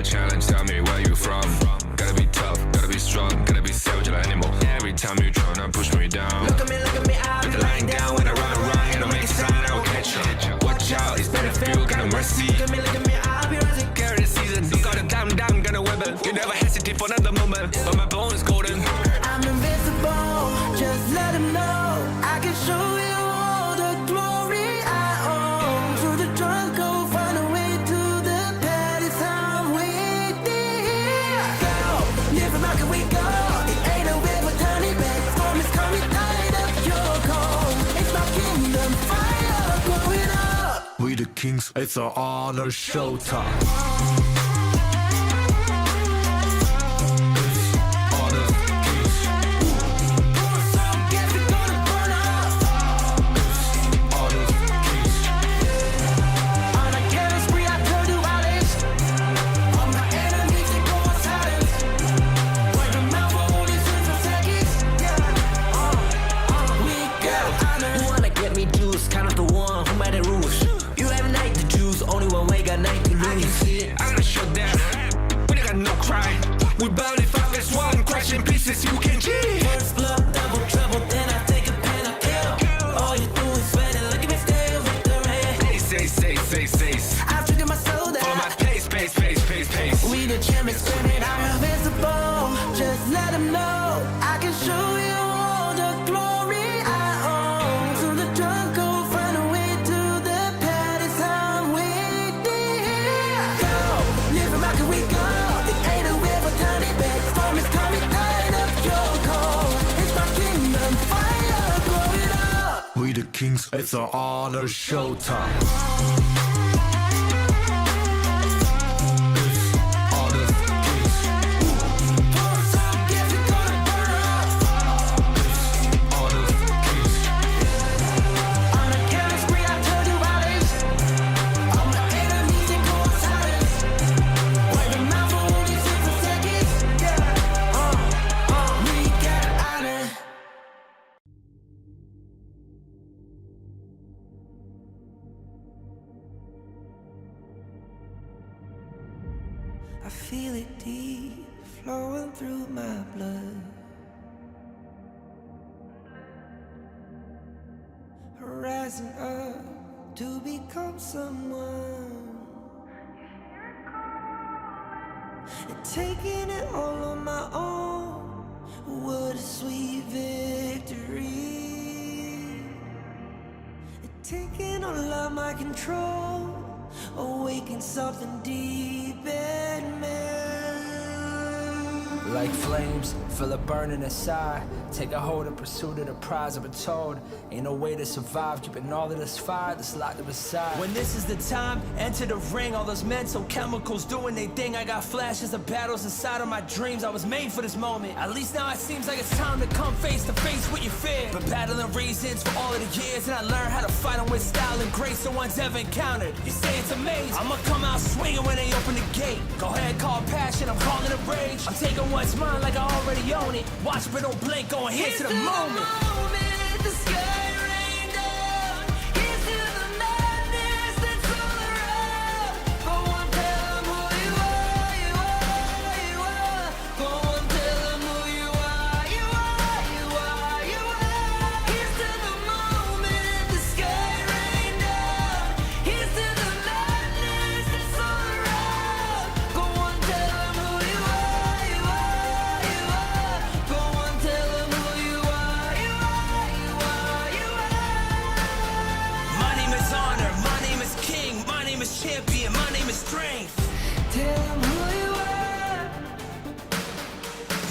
a challenge, tell me where you from. Gotta be tough, gotta be strong, gotta be savage like animal. Every time you tryna push me down. Look at me, I'll Put be the line lying down when I run around, and I make a sign, I will catch you. Watch out, it's better feel, got no mercy. Look at me, I'll be rising. Carry the season, you got a down, gonna wibble. You never hesitate for another moment, but my bone is golden. I'm invincible, just let him know. I can show you all the glory I own. Through the jungle, find a way to the palace. I'm waiting here. Go, live and rock and we go. It ain't a river turning back. Storm is coming, tide up your cold. It's my kingdom, fire going up. We the kings, it's our honor, showtime. We barely five as one, crashing pieces, you can G. First blood, double trouble, then I take a pen, I kill. All you do is sweat and look at me still with the rain. Say. I've triggered my soul down. Follow my pace. We the champions, screaming, I'm invincible. Just let them know I can show you all the glory I own. Through the jungle, find a way to the palace. I'm waiting here. Go, live and rock and we go. It ain't a river turning back. Storm is coming, tide up your cold. It's my kingdom, fire growing up. We the kings, it's our honor, showtime. I feel it deep, flowing through my blood. Rising up to become someone. And taking it all on my own. What a sweet victory. And taking all of my control. Awaken something deep in me. Like flames, feel it burning inside. Take a hold in pursuit of the prize. I've been told ain't no way to survive, keeping all of this fire that's locked up inside. When this is the time, enter the ring. All those mental chemicals doing their thing. I got flashes of battles inside of my dreams. I was made for this moment. At least now it seems like it's time to come face to face with your fear. Been battling reasons for all of the years, and I learned how to fight them with style and grace no one's ever encountered. You say it's amazing, I'ma come out swinging when they open the gate. Go ahead, call passion, I'm calling it rage. I'm taking what's mine like I already own it. Watch but don't blink, going here to the moment. The sky rain down. Here's to the madness that's all around. Go on, tell them who you are, you are, you are. Go on, tell them who you are, you are, you are, you are. Here's to the moment, the sky rain down. Here's to the madness that's all around. Go on, tell them who you are, you are, you are. Go on, tell them who you are, you are, you are, you are. My name is honor, my name is king, my name is champion, my name is strength. Tell them who you are.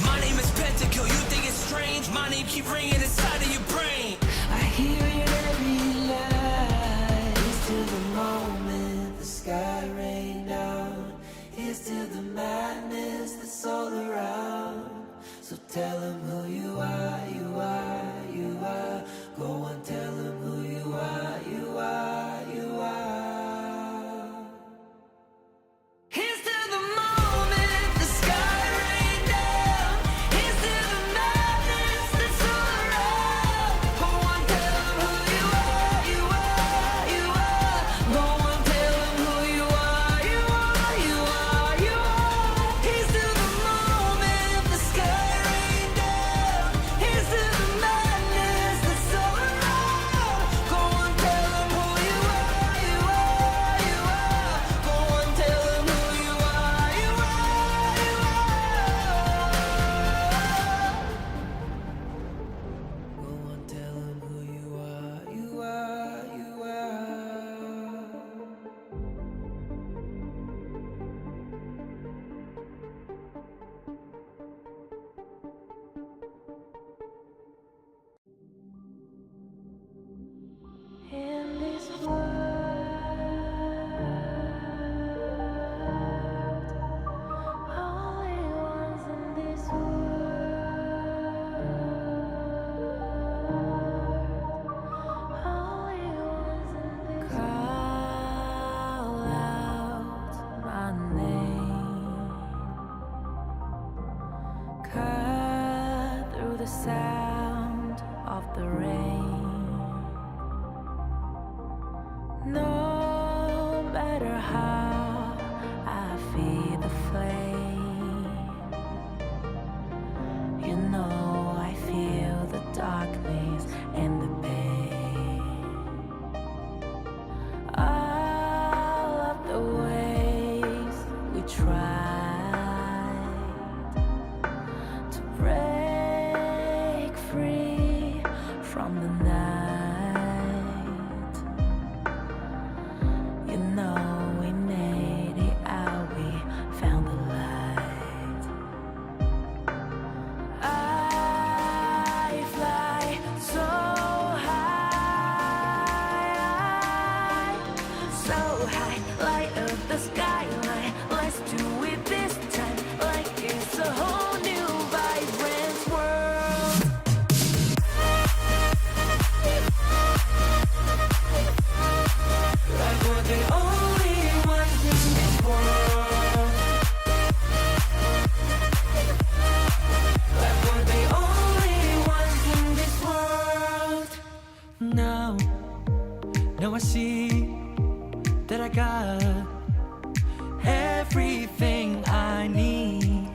My name is Pentakill, you think it's strange? My name keep ringing inside of your brain. I hear it every night. Here's to the moment the sky rain down. Here's to the madness that's all around. So tell them who you are, you are, you are. Go and tell them who you are, you are, you are. Here's to the moment the sky rain down. Here's to the madness that's all around. the sound of the rain. No matter how I feed the flame, you know I feel the darkness and the pain. All of the ways we tried to break free from the night, you know we made it out, we found the light. I fly so high, light up the skyline. Let's do it this time, like it's a whole new vibrant world. Like we're the only ones in this world. Like we're the only ones in this world. Now I see that I got everything I need.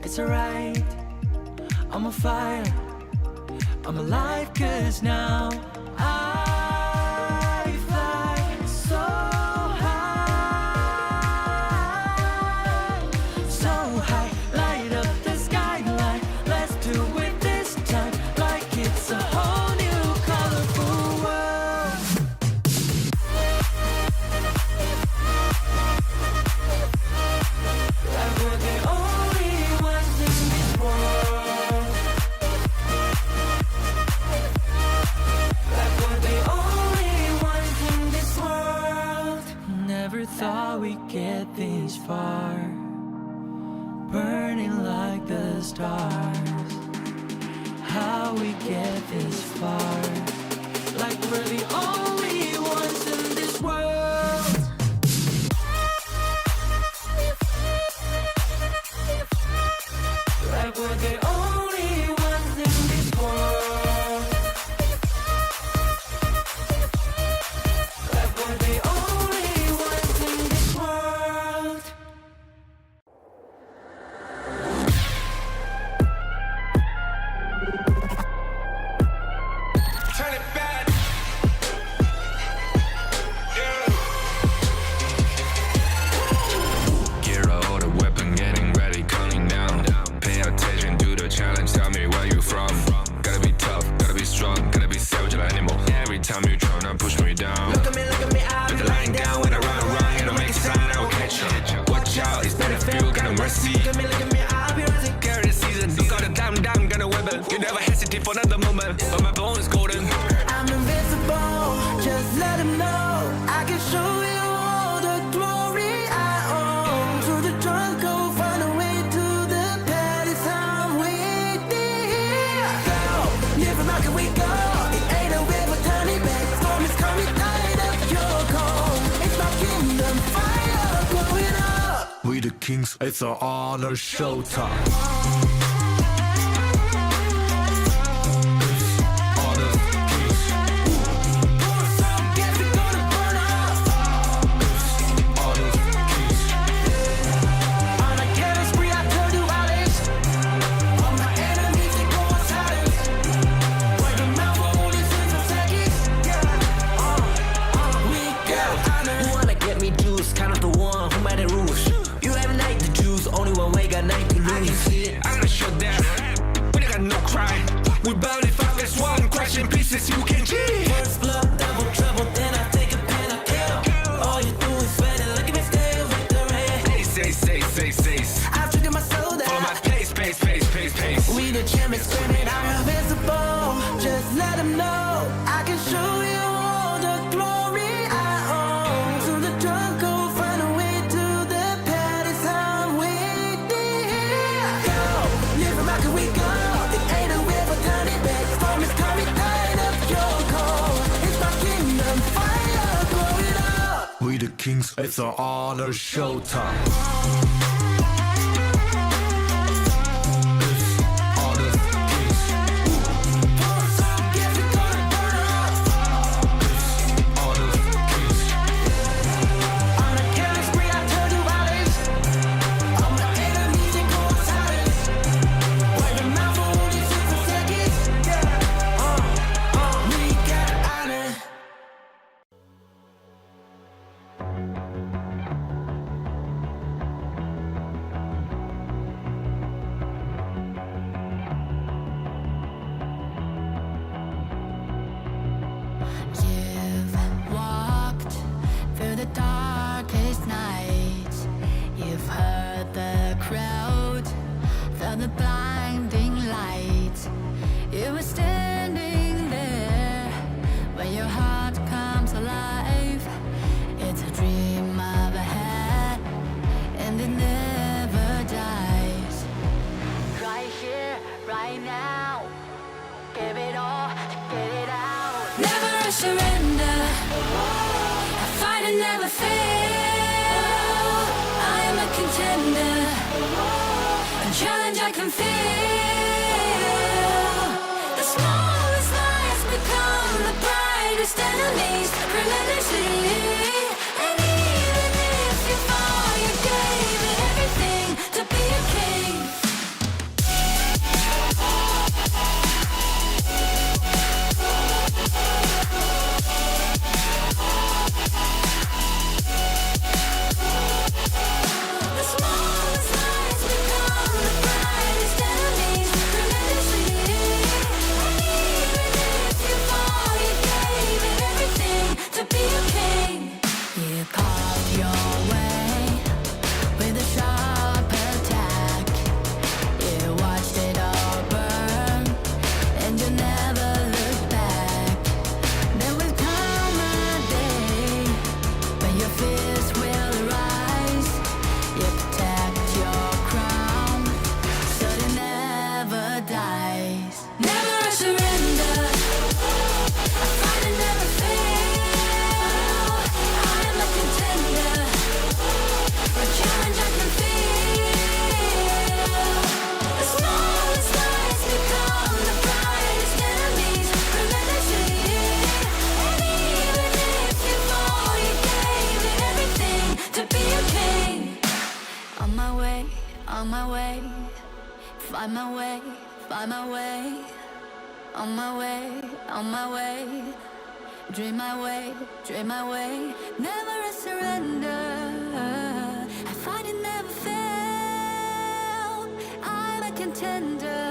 It's alright, I'm on fire, I'm alive, 'cause now I fly so high, light up the skyline. Let's do it this time, like it's a whole new colorful world. Like we're the only ones in this world. Like we're the only ones in this world. Never thought we'd get this far, burning like the stars. How we get this far, like we're the only ones in this world. Like we're the only ones in this world. Like we're the only ones in this world. Turn it back. Gear all the weapon, getting ready, counting down. Pay attention to the challenge, tell me where you from. Gotta be tough, gotta be strong, gotta be savage like animal. Every time you tryna push me down. Look at me, I'll Put be the line down when I run around, and I make a sign, I will catch you. Watch out, it's better for you, got no mercy. Look at me, I'll be rising. Carry the season, you got a damn, got a weapon. You never hesitate for another moment, but my bone is golden. I'm invincible, just let him know. I can show you all the glory I own. To the jungle, find a way to the palace, I'm waiting here. Go, live from how can we go? It ain't a way for turning back. Storm is coming, tired of your call. It's my kingdom, fire going up. We the kings, it's an honor showtime. Honor kings, Pour some gas, we gonna burn up. honor kings. On a killing spree, I turn to violence. All my enemies, they go on silence. Wipe them out for only 6 seconds. We got honor. You wanna get me juice, kind of the one who made the rules. You have night to choose, only one way, got night to lose. I can see it. I gotta shut down. We got no cry. We burn it 5 as 1, crash in pieces, you can cheat. First blood, double trouble, then I take a pen, I kill. All you do is sweat and look at me still victory. Say. I've triggered my soul For my down. pace. We the champions screaming, I'm invincible. Just let them know I can show you all the glory I own. To the jungle, find a way to the palace, I'm waiting here. Go, live from how can we go? It ain't a way for turning back. Storm is coming, tired of your call. It's my kingdom, fire going up. We the kings, it's an honor showtime. Honor kings. the blinding light. You were standing there when your heart comes alive. It's a dream I've had, and it never dies. Right here, right now, give it all, get it out. Never surrender, I fight and never fail. I am a contender, a challenge I can feel. The smallest lies become the brightest enemies, relentlessly. And even if you fall, you gave it everything to be a king. The smallest lies become the brightest enemies, relentlessly. And even if you fall, you gave it everything to be a king. You carved your way with a sharp attack. You watched it all burn, and you never looked back. There will come a day when your fears will rise. You protect your crown, so it never dies. Never surrender, I fight and never fail. I am a contender, a challenge I can feel. The smallest lies become the brightest enemies, relentlessly. And even if you fall, you gave it everything to be a king. On my way, find my way, find my way. On my way, dream my way, never a surrender. I fight and never fail. I'm a contender,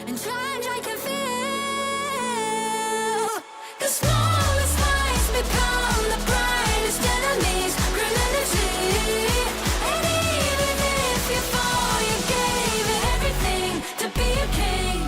and challenge I can feel. The smallest lies become the brightest enemies, relentlessly. And even if you fall, you gave it everything to be a king.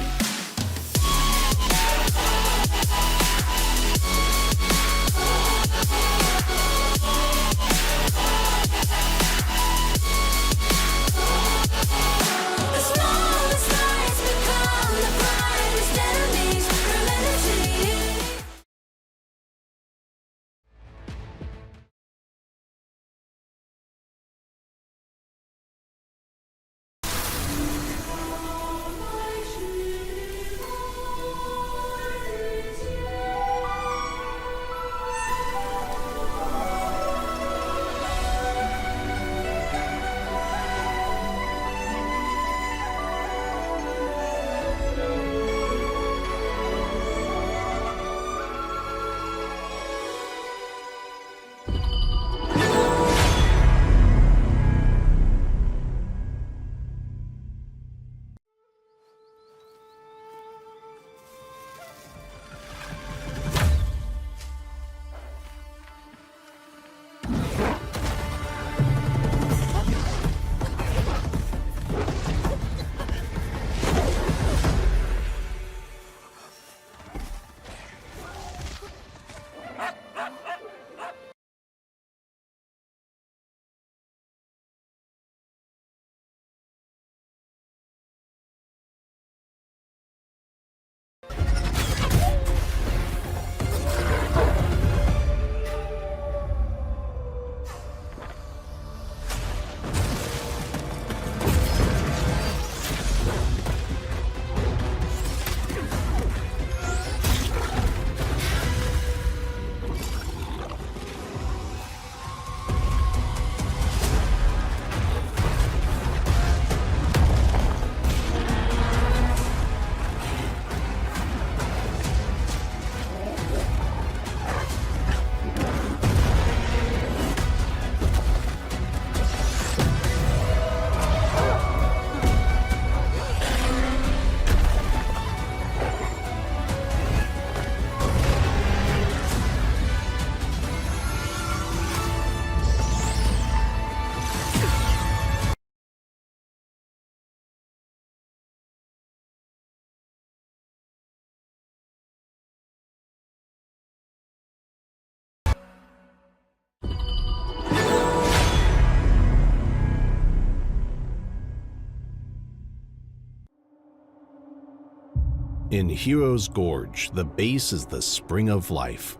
In Hero's Gorge, the base is the spring of life.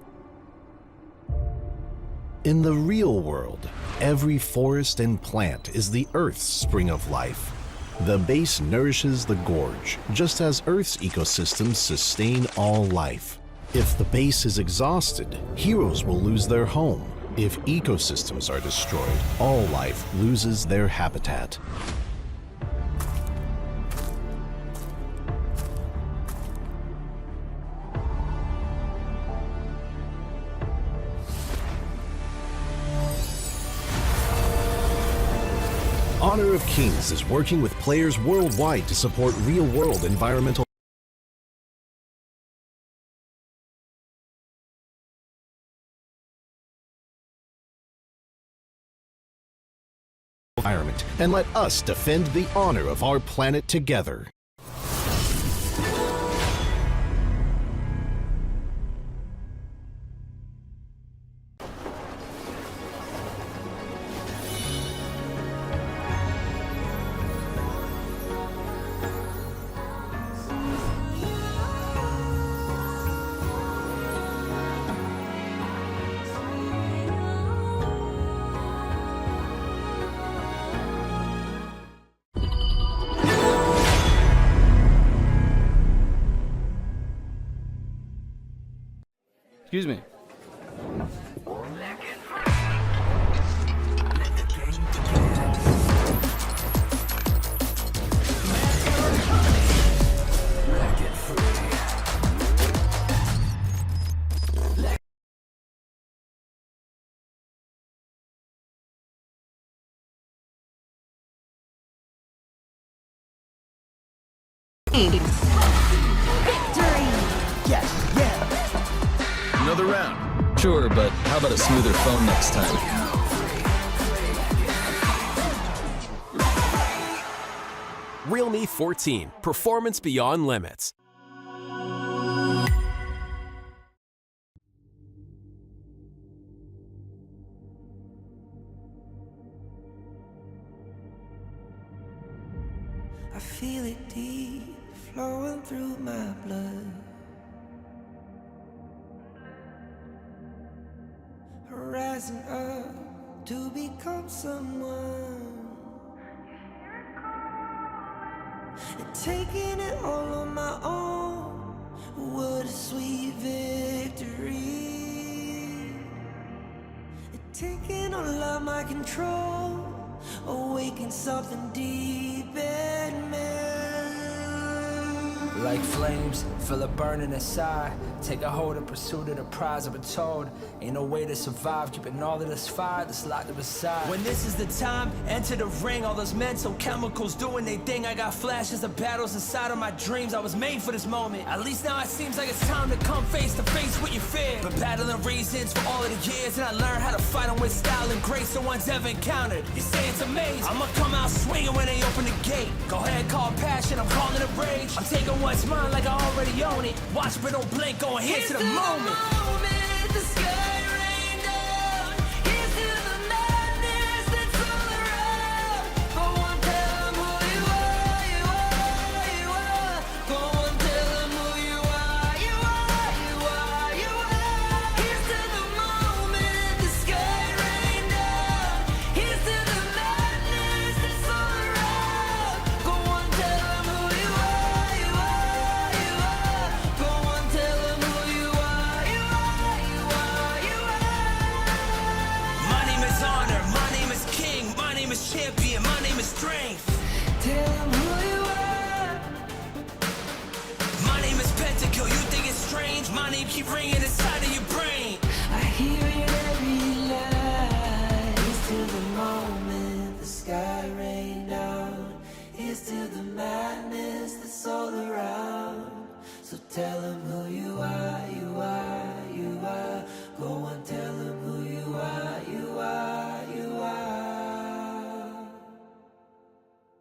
In the real world, every forest and plant is the Earth's spring of life. The base nourishes the gorge, just as Earth's ecosystems sustain all life. If the base is exhausted, heroes will lose their home. If ecosystems are destroyed, all life loses their habitat. Honor of Kings is working with players worldwide to support real-world environmental environment, and let us defend the honor of our planet together. Excuse me. Another round. Sure, but how about a smoother phone next time? Realme 14, performance beyond limits. I feel it deep flowing through my blood. Rising up to become someone, and taking it all on my own. What a sweet victory. And taking all of my control, awaken something deep in me. Like flames, feel it burning inside. Take a hold of pursuit of the prize. I've been told ain't no way to survive, keeping all of this fire that's locked up inside. When this is the time, enter the ring. All those mental chemicals doing their thing. I got flashes of battles inside of my dreams. I was made for this moment. At least now it seems like it's time to come face to face with your fear. Been battling reasons for all of the years, and I learned how to fight them with style and grace no one's ever encountered. You say it's amazing, I'ma come out swinging when they open the gate. Go ahead, call passion, I'm calling it rage. I'm taking what's mine like I already own it. Watch but don't blink, going here to the moment. The sky rained down. Here's to the madness that's all around. Go on, tell 'em who you are, you are, you are. Go on, tell 'em who you are, you are, you are, you are. Here's to the moment. The sky rained down. Here's to the madness that's all around. Go on, tell 'em who you are, you are, you are. Go on, tell 'em who you are, you are, you are, you are. My name is honor, my name is king, my name is champion, my name is strength. Tell 'em who you are. My name is Pentakill, you think it's strange? My name keep ringing inside of your brain. I hear it every night. Here's to the moment the sky rained down. Here's to the madness that's all around. So tell 'em who you are, you are, you are. Go on, tell 'em who you are, you are, you are.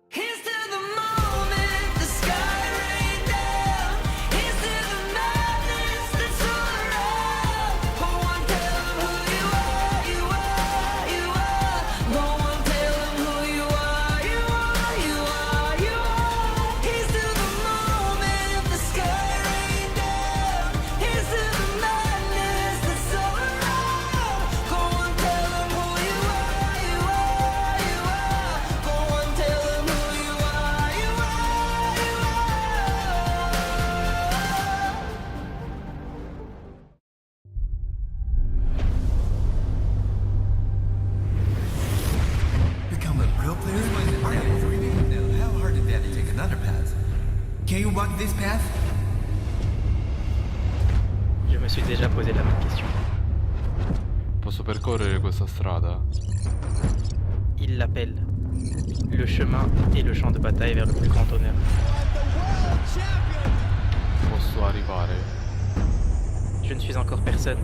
Here's to the moment the sky rained down. Here's to the madness that's all around. other paths. Can you walk this path? Je me suis déjà posé la même question. Posso percorrere questa strada? Il l'appelle. Le chemin et le champ de bataille vers le plus grand honneur. Posso arrivare? Je ne suis encore personne.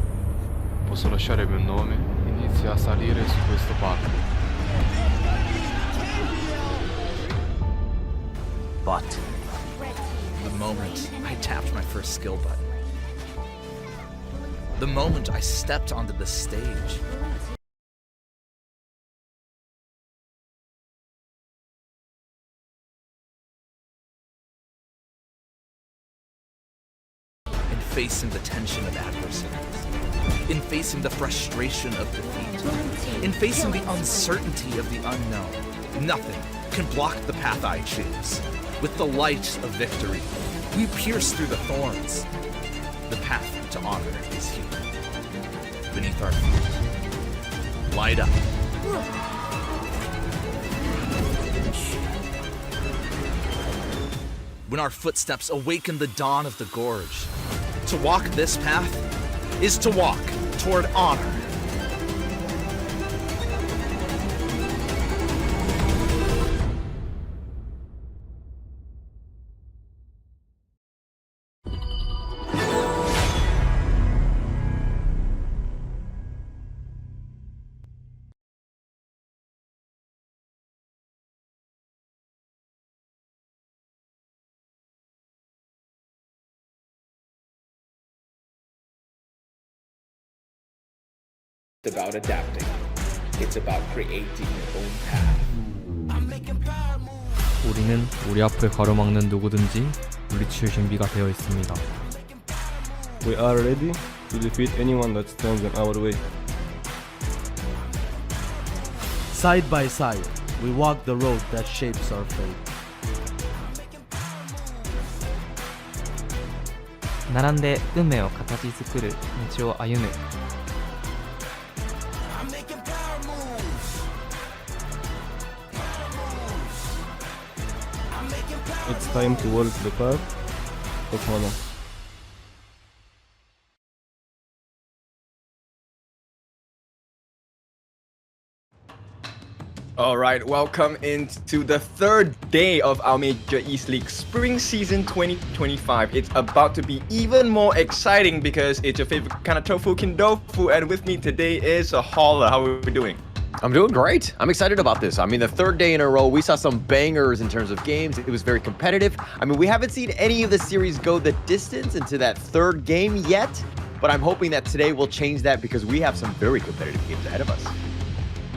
Posso lasciare il mio nome? Inizia a salire su questo palco. But the moment I tapped my first skill button, the moment I stepped onto the stage, in facing the tension of adversaries, in facing the frustration of defeat, in facing the uncertainty of the unknown, nothing can block the path I choose. With the light of victory, we pierce through the thorns. The path to honor is here. Beneath our feet. Light up. When our footsteps awaken the dawn of the gorge, to walk this path is to walk toward honor. It's about adapting. It's about creating your own path. 우리는 우리 앞을 가로막는 누구든지 물리칠 준비가 되어 있습니다. We are ready to defeat anyone that stands in our way. Side by side, we walk the road that shapes our fate. 並んで運命を形作る道を歩む。It's time to walk the path of honor. Alright, welcome into the third day of our Major East League Spring Season 2025. It's about to be even more exciting because it's your favorite kind of tofu kindofu, and with me today is a Holler. How are we doing? I'm doing great. I'm excited about this. I mean, the third day in a row, we saw some bangers in terms of games. It was very competitive. I mean, we haven't seen any of the series go the distance into that third game yet, but I'm hoping that today will change that because we have some very competitive games ahead of us.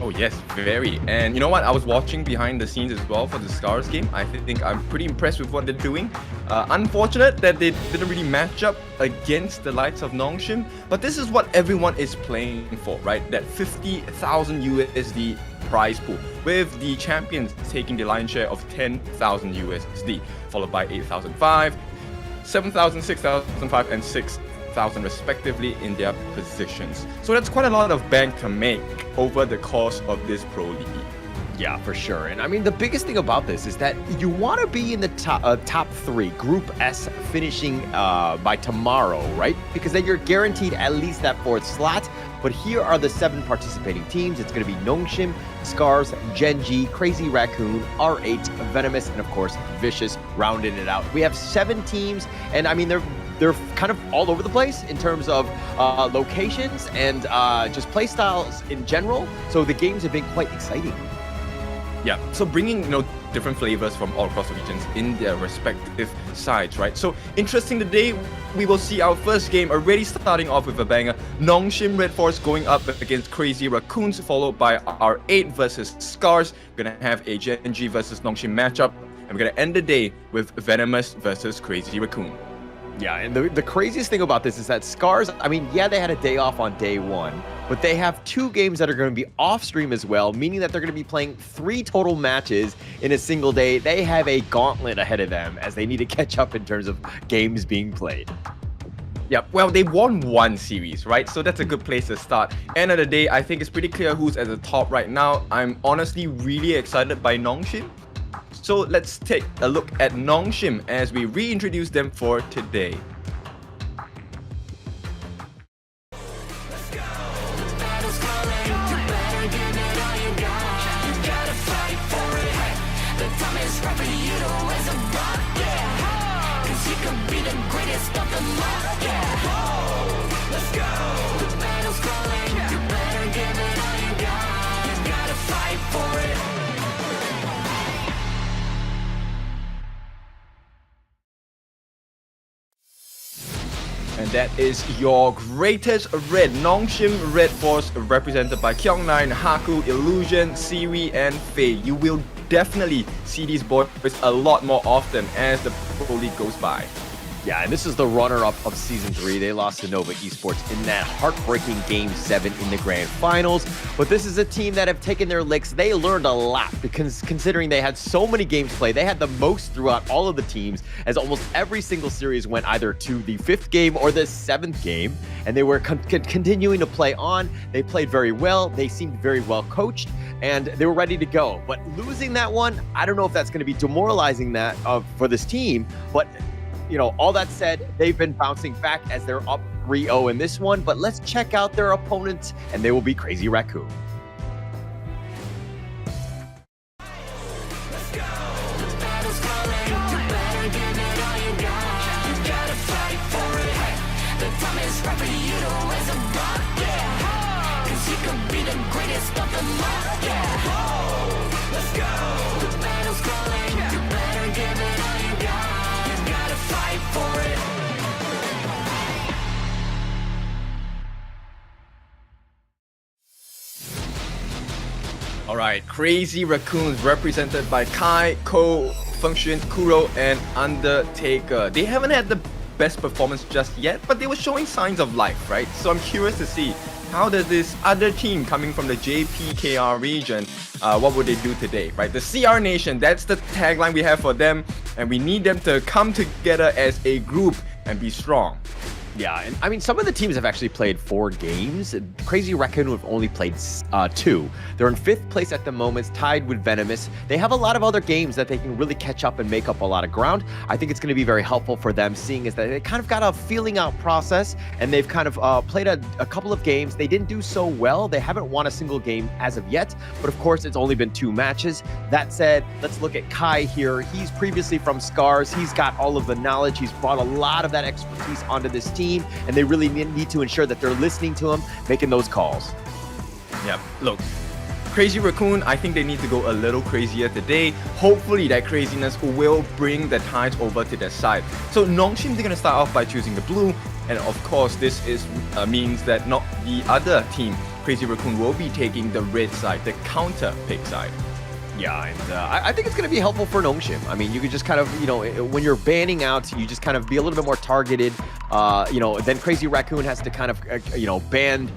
Oh yes, very. And you know what? I was watching behind the scenes as well for the SCARZ game. I think I'm pretty impressed with what they're doing. Unfortunate that they didn't really match up against the likes of Nongshim, but this is what everyone is playing for, right? That 50,000 USD prize pool, with the champions taking the lion's share of 10,000 USD, followed by 8,005, 7,000, 6,005, and 6,000 respectively in their positions. So that's quite a lot of bank to make over the course of this Pro League. Yeah, for sure. And I mean, the biggest thing about this is that you want to be in the top three, Group S finishing by tomorrow, right? Because then you're guaranteed at least that fourth slot. But here are the 7 participating teams. It's going to be Nongshim, SCARZ, Gen.G, Crazy Raccoon, R8, Venomous, and of course, Vicious rounding it out. We have 7 teams, and I mean, they're kind of all over the place in terms of locations and just play styles in general. So the games have been quite exciting. Yeah, so bringing different flavors from all across the regions in their respective sides, right? So interesting today, we will see our first game already starting off with a banger. Nongshim RedForce going up against Crazy Raccoons, followed by R8 versus SCARZ. We're gonna have a Gen.G versus Nongshim matchup, and we're gonna end the day with Venomous versus Crazy Raccoon. Yeah, and the craziest thing about this is that SCARZ, I mean, yeah, they had a day off on day 1, but they have 2 games that are going to be off stream as well, meaning that they're going to be playing 3 total matches in a single day. They have a gauntlet ahead of them as they need to catch up in terms of games being played. Yeah, well, they won 1 series, right? So that's a good place to start. End of the day, I think it's pretty clear who's at the top right now. I'm honestly really excited by Nongshim. So let's take a look at Nongshim as we reintroduce them for today. And that is your greatest red, Nongshim RedForce, represented by Kyung9, Haku, Illusion, Siri, and Faye. You will definitely see these boys a lot more often as the Pro League goes by. Yeah, and this is the runner-up of Season 3. They lost to Nova Esports in that heartbreaking Game 7 in the Grand Finals. But this is a team that have taken their licks. They learned a lot because considering they had so many games played, they had the most throughout all of the teams, as almost every single series went either to the 5th game or the 7th game. And they were continuing to play on. They played very well. They seemed very well coached, and they were ready to go. But losing that one, I don't know if that's going to be demoralizing that for this team, but you know, all that said, they've been bouncing back as they're up 3-0 in this one, but let's check out their opponents, and they will be Crazy Raccoon. Alright, Crazy Raccoons represented by Kai, Ko, Function, Kuro, and Undertaker. They haven't had the best performance just yet, but they were showing signs of life, right? So I'm curious to see how does this other team coming from the JPKR region, what would they do today, right? The CR Nation, that's the tagline we have for them, and we need them to come together as a group and be strong. Yeah, and I mean, some of the teams have actually played 4 games. Crazy Raccoon have only played 2. They're in 5th place at the moment, tied with Venomous. They have a lot of other games that they can really catch up and make up a lot of ground. I think it's going to be very helpful for them, seeing as that they kind of got a feeling out process, and they've kind of played a couple of games. They didn't do so well. They haven't won a single game as of yet, but of course, it's only been 2 matches. That said, let's look at Kai here. He's previously from SCARZ. He's got all of the knowledge. He's brought a lot of that expertise onto this team, and they really need to ensure that they're listening to him, making those calls. Yep, look, Crazy Raccoon, I think they need to go a little crazier today. Hopefully that craziness will bring the tides over to their side. So Nongshim, they're going to start off by choosing the blue, and of course this is means that not the other team, Crazy Raccoon, will be taking the red side, the counter pick side. Yeah, and I think it's going to be helpful for Nongshim. I mean, you could just kind of, you know, when you're banning out, you just kind of be a little bit more targeted. You know, then Crazy Raccoon has to kind of, you know, ban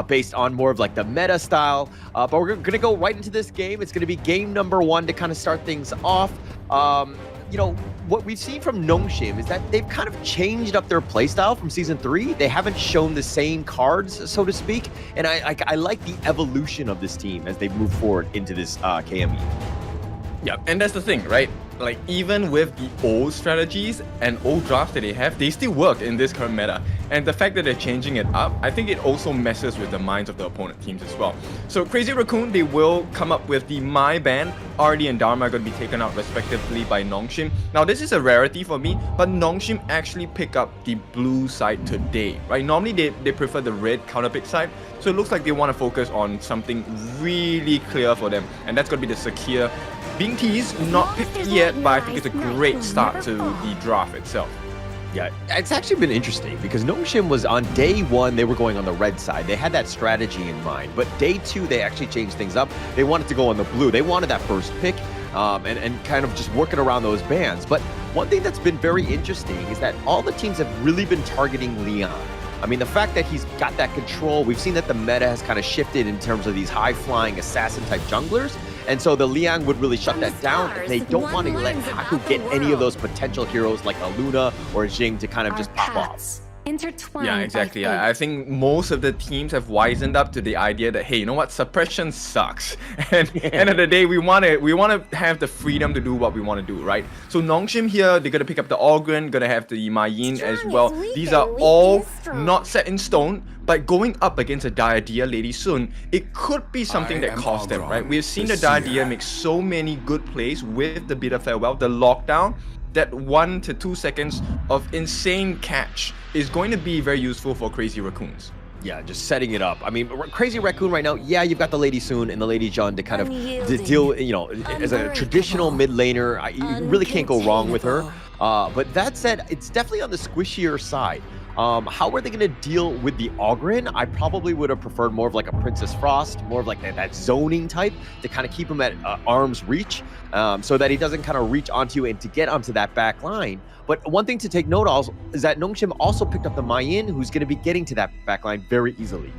based on more of like the meta style. But we're going to go right into this game. It's going to be game number 1 to kind of start things off. You know, what we've seen from Nongshim is that they've kind of changed up their playstyle from Season 3. They haven't shown the same cards, so to speak. And I like the evolution of this team as they move forward into this KME. Yeah, and that's the thing, right? Like, even with the old strategies and old drafts that they have, they still work in this current meta. And the fact that they're changing it up, I think it also messes with the minds of the opponent teams as well. So Crazy Raccoon, they will come up with the My ban. RD and Dharma are going to be taken out respectively by Nongshim. Now, this is a rarity for me, but Nongshim actually pick up the blue side today, right? Normally, they prefer the red counterpick side. So it looks like they want to focus on something really clear for them. And that's going to be the Secure. Being teased, not picked yet, but I think it's a great start to the draft itself. Yeah, it's actually been interesting because Nongshim was on day 1, they were going on the red side. They had that strategy in mind, but day 2, they actually changed things up. They wanted to go on the blue. They wanted that first pick and kind of just working around those bans. But one thing that's been very interesting is that all the teams have really been targeting Leon. I mean, the fact that he's got that control, we've seen that the meta has kind of shifted in terms of these high-flying assassin-type junglers. And so the Liang would really shut that down. They don't want to let Haku get any of those potential heroes like a Luna or a Jing to kind of just pop off. intertwined. Yeah, exactly. by I think most of the teams have wisened up to the idea that, hey, you know what, suppression sucks. And end of the day, we wanna have the freedom to do what we want to do, right? So Nongshim here, they're gonna pick up the Ogryn, gonna have the Mayin as well. These are all not set in stone, but going up against a Diadea Lady Sun, it could be something that costs them, right? We've seen the Diadea make so many good plays with the Bitter Farewell, the lockdown. That 1 to 2 seconds of insane catch is going to be very useful for Crazy Raccoons. Yeah, just setting it up. I mean, Crazy Raccoon right now, yeah, you've got the Lady Soon and the Lady John to kind of deal, you know, as a traditional mid laner. You really can't go wrong with her. But that said, it's definitely on the squishier side. How are they going to deal with the Ogryn? I probably would have preferred more of like a Princess Frost, more of like that zoning type to kind of keep him at arm's reach, so that he doesn't kind of reach onto you and to get onto that back line. But one thing to take note of is that Nongshim also picked up the Mayin, who's going to be getting to that back line very easily.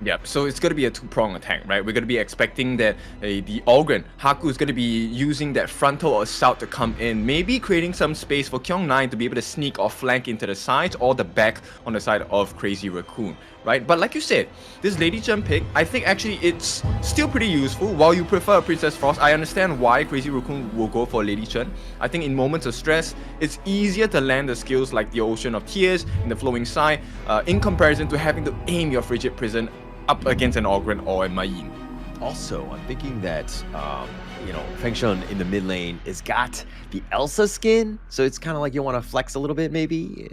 Yep, so it's going to be a two-pronged attack, right? We're going to be expecting that the Ogryn, Haku is going to be using that frontal assault to come in, maybe creating some space for Kyung9 to be able to sneak or flank into the sides or the back on the side of Crazy Raccoon, right? But like you said, this Lady Chen pick, I think actually it's still pretty useful. While you prefer Princess Frost, I understand why Crazy Raccoon will go for Lady Chen. I think in moments of stress, it's easier to land the skills like the Ocean of Tears and the Flowing Sigh in comparison to having to aim your Frigid Prison up against an Ogryn or a Mayin. Also, I'm thinking that, you know, Feng Shun in the mid lane has got the Elsa skin, so it's kind of like you want to flex a little bit, maybe.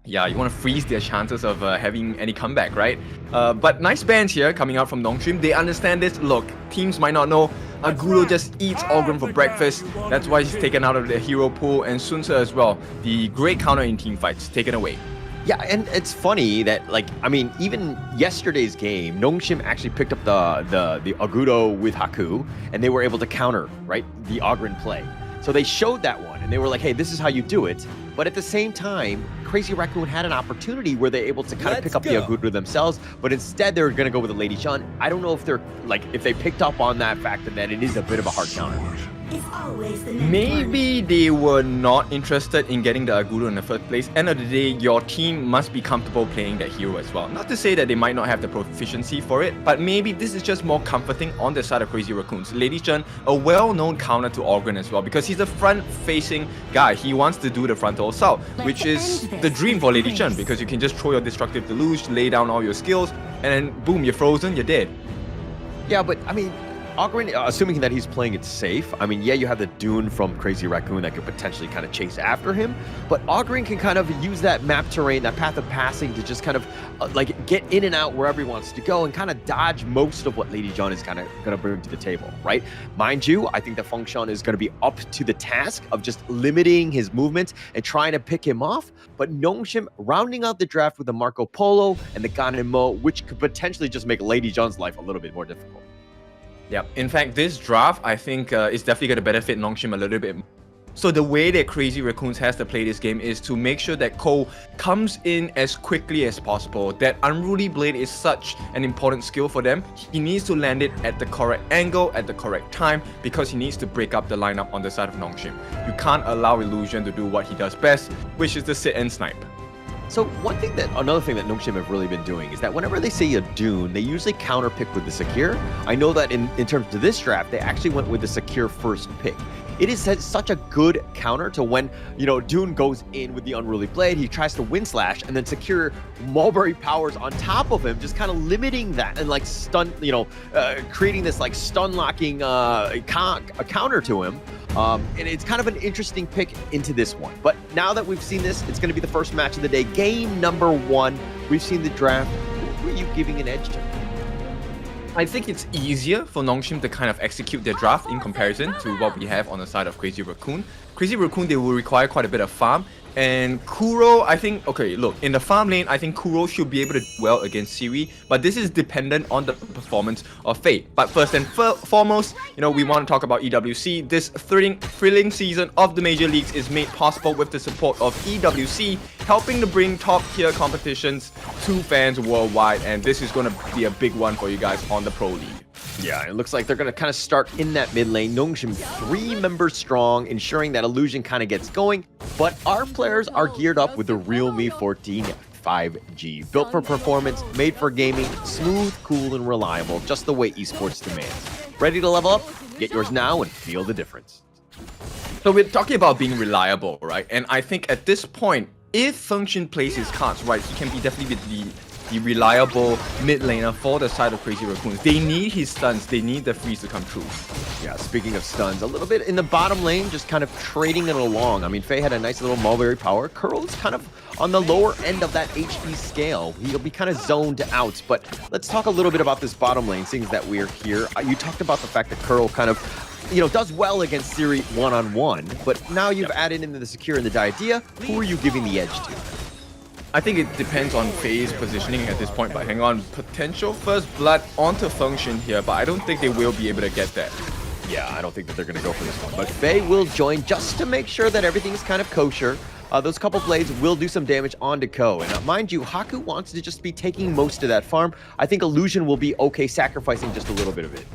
Yeah, you want to freeze their chances of having any comeback, right? But nice bans here coming out from Nongshim. They understand this. Look, teams might not know. Agulo just eats Ogryn for breakfast. That's why he's taken out of the hero pool. And Sunse as well. The great counter in team fights, taken away. Yeah, and it's funny that, like, I mean, even yesterday's game, Nongshim actually picked up the Agudo with Haku, and they were able to counter, right, the Ogryn play. So they showed that one, and they were like, hey, this is how you do it. But at the same time, Crazy Raccoon had an opportunity where they're able to kind of pick up the Agudo themselves, but instead they're going to go with the Lady Chun. I don't know if they're, like, if they picked up on that fact that it is a bit of a hard counter. Maybe they were not interested in getting the Agudo in the first place. End of the day, your team must be comfortable playing that hero as well. Not to say that they might not have the proficiency for it, but maybe this is just more comforting on the side of Crazy Raccoons. Lady Chen, a well-known counter to Ogryn as well, because he's a front-facing guy. He wants to do the frontal assault, which is the dream for Lady Chen, because you can just throw your destructive deluge, lay down all your skills, and then boom, you're frozen, you're dead. Yeah, but I mean, Ogryn, assuming that he's playing it safe, I mean, yeah, you have the Dune from Crazy Raccoon that could potentially kind of chase after him, but Ogryn can kind of use that map terrain, that path of passing to just kind of like get in and out wherever he wants to go and kind of dodge most of what Lady John is kind of going to bring to the table, right? Mind you, I think that Feng Shun is going to be up to the task of just limiting his movements and trying to pick him off, but Nongshim rounding out the draft with the Marco Polo and the Ganemo, which could potentially just make Lady John's life a little bit more difficult. Yeah, in fact, this draft, I think, is definitely going to benefit Nongshim a little bit. So the way that Crazy Raccoons has to play this game is to make sure that Cole comes in as quickly as possible. That Unruly Blade is such an important skill for them. He needs to land it at the correct angle, at the correct time, because he needs to break up the lineup on the side of Nongshim. You can't allow Illusion to do what he does best, which is to sit and snipe. So another thing that Nongshim have really been doing is that whenever they say a Dune, they usually counter pick with the Secure. I know that in terms of this draft, they actually went with the Secure first pick. It is such a good counter to when, you know, Dune goes in with the Unruly Blade, he tries to Wind Slash, and then Secure Mulberry powers on top of him, just kind of limiting that and like stun, you know, creating this like stun locking counter to him. And it's kind of an interesting pick into this one. But now that we've seen this, it's going to be the first match of the day. Game number 1. We've seen the draft. Who are you giving an edge to? I think it's easier for Nongshim to kind of execute their draft in comparison to what we have on the side of Crazy Raccoon. Crazy Raccoon, they will require quite a bit of farm. And Kuro, I think, okay, look, in the farm lane, I think Kuro should be able to do well against Siri, but this is dependent on the performance of Fate. But first and foremost, you know, we want to talk about EWC. This thrilling season of the Major Leagues is made possible with the support of EWC, helping to bring top-tier competitions to fans worldwide, and this is going to be a big one for you guys on the Pro League. Yeah, it looks like they're going to kind of start in that mid lane. Nongshim 3 members strong, ensuring that Illusion kind of gets going. But our players are geared up with the Realme 14 5G. Built for performance, made for gaming, smooth, cool, and reliable, just the way esports demands. Ready to level up? Get yours now and feel the difference. So we're talking about being reliable, right? And I think at this point, if Function plays his cards right, he can be definitely the reliable mid laner for the side of Crazy Raccoons. They need his stuns, they need the freeze to come true. Yeah, speaking of stuns, a little bit in the bottom lane, just kind of trading it along. I mean, Faye had a nice little mulberry power. Curl is kind of on the lower end of that HP scale. He'll be kind of zoned out, but let's talk a little bit about this bottom lane, seeing that we're here. You talked about the fact that Curl kind of, does well against Siri one-on-one, but now you've added in the Secure and the Diadea. Who are you giving the edge to? I think it depends on Faye's positioning at this point, but hang on, potential first blood onto Function here, but I don't think they will be able to get that. Yeah, I don't think that they're going to go for this one, but Faye will join just to make sure that everything is kind of kosher. Those couple blades will do some damage onto Ko, and mind you, Haku wants to just be taking most of that farm. I think Illusion will be okay sacrificing just a little bit of it.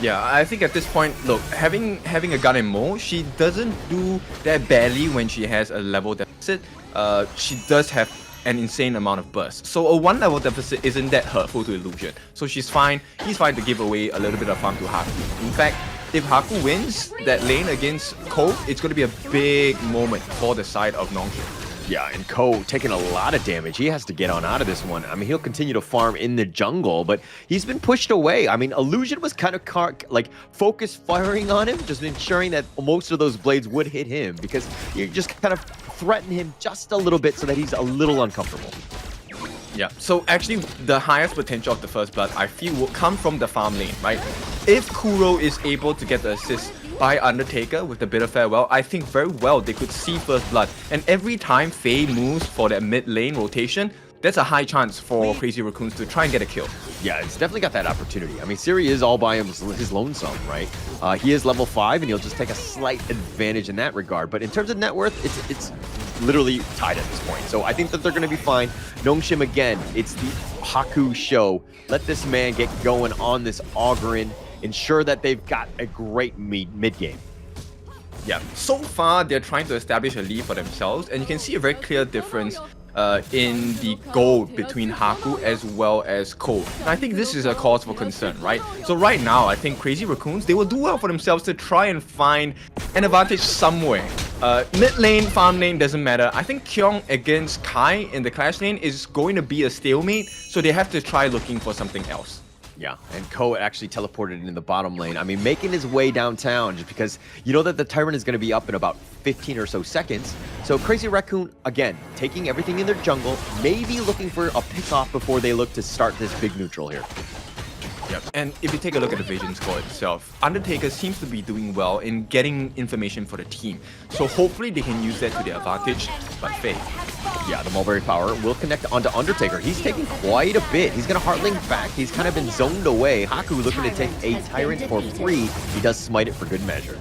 Yeah, I think at this point, look, having a gun and Mo, she doesn't do that badly when she has a level deficit. She does have an insane amount of burst. So a 1 level deficit isn't that hurtful to Illusion. So she's fine. He's fine to give away a little bit of farm to Haku. In fact, if Haku wins that lane against Ko, it's going to be a big moment for the side of Nongshim. Yeah, and Ko taking a lot of damage. He has to get on out of this one. I mean, he'll continue to farm in the jungle, but he's been pushed away. I mean, Illusion was kind of focus firing on him, just ensuring that most of those blades would hit him, because you just kind of threaten him just a little bit so that he's a little uncomfortable. Yeah, so actually the highest potential of the first blood, I feel, will come from the farm lane, right? If Kuro is able to get the assist by Undertaker with the Bitter Farewell, I think very well they could see first blood. And every time Faye moves for that mid lane rotation, that's a high chance for Crazy Raccoons to try and get a kill. Yeah, it's definitely got that opportunity. I mean, Siri is all by his lonesome, right? He is level 5, and he'll just take a slight advantage in that regard. But in terms of net worth, it's literally tied at this point. So I think that they're going to be fine. Nongshim, again, it's the Haku show. Let this man get going on this Ogryn. Ensure that they've got a great mid-game. Yeah, so far they're trying to establish a lead for themselves, and you can see a very clear difference in the gold between Haku as well as Ko. And I think this is a cause for concern, right? So right now, I think Crazy Raccoons, they will do well for themselves to try and find an advantage somewhere. Mid lane, farm lane, doesn't matter. I think Kyung against Kai in the Clash lane is going to be a stalemate, so they have to try looking for something else. Yeah, and Ko actually teleported in the bottom lane. I mean, making his way downtown just because you know that the Tyrant is going to be up in about 15 or so seconds. So Crazy Raccoon, again, taking everything in their jungle, maybe looking for a pick-off before they look to start this big neutral here. Yep. And if you take a look at the Vision score itself, Undertaker seems to be doing well in getting information for the team. So hopefully they can use that to their advantage, but Faye. Yeah, the Mulberry Power will connect onto Undertaker. He's taking quite a bit. He's going to Heartling back. He's kind of been zoned away. Haku looking to take a Tyrant for free. He does smite it for good measure.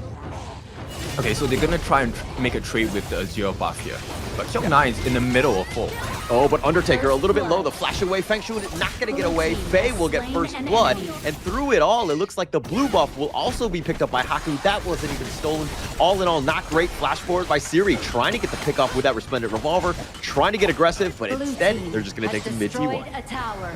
Okay, so they're going to try and make a trade with the Azure buff here. But Hyung-Na is in the middle of 4. Oh, but Undertaker a little bit low. The flash away. Feng Shui is not going to get away. Faye will get first blood. And through it all, it looks like the blue buff will also be picked up by Haku. That wasn't even stolen. All in all, not great flash forward by Siri. Trying to get the pick off with that Resplendent Revolver. Trying to get aggressive, but instead, they're just going to take the mid T1.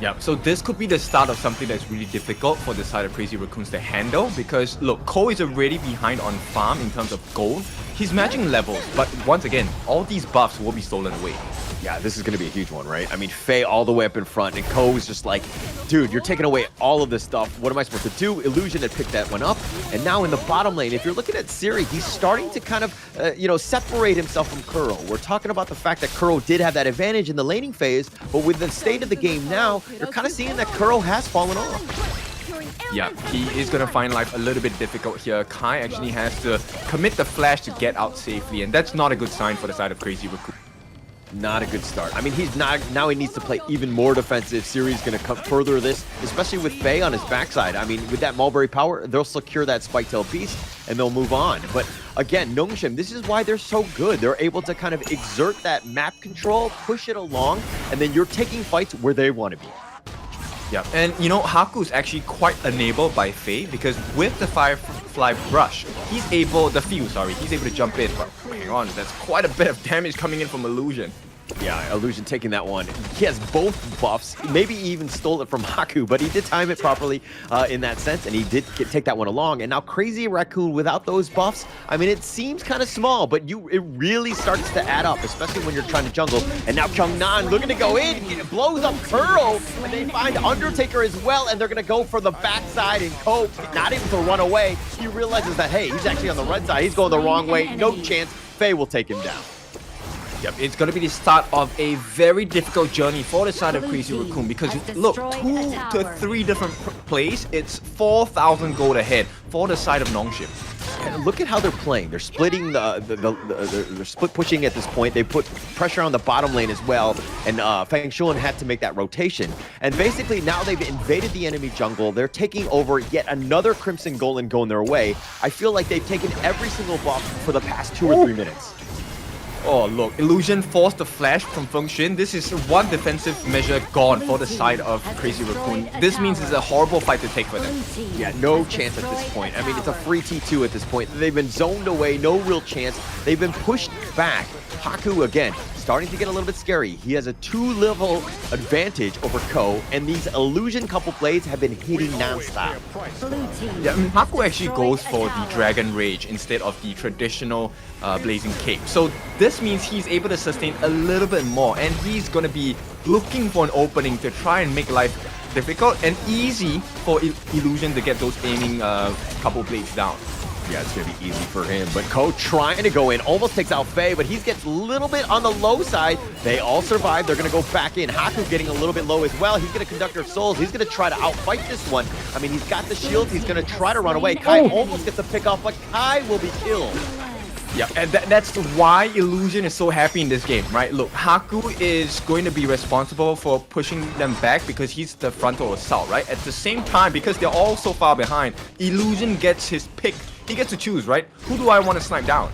Yeah, so this could be the start of something that's really difficult for the side of Crazy Raccoons to handle, because look, Ko is already behind on farm in terms of gold. He's matching levels, but once again, all these buffs will be stolen away. Yeah, this is going to be a huge one, right? I mean, Faye all the way up in front, and Ko is just like, dude, you're taking away all of this stuff. What am I supposed to do? Illusion had picked that one up, and now in the bottom lane, if you're looking at Siri, he's starting to kind of, separate himself from Kuro. We're talking about the fact that Kuro did have that advantage in the laning phase, but with the state of the game now, you're kind of seeing that Kuro has fallen off. Yeah, he is going to find life a little bit difficult here. Kai actually has to commit the flash to get out safely, and that's not a good sign for the side of Crazy Raccoon. Not a good start. I mean, he's not, now he needs to play even more defensive. Siri's going to come further this, especially with Faye on his backside. I mean, with that Mulberry Power, they'll secure that Spike-tailed Beast, and they'll move on. But again, Nongshim, this is why they're so good. They're able to kind of exert that map control, push it along, and then you're taking fights where they want to be. Yeah, and you know, Haku's actually quite enabled by Faye because with the Firefly Brush, he's able to jump in. But hang on, that's quite a bit of damage coming in from Illusion. Yeah, Illusion taking that one. He has both buffs, maybe even stole it from Haku, but he did time it properly in that sense, and he did take that one along. And now Crazy Raccoon without those buffs, I mean, it seems kind of small, but it really starts to add up, especially when you're trying to jungle. And now Kyungnan looking to go in, it blows up Kuro, and they find Undertaker as well, and they're going to go for the backside, and Ko not able to run away. He realizes that, hey, he's actually on the right side. He's going the wrong way. No chance. Faye will take him down. Yep, it's going to be the start of a very difficult journey for the side of Crazy Raccoon because look, 2 to 3 different plays, it's 4,000 gold ahead for the side of Nongshim. And look at how they're playing. They're splitting they're split pushing at this point. They put pressure on the bottom lane as well, and Fang Shuan had to make that rotation. And basically now they've invaded the enemy jungle. They're taking over yet another Crimson Golem going their way. I feel like they've taken every single buff for the past 2 or 3 minutes. Oh, look, Illusion forced the flash from Feng Xuan. This is one defensive measure gone for the side of Crazy Raccoon. This means it's a horrible fight to take for them. Yeah, no chance at this point. I mean, it's a free T2 at this point. They've been zoned away, no real chance. They've been pushed back. Haku, again, starting to get a little bit scary. He has a 2-level advantage over Ko, and these Illusion couple plays have been hitting non-stop. Yeah, I mean, Haku actually goes for the Dragon Rage instead of the traditional Blazing Cape. So this means he's able to sustain a little bit more, and he's going to be looking for an opening to try and make life difficult and easy for Illusion to get those aiming couple blades down. Yeah, it's going to be easy for him. But Ko trying to go in, almost takes out Faye, but he gets a little bit on the low side. They all survive. They're going to go back in. Haku getting a little bit low as well. He's going to Conductor of Souls. He's going to try to outfight this one. I mean, he's got the shield. He's going to try to run away. Kai almost gets a pick off, but Kai will be killed. Yeah, and that's why Illusion is so happy in this game, right? Look, Haku is going to be responsible for pushing them back because he's the frontal assault, right? At the same time, because they're all so far behind, Illusion gets his pick. He gets to choose, right? Who do I want to snipe down?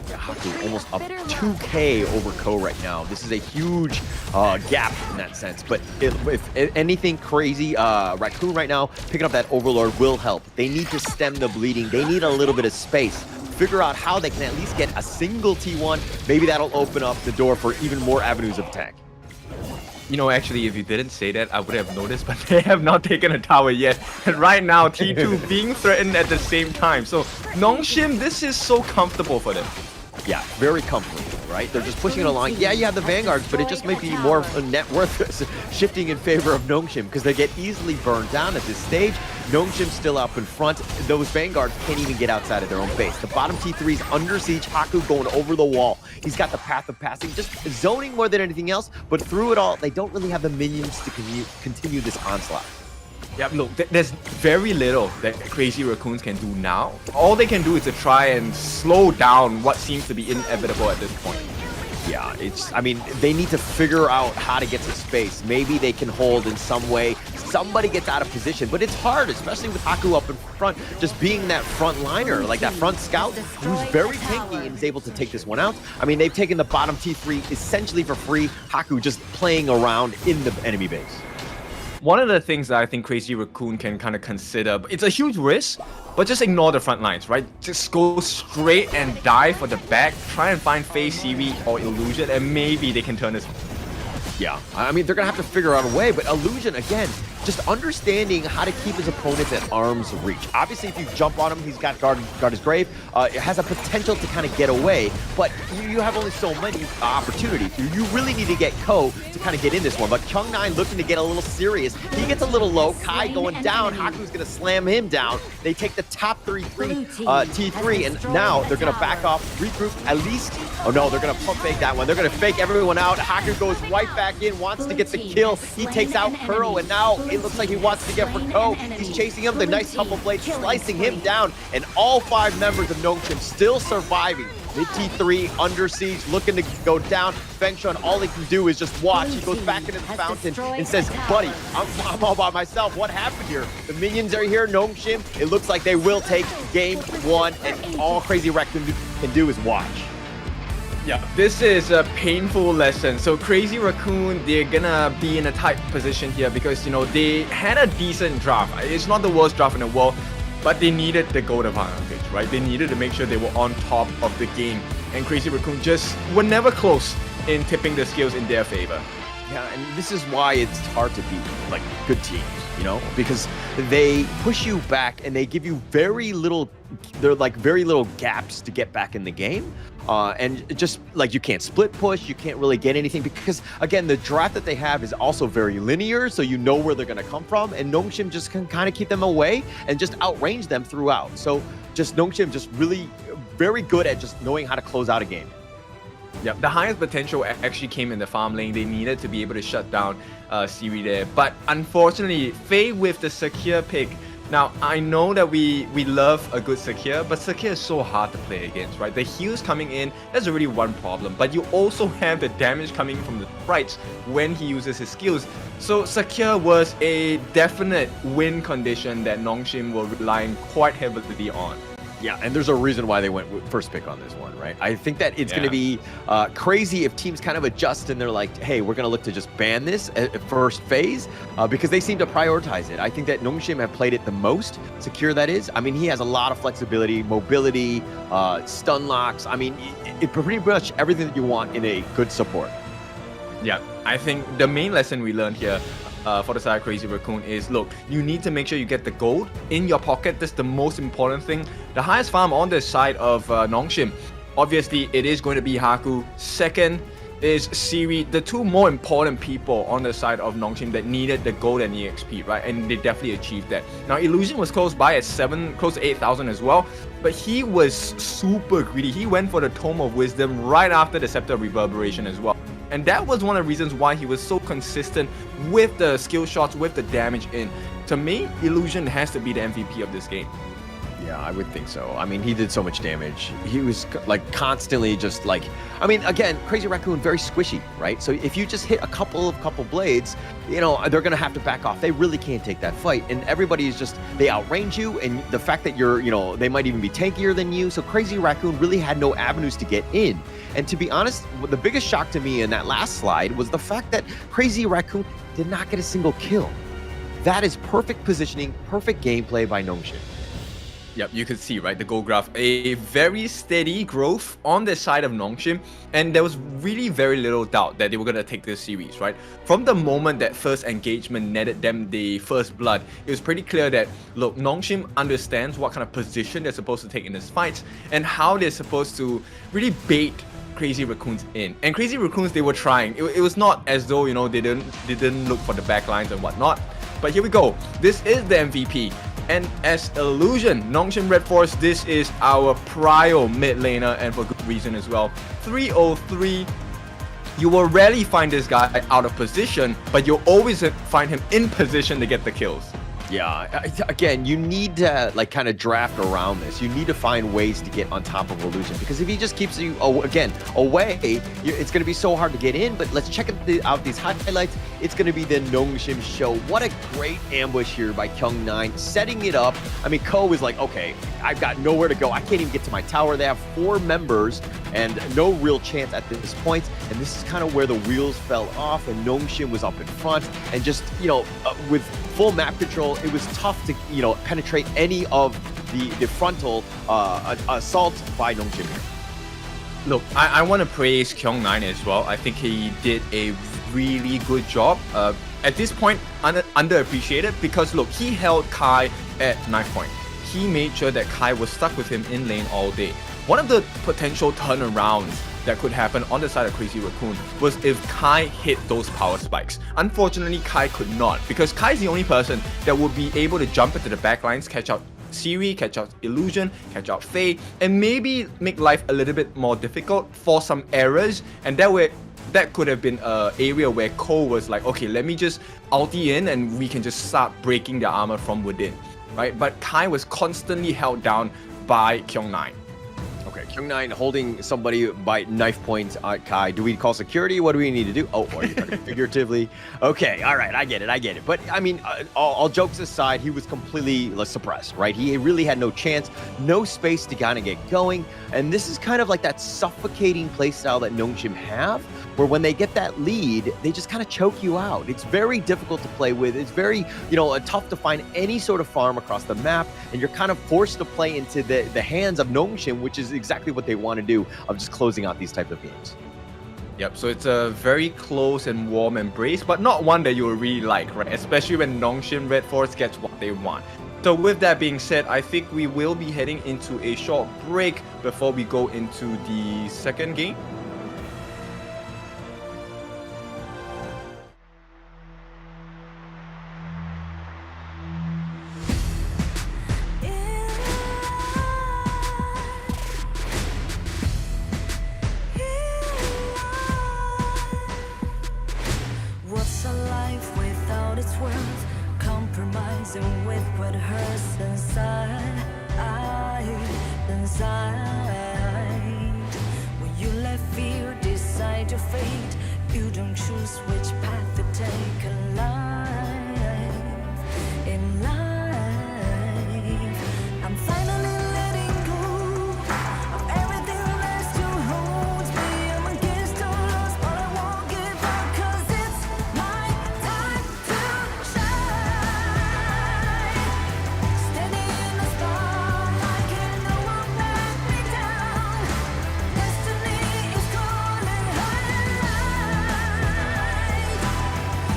Yeah, Haku almost up 2k over Ko right now. This is a huge gap in that sense. But if anything crazy, Raccoon right now, picking up that Overlord will help. They need to stem the bleeding. They need a little bit of space. Figure out how they can at least get a single T1. Maybe that'll open up the door for even more avenues of attack. You know, actually, if you didn't say that, I would have noticed, but they have not taken a tower yet. And right now, T2 being threatened at the same time. So, Nongshim, this is so comfortable for them. Yeah, very comfortable, right? They're just pushing it along. Yeah, you have the Vanguards, but it just might be more of a net worth shifting in favor of Nongshim because they get easily burned down at this stage. Nongshim's still up in front. Those Vanguards can't even get outside of their own base. The bottom T3's under siege. Haku going over the wall. He's got the path of passing, just zoning more than anything else. But through it all, they don't really have the minions to continue this onslaught. Yeah, look, there's very little that Crazy Raccoons can do now. All they can do is to try and slow down what seems to be inevitable at this point. Yeah, I mean, they need to figure out how to get to space. Maybe they can hold in some way. Somebody gets out of position, but it's hard, especially with Haku up in front, just being that front liner, like that front scout, who's very tanky and is able to take this one out. I mean, they've taken the bottom T3 essentially for free. Haku just playing around in the enemy base. One of the things that I think Crazy Raccoon can kind of consider, it's a huge risk, but just ignore the front lines, right? Just go straight and dive for the back, try and find Faye, Siri, or Illusion, and maybe they can turn this. Yeah, I mean, they're going to have to figure out a way, but Illusion, again, just understanding how to keep his opponents at arm's reach. Obviously, if you jump on him, he's got guard his grave. It has a potential to kind of get away, but you have only so many opportunities. You really need to get Ko to kind of get in this one, but Kyungnan looking to get a little serious. He gets a little low. Kai going down. Haku's going to slam him down. They take the top T3, and now they're going to back off, regroup at least. Oh no, they're going to pump fake that one. They're going to fake everyone out. Haku goes right back in, wants to get the kill. He takes out Kuro, and now it looks like he wants to get for Ko. He's chasing him, the nice couple blades, slicing him down, and all 5 members of Nongshim still surviving. Mid T3 under siege, looking to go down. Feng Shuan, all he can do is just watch. He goes back into the fountain and says, buddy, I'm all by myself. What happened here? The minions are here, Nongshim. It looks like they will take game 1, and all Crazy Raccoon can do is watch. Yeah, this is a painful lesson. So Crazy Raccoon, they're gonna be in a tight position here because, you know, they had a decent draft. It's not the worst draft in the world, but they needed the gold advantage, right? They needed to make sure they were on top of the game. And Crazy Raccoon just were never close in tipping the scales in their favor. Yeah, and this is why it's hard to beat like good teams, you know, because they push you back and they give you very little gaps to get back in the game. And just like you can't split push, you can't really get anything because again, the draft that they have is also very linear, so you know where they're going to come from, and Nongshim just can kind of keep them away and just outrange them throughout. So just Nongshim just really very good at just knowing how to close out a game. Yep, the highest potential actually came in the farm lane. They needed to be able to shut down Siri there. But unfortunately, Faye with the secure pick. Now, I know that we love a good secure, but secure is so hard to play against, right? The heals coming in, that's already one problem. But you also have the damage coming from the sprites when he uses his skills. So secure was a definite win condition that Nongshim were relying quite heavily on. Yeah, and there's a reason why they went first pick on this one, right? I think that it's going to be crazy if teams kind of adjust and they're like, hey, we're going to look to just ban this at first phase because they seem to prioritize it. I think that Nongshim have played it the most, secure that is. I mean, he has a lot of flexibility, mobility, stun locks. I mean, it pretty much everything that you want in a good support. Yeah, I think the main lesson we learned here for the side of Crazy Raccoon is, look, you need to make sure you get the gold in your pocket. That's the most important thing. The highest farm on the side of Nongshim, obviously it is going to be Haku. Second is Siri, the two more important people on the side of Nongshim that needed the gold and EXP, right? And they definitely achieved that. Now Illusion was close by at 7, close to 8,000 as well, but he was super greedy. He went for the Tome of Wisdom right after the Scepter of Reverberation as well. And that was one of the reasons why he was so consistent with the skill shots, with the damage in. To me, Illusion has to be the MVP of this game. Yeah, I would think so. I mean, he did so much damage. He was like constantly just like, I mean, again, Crazy Raccoon, very squishy, right? So if you just hit a couple blades, you know, they're going to have to back off. They really can't take that fight. And everybody is just, they outrange you. And the fact that you're, you know, they might even be tankier than you. So Crazy Raccoon really had no avenues to get in. And to be honest, the biggest shock to me in that last slide was the fact that Crazy Raccoon did not get a single kill. That is perfect positioning, perfect gameplay by Nongshim. Yep, you could see, right, the gold graph, a very steady growth on the side of Nongshim, and there was really very little doubt that they were going to take this series, right? From the moment that first engagement netted them the first blood, it was pretty clear that, look, Nongshim understands what kind of position they're supposed to take in this fight, and how they're supposed to really bait Crazy Raccoons in. And Crazy Raccoons, they were trying. It was not as though, you know, they didn't look for the backlines and whatnot. But here we go. This is the MVP. And as Illusion, Nongshim RedForce, this is our prio mid laner, and for good reason as well. 303. You will rarely find this guy out of position, but you'll always find him in position to get the kills. Yeah, again, you need to like kind of draft around this. You need to find ways to get on top of Illusion, because if he just keeps you again away, it's going to be so hard to get in. But let's check out these highlights. It's going to be the Nongshim show. What a great ambush here by Kyung9, setting it up. I mean, Ko is like, okay, I've got nowhere to go. I can't even get to my tower. They have 4 members and no real chance at this point. And this is kind of where the wheels fell off, and Nongshim was up in front, and just, you know, with full map control, it was tough to, you know, penetrate any of the frontal assault by Nongshim here. Look, I want to praise Kyung9 as well. I think he did a really good job. At this point, underappreciated, because look, he held Kai at knife point. He made sure that Kai was stuck with him in lane all day. One of the potential turnarounds that could happen on the side of Crazy Raccoon was if Kai hit those power spikes. Unfortunately, Kai could not, because Kai is the only person that would be able to jump into the backlines, catch out Siri, catch out Illusion, catch out Faye, and maybe make life a little bit more difficult for some errors. And that could have been an area where Cole was like, okay, let me just ulti in and we can just start breaking the armor from within, right? But Kai was constantly held down by Kyung9. Okay, Kyung9 holding somebody by knife point. Kai, do we call security? What do we need to do? Oh, are you talking figuratively? Okay, all right, I get it. But I mean, all jokes aside, he was completely suppressed, right? He really had no chance, no space to kind of get going. And this is kind of like that suffocating playstyle that Nongshim have, where when they get that lead, they just kind of choke you out. It's very difficult to play with. It's very, tough to find any sort of farm across the map, and you're kind of forced to play into the hands of Nongshim, which is exactly what they want to do, of just closing out these type of games. Yep, so it's a very close and warm embrace, but not one that you'll really like, right? Especially when Nongshim RedForce gets what they want. So with that being said, I think we will be heading into a short break before we go into the second game. What's a life without its worth? Compromising with what hurts inside. When you let fear decide your fate, you don't choose which path to take in life. In life, I'm finally letting go of everything that still holds me. I'm against all odds, but I won't give up, 'cause it's my time to shine. Standing in the spotlight, and no one let me down. Destiny is calling high.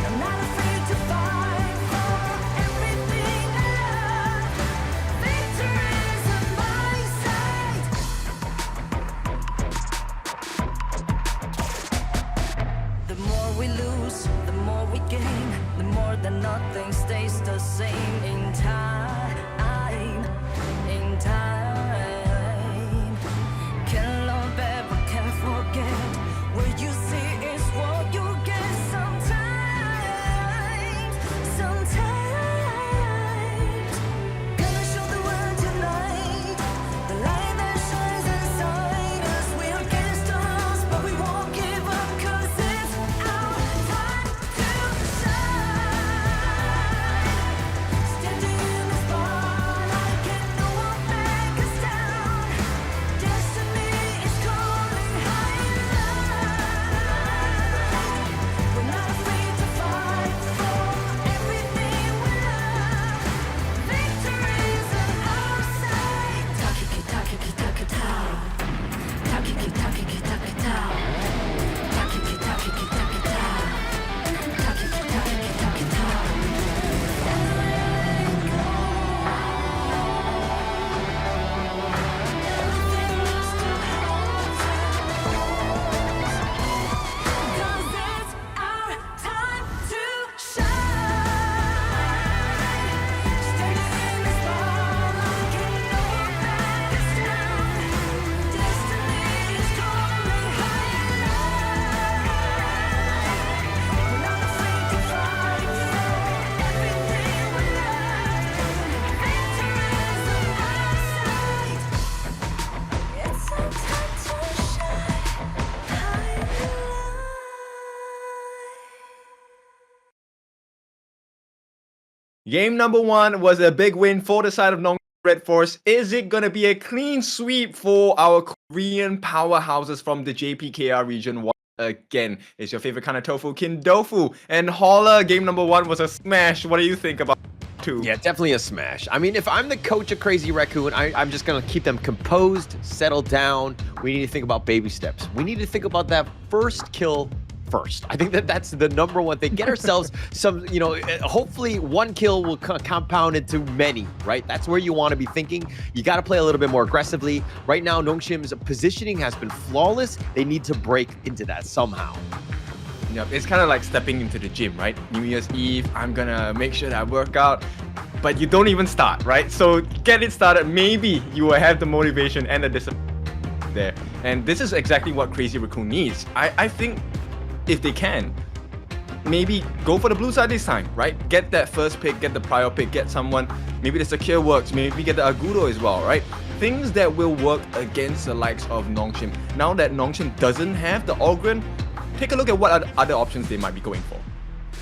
I'm not afraid to fight for everything I love. Victory's in my sight. The more we lose, the more we gain. The more that nothing stays the same. In time, can love ever, can't forget. What you see is what you get. Sometimes, gonna show the world tonight the light that shines inside us. We're against the odds, but we won't give up, 'cause it's our time to shine. Standing in the spotlight, can no one back us down. Destiny is calling high in light. We're not afraid to fight for everything we love. Victory's in our sight. Takiki takiki takita. Takiki takiki takita. Takiki takiki takita. Takiki takiki takita. Everything else still holds us. 'Cause it's our time to shine. Standing in the spotlight, can no one back us down. Destiny is calling high in light. We're not afraid to fight for everything we love. Victory's in our sight. It's our time to shine high in light. Game number one was a big win for the side of Nongshim RedForce. Is it going to be a clean sweep for our Korean powerhouses from the JPKR region? Once again, is your favorite kind of tofu, Kin Dofu? And Holla, game number one was a smash. What do you think about two? Yeah, definitely a smash. I mean, if I'm the coach of Crazy Raccoon, I'm just going to keep them composed, settle down. We need to think about baby steps. We need to think about that first kill first. I think that's the number one thing. Get ourselves some, hopefully one kill will compound into many, right? That's where you want to be thinking. You got to play a little bit more aggressively. Right now, Nongshim's positioning has been flawless. They need to break into that somehow. Yep, it's kind of like stepping into the gym, right? New Year's Eve, I'm gonna make sure that I work out, but you don't even start, right? So get it started. Maybe you will have the motivation and the discipline there. And this is exactly what Crazy Raccoon needs. I think if they can, maybe go for the blue side this time, right? Get that first pick, get the prior pick, get someone, maybe the secure works, maybe get the Agudo as well, right? things that will work against the likes of Nongshim. Now that Nongshim doesn't have the Ogren, take a look at what other options they might be going for.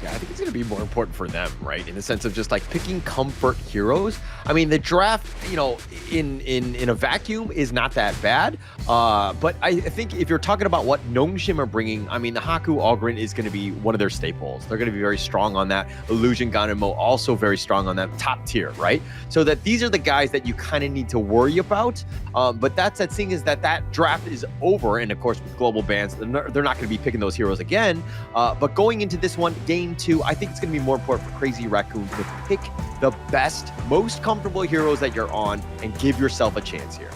Yeah, I think it's going to be more important for them, right? In the sense of just like picking comfort heroes. I mean, the draft, you know, in a vacuum is not that bad. But I think if you're talking about what Nongshim are bringing, I mean, the Haku Ogren is going to be one of their staples. They're going to be very strong on that. Illusion Ganemo also very strong on that, top tier, right? So that these are the guys that you kind of need to worry about. But that's that thing is that draft is over. And of course, with global bans, they're not going to be picking those heroes again. But going into this one, game 2, I think it's going to be more important for Crazy Raccoon to pick the best, most comfortable heroes that you're on and give yourself a chance here.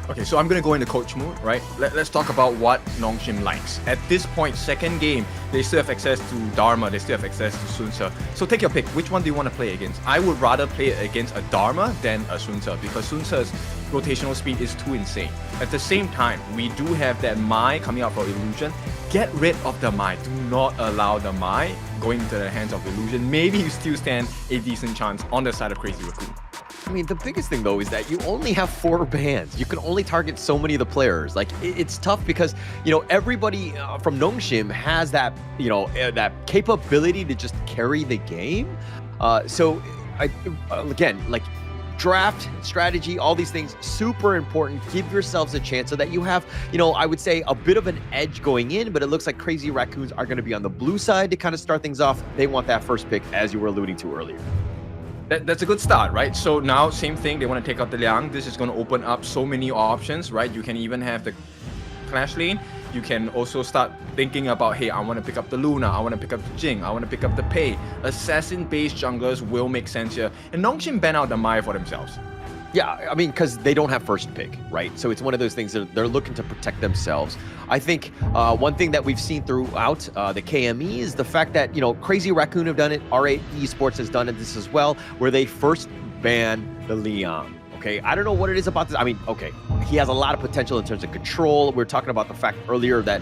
Okay, so I'm going to go into coach mode, right? Let's talk about what Nongshim likes. At this point, second game, they still have access to Dharma, they still have access to Sunsa. So take your pick. Which one do you want to play against? I would rather play it against a Dharma than a Sunsa because Sunsa's rotational speed is too insane. At the same time, we do have that Mai coming out for Illusion. Get rid of the Mai. Do not allow the Mai going into the hands of Illusion. Maybe you still stand a decent chance on the side of Crazy Raccoon. I mean, the biggest thing, though, is that you only have 4 bans. You can only target so many of the players. Like, it's tough because, you know, everybody from Nongshim has that, you know, that capability to just carry the game. Again, like, draft, strategy, all these things, super important. Give yourselves a chance so that you have, you know, I would say a bit of an edge going in, but it looks like Crazy Raccoons are going to be on the blue side to kind of start things off. They want that first pick, as you were alluding to earlier. That's a good start, right? So now, same thing, they want to take out the Liang. This is going to open up so many options, right? You can even have the Clash lane. You can also start thinking about, hey, I want to pick up the Luna, I want to pick up the Jing, I want to pick up the Pei. Assassin-based junglers will make sense here. And Nongshim ban out the Mai for themselves. Yeah, I mean, because they don't have first pick, right? So it's one of those things that they're looking to protect themselves. I think one thing that we've seen throughout the KME is the fact that, you know, Crazy Raccoon have done it, R8 Esports has done this as well, where they first ban the Liang. Okay, I don't know what it is about this. I mean, okay, he has a lot of potential in terms of control. We were talking about the fact earlier that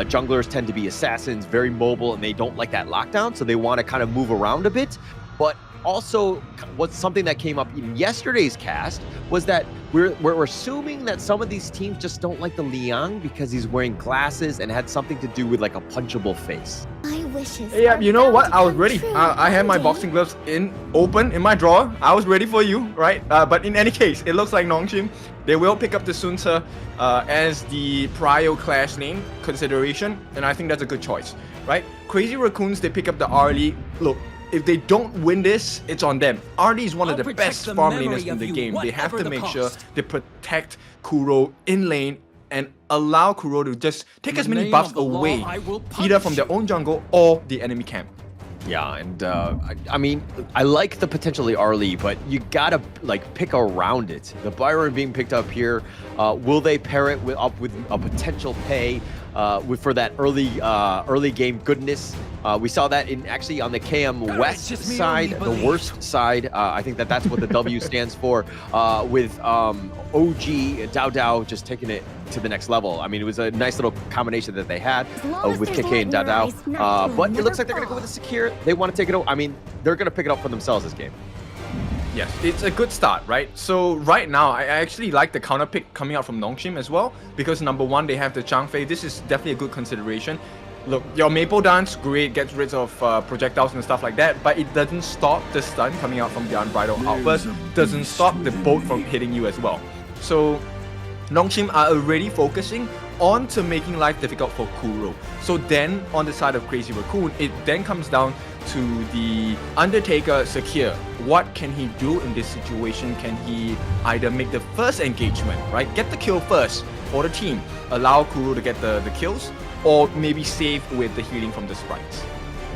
junglers tend to be assassins, very mobile, and they don't like that lockdown, so they want to kind of move around a bit. But also, what's something that came up in yesterday's cast was that we're assuming that some of these teams just don't like the Liang because he's wearing glasses and had something to do with like a punchable face. My wishes. Yeah, you know what? I was ready. I had my boxing gloves open in my drawer. I was ready for you, right? But in any case, it looks like Nongshim, they will pick up the Sunsa as the Prio Clash lane consideration, and I think that's a good choice, right? Crazy Raccoons, they pick up the Arlie. Look, if they don't win this, it's on them. Arlie is one of the best farm laners in the game. They have to make sure they protect Kuro in lane and allow Kuro to just take as many buffs away, either from their own jungle or the enemy camp. Yeah, and I mean, I like the potentially Arlie, but you gotta like pick around it. The Byron being picked up here, will they pair it with a potential Pei for that early game goodness? We saw that actually on the KM West side, the worst side. I think that's what the W stands for, with OG Dao just taking it to the next level. I mean, it was a nice little combination that they had with KK and Dao. But it looks like they're going to go with the Secure. They want to take it over. I mean, they're going to pick it up for themselves this game. Yes, it's a good start, right? So right now, I actually like the counter pick coming out from Nongshim as well, because number one, they have the Changfei. This is definitely a good consideration. Look, your Maple Dance, great, gets rid of projectiles and stuff like that, but it doesn't stop the stun coming out from the Unbridled Outburst, doesn't stop the bolt from hitting you as well. So Nongshim are already focusing on to making life difficult for Kuro. So then, on the side of Crazy Raccoon, it then comes down to the Undertaker Secure. What can he do in this situation? Can he either make the first engagement, right? Get the kill first for the team, allow Kuro to get the kills, or maybe save with the healing from the sprites.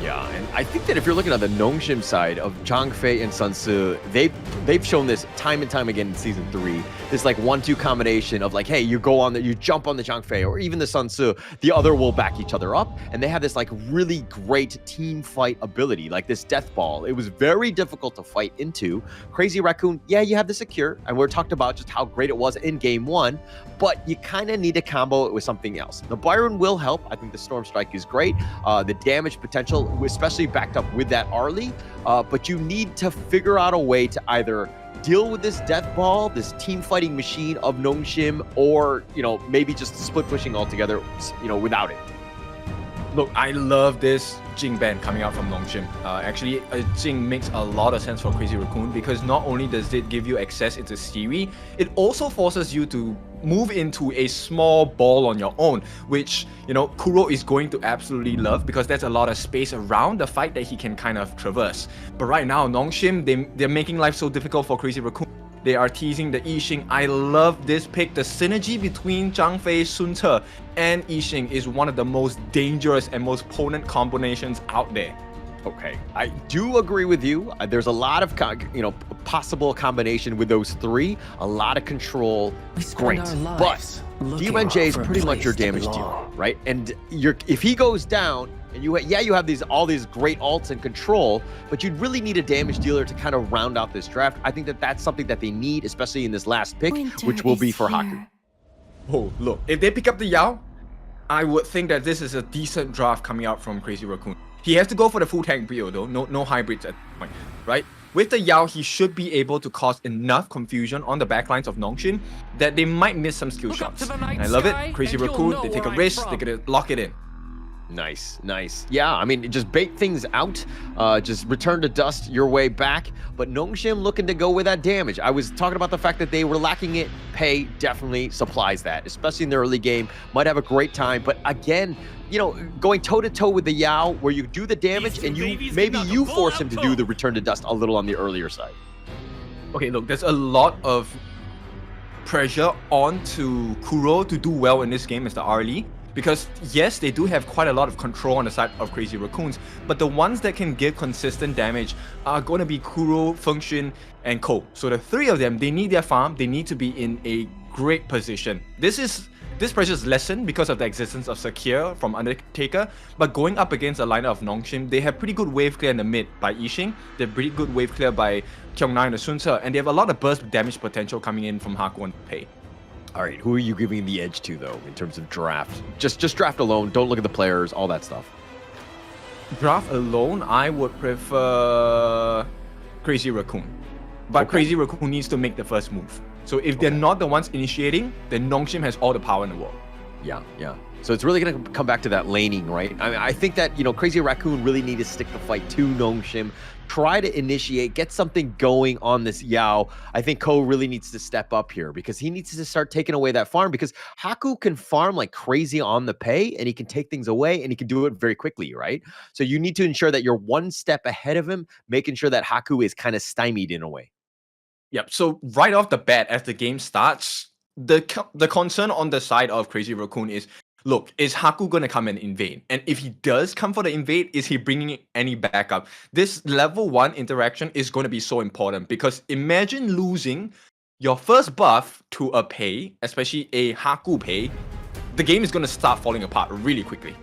Yeah, and I think that if you're looking at the Nongshim side of Changfei and Sun Tzu, they've shown this time and time again in Season 3. This like 1-2 combination of like, hey, you jump on the Changfei or even the Sun Tzu, the other will back each other up. And they have this like really great team fight ability, like this death ball. It was very difficult to fight into. Crazy Raccoon, yeah, you have the Secure, and we're talked about just how great it was in Game 1, but you kind of need to combo it with something else. The Byron will help. I think the Storm Strike is great. The damage potential, especially backed up with that Arlie, but you need to figure out a way to either deal with this death ball, this team fighting machine of Nongshim, or, you know, maybe just split pushing altogether, you know, without it? Look, I love this Jing ban coming out from Nongshim. Actually, Jing makes a lot of sense for Crazy Raccoon because not only does it give you access into Siri, it also forces you to move into a small ball on your own, which, you know, Kuro is going to absolutely love because there's a lot of space around the fight that he can kind of traverse. But right now, Nongshim, they're making life so difficult for Crazy Raccoon. They are teasing the Yixing. I love this pick. The synergy between Zhang Fei, Sun Ce, and Yixing is one of the most dangerous and most potent combinations out there. Okay, I do agree with you. There's a lot of, you know, possible combination with those three. A lot of control. Great, but Gen.G is pretty much your damage dealer, right? And if he goes down, and you have all these great ults and control, but you'd really need a damage dealer to kind of round out this draft. I think that that's something that they need, especially in this last pick, which will be for Haku. Oh, look, if they pick up the Yao, I would think that this is a decent draft coming out from Crazy Raccoon. He has to go for the full tank build though, no hybrids at this point, right? With the Yao, he should be able to cause enough confusion on the backlines of Nongshim that they might miss some skill shots. And I love it. Crazy Raccoon, they take a risk, they're gonna lock it in. Nice, nice. Yeah, I mean, just bait things out, just return to dust your way back. But Nongshim looking to go with that damage. I was talking about the fact that they were lacking it. Pei definitely supplies that, especially in the early game. Might have a great time, but again, you know, going toe-to-toe with the Yao, where you do the damage and maybe you force him to do the return to dust a little on the earlier side. Okay, look, there's a lot of pressure onto Kuro to do well in this game as the early. Because yes, they do have quite a lot of control on the side of Crazy Raccoons, but the ones that can give consistent damage are going to be Kuro, Fengxun, and Ko. So the three of them, they need their farm, they need to be in a great position. This pressure is lessened because of the existence of Sakir from Undertaker, but going up against a lineup of Nongshim, they have pretty good wave clear in the mid by Yixing, they have pretty good wave clear by Kyongnai and the Sun Ce, and they have a lot of burst damage potential coming in from Haku and Pei. All right, who are you giving the edge to, though, in terms of draft? Just draft alone. Don't look at the players, all that stuff. Draft alone, I would prefer Crazy Raccoon. But okay. Crazy Raccoon needs to make the first move. So if they're not the ones initiating, then Nongshim has all the power in the world. Yeah, yeah. So it's really going to come back to that laning, right? I mean, I think that, you know, Crazy Raccoon really need to stick the fight to Nongshim. Try to initiate, get something going on this Yao. I think Ko really needs to step up here because he needs to start taking away that farm because Haku can farm like crazy on the Pei and he can take things away and he can do it very quickly, right? So you need to ensure that you're one step ahead of him, making sure that Haku is kind of stymied in a way. Yep, so right off the bat, as the game starts, the concern on the side of Crazy Raccoon is, look, is Haku going to come and invade? And if he does come for the invade, is he bringing any backup? This level 1 interaction is going to be so important because imagine losing your first buff to a Pei, especially a Haku Pei. The game is going to start falling apart really quickly.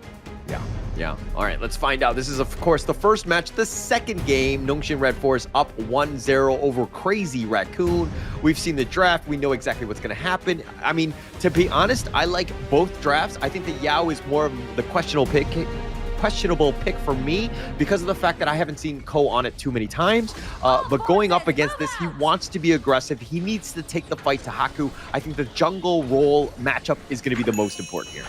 Yeah. Yeah. All right, let's find out. This is, of course, the first match, the second game. Nongshim RedForce up 1-0 over Crazy Raccoon. We've seen the draft. We know exactly what's going to happen. I mean, to be honest, I like both drafts. I think that Yao is more of the questionable pick for me because of the fact that I haven't seen Ko on it too many times. But going up against this, he wants to be aggressive. He needs to take the fight to Haku. I think the jungle role matchup is going to be the most important here.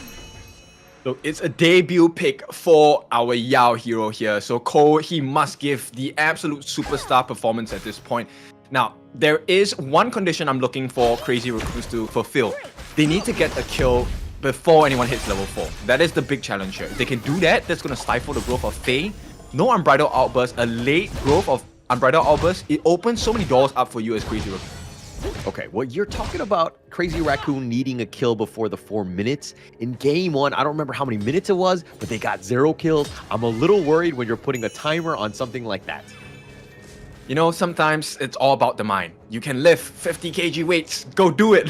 So it's a debut pick for our Yao hero here. So Ko, he must give the absolute superstar performance at this point. Now, there is one condition I'm looking for Crazy Raccoons to fulfill. They need to get a kill before anyone hits level 4. That is the big challenge here. If they can do that, that's going to stifle the growth of Fei. No Unbridled Outburst, a late growth of Unbridled Outburst. It opens so many doors up for you as Crazy Raccoon. Okay, well, you're talking about Crazy Raccoon needing a kill before the 4 minutes. In game 1, I don't remember how many minutes it was, but they got 0 kills. I'm a little worried when you're putting a timer on something like that. You know, sometimes it's all about the mind. You can lift 50 kg weights. Go do it.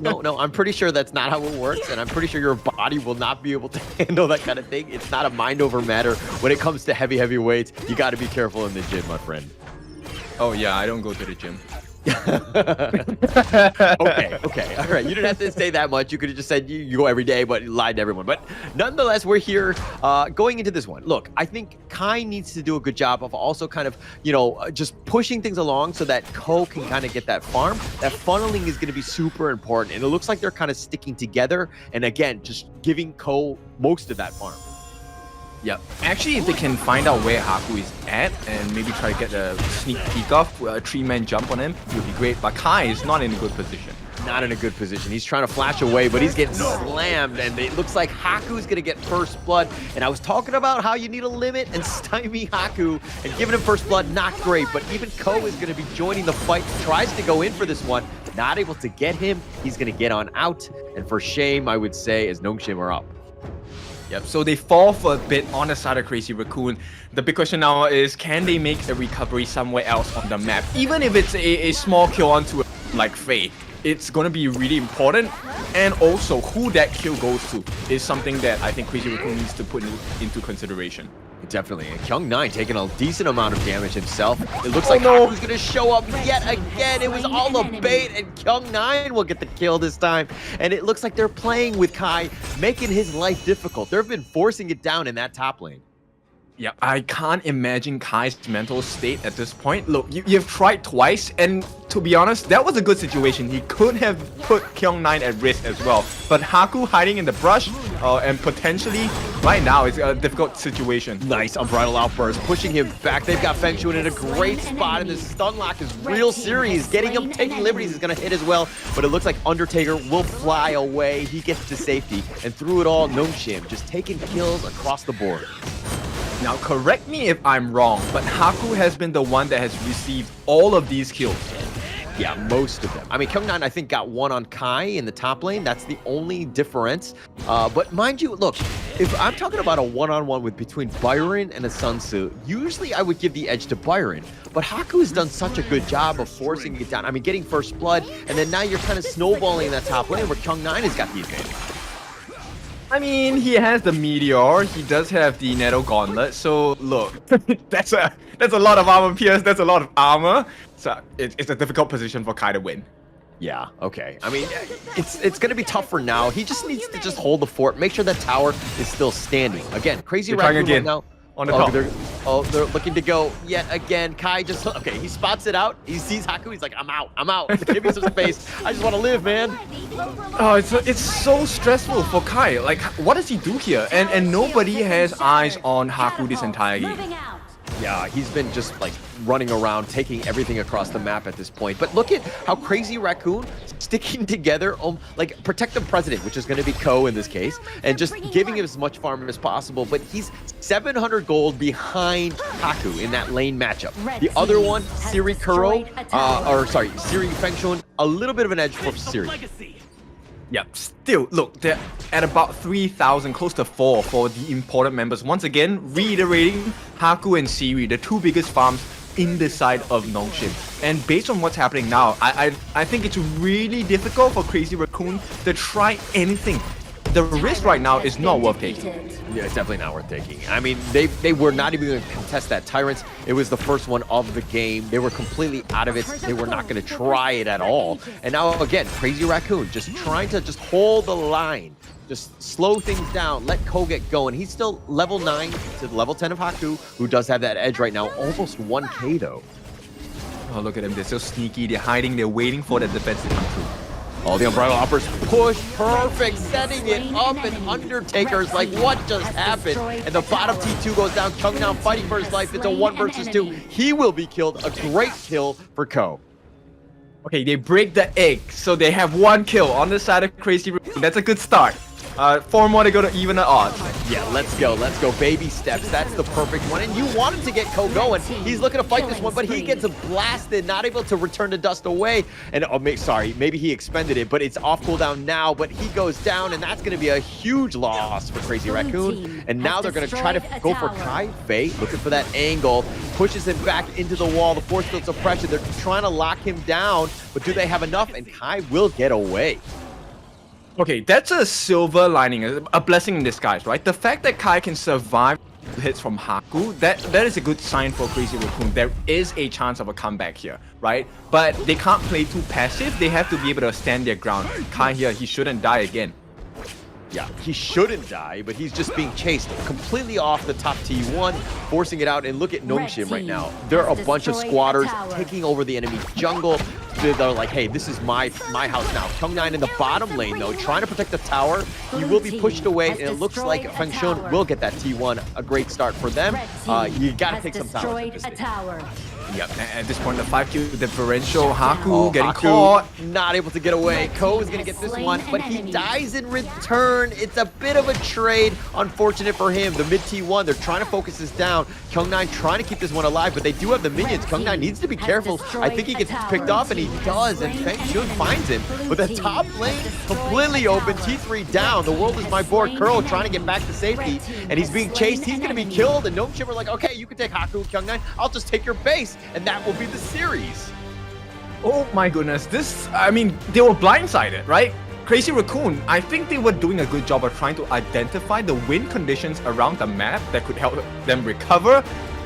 No. I'm pretty sure that's not how it works, and I'm pretty sure your body will not be able to handle that kind of thing. It's not a mind over matter. When it comes to heavy weights, you got to be careful in the gym, my friend. Oh, yeah, I don't go to the gym. Okay, all right. You didn't have to say that much. You could have just said you go every day, but you lied to everyone. But nonetheless, we're here going into this one. Look, I think Kai needs to do a good job of also kind of, just pushing things along so that Ko can kind of get that farm. That funneling is going to be super important. And it looks like they're kind of sticking together. And again, just giving Ko most of that farm. Yep. Actually, if they can find out where Haku is at and maybe try to get a sneak peek off, a 3-man jump on him, it would be great. But Kai is not in a good position. Not in a good position. He's trying to flash away, but he's getting slammed, and it looks like Haku's going to get first blood. And I was talking about how you need a limit and stymie Haku, and giving him first blood, not great. But even Ko is going to be joining the fight, tries to go in for this one, not able to get him. He's going to get on out, and for shame, I would say, as Nongshim are up. Yep, so they fall for a bit on the side of Crazy Raccoon. The big question now is, can they make a recovery somewhere else on the map? Even if it's a small kill onto like Faye, it's going to be really important. And also, who that kill goes to is something that I think Crazy Raccoon needs to put into consideration. Definitely. And Kyung9 taking a decent amount of damage himself. It looks like Haku's going to show up yet again. It was all a bait, and Kyung9 will get the kill this time. And it looks like they're playing with Kai, making his life difficult. They've been forcing it down in that top lane. Yeah, I can't imagine Kai's mental state at this point. Look, you've tried twice, and to be honest, that was a good situation. He could have put Kyung9 at risk as well. But Haku hiding in the brush, and potentially, right now, it's a difficult situation. Nice unbridled outburst, pushing him back. They've got Feng Shui in a great spot, and this stun lock is real serious. Getting him, taking liberties is going to hit as well. But it looks like Undertaker will fly away. He gets to safety, and through it all, Nongshim just taking kills across the board. Now, correct me if I'm wrong, but Haku has been the one that has received all of these kills. Yeah, most of them. I mean, Kyung9, I think, got one on Kai in the top lane. That's the only difference. But mind you, look, if I'm talking about a one-on-one between Byron and a Sun Tzu, usually I would give the edge to Byron. But Haku has done such a good job of forcing it down. I mean, getting first blood, and then now you're kind of snowballing in that top lane where Kyung9 has got the advantage. I mean, he has the Meteor, he does have the Nettle Gauntlet, so look, that's a lot of armor pierce, that's a lot of armor, so it's a difficult position for Kai to win. Yeah, okay. I mean, it's going to be tough for now. He just needs to just hold the fort, make sure that tower is still standing. Again, Crazy Raccoon right now. On the top. They're looking to go yet again. Kai just, okay, he spots it out. He sees Haku. He's like, I'm out. Give me some space. I just want to live, man. Oh, it's so stressful for Kai. Like, what does he do here? And nobody has eyes on Haku this entire game. Yeah, he's been just like running around, taking everything across the map at this point. But look at how Crazy Raccoon sticking together, like protective president, which is going to be Ko in this case, and just giving him as much farm as possible. But he's 700 gold behind Haku in that lane matchup. The other one, Siri Kuro, Siri Feng Shui, a little bit of an edge for Siri. Yep, still, look, they're at about 3,000, close to 4 for the important members. Once again, reiterating, Haku and Siri, the two biggest farms in the side of Nongshim. And based on what's happening now, I think it's really difficult for Crazy Raccoon to try anything. The risk right now is not worth taking. Yeah, it's definitely not worth taking. I mean, they were not even going to contest that Tyrants. It was the first one of the game. They were completely out of it. They were not going to try it at all. And now, again, Crazy Raccoon just trying to just hold the line. Just slow things down, let Ko get going. He's still level 9 to level 10 of Haku, who does have that edge right now. Almost 1k, though. Oh, look at them. They're so sneaky. They're hiding. They're waiting for the defense to come through. Oh, the Umbrella Hoppers push, perfect, setting it up, and Undertaker's like, what just happened? And the bottom T2 goes down, Kyung9 fighting for his life. It's a 1 versus 2. He will be killed. A great kill for Ko. Okay, they break the egg, so they have 1 kill on the side of Crazy Raccoon. That's a good start. 4 more to go to even the odds. Yeah, let's go. Baby steps. That's the perfect one. And you wanted to get Ko going. He's looking to fight this one, but he gets blasted, not able to return the dust away. And maybe he expended it, but it's off cooldown now. But he goes down, and that's going to be a huge loss for Crazy Raccoon. And now they're going to try to go for Kai. Faye looking for that angle, pushes him back into the wall. The force field suppression. They're trying to lock him down, but do they have enough? And Kai will get away. Okay, that's a silver lining, a blessing in disguise, right? The fact that Kai can survive hits from Haku, that is a good sign for Crazy Raccoon. There is a chance of a comeback here, right? But they can't play too passive. They have to be able to stand their ground. Kai here, he shouldn't die again. Yeah, he shouldn't die, but he's just being chased completely off the top T1, forcing it out. And look at Nongshim right now. There are a bunch of squatters taking over the enemy jungle. They're like, hey, this is my house now. Kyung9 in the bottom lane, though, trying to protect the tower. He will be pushed away, and it looks like Feng Shun will get that T1. A great start for them. You gotta take some towers at this stage. Yep, at this point, the 5Q differential, Haku getting caught. Not able to get away. Ko is going to get this one, but he dies in return. It's a bit of a trade. Unfortunate for him. The mid T1, they're trying to focus this down. Kyung9 trying to keep this one alive, but they do have the minions. Kyung9 needs to be careful. I think he gets picked off, and he does, and Feng Shun finds him. But the top lane completely open. T3 down. The world is my board. Curl trying to get back to safety, and he's being chased. He's going to be killed, and Nongshim are like, okay, you can take Haku and Kyung9. I'll just take your base. And that will be the series. Oh my goodness, this, I mean, they were blindsided, right? Crazy Raccoon, I think they were doing a good job of trying to identify the wind conditions around the map that could help them recover,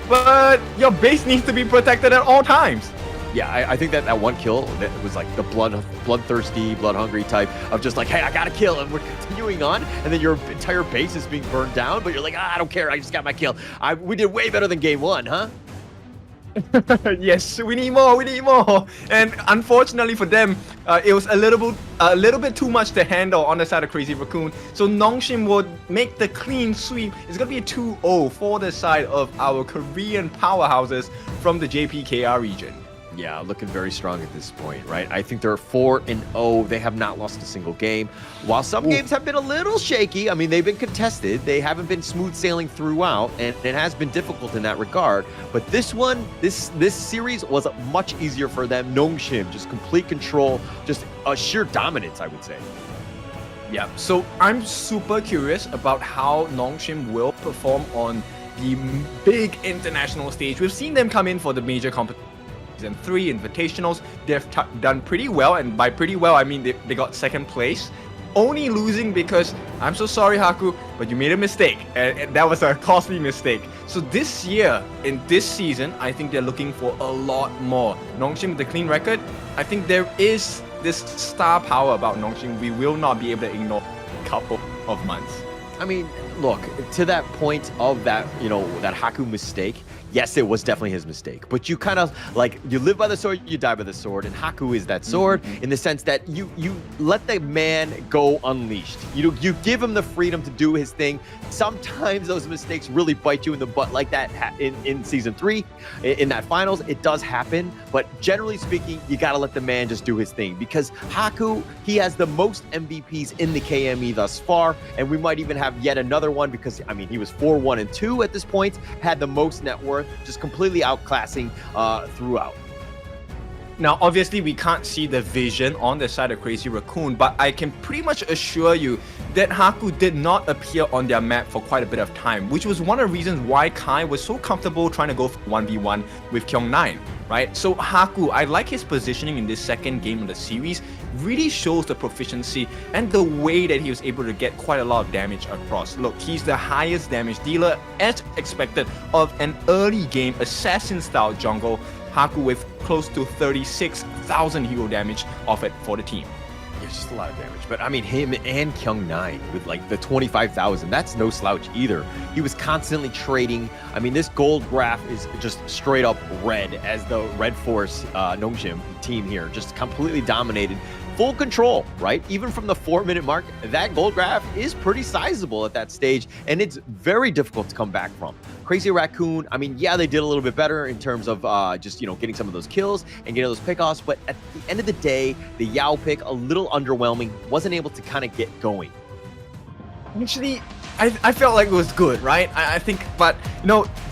but your base needs to be protected at all times. Yeah, I think that one kill, that was like the bloodthirsty, blood-hungry type of just like, hey, I gotta kill, and we're continuing on, and then your entire base is being burned down, but you're like, I don't care, I just got my kill. We did way better than game one, huh? Yes, we need more. And unfortunately for them, it was a little bit too much to handle on the side of Crazy Raccoon. So Nongshim would make the clean sweep. It's gonna be a 2-0 for the side of our Korean powerhouses from the JPKR region. Yeah, looking very strong at this point, right? I think they're 4-0. They have not lost a single game. While some games have been a little shaky, I mean, they've been contested. They haven't been smooth sailing throughout, and it has been difficult in that regard. But this one, this series was much easier for them. Nongshim, just complete control, just a sheer dominance, I would say. Yeah, so I'm super curious about how Nongshim will perform on the big international stage. We've seen them come in for the major competition. And 3 invitationals, they've done pretty well, and by pretty well I mean they got second place, only losing because, I'm so sorry Haku, but you made a mistake, and that was a costly mistake. So this year, in this season, I think they're looking for a lot more. Nongshim with the clean record, I think there is this star power about Nongshim we will not be able to ignore a couple of months. I mean, look, to that point of that, that Haku mistake, yes, it was definitely his mistake. But you kind of, like, you live by the sword, you die by the sword. And Haku is that sword in the sense that you let the man go unleashed. You give him the freedom to do his thing. Sometimes those mistakes really bite you in the butt, like that in Season 3. In that finals, it does happen. But generally speaking, you got to let the man just do his thing. Because Haku, he has the most MVPs in the KME thus far. And we might even have yet another one because, I mean, he was 4-1-2 at this point. Had the most net worth. Just completely outclassing throughout. Now, obviously, we can't see the vision on the side of Crazy Raccoon, but I can pretty much assure you that Haku did not appear on their map for quite a bit of time, which was one of the reasons why Kai was so comfortable trying to go for 1v1 with Kyung9, right? So Haku, I like his positioning in this second game of the series, really shows the proficiency and the way that he was able to get quite a lot of damage across. Look, he's the highest damage dealer as expected of an early game assassin-style jungle. Haku with close to 36,000 hero damage offered for the team. It's just a lot of damage. But I mean, him and Kyung9 with like the 25,000, that's no slouch either. He was constantly trading. I mean, this gold graph is just straight up red as the RedForce Nongshim team here just completely dominated. Full control, right? Even from the 4-minute mark, that gold graph is pretty sizable at that stage, and it's very difficult to come back from. Crazy Raccoon, I mean, yeah, they did a little bit better in terms of just, getting some of those kills and getting those pickoffs, but at the end of the day, the Yao pick, a little underwhelming, wasn't able to kind of get going. Actually, I felt like it was good, right? I think, but,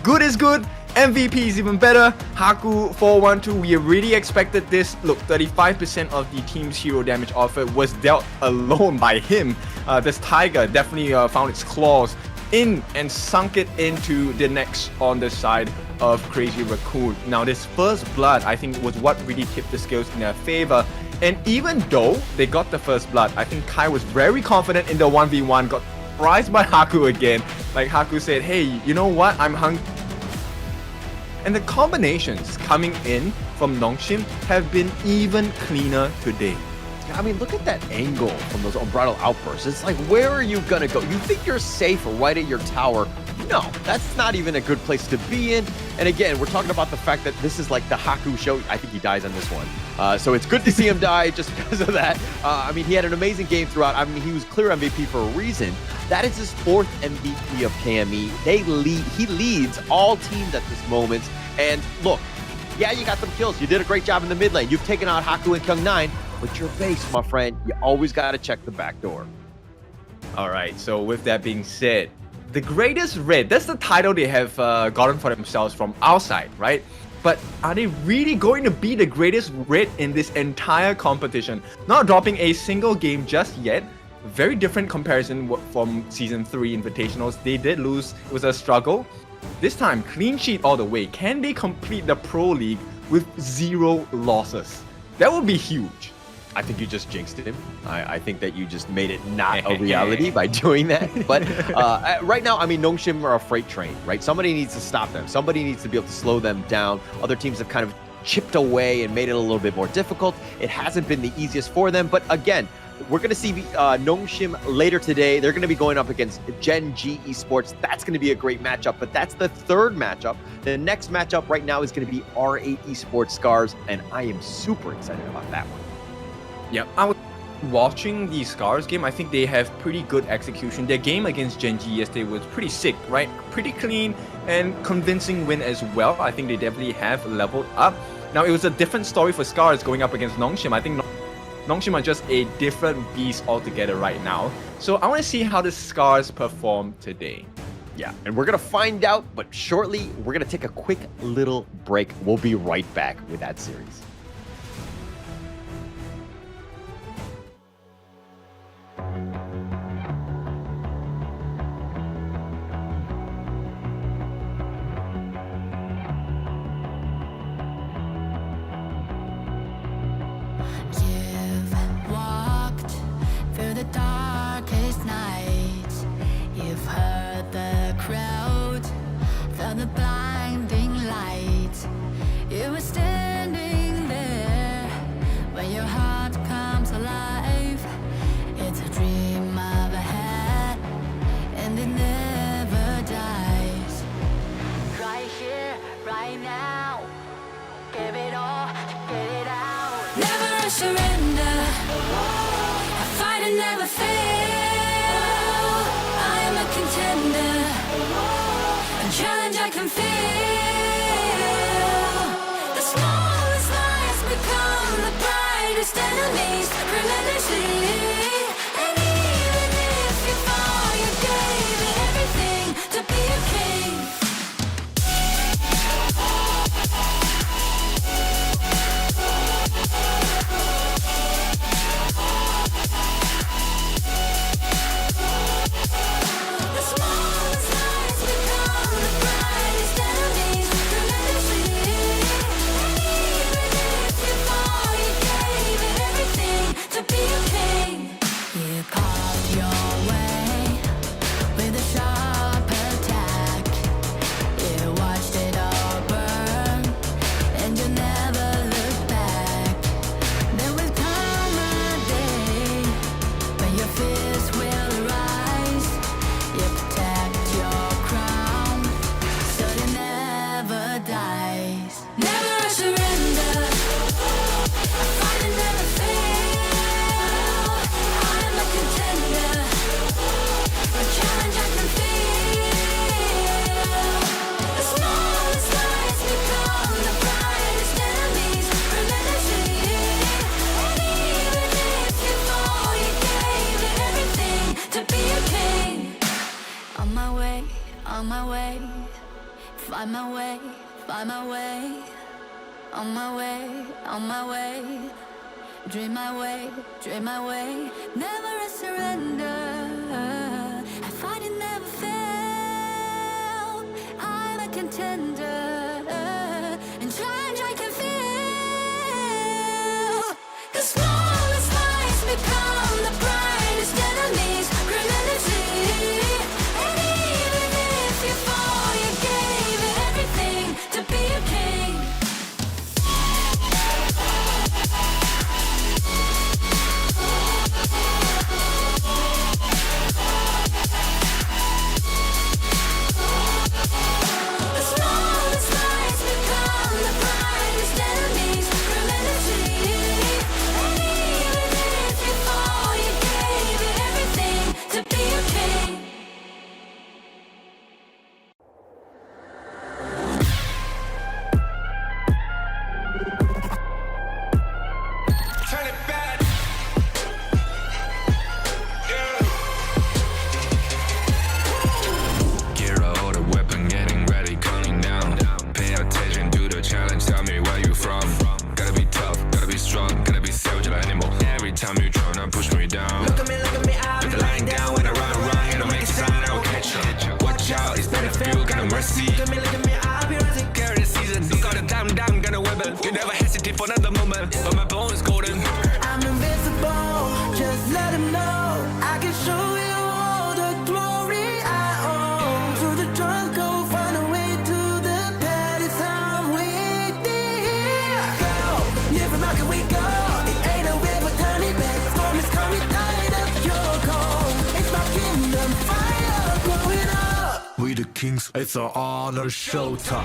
good is good. MVP is even better. Haku 4-1-2, we really expected this. Look, 35% of the team's hero damage offered was dealt alone by him. This Tiger definitely found its claws in and sunk it into the necks on the side of Crazy Raccoon. Now, this first blood, I think, was what really tipped the scales in their favor. And even though they got the first blood, I think Kai was very confident in the 1v1, got surprised by Haku again. Like Haku said, hey, you know what? I'm hungry. And the combinations coming in from Nongshim have been even cleaner today. I mean, look at that angle from those unbridled outbursts. It's like, where are you gonna go? You think you're safe right at your tower? No, that's not even a good place to be in. And again, we're talking about the fact that this is like the Haku show. I think he dies on this one. So it's good to see him die just because of that. I mean, he had an amazing game throughout. I mean, he was clear MVP for a reason. That is his 4th MVP of KME. He leads all teams at this moment. And look, yeah, you got some kills. You did a great job in the mid lane. You've taken out Haku and Kyung9. But your base, my friend, you always got to check the back door. All right, so with that being said, the greatest red, that's the title they have gotten for themselves from outside, right? But are they really going to be the greatest red in this entire competition? Not dropping a single game just yet. Very different comparison from Season 3 Invitationals. They did lose. It was a struggle. This time, clean sheet all the way. Can they complete the Pro League with 0 losses? That would be huge. I think you just jinxed him. I think that you just made it not a reality by doing that. But right now, I mean, Nongshim are a freight train, right? Somebody needs to stop them. Somebody needs to be able to slow them down. Other teams have kind of chipped away and made it a little bit more difficult. It hasn't been the easiest for them. But again, we're going to see Nongshim later today. They're going to be going up against Gen.G Esports. That's going to be a great matchup, but that's the 3rd matchup. The next matchup right now is going to be R8 Esports SCARZ, and I am super excited about that one. Yeah, I was watching the SCARZ game. I think they have pretty good execution. Their game against Gen.G yesterday was pretty sick, right? Pretty clean and convincing win as well. I think they definitely have leveled up. Now, it was a different story for SCARZ going up against Nongshim. I think Nongshim are just a different beast altogether right now. So I want to see how the SCARZ perform today. Yeah, and we're going to find out, but shortly, we're going to take a quick little break. We'll be right back with that series. You've walked through the darkest night. You've heard the crowd, felt the blinding light. You were standing there when your heart comes alive. It's a dream of ahead, and it never dies. Right here, right now, give it all, get it out. Never surrender, I fight and never fail. I am a contender, a challenge I can feel. The smallest lies become the brightest enemies, relentlessly. And even if you fall, you gave it everything to be a king. The smallest lies become the brightest enemies, relentlessly. And even if you fall, you gave it everything to be a king. You carved your way with a sharp attack. You watched it all burn, and you never looked back. There will come a day when your fears will arise. You protect your crown, so it never dies. Never surrender, I fight and never fail. I am a contender, a challenge I can feel. The smallest lies become the brightest enemies, relentlessly. And even if you fall, you gave it everything to be a king. On my way, on my way, find my way, find my way. On my way, on my way, dream my way, dream my way. Never a surrender, I fight and never fail. I'm a contender, and challenge I can feel. The smallest lies become the brightest enemies, relentlessly. push me down. Look at me, I'll Put be the line down when I run around, you don't make a sound, I will catch you. Watch out, it's Battlefield, got no mercy. look at me, I'll be rising. Carry the season, you got a damn, gonna wibble. You never hesitate for another moment, but my bone is golden. I'm invincible, just let him know. I can show you all the glory I own. Through the jungle, find a way to the palace. I'm waiting here. Go, never mind, can we go? It ain't a river, turning back. Storm is coming, tired of your call. It's my kingdom, fire blowing up. We the kings, it's an honor showtime.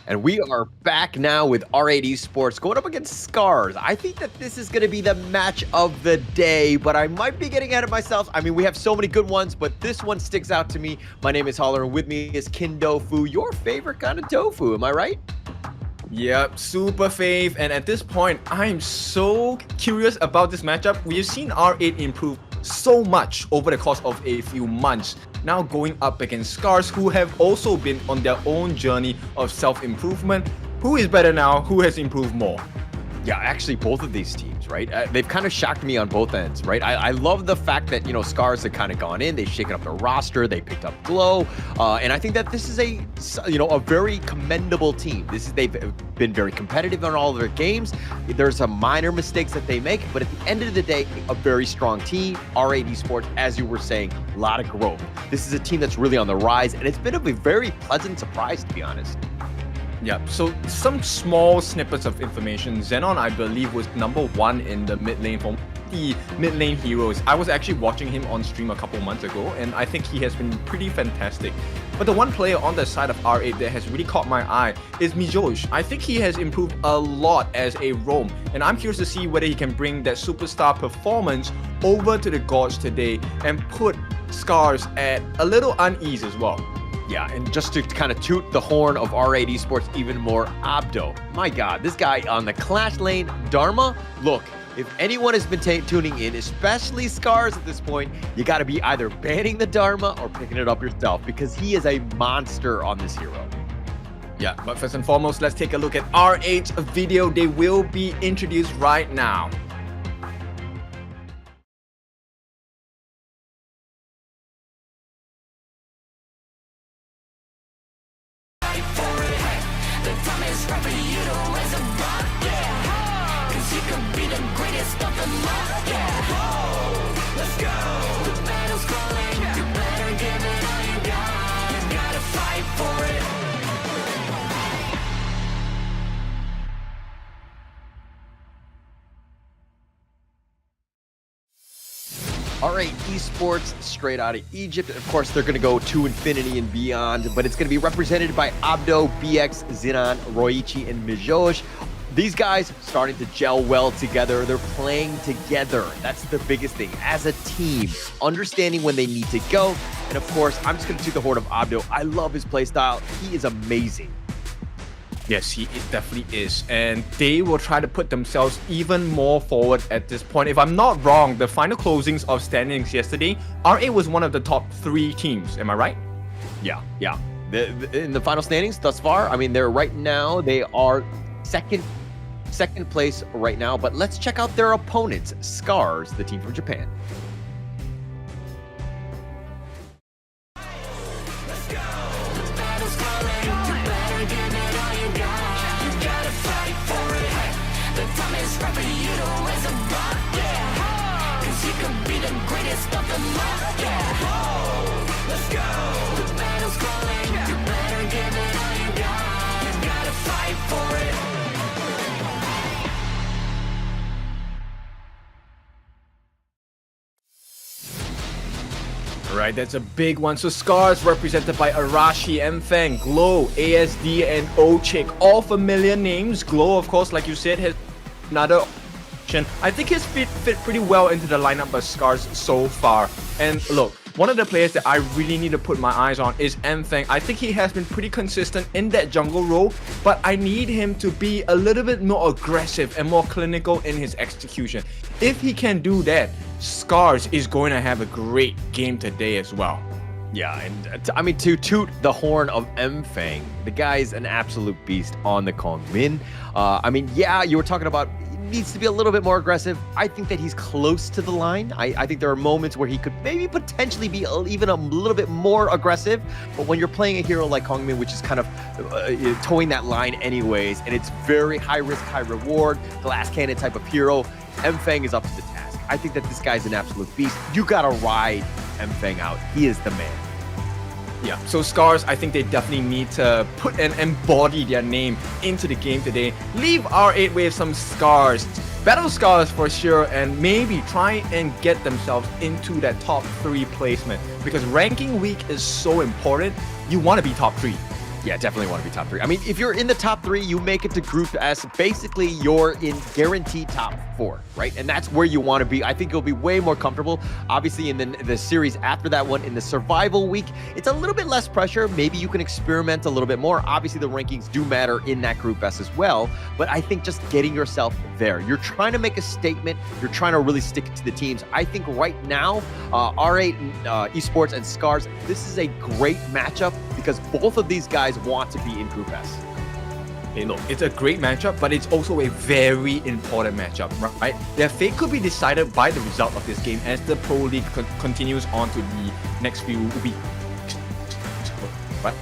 And we are back now with R8 Esports going up against SCARZ. I think that this is going to be the match of the day, but I might be getting ahead of myself. I mean, we have so many good ones, but this one sticks out to me. My name is Holler, and with me is Kindofu, your favorite kind of tofu. Am I right? Yep, super fave. And at this point, I'm so curious about this matchup. We've seen R8 improve so much over the course of a few months. Now going up against SCARZ, who have also been on their own journey of self-improvement. Who is better now? Who has improved more? Yeah, actually, both of these teams, right? They've kind of shocked me on both ends, right? I love the fact that, you know, SCARZ have kind of gone in, they've shaken up their roster, they picked up Glow, and I think that this is a very commendable team. They've been very competitive on all of their games. There's some minor mistakes that they make, but at the end of the day, a very strong team. R8 Esports, as you were saying, a lot of growth. This is a team that's really on the rise, and it's been a very pleasant surprise, to be honest. Yeah, so some small snippets of information. Xenon, I believe, was #1 in the mid lane for the mid lane heroes. I was actually watching him on stream a couple months ago, and I think he has been pretty fantastic. But the one player on the side of R8 that has really caught my eye is Mijoj. I think he has improved a lot as a roam, and I'm curious to see whether he can bring that superstar performance over to the Gorge today and put SCARZ at a little unease as well. Yeah, and just to kind of toot the horn of R8 Esports even more, Abdo. My God, this guy on the Clash lane, Dharma. Look, if anyone has been tuning in, especially SCARZ at this point, you got to be either banning the Dharma or picking it up yourself because he is a monster on this hero. Yeah, but first and foremost, let's take a look at R8's video. They will be introduced right now. R8 Esports, straight out of Egypt. Of course, they're going to go to infinity and beyond, but it's going to be represented by Abdo, BX, Zinan, Roichi, and Mijoj. These guys starting to gel well together. They're playing together. That's the biggest thing. As a team, understanding when they need to go. And of course, I'm just going to toot the horn of Abdo. I love his playstyle. He is amazing. Yes, he definitely is. And they will try to put themselves even more forward at this point. If I'm not wrong, the final closings of standings yesterday, R8 was one of the top 3 teams. Am I right? Yeah. In the final standings thus far, I mean, they're right now, they are second place right now. But let's check out their opponents, SCARZ, the team from Japan. right? That's a big one. So SCARZ represented by Arashi, Mfeng, Glow, ASD, and Ochik. All familiar names. Glow, of course, like you said, has another option. I think he's fit pretty well into the lineup of SCARZ so far. And look, one of the players that I really need to put my eyes on is Mfeng. I think he has been pretty consistent in that jungle role, but I need him to be a little bit more aggressive and more clinical in his execution. If he can do that, SCARZ is going to have a great game today as well. Yeah, and I mean, to toot the horn of Mfeng, the guy's an absolute beast on the KME. I mean, yeah, you were talking about needs to be a little bit more aggressive. I think that he's close to the line. I think there are moments where he could maybe potentially be even a little bit more aggressive, but when you're playing a hero like KME, which is kind of towing that line anyways, and it's very high risk, high reward, glass cannon type of hero, Mfeng is up to the task. I think that this guy's an absolute beast. You gotta ride Mfeng out. He is the man. Yeah, so SCARZ, I think they definitely need to put and embody their name into the game today. Leave R8 with some SCARZ, battle SCARZ for sure, and maybe try and get themselves into that top 3 placement. Because ranking week is so important, you want to be top 3. Yeah, definitely want to be top 3. I mean, if you're in the top 3, you make it to Group S. Basically, you're in guaranteed top 4, right? And that's where you want to be. I think you'll be way more comfortable. Obviously, in the series after that one, in the survival week, it's a little bit less pressure. Maybe you can experiment a little bit more. Obviously, the rankings do matter in that Group S as well. But I think just getting yourself there. You're trying to make a statement. You're trying to really stick to the teams. I think right now, R8, Esports, and SCARZ, this is a great matchup because both of these guys want to be in Group S. Hey, look, it's a great matchup, but it's also a very important matchup, right? Their fate could be decided by the result of this game as the Pro League continues on to the next few weeks. Right?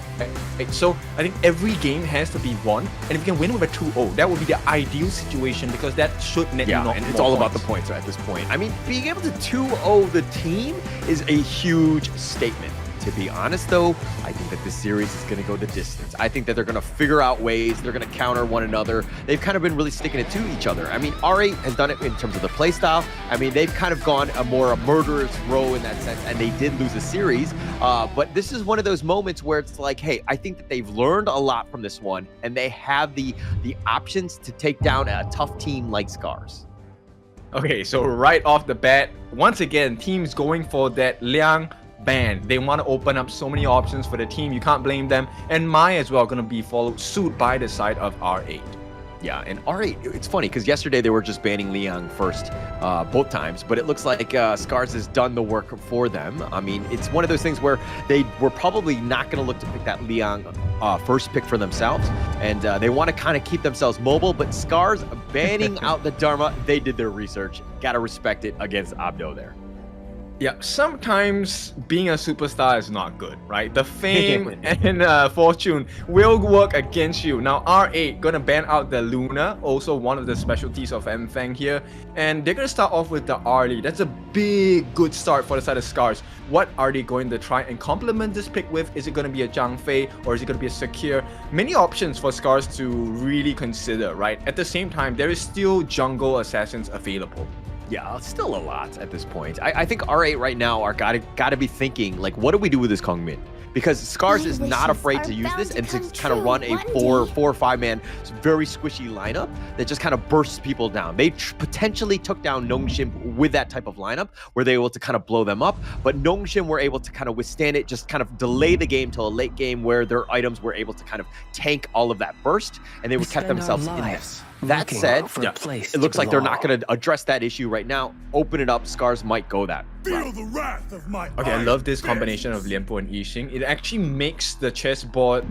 So I think every game has to be won, and if you can win with a 2-0, that would be the ideal situation because that should net you not. And it's all about the points at this point. I mean, being able to 2-0 the team is a huge statement. To be honest, though, I think that this series is going to go the distance. I think that they're going to figure out ways. They're going to counter one another. They've kind of been really sticking it to each other. I mean, R8 has done it in terms of the playstyle. I mean, they've kind of gone a murderous row in that sense, and they did lose a series. But this is one of those moments where it's like, hey, I think that they've learned a lot from this one, and they have the options to take down a tough team like SCARZ. Okay, so right off the bat, once again, teams going for that Liang ban. They want to open up so many options for the team. You can't blame them. And Mai as well going to be followed suit by the side of R8. Yeah, and R8, it's funny because yesterday they were just banning Liang first both times, but it looks like SCARZ has done the work for them. I mean, it's one of those things where they were probably not going to look to pick that Liang first pick for themselves, and they want to kind of keep themselves mobile, but SCARZ banning out the Dharma, they did their research. Got to respect it against Abdo there. Yeah, sometimes being a superstar is not good, right? The fame and fortune will work against you. Now, R8 gonna ban out the Luna, also one of the specialties of Mfeng here, and they're gonna start off with the Arlie. That's a big, good start for the side of SCARZ. What are they going to try and complement this pick with? Is it gonna be a Zhang Fei or is it gonna be a Secure? Many options for SCARZ to really consider, right? At the same time, there is still jungle assassins available. Yeah, still a lot at this point. I think R8 right now are gotta be thinking, like, what do we do with this KME? Because SCARZ is not afraid to use this and to kind of run a 4 or 5 man very squishy lineup that just kind of bursts people down. They potentially took down Nongshim with that type of lineup where they were able to kind of blow them up, but Nongshim were able to kind of withstand it, just kind of delay the game till a late game where their items were able to kind of tank all of that burst, and they would kept themselves in there. That said, it looks like they're not going to address that issue right now. Open it up, SCARZ might go that route. The wrath of my Okay, I love this combination of Lianpo and Yixing. It actually makes the chessboard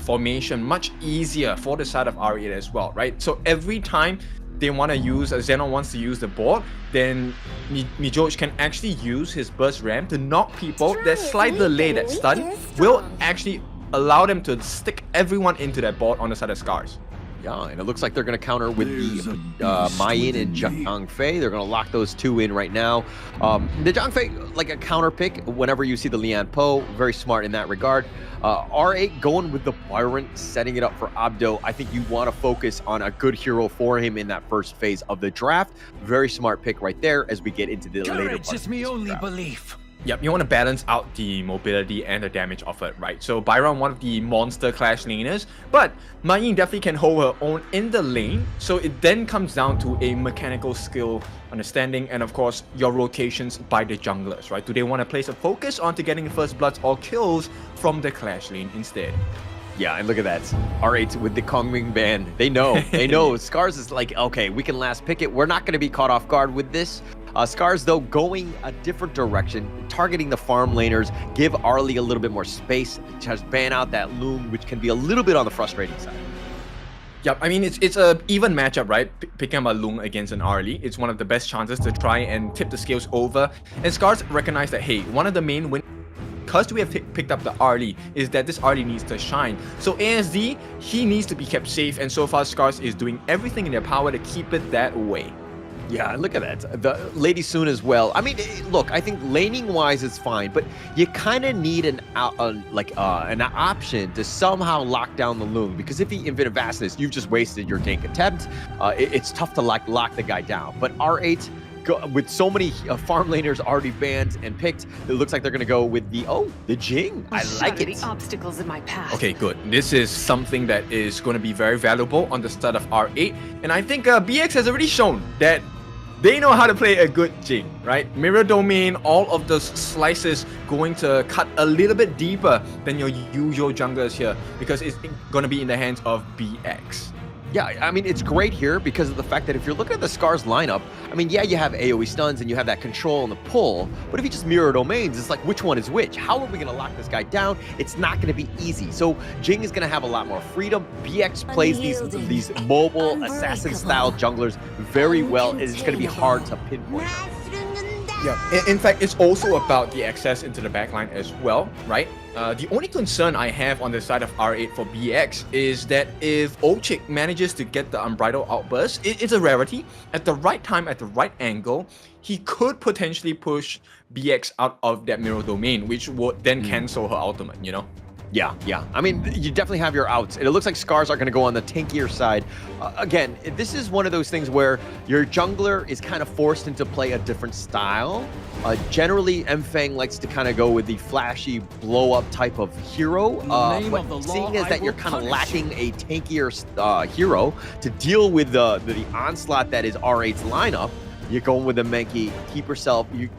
formation much easier for the side of R8 as well, right? So every time they want to use, Xenon wants to use the board, then Mijoj can actually use his burst ram to knock people. That slight delay, that stun, will actually allow them to stick everyone into that board on the side of SCARZ. Yeah, and it looks like they're going to counter with the Mayin and Zhang Fei. They're going to lock those two in right now. The Zhang Fei, like a counter pick whenever you see the Lian Po. Very smart in that regard. R8 going with the Byron, setting it up for Abdo. I think you want to focus on a good hero for him in that first phase of the draft. Very smart pick right there as we get into the later part. Courage is my only belief. Yep, you want to balance out the mobility and the damage offered, right? So Byron, one of the monster clash laners, but Ma Ying definitely can hold her own in the lane. So it then comes down to a mechanical skill understanding and of course your rotations by the junglers, right? Do they want to place a focus onto getting first bloods or kills from the clash lane instead? Yeah, and look at that. R8 with the Kongming ban. They know. They know. SCARZ is like, okay, we can last pick it. We're not going to be caught off guard with this. SCARZ, though, going a different direction, targeting the farm laners, give Arlie a little bit more space, just ban out that Loom, which can be a little bit on the frustrating side. Yep, I mean, it's a even matchup, right? Picking up a Lung against an Arlie, it's one of the best chances to try and tip the scales over. And SCARZ recognize that, hey, one of the main wins, because we have picked up the Arlie, is that this Arlie needs to shine. So ASD, he needs to be kept safe, and so far SCARZ is doing everything in their power to keep it that way. Yeah, look at that. The Lady Soon as well. I mean, look, I think laning-wise is fine, but you kind of need an option to somehow lock down the Loom, because if he Infinite Vastness, you've just wasted your gank attempt. It's tough to lock the guy down. But R8, with so many farm laners already banned and picked, it looks like they're going to go with the Jing. I like it. The obstacles in my path. Okay, good. This is something that is going to be very valuable on the start of R8. And I think BX has already shown that they know how to play a good Jing, right? Mirror Domain, all of those slices going to cut a little bit deeper than your usual junglers here because it's going to be in the hands of BX. Yeah, I mean, it's great here because of the fact that if you're looking at the SCARZ lineup, I mean, yeah, you have AoE stuns and you have that control and the pull, but if you just mirror domains, it's like, which one is which? How are we going to lock this guy down? It's not going to be easy. So Jing is going to have a lot more freedom. BX plays these mobile assassin-style junglers very well, and it's going to be hard to pinpoint. Yeah, in fact, it's also about the access into the backline as well, right? The only concern I have on the side of R8 for BX is that if Ochik manages to get the Unbridled Outburst, it's a rarity. At the right time, at the right angle, he could potentially push BX out of that mirror domain, which would then cancel her ultimate, you know? Yeah. I mean, you definitely have your outs. And it looks like SCARZ are going to go on the tankier side. Again, this is one of those things where your jungler is kind of forced into play a different style. Generally, Mfang likes to kind of go with the flashy blow-up type of hero. But seeing as that you're kind of lacking a tankier hero to deal with the onslaught that is R8's lineup, you're going with a Menki, keep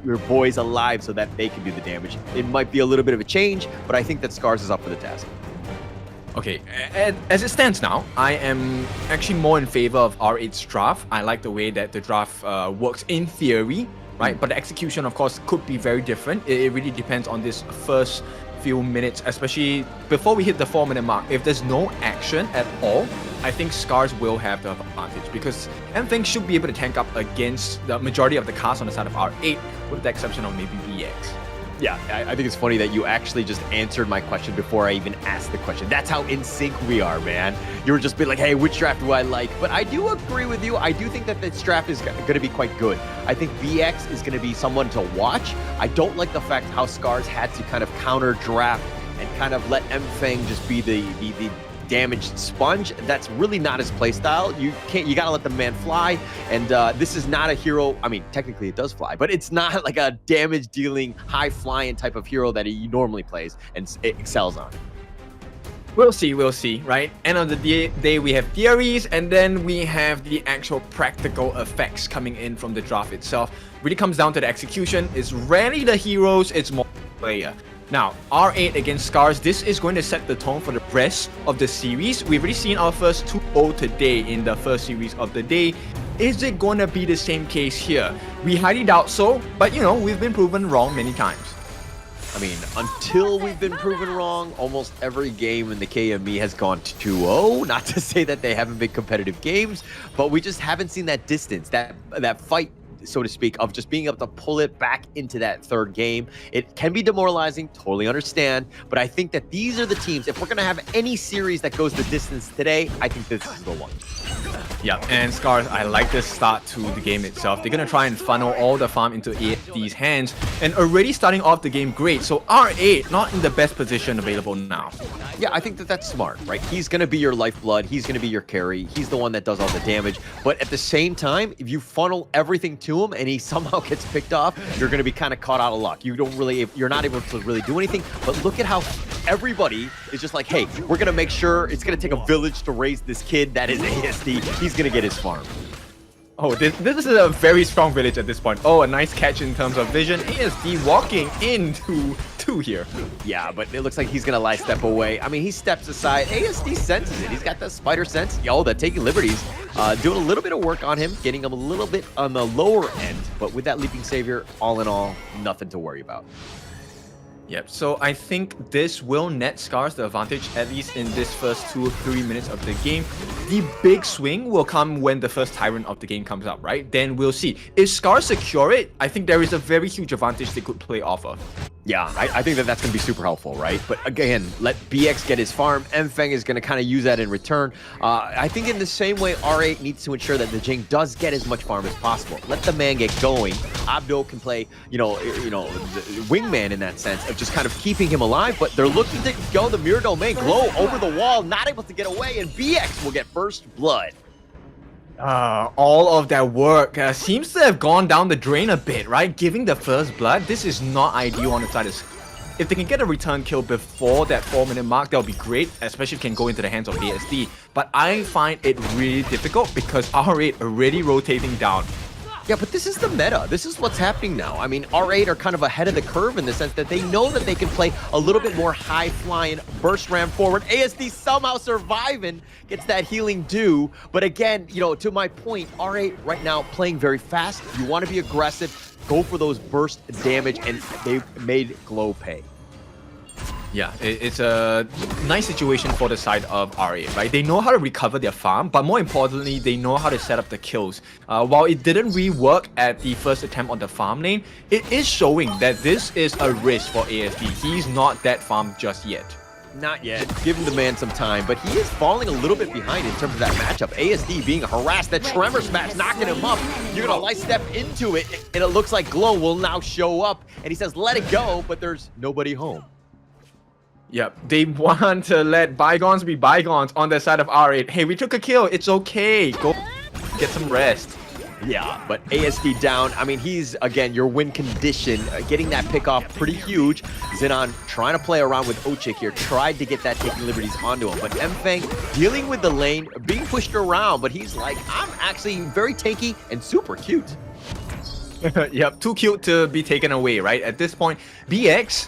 your boys alive so that they can do the damage. It might be a little bit of a change, but I think that SCARZ is up for the task. Okay, as it stands now, I am actually more in favor of R8's draft. I like the way that the draft works in theory, right? But the execution, of course, could be very different. It really depends on this first few minutes, especially before we hit the 4-minute mark. If there's no action at all, I think SCARZ will have the advantage because Mfang should be able to tank up against the majority of the cast on the side of R8, with the exception of maybe BX. Yeah, I think it's funny that you actually just answered my question before I even asked the question. That's how in sync we are, man. You were just being like, hey, which draft do I like? But I do agree with you. I do think that this draft is going to be quite good. I think BX is going to be someone to watch. I don't like the fact how SCARZ had to kind of counter draft and kind of let Mfang just be the damaged sponge. That's really not his playstyle. You gotta let the man fly, and this is not a hero. I mean, technically it does fly, but it's not like a damage dealing, high flying type of hero that he normally plays and excels on. We'll see, right? End of the day, we have theories, and then we have the actual practical effects coming in from the draft itself. Really comes down to the execution. It's rarely the heroes, it's more player. Now, R8 against SCARZ, this is going to set the tone for the rest of the series. We've already seen our first 2-0 today in the first series of the day. Is it going to be the same case here? We highly doubt so, but you know, we've been proven wrong many times. I mean, until we've been proven wrong, almost every game in the KME has gone 2-0. Not to say that they haven't been competitive games, but we just haven't seen that distance, that fight, so to speak, of just being able to pull it back into that third game. It can be demoralizing, totally understand, but I think that these are the teams, if we're going to have any series that goes the distance today, I think this is the one. Yeah, and SCARZ, I like the start to the game itself. They're going to try and funnel all the farm into ASD's hands and already starting off the game great. So R8 not in the best position available now. Yeah, I think that that's smart, right? He's going to be your lifeblood. He's going to be your carry. He's the one that does all the damage. But at the same time, if you funnel everything to him and he somehow gets picked off, you're going to be kind of caught out of luck. You're not able to really do anything. But look at how everybody is just like, hey, we're going to make sure it's going to take a village to raise this kid that is ASD. He's going to get his farm. Oh, this is a very strong village at this point. Oh, a nice catch in terms of vision. ASD walking into 2 here. Yeah, but it looks like he's going to lie step away. I mean, he steps aside. ASD senses it. He's got the spider sense. Yo, the taking liberties. Doing a little bit of work on him, getting him a little bit on the lower end. But with that leaping savior, all in all, nothing to worry about. Yep, so I think this will net SCARZ the advantage, at least in this first 2 or 3 minutes of the game. The big swing will come when the first Tyrant of the game comes out, right? Then we'll see. If SCARZ secure it, I think there is a very huge advantage they could play off of. Yeah, I think that that's going to be super helpful, right? But again, let BX get his farm. Mfeng is going to kind of use that in return. I think in the same way, R8 needs to ensure that the Jing does get as much farm as possible. Let the man get going. Abdo can play, the wingman in that sense of just kind of keeping him alive. But they're looking to go the mirror domain, glow over the wall, not able to get away, and BX will get first blood. All of that work seems to have gone down the drain a bit, right? Giving the first blood, this is not ideal on the side of... If they can get a return kill before that 4-minute mark, that would be great, especially if it can go into the hands of ASD. But I find it really difficult because R8 already rotating down. Yeah, but this is the meta. This is what's happening now. I mean, R8 are kind of ahead of the curve in the sense that they know that they can play a little bit more high-flying burst ram forward. ASD somehow surviving, gets that healing due. But again, to my point, R8 right now playing very fast. You want to be aggressive, go for those burst damage, and they made Glow pay. Yeah, it's a nice situation for the side of R8, right? They know how to recover their farm, but more importantly, they know how to set up the kills. While it didn't really work at the first attempt on the farm lane, it is showing that this is a risk for ASD. He's not that farmed just yet. Not yet. Give the man some time, but he is falling a little bit behind in terms of that matchup. ASD being harassed, that Tremor Smash knocking him up. You're going to light step into it, and it looks like Glow will now show up, and he says, let it go, but there's nobody home. Yep, they want to let bygones be bygones on the side of R8. Hey, we took a kill. It's okay. Go get some rest. Yeah, but ASD down. I mean, he's, again, your win condition. Getting that pick off pretty huge. Xenon trying to play around with Ochik here. Tried to get that taking liberties onto him. But Mfeng dealing with the lane, being pushed around. But he's like, I'm actually very tanky and super cute. Yep, too cute to be taken away, right? At this point, BX...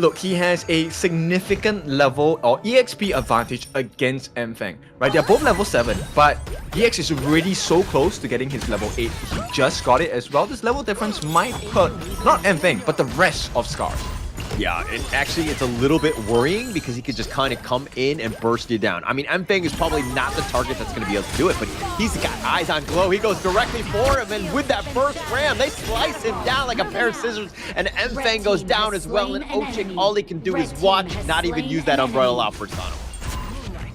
Look, he has a significant level or EXP advantage against Mfeng, right? They're both level 7, but BX is already so close to getting his level 8. He just got it as well. This level difference might hurt not Mfeng, but the rest of SCARZ. Yeah, and actually it's a little bit worrying because he could just kind of come in and burst you down. I mean, Mfeng is probably not the target that's going to be able to do it, but he's got eyes on Glow. He goes directly for him, and with that first ram, they slice him down like a pair of scissors, and Mfeng goes down as well, and Ochik, all he can do is watch, not even use that umbrella outburst on him.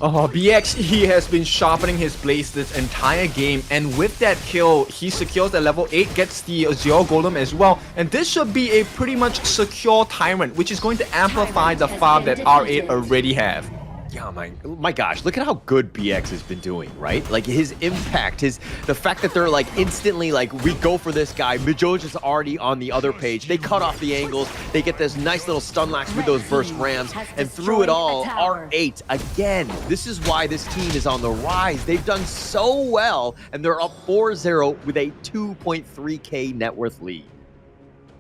Oh, BX, he has been sharpening his blades this entire game, and with that kill, he secures the level 8, gets the Azure Golem as well, and this should be a pretty much secure Tyrant, which is going to amplify the farm that R8 already have. Yeah, my gosh, look at how good BX has been doing, right? Like his impact, the fact that they're like instantly like, we go for this guy. Majoj is already on the other page. They cut off the angles. They get this nice little stun locks with those burst rams. And through it all, R8, again, this is why this team is on the rise. They've done so well, and they're up 4-0 with a 2.3K net worth lead.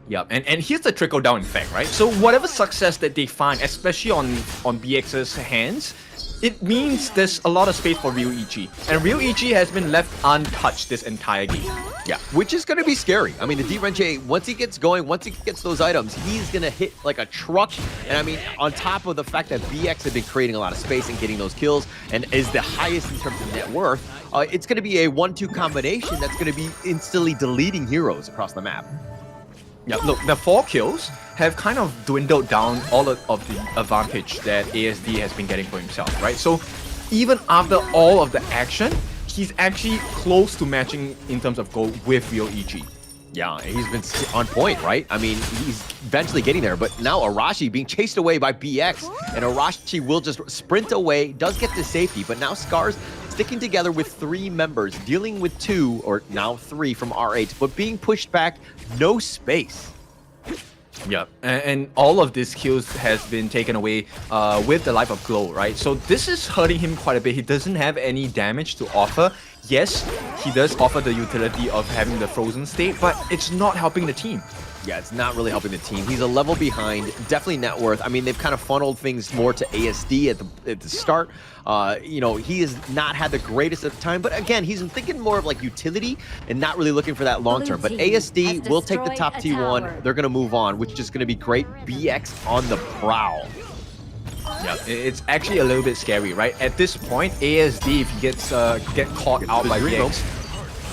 Yep, and here's the trickle-down effect, right? So whatever success that they find, especially on BX's hands, it means there's a lot of space for Real EG. And Real EG has been left untouched this entire game. Yeah, which is going to be scary. I mean, the D-Ren-J, once he gets going, once he gets those items, he's going to hit like a truck. And I mean, on top of the fact that BX have been creating a lot of space and getting those kills and is the highest in terms of net worth, it's going to be a 1-2 combination that's going to be instantly deleting heroes across the map. Yeah, look, the 4 kills have kind of dwindled down all of the advantage that ASD has been getting for himself, right? So even after all of the action, he's actually close to matching in terms of gold with Real EG. Yeah, he's been on point, right? I mean, he's eventually getting there, but now Arashi being chased away by BX, and Arashi will just sprint away, does get to safety, but now SCARZ sticking together with 3 members, dealing with 2, or now 3 from R8, but being pushed back, no space. Yeah, and all of these kills has been taken away with the life of Glow, right? So this is hurting him quite a bit. He doesn't have any damage to offer. Yes, he does offer the utility of having the frozen state, but it's not helping the team. Yeah, it's not really helping the team. He's a level behind, definitely net worth. I mean, they've kind of funneled things more to ASD at the start. You know, he has not had the greatest of time, but again, he's thinking more of like utility and not really looking for that long term. But ASD will take the top T1. They're going to move on, which is going to be great. BX on the prowl. Yeah, it's actually a little bit scary, right? At this point, ASD, if he gets get caught out by BX,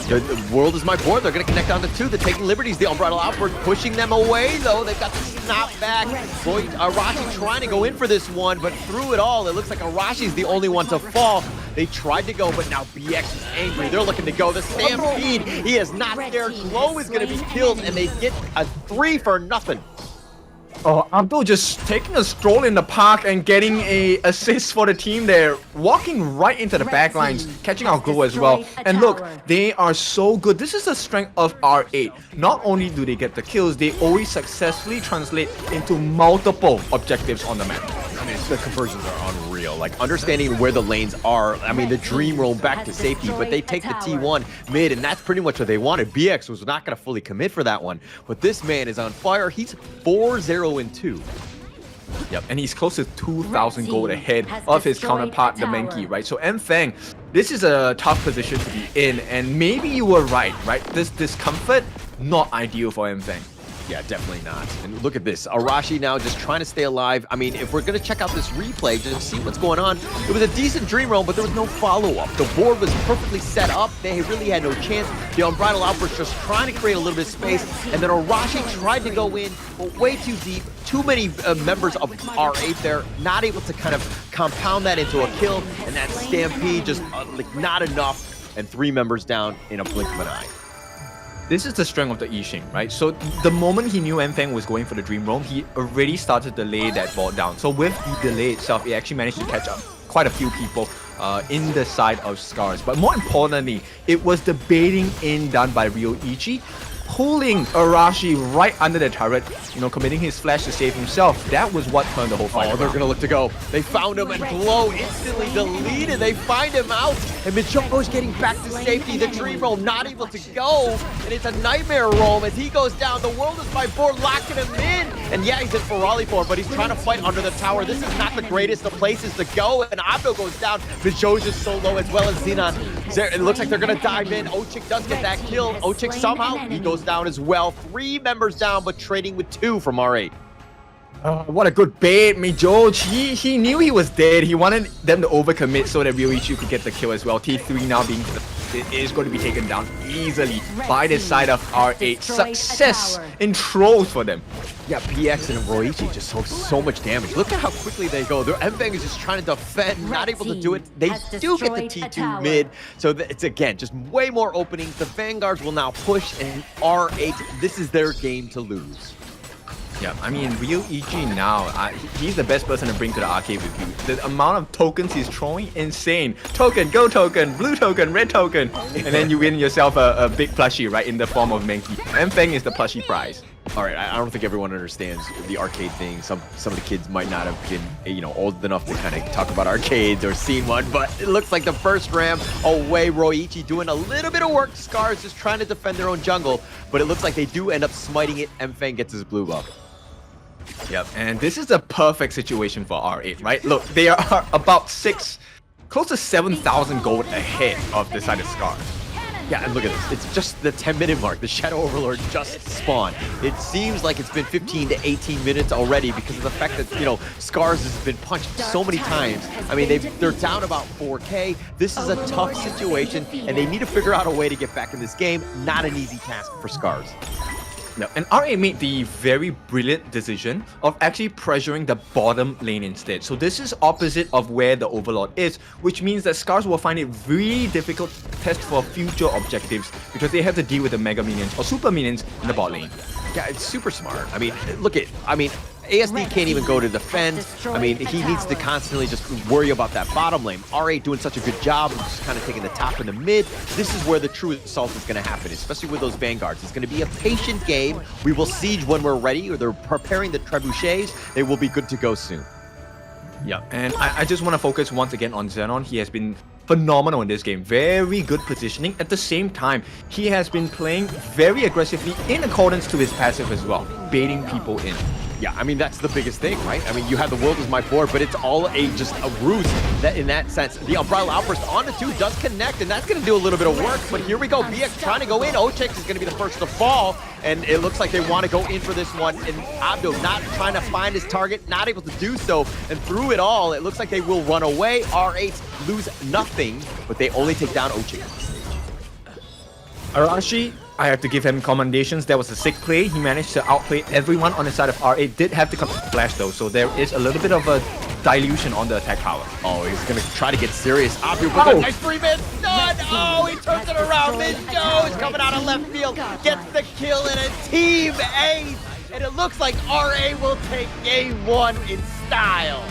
the world is my board. They're going to connect on to 2. They're taking liberties. The Unbridled Outburst pushing them away, though. They've got the snap back. Boy, Arashi trying to go in for this one, but through it all, it looks like Arashi's the only one to fall. They tried to go, but now BX is angry. They're looking to go. The Stampede, he is not there. Glow is going to be killed, and they get a 3 for nothing. Oh, Abdul just taking a stroll in the park and getting a assist for the team there, walking right into the back lines, catching out Glow as well. And look, they are so good. This is the strength of R8. Not only do they get the kills, they always successfully translate into multiple objectives on the map. I mean, the conversions are unreal. Like, understanding where the lanes are. I mean, the dream roam back to safety, but they take the T1 mid, and that's pretty much what they wanted. BX was not going to fully commit for that one, but this man is on fire. He's 4-0-2. Yep, and he's close to 2,000 gold ahead of his counterpart, the Menki, right? So Mfeng, this is a tough position to be in, and maybe you were right? This discomfort, not ideal for Mfeng. Yeah, definitely not. And look at this. Arashi now just trying to stay alive. I mean, if we're going to check out this replay to see what's going on, it was a decent dream roam, but there was no follow-up. The board was perfectly set up. They really had no chance. The Unbridled Outburst just trying to create a little bit of space, and then Arashi tried to go in, but way too deep. Too many members of R8 there, not able to kind of compound that into a kill, and that Stampede just like not enough, and 3 members down in a blink of an eye. This is the strength of the Yixing, right? So the moment he knew Mfeng was going for the Dream Roam, he already started to lay that board down. So with the delay itself, he actually managed to catch up quite a few people in the side of SCARZ. But more importantly, it was the baiting in done by Ryoichi, pulling Arashi right under the turret, you know, committing his flash to save himself. That was what turned the whole fight. Oh, they're gonna look to go. They found him, and Glow instantly deleted. They find him out, and Michongo's getting back to safety. The Dream Roam not able to go, and it's a nightmare roam as he goes down. The world is my board, locking him in. And yeah, he's in Ferrari form, but he's trying to fight under the tower. This is not the greatest of places to go, and Abdo goes down. Michongo's just so low, as well as Xenon. It looks like they're gonna dive in. Ochik does get that kill. Ochik somehow, he goes down as well. 3 members down, but trading with 2 from R8. What a good bait, Mijo. He knew he was dead. He wanted them to overcommit so that Ryoichi could get the kill as well. T3 now being it is going to be taken down easily by the side of R8. Success in trolls for them. Yeah, PX and Ryoichi just so much damage. Look at how quickly they go. Their Mfeng is just trying to defend, not able to do it. They do get the T2 mid, so it's again just way more openings. The Vanguards will now push, and R8, this is their game to lose. Yeah, I mean, Ryoichi now, he's the best person to bring to the arcade with you. The amount of tokens he's throwing, insane. Token, go token, blue token, red token. And then you win yourself a big plushie, right, in the form of Menki. Mfeng is the plushie prize. All right, I don't think everyone understands the arcade thing. Some of the kids might not have been, you know, old enough to kind of talk about arcades or seen one, but it looks like the first ram away. Ryoichi doing a little bit of work. SCARZ just trying to defend their own jungle, but it looks like they do end up smiting it. Mfeng gets his blue buff. Yep, and this is a perfect situation for R8, right? Look, they are about close to 7,000 gold ahead of the side of SCARZ. Yeah, and look at this. It's just the 10-minute mark. The Shadow Overlord just spawned. It seems like it's been 15 to 18 minutes already because of the fact that, you know, SCARZ has been punched so many times. I mean, they're down about 4K. This is a tough situation, and they need to figure out a way to get back in this game. Not an easy task for SCARZ. Yeah, and RA made the very brilliant decision of actually pressuring the bottom lane instead. So this is opposite of where the Overlord is, which means that SCARZ will find it really difficult to test for future objectives because they have to deal with the Mega Minions or Super Minions in the bot lane. Yeah, it's super smart. I mean, look at, ASD can't even go to defend. I mean, he needs to constantly just worry about that bottom lane. RA doing such a good job of just kind of taking the top and the mid. This is where the true assault is going to happen, especially with those Vanguards. It's going to be a patient game. We will siege when we're ready, or they're preparing the trebuchets. They will be good to go soon. Yeah, and I just want to focus once again on Xenon. He has been phenomenal in this game. Very good positioning. At the same time, he has been playing very aggressively in accordance to his passive as well, baiting people in. Yeah, I mean, that's the biggest thing, right? I mean, you have the world as my board, but it's all just a ruse that in that sense. The Umbrella Outburst on the 2 does connect, and that's going to do a little bit of work. But here we go. BX trying to go in. Ochex is going to be the first to fall, and it looks like they want to go in for this one. And Abdo not trying to find his target, not able to do so. And through it all, it looks like they will run away. R8 lose nothing, but they only take down Ochex. Arashi, I have to give him commendations. That was a sick play. He managed to outplay everyone on the side of R8. Did have to come flash though, so there is a little bit of a dilution on the attack power. Oh, he's gonna try to get serious. Abdu, but nice 3-man stun! Oh, he turns it around. Minjo is coming out of left field, gets the kill in a team ace, and it looks like RA will take game 1 in style.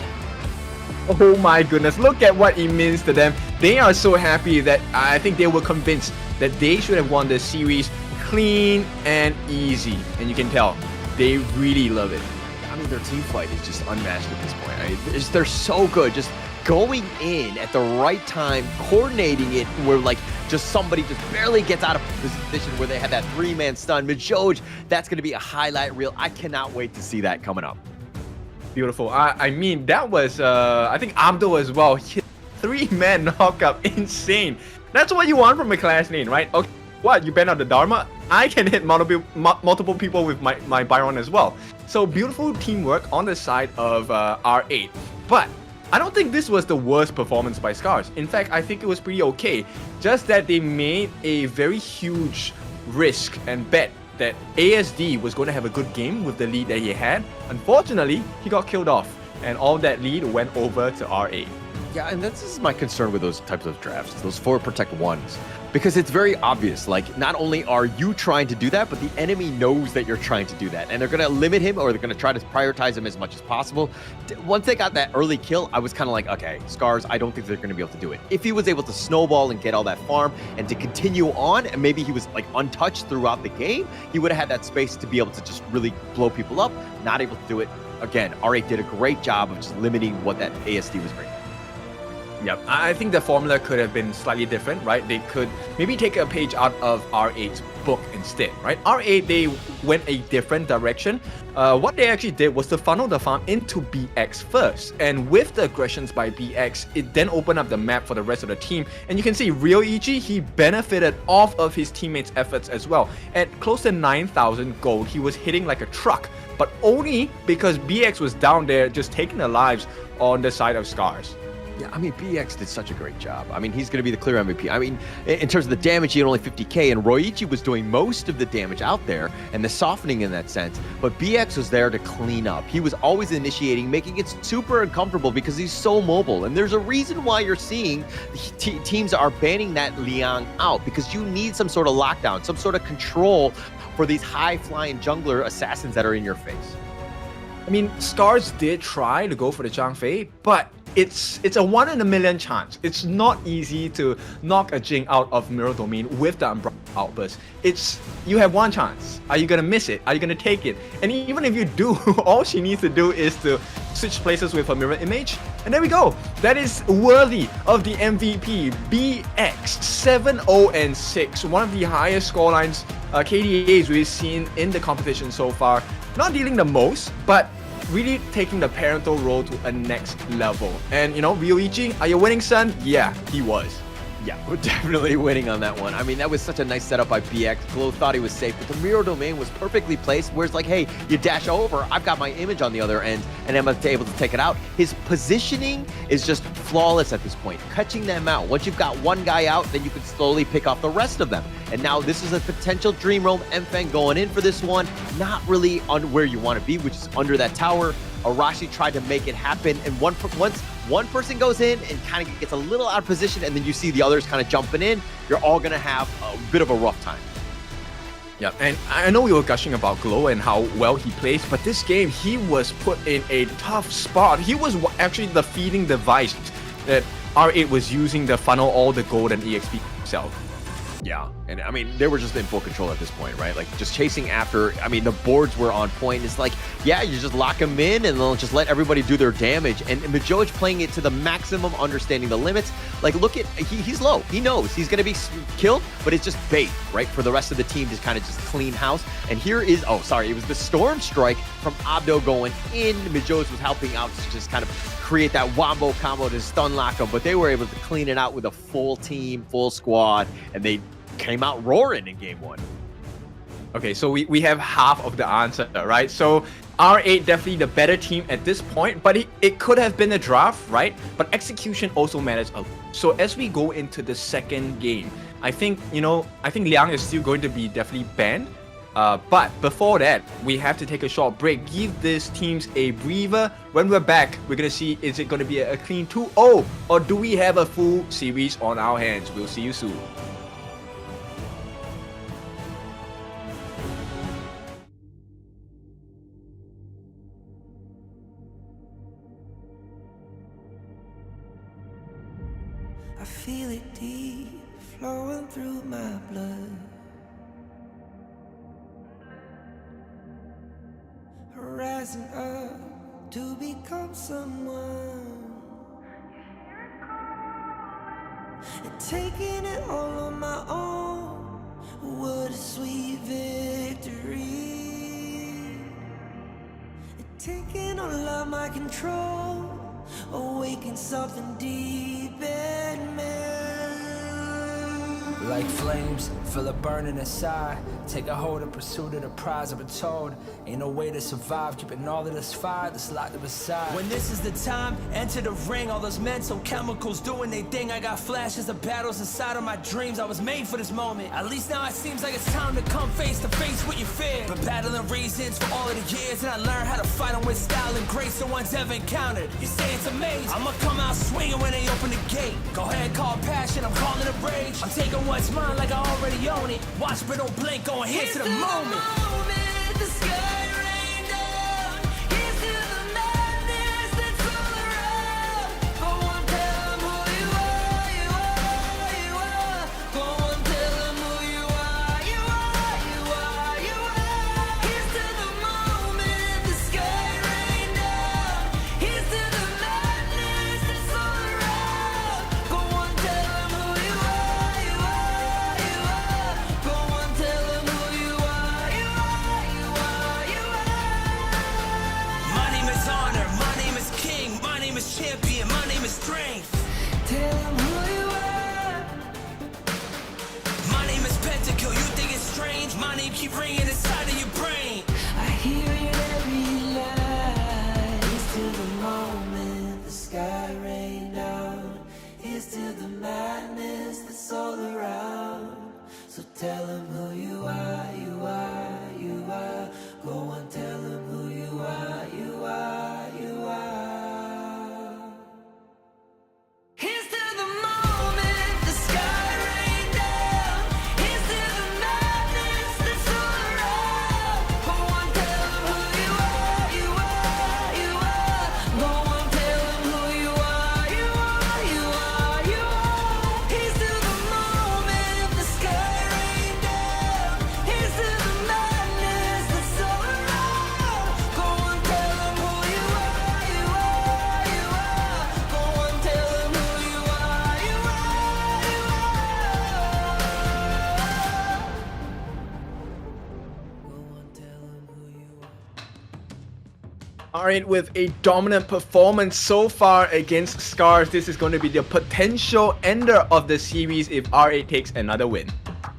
Oh my goodness, look at what it means to them. They are so happy that I think they were convinced that they should have won this series clean and easy. And you can tell, they really love it. I mean, their team fight is just unmatched at this point. I mean, they're so good, just going in at the right time, coordinating it where like just somebody just barely gets out of position where they had that 3-man stun. Majoj, that's gonna be a highlight reel. I cannot wait to see that coming up. Beautiful. I mean, that was, I think Abdo as well. 3-man knockup, insane. That's what you want from a class lane, right? Okay, what, you ban out the Dharma? I can hit multiple people with my Byron as well. So beautiful teamwork on the side of R8. But I don't think this was the worst performance by SCARZ. In fact, I think it was pretty okay. Just that they made a very huge risk and bet that ASD was going to have a good game with the lead that he had. Unfortunately, he got killed off, and all that lead went over to RA. Yeah, and this is my concern with those types of drafts, those 4 protect 1s. Because it's very obvious, like, not only are you trying to do that, but the enemy knows that you're trying to do that. And they're going to limit him, or they're going to try to prioritize him as much as possible. Once they got that early kill, I was kind of like, okay, SCARZ, I don't think they're going to be able to do it. If he was able to snowball and get all that farm and to continue on, and maybe he was like untouched throughout the game, he would have had that space to be able to just really blow people up. Not able to do it. Again, R8 did a great job of just limiting what that ASD was bringing. Yep, I think the formula could have been slightly different, right? They could maybe take a page out of R8's book instead, right? R8, they went a different direction. What they actually did was to funnel the farm into BX first. And with the aggressions by BX, it then opened up the map for the rest of the team. And you can see Real EG, he benefited off of his teammates' efforts as well. At close to 9,000 gold, he was hitting like a truck, but only because BX was down there just taking the lives on the side of SCARZ. Yeah, I mean, BX did such a great job. I mean, he's going to be the clear MVP. I mean, in terms of the damage, he had only 50k, and Roichi was doing most of the damage out there and the softening in that sense. But BX was there to clean up. He was always initiating, making it super uncomfortable because he's so mobile. And there's a reason why you're seeing teams are banning that Liang out, because you need some sort of lockdown, some sort of control for these high-flying jungler assassins that are in your face. I mean, SCARZ did try to go for the Zhang but it's a 1 in a million chance. It's not easy to knock a Jing out of Mirror Domain with the Umbrella Outburst. You have one chance. Are you gonna miss it? Are you gonna take it? And even if you do, all she needs to do is to switch places with her mirror image. And there we go. That is worthy of the MVP. BX 7-0-6. One of the highest scorelines, KDAs we've seen in the competition so far. Not dealing the most, but really taking the parental role to a next level. And you know, Ryoichi, are you winning, son? Yeah, he was. Yeah, we're definitely winning on that one. I mean, that was such a nice setup by BX. Glow thought he was safe, but the mirror domain was perfectly placed where it's like, hey, you dash over, I've got my image on the other end, and I'm able to take it out. His positioning is just flawless at this point, catching them out. Once you've got one guy out, then you can slowly pick off the rest of them. And now this is a potential Dream Realm. Enfeng going in for this one, not really on where you want to be, which is under that tower. Arashi tried to make it happen, and once one person goes in and kind of gets a little out of position, and then you see the others kind of jumping in, you're all going to have a bit of a rough time. Yeah, and I know we were gushing about Glow and how well he plays, but this game, he was put in a tough spot. He was actually the feeding device that R8 was using to funnel all the gold and EXP himself. Yeah, and I mean, they were just in full control at this point, right? Like, just chasing after, I mean, the boards were on point. It's like, yeah, you just lock them in and they'll just let everybody do their damage. And Majoj playing it to the maximum, understanding the limits. Like, look at, he's low. He knows he's going to be killed, but it's just bait, right? For the rest of the team to kind of just clean house. And here is, oh, sorry, it was the Storm Strike from Abdo going in. Majoj was helping out to just kind of create that wombo combo to stun lock them, but they were able to clean it out with a full team, full squad, and they came out roaring in game one. Okay, so we have half of the answer, right? So R8 definitely the better team at this point, but it could have been a draft, right? But execution also matters a lot. So as we go into the second game, I think Liang is still going to be definitely banned. But before that, we have to take a short break, give these teams a breather. When we're back, we're going to see, is it going to be a clean 2-0 or do we have a full series on our hands? We'll see you soon. I feel it deep flowing through my blood. Rising up to become someone, and taking it all on my own. What a sweet victory. And taking all of my control, awaken something deep in me. Like flames, feel it burning inside. Take a hold of pursuit of the prize. I've been told ain't no way to survive, keeping all of this fire that's locked up inside. When this is the time, enter the ring. All those mental chemicals doing they thing. I got flashes of battles inside of my dreams. I was made for this moment. At least now it seems like it's time to come face to face with your fear. Been battling reasons for all of the years, and I learned how to fight them with style and grace no one's ever encountered. You say it's amazing, I'ma come out swinging when they open the gate. Go ahead, call passion, I'm calling it rage. I'm taking what's mine like I already own it. Watch but don't blink, going here to the moment. The sky rained down. Here's to the madness that's all around. Go on, tell them who you are, you are, you are. Go on, tell them who you are, you are, you are, you are. Here's to the moment. The sky rained down. Here's to the madness that's all around. Go on, tell them who you are, you are, you are. Go on, tell them who you are, you are, you are, you are. My name is Honor, my name is King, my name is Champion, my name is Strength. Tell them who you are. My name is Pentakill, you think it's strange? My name keep ringing inside of your brain. I hear it every line. Here's to the moment the sky rained down. Here's to the madness that's all around. So tell them who you are, you are, you are. Go on, tell them who you are, you are, you are. Here's to the moment the sky rained down. Here's to the madness that's all around. Go on, tell them who you are, you are, you are. Go on, tell them who you are, you are, you are, you are. Here's to the moment the sky rained down. Here's to the R8 with a dominant performance so far against SCARZ. This is going to be the potential ender of the series if R8 takes another win.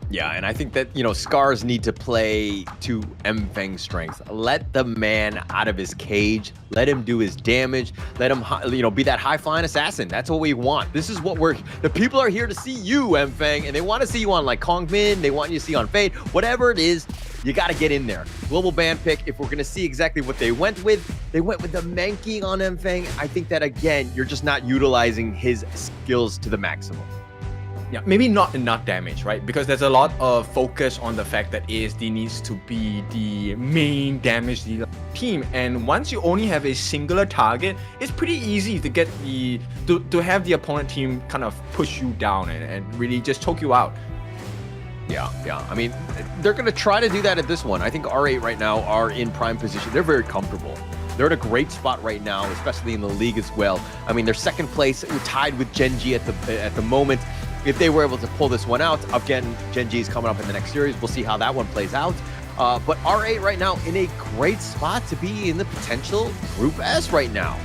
Yeah, and I think that, SCARZ need to play to Mfeng's strengths. Let the man out of his cage. Let him do his damage. Let him, be that high-flying assassin. That's what we want. This is what the people are here to see you, Mfeng, and they want to see you on, like, Kongmin. They want you to see on Fade. Whatever it is, you got to get in there. Global ban pick, if we're going to see exactly what they went with the manking on Mfeng. I think that, again, you're just not utilizing his skills to the maximum. Yeah, maybe not enough damage, right? Because there's a lot of focus on the fact that ASD needs to be the main damage dealer team, and once you only have a singular target, it's pretty easy to get to have the opponent team kind of push you down and really just choke you out. Yeah. I mean, they're going to try to do that at this one. I think R8 right now are in prime position. They're very comfortable. They're in a great spot right now, especially in the league as well. I mean, they're second place, tied with Gen.G at the moment. If they were able to pull this one out, again, Gen.G is coming up in the next series. We'll see how that one plays out. But R8 right now in a great spot to be in the potential Group S right now.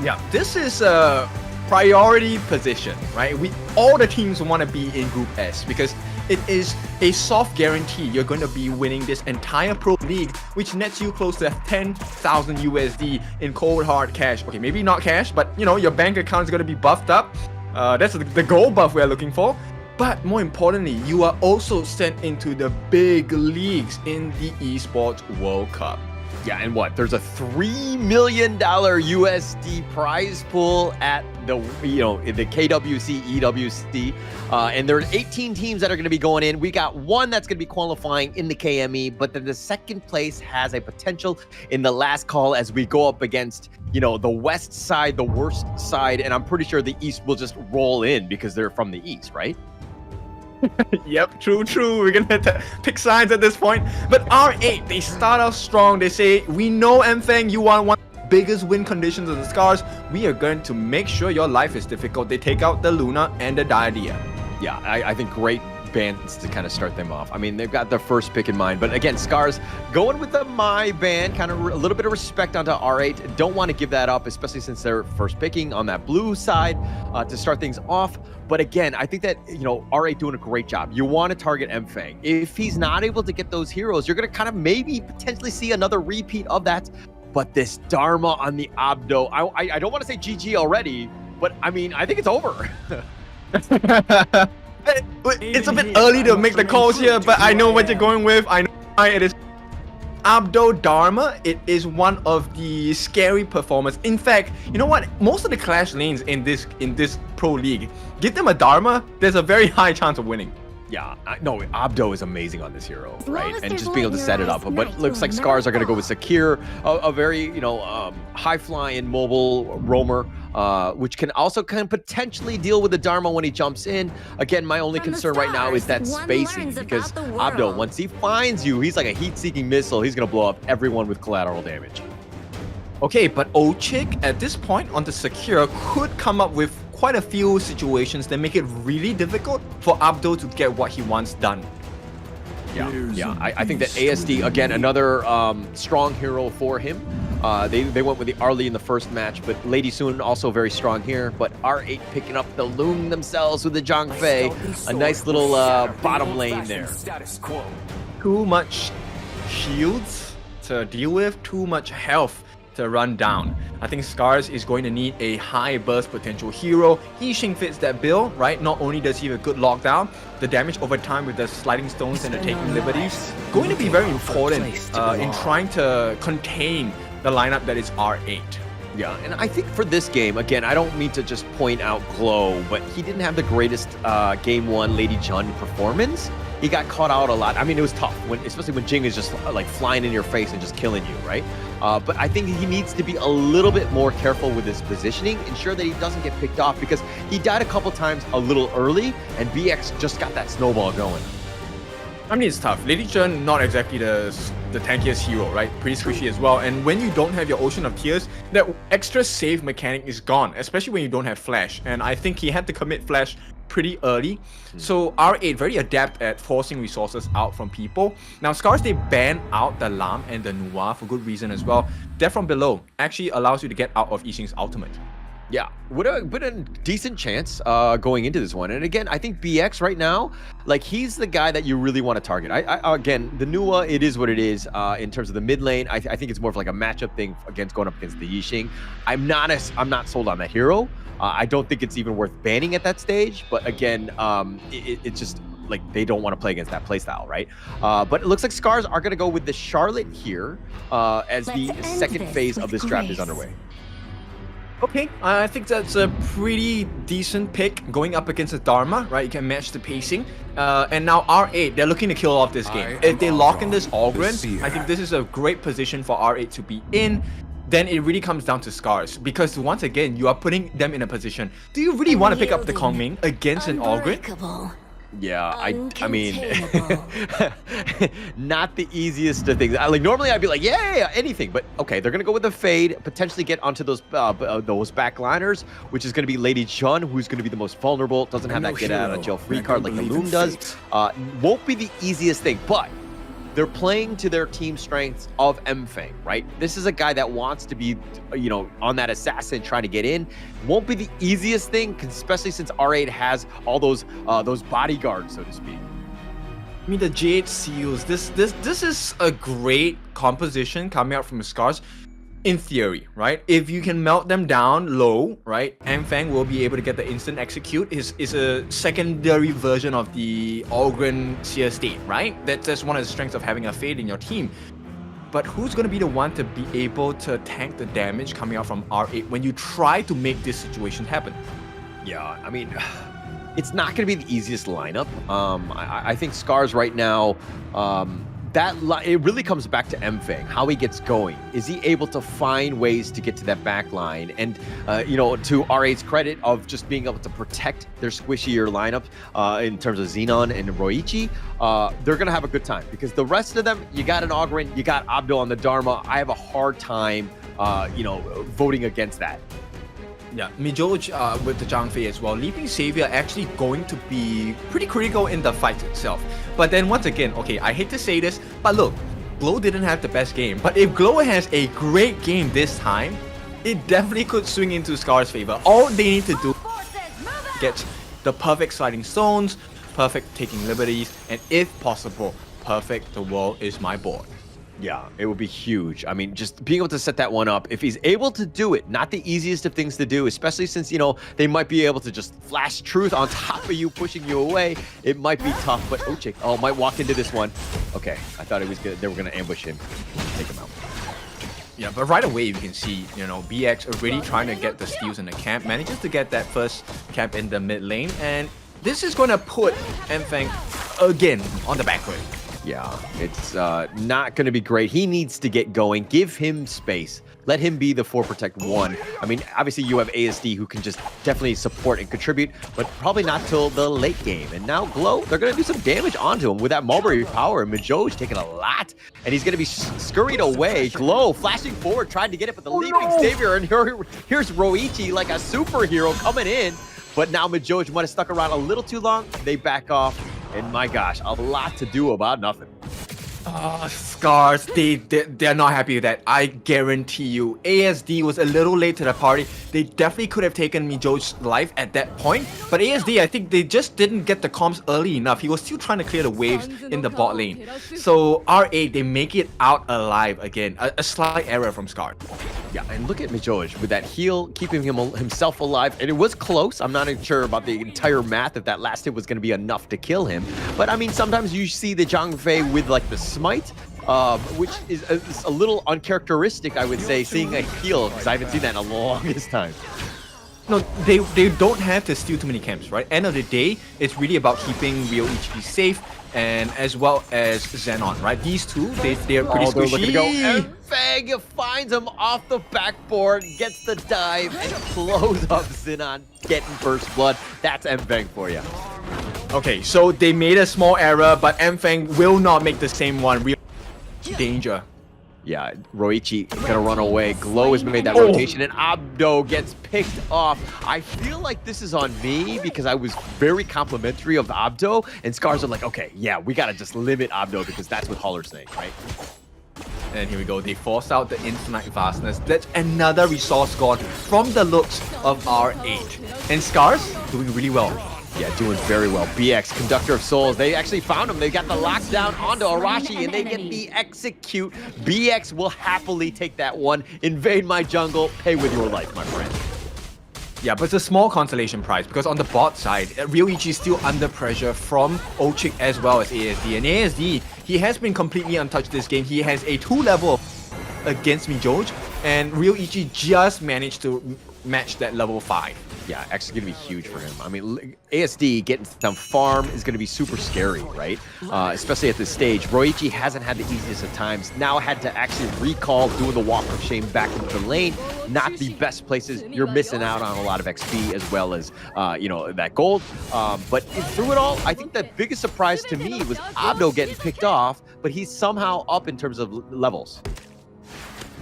Yeah, this is a priority position, right? All the teams want to be in Group S because it is a soft guarantee you're going to be winning this entire pro league, which nets you close to 10,000 USD in cold hard cash. Okay, maybe not cash, but your bank account is going to be buffed up. That's the gold buff we're looking for. But more importantly, you are also sent into the big leagues in the Esports World Cup. Yeah, and what? There's a $3 million USD prize pool at the KWC, EWC, and there are 18 teams that are going to be going in. We got one that's going to be qualifying in the KME, but then the second place has a potential in the last call as we go up against, the west side, the worst side, and I'm pretty sure the east will just roll in because they're from the east, right? Yep, true. We're gonna pick sides at this point. But R8, they start off strong. They say, we know Mfeng, you want one of the biggest win conditions of the SCARZ. We are going to make sure your life is difficult. They take out the Luna and the Diadea. Yeah, I think great bans to kind of start them off. I mean, they've got their first pick in mind. But again, SCARZ going with the My ban, kind of a little bit of respect onto R8. Don't want to give that up, especially since they're first picking on that blue side to start things off. But again, I think that, R8 doing a great job. You want to target Mfeng. If he's not able to get those heroes, you're going to kind of maybe potentially see another repeat of that. But this Dharma on the Abdo, I don't want to say GG already, but I mean, I think it's over. It's a bit early to make the calls here, but I know what you're going with. I know why it is. Abdo Dharma, it is one of the scary performers. In fact, you know what? Most of the clash lanes in this pro league, give them a Dharma, there's a very high chance of winning. Yeah, no, Abdo is amazing on this hero, right? And just being able to set it up. But it looks like SCARZ are going to go with Sakir, a very, high-flying mobile roamer, which can potentially deal with the Dharma when he jumps in. Again, my only concern right now is that spacing, because Abdo, once he finds you, he's like a heat-seeking missile. He's going to blow up everyone with collateral damage. Okay, but Ochik, at this point on the Sakir, could come up with quite a few situations that make it really difficult for Abdo to get what he wants done. Yeah. I think that ASD, again, another strong hero for him. They went with the Arlie in the first match, but Lady Soon also very strong here. But R8 picking up the Loon themselves with the Zhangfei. A nice little bottom lane there. Too much shields to deal with, too much health to run down. I think SCARZ is going to need a high burst potential hero. Yixing fits that bill, right? Not only does he have a good lockdown, the damage over time with the sliding stones and the taking liberties going to be very important in trying to contain the lineup that is R8. Yeah, and I think for this game, again, I don't mean to just point out Glow, but he didn't have the greatest Game 1 Lady Jun performance. He got caught out a lot. I mean, it was tough, especially when Jing is just like flying in your face and just killing you, right? But I think he needs to be a little bit more careful with his positioning, ensure that he doesn't get picked off, because he died a couple times a little early, and BX just got that snowball going. I mean, it's tough. Lady Chen, not exactly the tankiest hero, right? Pretty squishy as well. And when you don't have your Ocean of Tears, that extra save mechanic is gone, especially when you don't have Flash. And I think he had to commit Flash pretty early. So R8 very adept at forcing resources out from people. Now SCARZ, they ban out the Lam and the Noir for good reason as well. Death from below actually allows you to get out of Yixing's ultimate. Yeah, would a decent chance going into this one. And again, I think BX right now, like he's the guy that you really want to target. Again, the Nua, it is what it is in terms of the mid lane. I think it's more of like a matchup thing against going up against the Yixing. I'm not sold on that hero. I don't think it's even worth banning at that stage. But again, it's just like they don't want to play against that playstyle, right? But it looks like SCARZ are going to go with the Charlotte here as the second phase of this draft is underway. Okay, I think that's a pretty decent pick going up against the Dharma, right? You can match the pacing. And now R8, they're looking to kill off this game. If they lock in this Ogren, I think this is a great position for R8 to be in. Then it really comes down to SCARZ, because once again, you are putting them in a position. Do you really want to pick up the Kongming against an Ogren? Yeah, I mean, not the easiest of things. Like normally I'd be like, yeah, anything. But okay, they're gonna go with the fade, potentially get onto those backliners, which is gonna be Lady Chun, who's gonna be the most vulnerable. Doesn't have that get out of jail free card like the Loom does. Won't be the easiest thing, but they're playing to their team strengths of Mfeng, right? This is a guy that wants to be, you know, on that assassin trying to get in. Won't be the easiest thing, especially since R8 has all those bodyguards, so to speak. I mean, the Jade Seals, this is a great composition coming out from SCARZ. In theory, right? If you can melt them down low, right? Mfeng will be able to get the instant execute. Is a secondary version of the Ogren Seer state, right? That's one of the strengths of having a fade in your team. But who's going to be the one to be able to tank the damage coming out from R8 when you try to make this situation happen? Yeah, I mean, it's not going to be the easiest lineup. I think SCARZ right now, it really comes back to Mfeng, how he gets going. Is he able to find ways to get to that back line? And, you know, to R8's credit of just being able to protect their squishier lineup in terms of Xenon and Roichi, they're going to have a good time. Because the rest of them, you got an Ogren, you got Abdul on the Dharma. I have a hard time, you know, voting against that. Yeah, Mijoj with the Zhang Fei as well. Leaping Savior actually going to be pretty critical in the fight itself. But then once again, okay, I hate to say this, but look, Glow didn't have the best game. But if Glow has a great game this time, it definitely could swing into SCARZ's favor. All they need to do is get the perfect sliding stones, perfect taking liberties, and if possible, perfect the world is my board. Yeah, it would be huge. I mean, just being able to set that one up, if he's able to do it, not the easiest of things to do, especially since, you know, they might be able to just flash truth on top of you, pushing you away. It might be tough, but might walk into this one. Okay, I thought it was good. They were going to ambush him, take him out. Yeah, but right away you can see, you know, BX already trying to get the steals in the camp, manages to get that first camp in the mid lane, and this is going to put Mfeng again on the back foot. Yeah, it's not going to be great. He needs to get going. Give him space. Let him be the 4 Protect 1. I mean, obviously you have ASD who can just definitely support and contribute, but probably not till the late game. And now Glow, they're going to do some damage onto him with that Mulberry power. And Mijoj taking a lot, and he's going to be scurried away. Glow flashing forward, trying to get it, but the Leaping Savior, and here's Roichi like a superhero coming in. But now Mijoj might have stuck around a little too long. They back off. And my gosh, a lot to do about nothing. SCARZ, they're not happy with that. I guarantee you. ASD was a little late to the party. They definitely could have taken Mijoj's life at that point. But ASD, I think they just didn't get the comms early enough. He was still trying to clear the waves in the bot lane. So R8, they make it out alive again. A slight error from SCARZ. Yeah, and look at Mijoj with that heal, keeping himself alive. And it was close. I'm not sure about the entire math if that last hit was going to be enough to kill him. But I mean, sometimes you see the Zhang Fei with like the smite, which is a little uncharacteristic, I would say, seeing a heal, because I haven't seen that in the longest time. No, they don't have to steal too many camps, right? End of the day, it's really about keeping Real HP safe, and as well as Xenon, right? These two, they're pretty squishy. They're looking to go. Mfeng finds him off the backboard, gets the dive, and blows up Xenon, getting first blood. That's Mfeng for you. Okay, so they made a small error, but Mfeng will not make the same one. Real danger. Yeah, Roichi gonna run away. Glow has made that rotation, and Abdo gets picked off. I feel like this is on me because I was very complimentary of Abdo, and SCARZ are like, okay, yeah, we gotta just limit Abdo because that's what Holler's saying, right? And here we go, they force out the infinite vastness. That's another resource gone from the looks of R8. And SCARZ doing really well. Yeah, doing very well. BX, Conductor of Souls, they actually found him. They got the lockdown onto Arashi, and they get the execute. BX will happily take that one. Invade my jungle, pay with your life, my friend. Yeah, but it's a small consolation prize because on the bot side, Ryoichi is still under pressure from Ochik as well as ASD. And ASD, he has been completely untouched this game. He has a 2-level against Mijoj, and Ryoichi just managed to match that level 5. Yeah, X is going to be huge for him. I mean, ASD getting some farm is going to be super scary, right? Especially at this stage. Roichi hasn't had the easiest of times. Now had to actually recall doing the walk of shame back into the lane. Not the best places. You're missing out on a lot of XP as well as, you know, that gold. But through it all, I think the biggest surprise to me was Abdo getting picked off, but he's somehow up in terms of levels.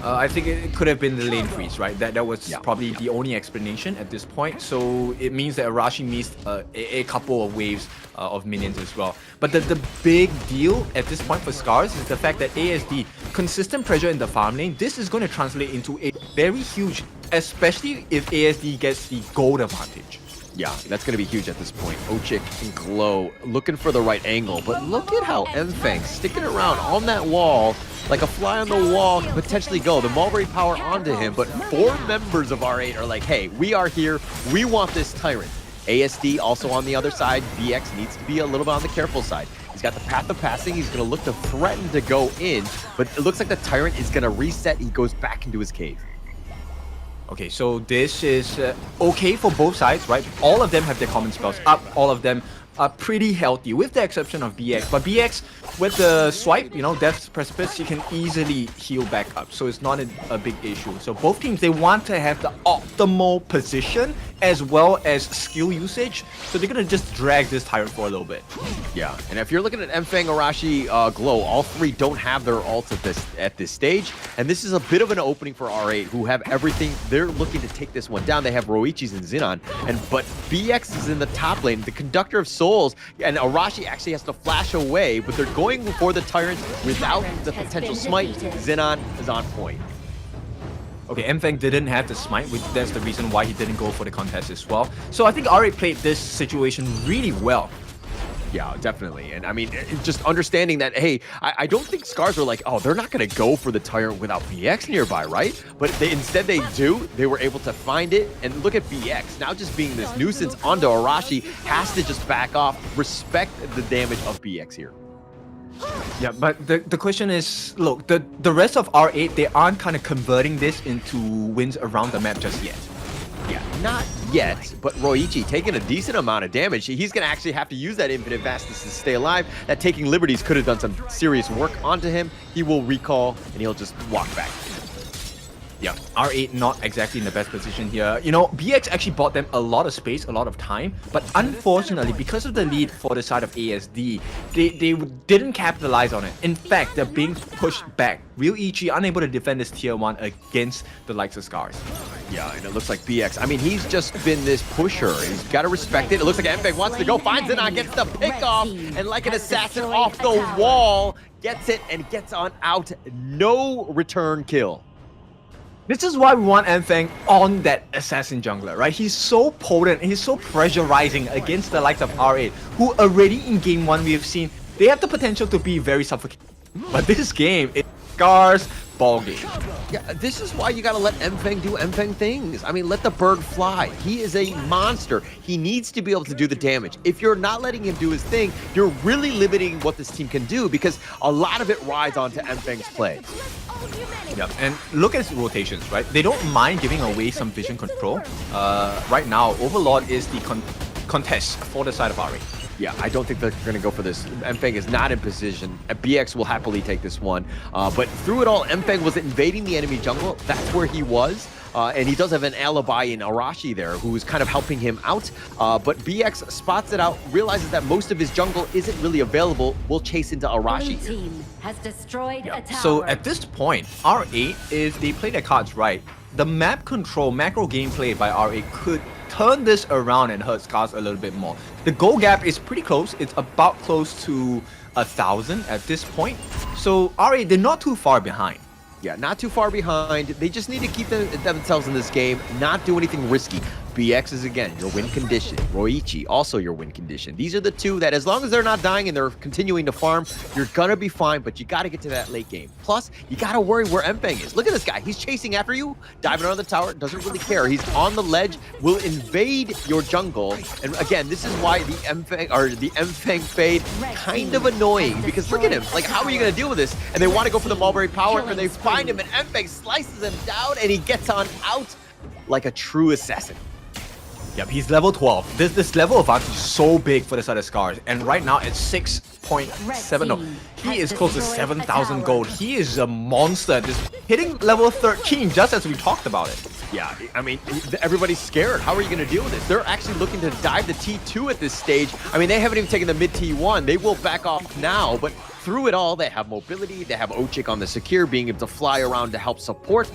I think it could have been the lane freeze, right? That was probably the only explanation at this point. So it means that Arashi missed a couple of waves of minions as well. But the big deal at this point for SCARZ is the fact that ASD, consistent pressure in the farm lane, this is going to translate into a very huge, especially if ASD gets the gold advantage. Yeah, that's going to be huge at this point. Ochik and Glow looking for the right angle, but look at how Mfang sticking around on that wall like a fly on the wall can potentially go. The Mulberry power onto him, but 4 members of R8 are like, hey, we are here. We want this Tyrant. ASD also on the other side. BX needs to be a little bit on the careful side. He's got the path of passing. He's going to look to threaten to go in, but it looks like the Tyrant is going to reset. He goes back into his cave. Okay, so this is okay for both sides, right? All of them have their common spells up. All of them are pretty healthy, with the exception of BX. But BX, with the swipe, you know, Death's Precipice, he can easily heal back up. So it's not a big issue. So both teams, they want to have the optimal position as well as skill usage. So they're going to just drag this Tyrant for a little bit. Yeah, and if you're looking at Mfang, Arashi, Glow, all 3 don't have their ults at this stage. And this is a bit of an opening for R8, who have everything. They're looking to take this one down. They have Roichi's and Xenon. But BX is in the top lane, the Conductor of Souls, and Arashi actually has to flash away, but they're going for the Tyrant without the potential smite. Xenon is on point. Okay, Mfang didn't have the smite, which that's the reason why he didn't go for the contest as well. So I think R8 played this situation really well. Yeah, definitely. And I mean, just understanding that, hey, I don't think SCARZ were like, oh, they're not going to go for the Tyrant without BX nearby, right? But instead they do. They were able to find it. And look at BX, now just being this nuisance onto Arashi, has to just back off, respect the damage of BX here. Yeah, but the question is, look, the rest of R8, they aren't kind of converting this into wins around the map just yet. Yeah, not yet, but Roichi taking a decent amount of damage. He's going to actually have to use that infinite vastness to stay alive. That taking liberties could have done some serious work onto him. He will recall, and he'll just walk back. Yeah, R8 not exactly in the best position here. You know, BX actually bought them a lot of space, a lot of time, but unfortunately, because of the lead for the side of ASD, they didn't capitalize on it. In fact, they're being pushed back. Ryoichi unable to defend this tier 1 against the likes of SCARZ. Yeah, and it looks like BX. I mean, he's just been this pusher. He's got to respect it. It looks like Mfang wants to go, finds it, gets the pick off, and like an assassin off the wall, gets it and gets on out. No return kill. This is why we want Mfang on that assassin jungler, right? He's so potent, he's so pressurizing against the likes of R8, who already in game 1 we have seen, they have the potential to be very suffocating. But this game, it's SCARZ ball game. Yeah, this is why you gotta let Mfang do Mfang things. I mean, let the bird fly. He is a monster. He needs to be able to do the damage. If you're not letting him do his thing, you're really limiting what this team can do, because a lot of it rides onto Mfang's play. Yeah, and look at his rotations, right? They don't mind giving away some vision control. Right now, Overlord is the contest for the side of R8. Yeah, I don't think they're going to go for this. Mfeng is not in position. BX will happily take this one. But through it all, Mfeng was invading the enemy jungle. That's where he was. And he does have an alibi in Arashi there, who is kind of helping him out. But BX spots it out, realizes that most of his jungle isn't really available. Will chase into Arashi. Blue team has destroyed a tower. So at this point, R8, if they play their cards right, the map control, macro gameplay by R8 could turn this around and hurt SCARZ a little bit more. The goal gap is pretty close. It's about close to 1,000 at this point. So R8, they're not too far behind. Yeah, not too far behind. They just need to keep themselves in this game, not do anything risky. BX is, again, your win condition. Roichi, also your win condition. These are the two that, as long as they're not dying and they're continuing to farm, you're going to be fine, but you got to get to that late game. Plus, you got to worry where Mfeng is. Look at this guy. He's chasing after you, diving under the tower, doesn't really care. He's on the ledge, will invade your jungle. And again, this is why the Mfeng fade kind of annoying, because look at him. Like, how are you going to deal with this? And they want to go for the Mulberry Power, and they find him, and Mfeng slices him down, and he gets on out like a true assassin. Yep, he's level 12. This level of advantage is so big for the side of SCARZ. And right now at 6.7, no, he is close to 7,000 gold. He is a monster, just hitting level 13 just as we talked about it. Yeah, I mean, everybody's scared. How are you going to deal with this? They're actually looking to dive the T2 at this stage. I mean, they haven't even taken the mid T1. They will back off now, but through it all, they have mobility. They have Ochik on the secure, being able to fly around to help support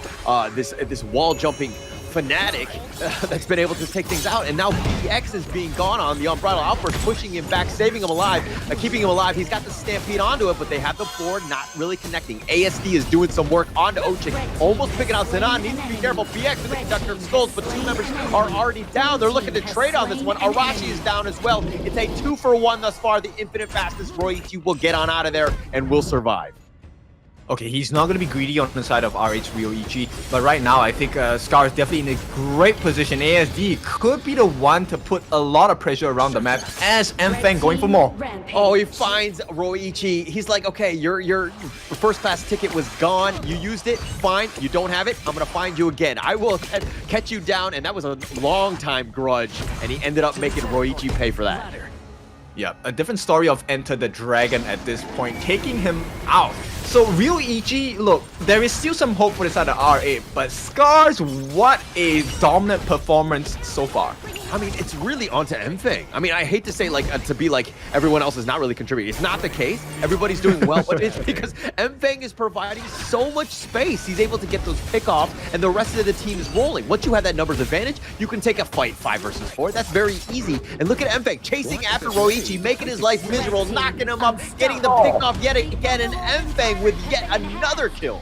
this wall jumping fanatic that's been able to take things out. And now BX is being gone on the Unbridled Outburst, pushing him back, saving him alive, keeping him alive. He's got the Stampede onto it, but they have the board not really connecting. ASD is doing some work onto Ochik, almost picking out Zenon. Needs to be careful. BX is the conductor of skulls, but two members are already down. They're looking to trade on this one. Arashi is down as well. It's a 2-for-1 thus far. The infinite fastest Roichi will get on out of there and will survive. Okay, he's not going to be greedy on the side of RH Ryoichi, but right now I think SCARZ is definitely in a great position. ASD could be the one to put a lot of pressure around the map as Mfeng going for more. Oh, he finds Roichi. He's like, okay, your first class ticket was gone. You used it, fine. You don't have it, I'm going to find you again. I will catch you down, and that was a long time grudge, and he ended up making Roichi pay for that. Yeah, a different story of Enter the Dragon at this point, taking him out. So Ryoichi, look, there is still some hope for the side of R8, but SCARZ, what a dominant performance so far. I mean, it's really onto Mfeng. I mean, I hate to say, like, to be like everyone else is not really contributing. It's not the case. Everybody's doing well, but it's because Mfeng is providing so much space. He's able to get those pickoffs, and the rest of the team is rolling. Once you have that numbers advantage, you can take a fight 5 versus 4. That's very easy. And look at Mfeng chasing after Roichi, making his life miserable, knocking him up, getting the pickoff yet again, and Mfeng with yet another kill.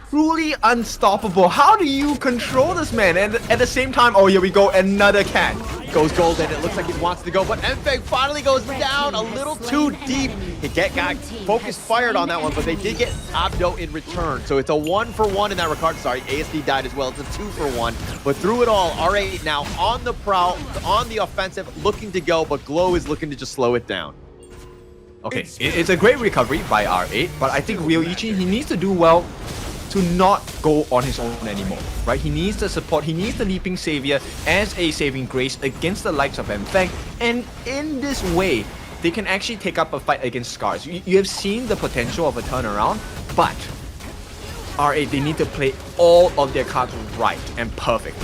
Truly unstoppable. How do you control this man? And at the same time, oh, here we go, another cat. Goes golden. It looks like he wants to go, but Mfeng finally goes down a little too deep. He got focus fired on that one, but they did get Abdo in return. So it's a 1-for-1 in that regard. Sorry, ASD died as well. It's a 2-for-1. But through it all, R8 now on the prowl, on the offensive, looking to go, but Glow is looking to just slow it down. Okay, it's a great recovery by R8, but I think Ryoichi, he needs to do well to not go on his own anymore, right? He needs the support, he needs the Leaping Savior as a saving grace against the likes of Mfeng, and in this way, they can actually take up a fight against SCARZ. You have seen the potential of a turnaround, but R8, they need to play all of their cards right and perfect.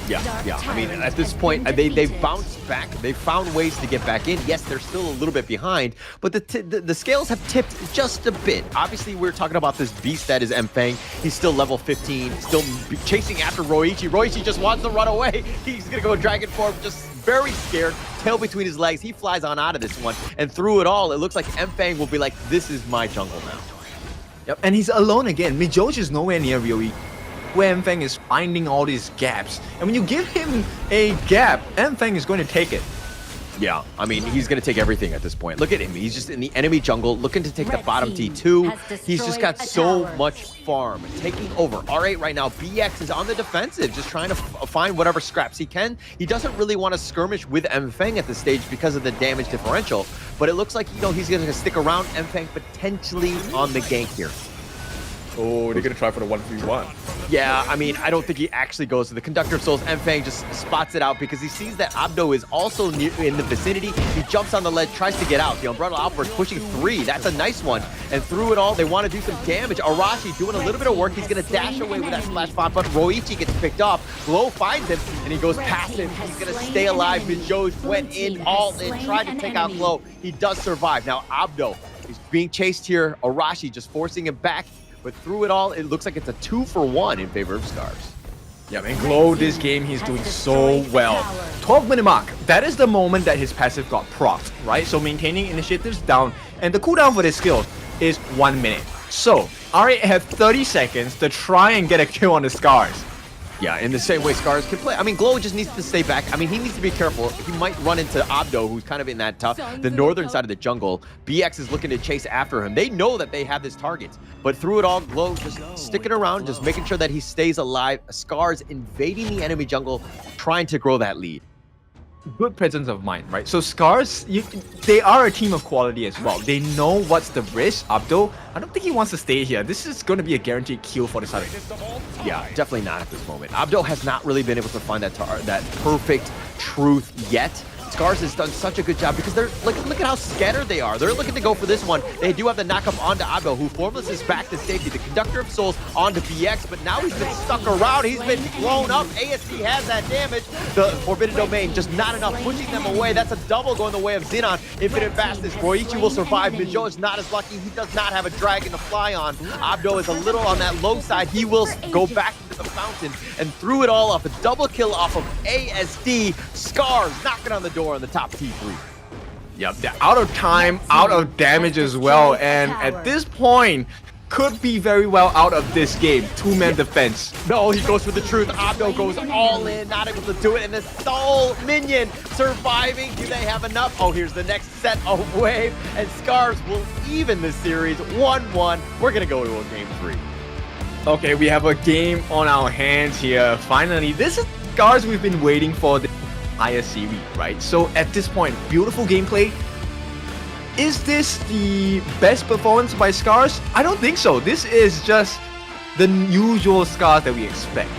Yeah. I mean, at this point, they bounced back. They found ways to get back in. Yes, they're still a little bit behind, but the scales have tipped just a bit. Obviously, we're talking about this beast that is Mfeng. He's still level 15, still chasing after Roichi. Roichi just wants to run away. He's going to go Dragon Form, just very scared, tail between his legs. He flies on out of this one, and through it all, it looks like Mfeng will be like, this is my jungle now. Yep, and he's alone again. Mijoji is nowhere near Ryoichi, where Mfeng is finding all these gaps. And when you give him a gap, Mfeng is going to take it. Yeah, I mean, he's going to take everything at this point. Look at him. He's just in the enemy jungle, looking to take the bottom T2. He's just got so much farm. Taking over. R8 right now, BX is on the defensive, just trying to find whatever scraps he can. He doesn't really want to skirmish with Mfeng at this stage because of the damage differential, but it looks like, you know, he's going to stick around Mfeng potentially on the gank here. Oh, they're gonna try for the 1v1. Yeah, I mean, I don't think he actually goes to the Conductor of Souls. Enfang just spots it out because he sees that Abdo is also near in the vicinity. He jumps on the ledge, tries to get out. The Umbrella Outburst pushing 3. That's a nice one. And through it all, they want to do some damage. Arashi doing a little bit of work. He's going to dash away with that splash bomb, but Roichi gets picked off. Glow finds him, and he goes past him. He's going to stay alive. Bijoj went in, all in, tried to take out Glow. He does survive. Now, Abdo is being chased here. Arashi just forcing him back. But through it all, it looks like it's a 2-for-1 in favor of SCARZ. Yeah, man, Glow this game, he's doing so well. 12-minute mark, that is the moment that his passive got procced, right? So maintaining initiatives down, and the cooldown for this skill is 1 minute. So, R8 have 30 seconds to try and get a kill on the SCARZ. Yeah, in the same way SCARZ can play. I mean, Glow just needs to stay back. I mean, he needs to be careful. He might run into Abdo, who's kind of in that the northern side of the jungle. BX is looking to chase after him. They know that they have this target. But through it all, Glow just sticking around, just making sure that he stays alive. SCARZ invading the enemy jungle, trying to grow that lead. Good presence of mind, right? So SCARZ, they are a team of quality as well. They know what's the risk. Abdo, I don't think he wants to stay here. This is going to be a guaranteed kill for the side. Yeah, definitely not at this moment. Abdo has not really been able to find that perfect truth yet. SCARZ has done such a good job because they're look at how scattered they are. They're looking to go for this one. They do have the knockup onto Abdo, who Formless is back to safety. The Conductor of Souls onto BX, but now he's been stuck around. He's been blown up. ASD has that damage. The Forbidden Domain just not enough, pushing them away. That's a double going the way of Xenon. Infinite Fastness. Roichi will survive. Bijou is not as lucky. He does not have a dragon to fly on. Abdo is a little on that low side. He will go back into the fountain and threw it all off. A double kill off of ASD. SCARZ knocking on the door on the top T3. Yep, they're out of time, out of damage as well, and at this point, could be very well out of this game. Two-man defense. No, he goes for the truth. Abdo goes all in, not able to do it, and the Soul Minion surviving. Do they have enough? Oh, here's the next set of wave, and SCARZ will even this series 1-1. We're gonna go to a game 3. Okay, we have a game on our hands here. Finally, this is SCARZ we've been waiting for. Entire series, right? So at this point, beautiful gameplay. Is this the best performance by SCARZ? I don't think so. This is just the usual SCARZ that we expect.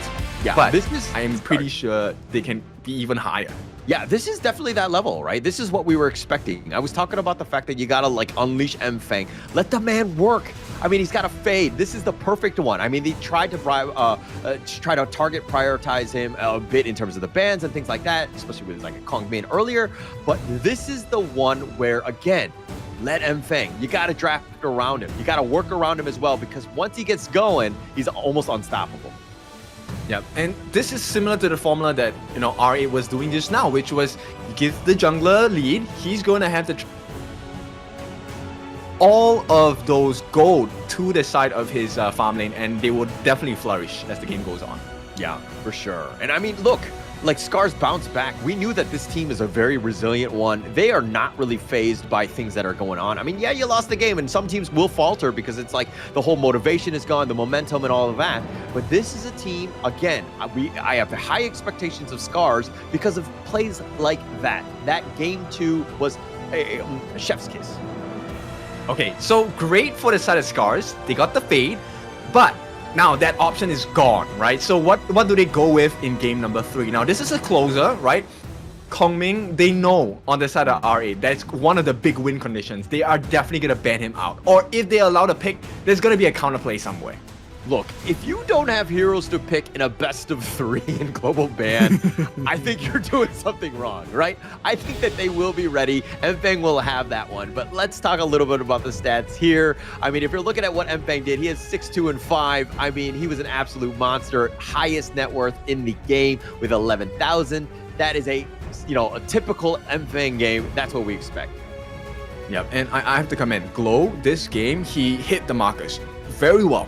Yeah, but this is I'm pretty sure they can be even higher. Yeah, this is definitely that level, right? This is what we were expecting. I was talking about the fact that you gotta like unleash Enfang. Let the man work. I mean, he's got a fade. This is the perfect one. I mean, they tried to try to target prioritize him a bit in terms of the bans and things like that, especially with like a Kong main earlier. But this is the one where, again, let Enfang. You got to draft around him. You got to work around him as well, because once he gets going, he's almost unstoppable. Yep, and this is similar to the formula that, you know, R8 was doing just now, which was give the jungler lead. He's going to have to all of those gold to the side of his farm lane, and they will definitely flourish as the game goes on. Yeah, for sure. And I mean, look, like SCARZ bounced back. We knew that this team is a very resilient one. They are not really phased by things that are going on. I mean, yeah, you lost the game, and some teams will falter because it's like the whole motivation is gone, the momentum and all of that. But this is a team, again, I have high expectations of SCARZ because of plays like that. That game 2 was a chef's kiss. Okay, so great for the side of SCARZ. They got the fade, but now that option is gone, right? So what do they go with in game number 3? Now this is a closer, right? Kongming, they know on the side of R8, that's one of the big win conditions. They are definitely going to ban him out. Or if they allow the pick, there's going to be a counterplay somewhere. Look, if you don't have heroes to pick in a best of 3 in global ban, I think you're doing something wrong, right? I think that they will be ready. Enfang will have that one. But let's talk a little bit about the stats here. I mean, if you're looking at what Enfang did, he has 6-2-5. I mean, he was an absolute monster. Highest net worth in the game with 11,000. That is a typical Enfang game. That's what we expect. Yep, and I have to comment. Glow, this game, he hit the markers very well.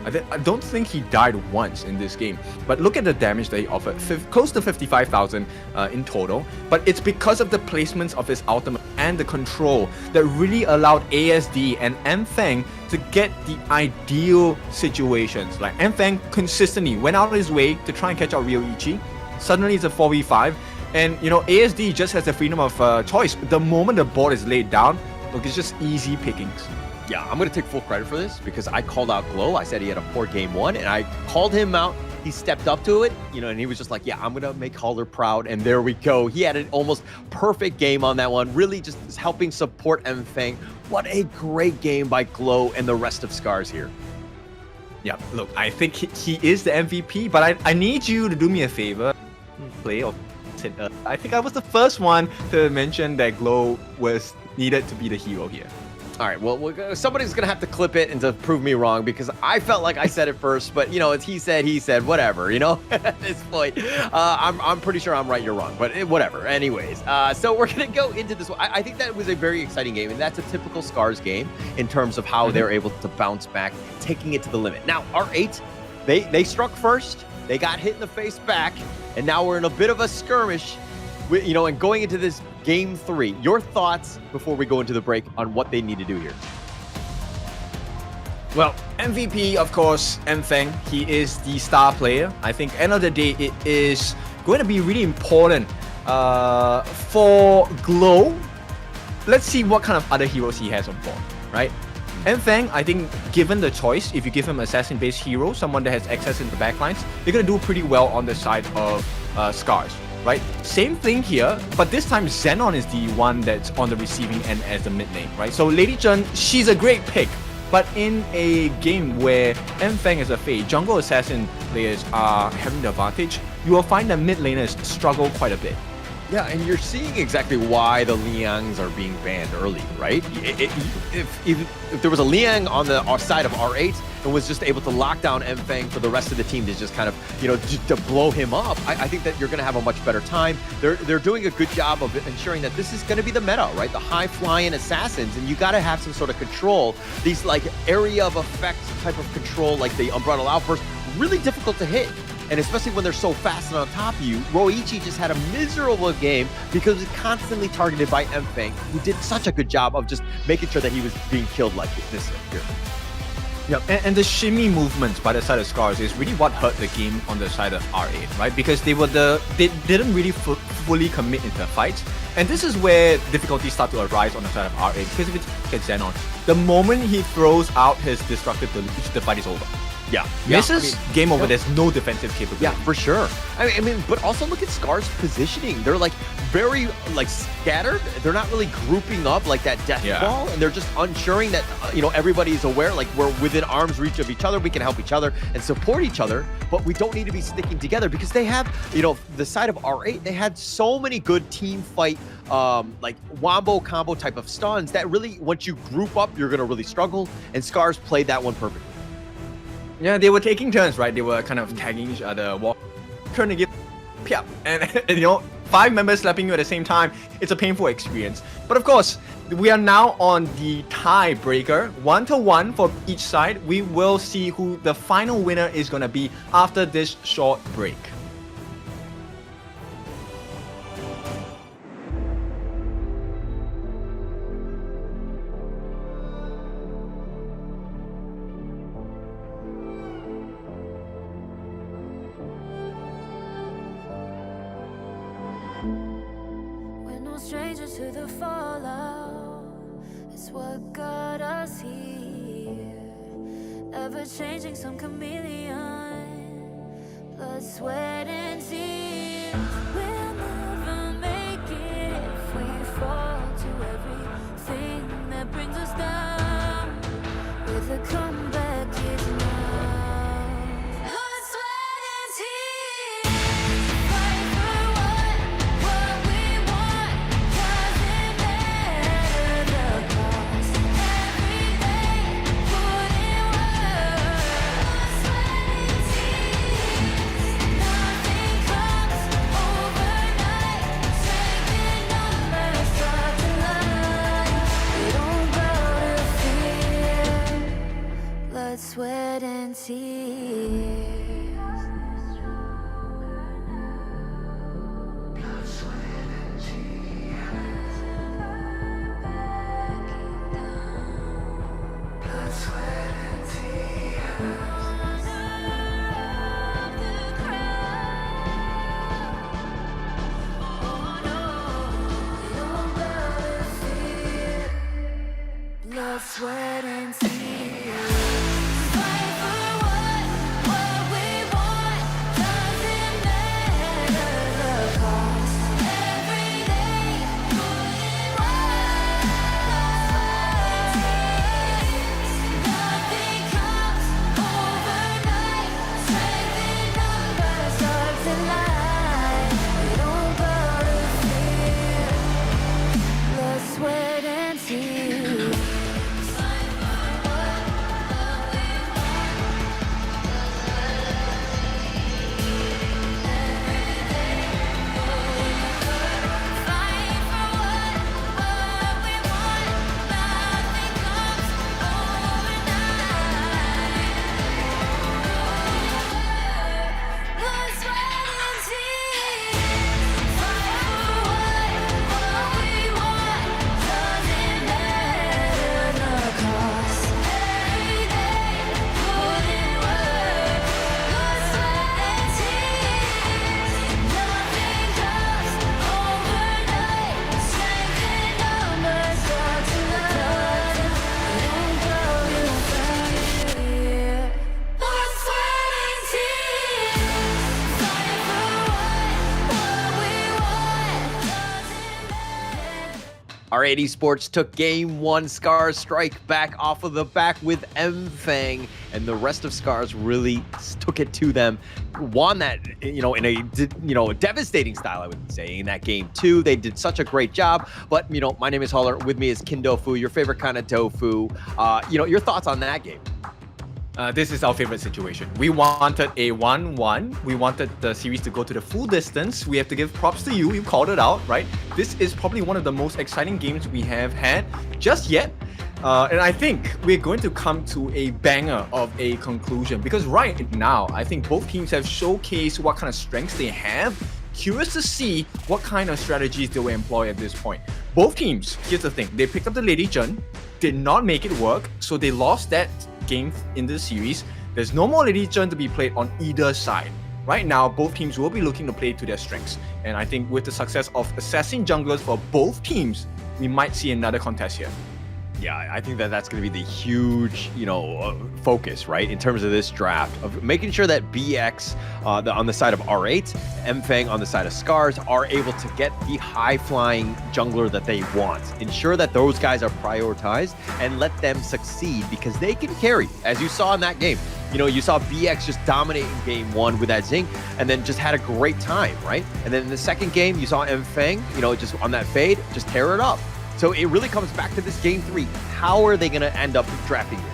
I don't think he died once in this game, but look at the damage that he offered, close to 55,000 in total, but it's because of the placements of his ultimate and the control that really allowed ASD and Enfang to get the ideal situations. Like Enfang consistently went out of his way to try and catch out Ryoichi. Suddenly it's a 4v5, and you know, ASD just has the freedom of choice. The moment the board is laid down, look, it's just easy pickings. Yeah, I'm going to take full credit for this because I called out Glow. I said he had a poor game one, and I called him out. He stepped up to it, and he was just like, yeah, I'm going to make Caller proud. And there we go. He had an almost perfect game on that one. Really just helping support Mfeng. What a great game by Glow and the rest of SCARZ here. Yeah, look, I think he is the MVP, but I need you to do me a favor. Play or I think I was the first one to mention that Glow was needed to be the hero here. All right, well, somebody's going to have to clip it and to prove me wrong because I felt like I said it first, but, it's he said, whatever, at this point. I'm pretty sure I'm right, you're wrong, but whatever. Anyways, so we're going to go into this one. I think that was a very exciting game, and that's a typical SCARZ game in terms of how they're able to bounce back, taking it to the limit. Now, R8, they struck first, they got hit in the face back, and now we're in a bit of a skirmish, and going into this Game 3, your thoughts before we go into the break on what they need to do here? Well, MVP, of course, Mfeng. He is the star player. I think end of the day, it is going to be really important for Glow. Let's see what kind of other heroes he has on board, right? Mfeng, I think, given the choice, if you give him assassin-based hero, someone that has access into the backlines, they're going to do pretty well on the side of SCARZ. Right? Same thing here, but this time Xenon is the one that's on the receiving end as the mid lane, right? So Lady Chen, she's a great pick, but in a game where Mfeng is a Fae, jungle assassin players are having the advantage, you will find that mid laners struggle quite a bit. Yeah, and you're seeing exactly why the Liangs are being banned early, right? If there was a Liang on the side of R8 and was just able to lock down Mfeng for the rest of the team to just kind of, to blow him up, I think that you're going to have a much better time. They're doing a good job of ensuring that this is going to be the meta, right? The high-flying assassins, and you got to have some sort of control. These, area of effect type of control, like the Umbrella Outburst, really difficult to hit. And especially when they're so fast and on top of you, Roichi just had a miserable game because he was constantly targeted by Mfeng, who did such a good job of just making sure that he was being killed like this here. Yeah, and the shimmy movements by the side of SCARZ is really what hurt the game on the side of R8, right? Because they didn't really fully commit into the fight. And this is where difficulties start to arise on the side of R8, because if it's Xenon, the moment he throws out his destructive deluge, the fight is over. Yeah. Misses, game over. There's no defensive capability. Yeah, for sure. I mean, but also look at SCARZ positioning. They're very scattered. They're not really grouping up like that death ball, and they're just ensuring that everybody is aware, we're within arm's reach of each other. We can help each other and support each other, but we don't need to be sticking together because they have, the side of R8, they had so many good team fight wombo combo type of stuns that really, once you group up, you're gonna really struggle, and SCARZ played that one perfectly. Yeah, they were taking turns, right? They were kind of tagging each other, trying to give piap, and 5 members slapping you at the same time. It's a painful experience. But of course, we are now on the tiebreaker, 1-1 for each side. We will see who the final winner is gonna be after this short break. Stranger to the fallout, it's what got us here. Ever changing, some chameleon, blood, sweat, and tears. We'll never make it if we fall to everything that brings us down. With a comeback is now. Blood, sweat, and tears. Fight for what we want. Doesn't matter the cost. Every day, put in work. Blood, sweat, and tears. Nothing comes R8 Esports took game 1. SCARZ strike back off of the back with Mfeng, and the rest of SCARZ really took it to them. Won that, in a devastating style, I would say, in that game 2. They did such a great job. But, my name is Holler. With me is Kindofu, your favorite kind of tofu. Your thoughts on that game? This is our favorite situation. We wanted a 1-1. We wanted the series to go to the full distance. We have to give props to you. You called it out, right? This is probably one of the most exciting games we have had just yet. And I think we're going to come to a banger of a conclusion, because right now, I think both teams have showcased what kind of strengths they have. Curious to see what kind of strategies they will employ at this point. Both teams, here's the thing, they picked up the Lady Jun, did not make it work, so they lost that game in the series. There's no more Lady Jun to be played on either side. Right now, both teams will be looking to play to their strengths. And I think with the success of assassin junglers for both teams, we might see another contest here. Yeah, I think that's going to be the huge, focus, right, in terms of this draft, of making sure that BX on the side of R8, Mfeng on the side of SCARZ are able to get the high-flying jungler that they want. Ensure that those guys are prioritized and let them succeed, because they can carry, as you saw in that game. You saw BX just dominating game 1 with that Zing, and then just had a great time, right? And then in the second game, you saw Mfeng, just on that fade, just tear it up. So it really comes back to this game 3. How are they going to end up drafting it?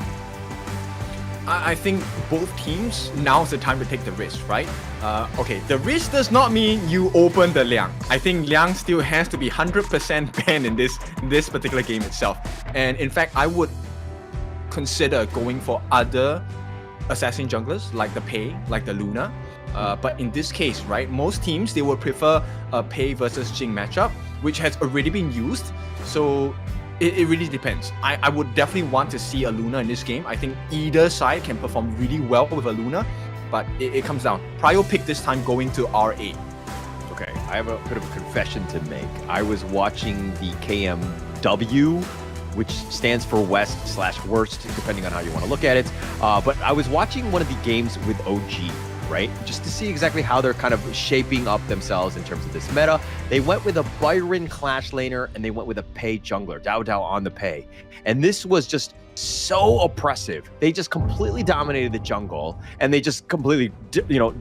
I think both teams, now's the time to take the risk, right? Okay, the risk does not mean you open the Liang. I think Liang still has to be 100% banned in this particular game itself. And in fact, I would consider going for other assassin junglers like the Pei, like the Luna. But in this case, right, most teams, they would prefer a Pei versus Jing matchup, which has already been used. So it really depends. I would definitely want to see a Luna in this game. I think either side can perform really well with a Luna, but it comes down. Prio pick this time going to R8. Okay, I have a bit of a confession to make. I was watching the KMW, which stands for West/Worst, depending on how you want to look at it. But I was watching one of the games with OG, right? Just to see exactly how they're kind of shaping up themselves in terms of this meta. They went with a Byron Clash laner, and they went with a Pei jungler, Dao on the Pei. And this was just so oppressive. They just completely dominated the jungle, and they just completely,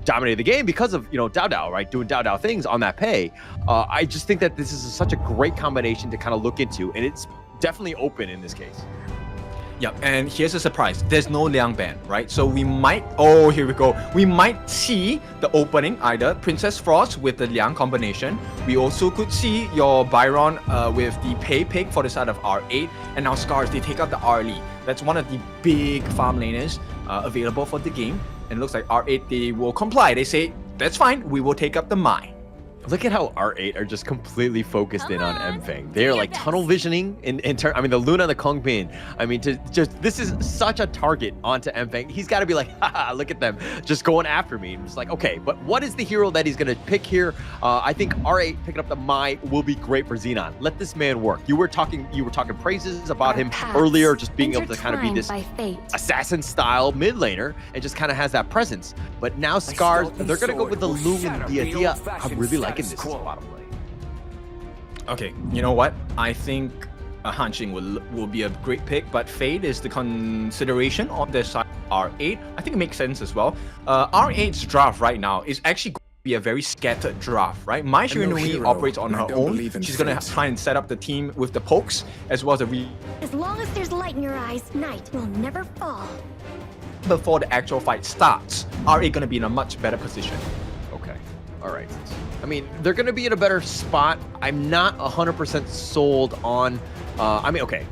dominated the game because of, Dao, right? Doing Dao things on that Pei. I just think that this is such a great combination to kind of look into, and it's definitely open in this case. Yeah, and here's a surprise. There's no Liang ban, right? So we might, here we go. We might see the opening, either Princess Frost with the Liang combination. We also could see your Byron with the Pei pick for the side of R8. And now SCARZ, they take out the Arlie. That's one of the big farm laners available for the game. And it looks like R8, they will comply. They say, that's fine, we will take up the Mai. Look at how R8 are just completely focused in on Mfeng. They're like tunnel visioning the Luna and the Kung Bin. This is such a target onto Mfeng. He's got to be like, haha, look at them, just going after me. And it's like, okay, but what is the hero that he's going to pick here? I think R8 picking up the Mai will be great for Xenon. Let this man work. You were talking praises about him earlier, just being able to kind of be this assassin style mid laner and just kind of has that presence. But now SCARZ, they're going to go with the Loom and Dia. I'm really liking this bottom lane. Okay, you know what? I think Hanxing will be a great pick, but Fade is the consideration on their side. R8, I think it makes sense as well. R8's draft right now is actually going to be a very scattered draft, right? Mai Shiranui operates on her own. She's going to try and set up the team with the pokes as well as the As long as there's light in your eyes, night will never fall. Before the actual fight starts, R8 going to be in a much better position. Okay, all right. I mean, they're going to be in a better spot. I'm not 100% sold on, okay.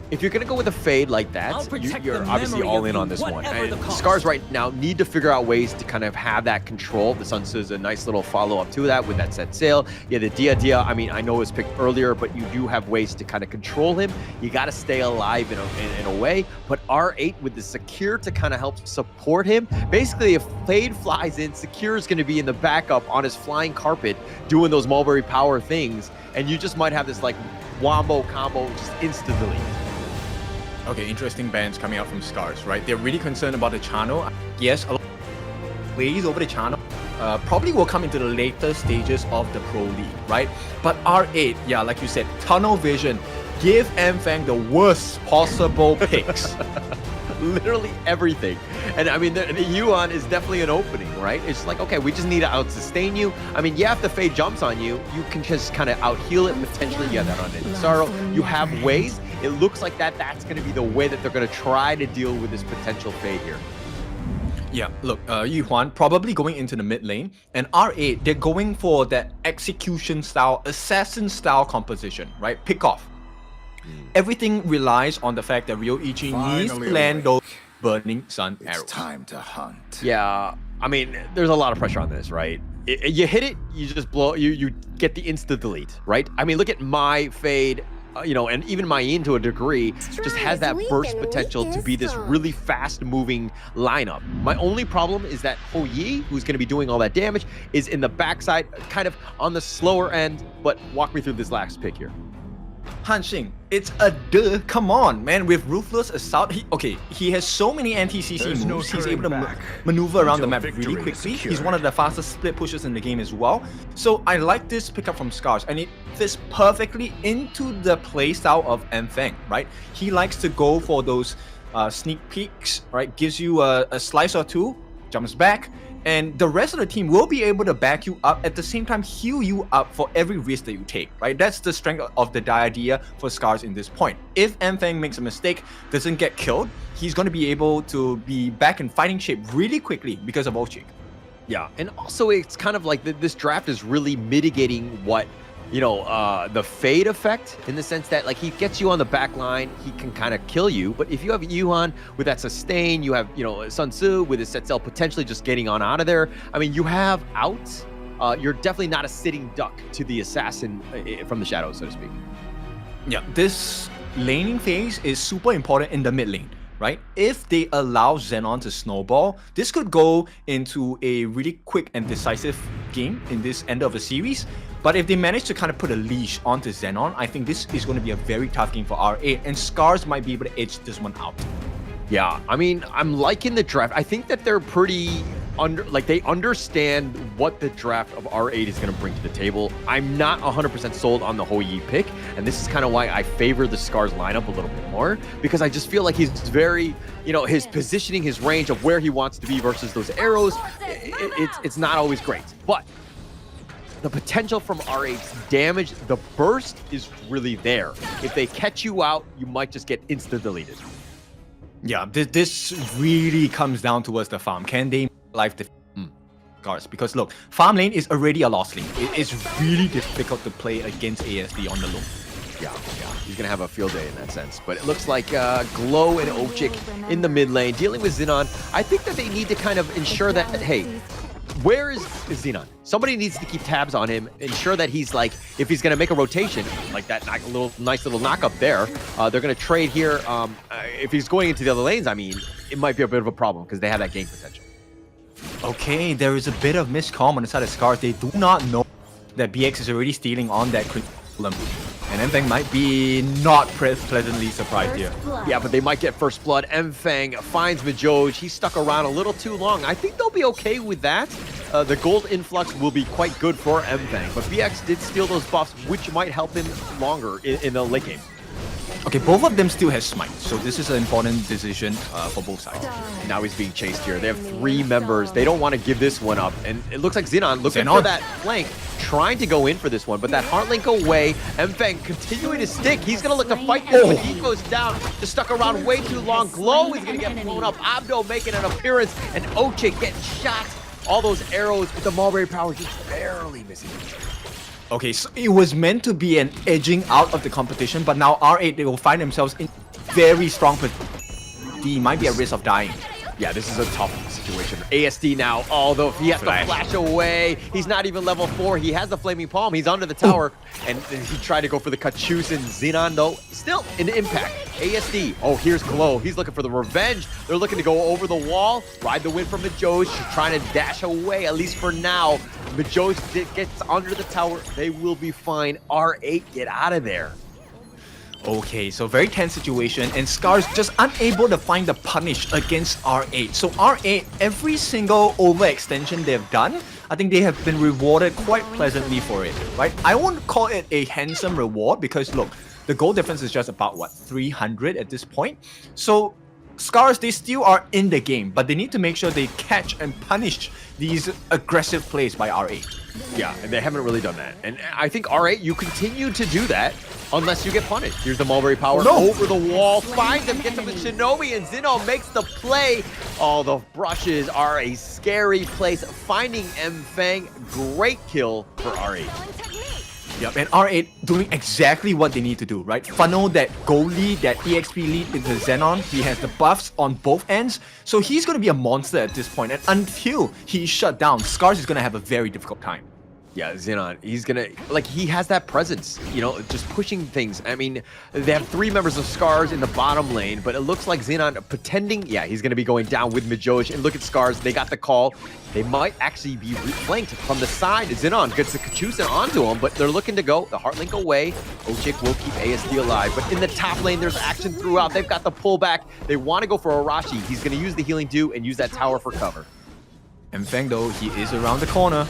If you're going to go with a fade like that, you're obviously all in on this one. And SCARZ right now need to figure out ways to kind of have that control. The Sun Tzu's a nice little follow-up to that with that set sail. Yeah, the Dia, I mean, I know it was picked earlier, but you do have ways to kind of control him. You got to stay alive in a way. But R8 with the Secure to kind of help support him. Basically, if Fade flies in, Secure is going to be in the backup on his flying carpet doing those Mulberry Power things. And you just might have this like wombo combo just instantly. Okay, interesting bans coming out from SCARZ, right? They're really concerned about the channel. Yes, a lot of plays over the channel probably will come into the later stages of the Pro League, right? But R8, yeah, like you said, tunnel vision. give Enfang the worst possible picks. Literally everything. And I mean, the Yuan is definitely an opening, right? It's like, okay, we just need to out-sustain you. I mean, yeah, if the Fade jumps on you, you can just kind of out-heal it. Potentially, yeah, that on Sorrow. You have ways. It looks like that's going to be the way that they're going to try to deal with this potential Fade here. Yeah, look, Yuan probably going into the mid lane, and R8, they're going for that execution style, assassin style composition, right? Pick off. Everything relies on the fact that Ryo Ichi needs to land those burning sun arrows. It's time to hunt. Yeah, I mean, there's a lot of pressure on this, right? You hit it, you just blow, you get the insta delete, right? I mean, look at my Fade, you know, and even my Yin to a degree just has that burst potential to be this really fast moving lineup. My only problem is that Ho Yi, who's going to be doing all that damage, is in the backside, kind of on the slower end. But walk me through this last pick here. Hanxing, it's a duh. Come on, man. With Ruthless Assault, he has so many anti-CC moves. He's able to maneuver around the map really quickly. He's one of the fastest split pushers in the game as well. So I like this pickup from SCARZ, and it fits perfectly into the playstyle of Enfang, right? He likes to go for those sneak peeks, right? Gives you a slice or two, jumps back, and the rest of the team will be able to back you up, at the same time heal you up for every risk that you take, right? That's the strength of the idea for SCARZ in this point. If Enfang makes a mistake, doesn't get killed, he's going to be able to be back in fighting shape really quickly because of Ochik. Yeah, and also it's kind of like this draft is really mitigating what, you know, the Fade effect, in the sense that, like, he gets you on the back line, he can kind of kill you. But if you have Yuan with that sustain, you have, you know, Sun Tzu with his set cell potentially just getting on out of there. I mean, you have outs. You're definitely not a sitting duck to the assassin from the shadows, so to speak. Yeah, this laning phase is super important in the mid lane, right? If they allow Xenon to snowball, this could go into a really quick and decisive game in this end of the series. But if they manage to kind of put a leash onto Xenon, I think this is going to be a very tough game for R8, and SCARZ might be able to edge this one out. Yeah, I mean, I'm liking the draft. I think that they're pretty they understand what the draft of R8 is going to bring to the table. I'm not 100% sold on the Ho Yi pick, and this is kind of why I favor the SCARZ lineup a little bit more, because I just feel like he's very, you know, his positioning, his range of where he wants to be versus those arrows, it's not always great. But the potential from R8's damage, the burst is really there. If they catch you out, you might just get insta-deleted. Yeah, this really comes down towards the farm. Can they life defend SCARZ? Because look, farm lane is already a lost lane. It is really difficult to play against ASD on the low. Yeah, he's gonna have a field day in that sense. But it looks like Glow and Ochik in the mid lane dealing with Xenon. I think that they need to kind of ensure that, hey, where is Xenon? Somebody needs to keep tabs on him, ensure that he's, like, if he's going to make a rotation, like that nice little knock up there, they're going to trade here. If he's going into the other lanes, I mean, it might be a bit of a problem because they have that game potential. Okay, there is a bit of miscomm on the side of SCARZ. They do not know that BX is already stealing on that column. And Enfang might be not pleasantly surprised here. Yeah, but they might get first blood. Enfang finds Majoj. He's stuck around a little too long. I think they'll be okay with that. The gold influx will be quite good for Enfang, but BX did steal those buffs, which might help him longer in the late game. Okay, both of them still has smite, so this is an important decision for both sides. And now he's being chased here. They have 3 members. They don't want to give this one up, and it looks like Xenon looking for that flank, trying to go in for this one, but that heart link away. Enfang continuing to stick. He's going to look to fight this, but he goes down. Just stuck around way too long. Glow is going to get blown up. Abdo making an appearance, and Ochik getting shot. All those arrows with the Mulberry power just barely missing. Okay, so it was meant to be an edging out of the competition, but now R8, they will find themselves in very strong position. They might be at risk of dying. Yeah, this is a tough situation. ASD now, although he has to flash away. He's not even level 4. He has the Flaming Palm. He's under the tower. And he tried to go for the Kachusen. Xenon, though, still in impact. ASD. Oh, here's Glow. He's looking for the revenge. They're looking to go over the wall. Ride the win from Majoj. She's trying to dash away, at least for now. Majoj gets under the tower. They will be fine. R8, get out of there. Okay, so very tense situation, and SCARZ just unable to find the punish against R8. So R8, every single overextension they've done, I think they have been rewarded quite pleasantly for it, right? I won't call it a handsome reward because look, The goal difference is just about, what, 300 at this point? So SCARZ, they still are in the game, but they need to make sure they catch and punish these aggressive plays by R8. Yeah, and they haven't really done that. And I think R8, you continue to do that unless you get punished. Here's the Mulberry Power over the wall, finds him, gets him with Shinobi, and Zeno makes the play. Oh, the brushes are a scary place. Finding M Fang, great kill for R8. Yep, and R8 doing exactly what they need to do, right? Funnel that gold lead, that EXP lead into Xenon. He has the buffs on both ends, so he's going to be a monster at this point. And until he's shut down, SCARZ is going to have a very difficult time. Yeah, Xenon, he's gonna, like, he has that presence, you know, just pushing things. I mean, they have 3 members of SCARZ in the bottom lane, but it looks like Xenon pretending, yeah, he's gonna be going down with Majoj. And look at SCARZ, they got the call. They might actually be flanked from the side. Xenon gets the Kachusa onto him, but they're looking to go the Heartlink away. Ochik will keep ASD alive, but in the top lane, there's action throughout. They've got the pullback. They want to go for Arashi. He's gonna use the healing dew and use that tower for cover. And Feng, though, he is around the corner.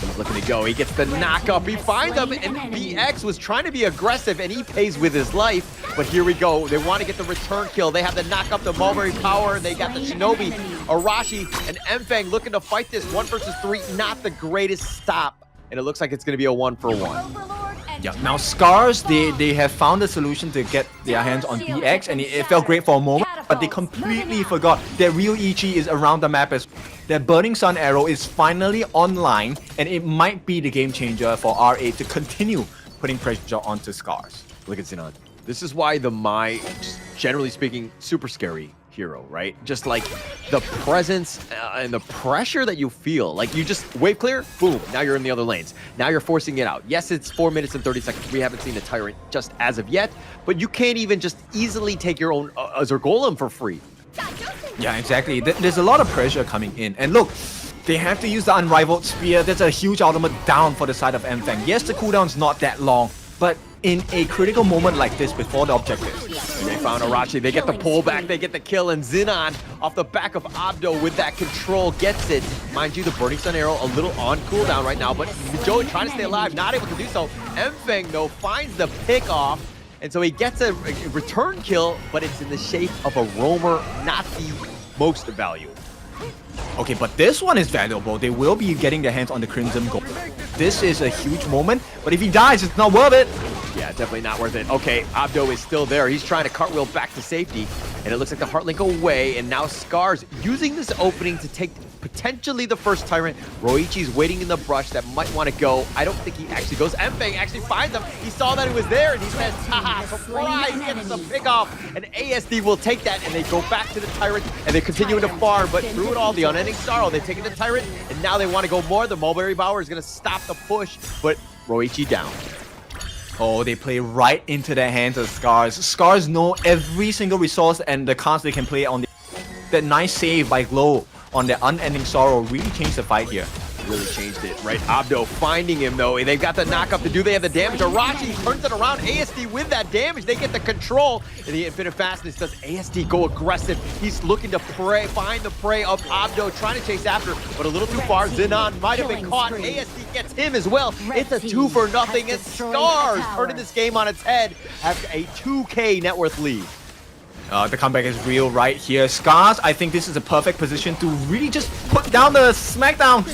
He's looking to go. He gets the knock up. He finds him, and BX was trying to be aggressive, and he pays with his life. But here we go. They want to get the return kill. They have the knock up, the Mulberry Power. They got the Shinobi, Arashi, and M-Fang looking to fight this 1 versus 3. Not the greatest stop. And it looks like it's going to be a 1-for-1. Yeah, now SCARZ, they have found a solution to get their hands on BX, and it felt great for a moment, but they completely forgot that real Ichi is around the map as that Burning Sun arrow is finally online, and it might be the game changer for R8 to continue putting pressure onto SCARZ. Look at Xenon. This is why the Mai, generally speaking, super scary hero, right? Just like the presence and the pressure that you feel. Like you just wave clear, boom, now you're in the other lanes. Now you're forcing it out. Yes, it's 4 minutes and 30 seconds. We haven't seen a Tyrant just as of yet, but you can't even just easily take your own Azur Golem for free. Yeah, exactly. There's a lot of pressure coming in. And look, they have to use the Unrivaled Spear. That's a huge ultimate down for the side of M-Fang. Yes, the cooldown's not that long, but in a critical moment like this before the objectives. They found Arashi, they get the pullback, they get the kill, and Xenon off the back of Abdo with that control gets it. Mind you, the Burning Sun arrow a little on cooldown right now, but Joey trying to stay alive, not able to do so. M-Fang, though, finds the pick off, and so he gets a return kill, but it's in the shape of a roamer, not the most valuable. Okay, but this one is valuable. They will be getting their hands on the Crimson Gold. This is a huge moment, but if he dies, it's not worth it. Yeah, definitely not worth it. Okay, Abdo is still there. He's trying to cartwheel back to safety, and it looks like the Heartlink away, and now SCARZ using this opening to take potentially the first Tyrant. Roichi's waiting in the brush that might want to go. I don't think he actually goes. M-Fang actually finds him. He saw that he was there, and he says, haha, surprise, gets the pick off, and ASD will take that, and they go back to the Tyrant, and they continue to farm, but through it all, the Unending Sorrow, they've taken the Tyrant, and now they want to go more. The Mulberry Power is going to stop the push, but Roichi down. Oh, they play right into the hands of SCARZ. SCARZ know every single resource and the cards they can play on the... That nice save by Glow on the Unending Sorrow really changed the fight here. Really changed it, right? Abdo finding him, though. They've got the knockup to do. They have the damage. Arashi turns it around. ASD with that damage. They get the control. And the Infinite Fastness does ASD go aggressive. He's looking to find the prey of Abdo, trying to chase after, but a little too far. Xenon might have been caught. ASD gets him as well. It's a 2-for-0, and SCARZ, turning this game on its head, have a 2K net worth lead. The comeback is real right here. SCARZ, I think this is a perfect position to really just put down the smackdown.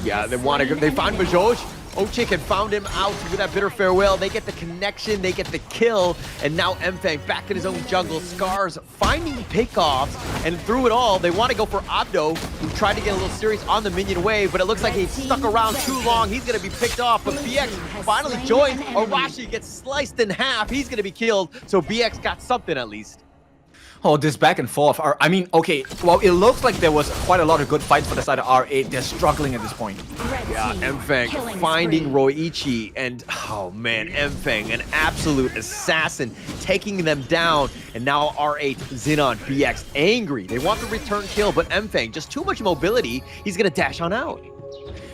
Yeah, they want to go. They find Majoj. Ochik had found him out with that bitter farewell. They get the connection, they get the kill, and now M-Fang back in his own jungle. SCARZ finding pickoffs, and through it all, they want to go for Abdo, who tried to get a little serious on the minion wave, but it looks like he stuck around too long. He's going to be picked off, but BX finally joins. Arashi gets sliced in half. He's going to be killed, so BX got something at least. Oh, this back and forth. I mean, okay, well, it looks like there was quite a lot of good fights for the side of R8. They're struggling at this point. Yeah, M-Fang finding Roichi, and oh man, M-Fang, an absolute assassin, taking them down. And now R8, Xenon, BX, angry. They want the return kill, but M-Fang, just too much mobility. He's gonna dash on out.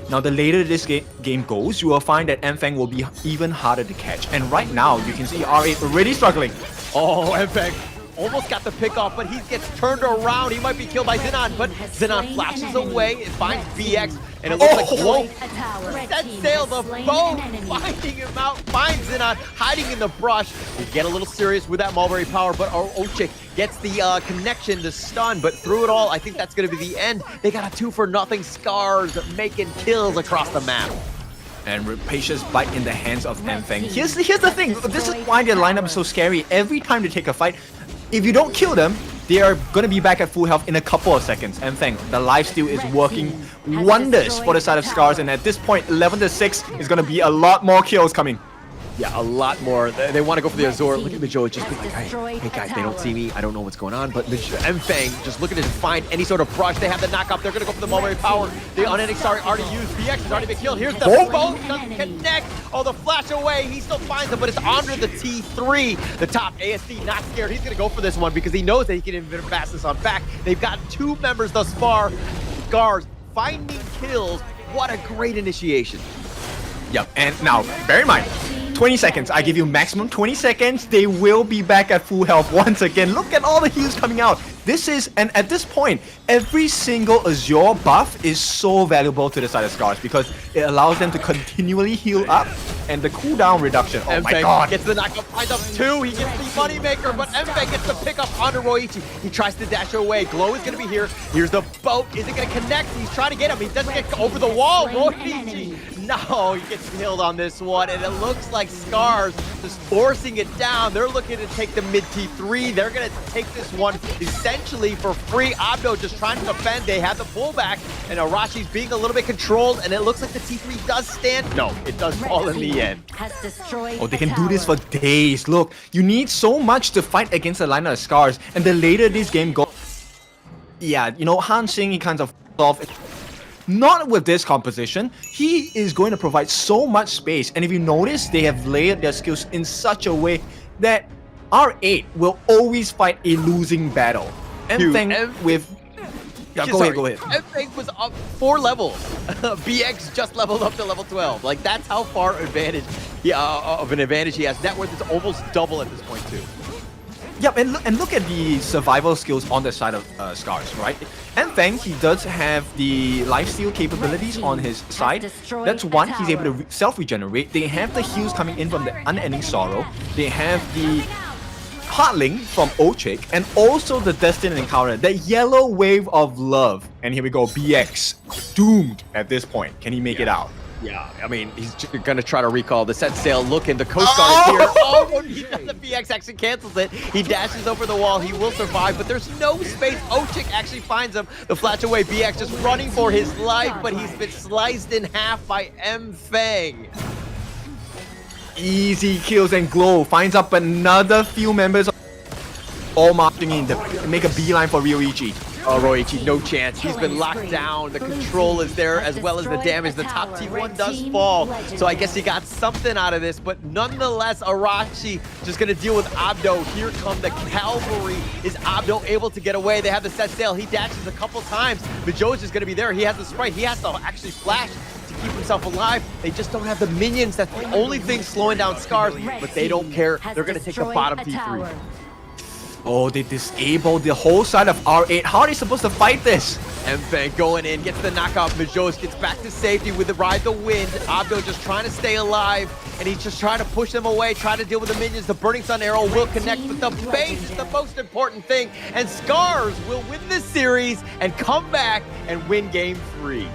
Now, the later this game goes, you will find that M-Fang will be even harder to catch. And right now, you can see R8 already struggling. Oh, M-Fang almost got the pick off, but he gets turned around. He might be killed by Xenon, but Xenon flashes away and finds BX. And it looks like Destroyed Glow a tower. Red set team sail has the slain boat, an enemy. finding him out, finds Xenon, hiding in the brush. We get a little serious with that mulberry power, but our Ochik gets the connection to stun, but through it all, I think that's going to be the end. They got a 2-0 SCARZ making kills across the map. And Rapacious bite in the hands of Enfeng. Here's the thing, this is why their lineup is so scary. Every time they take a fight, if you don't kill them, they are going to be back at full health in a couple of seconds. Enfeng, the lifesteal is working wonders for the side of SCARZ, and at this point, 11-6 is going to be a lot more kills coming. Yeah, a lot more. They want to go for the Azor. Look at Majo just being like, hey guys, they don't see me. I don't know what's going on. But Enfeng just looking to find any sort of brush. They have the knockoff. They're going to go for the mulberry power. The unending star already used. BX has already been killed. Here's the boat. Doesn't connect. Oh, the flash away. He still finds him, but it's under the T3. The top ASD not scared. He's going to go for this one because he knows that he can even pass this on back. They've got 2 members thus far. SCARZ finding kills. What a great initiation. Yep, and now, bear in mind, 20 seconds. I give you maximum 20 seconds. They will be back at full health once again. Look at all the heals coming out. This is, and at this point, every single Azure buff is so valuable to the side of SCARZ because it allows them to continually heal up and the cooldown reduction. Oh my god. Gets the knockup, finds up 2. He gets the moneymaker, but Enfeng gets the pickup onto Roichi. He tries to dash away. Glow is going to be here. Here's the boat. Is it going to connect? He's trying to get him. He doesn't get over the wall. Roichi. No, he gets killed on this one, and it looks like SCARZ is forcing it down. They're looking to take the mid T3. They're going to take this one essentially for free. Abdo just trying to defend. They have the pullback, and Arashi's being a little bit controlled, and it looks like the T3 does stand. No, it does fall in the end. Oh, they can do this for days. Look, you need so much to fight against the lineup of SCARZ, and the later this game goes, yeah, you know, Han Xing, he kind of off. Not with this composition. He is going to provide so much space, and if you notice, they have layered their skills in such a way that R8 will always fight a losing battle. Enfeng with... Yeah, go ahead. Enfeng was up 4 levels. BX just leveled up to level 12. Like, that's how far of an advantage he has. Net worth is almost double at this point, too. Yep, and look at the survival skills on the side of SCARZ, right? Enfeng, he does have the lifesteal capabilities on his side. That's one, he's able to self-regenerate. They have the heals coming in from the Unending Sorrow. They have the Heartling from Ochik, and also the Destined Encounter, the yellow wave of love. And here we go, BX, doomed at this point. Can he make it out? Yeah, I mean, he's gonna try to recall the set sail. Look, and the Coast Guard is here. Oh, he does, the BX actually cancels it. He dashes over the wall. He will survive, but there's no space. Ochik actually finds him. The flash away. BX just running for his life, but he's been sliced in half by Enfeng. Easy kills, and Glow finds up another few members all marching in to make a beeline for Ryoichi. Oh, Roichi, no chance. He's been locked down. The control is there as well as the damage. The top T1 does fall. So I guess he got something out of this, but nonetheless, Arashi just going to deal with Abdo. Here come the cavalry. Is Abdo able to get away? They have the set sail. He dashes a couple times. Majo's just going to be there. He has the sprite. He has to actually flash to keep himself alive. They just don't have the minions. That's the only thing slowing down SCARZ, but they don't care. They're going to take the bottom T3. Oh, they disabled the whole side of R8. How are they supposed to fight this? Enfeng going in, gets the knockoff. Majos gets back to safety with the Ride the Wind. Abdo just trying to stay alive, and he's just trying to push them away, trying to deal with the minions. The Burning Sun arrow will connect, but the base is the most important thing, and SCARZ will win this series and come back and win Game 3.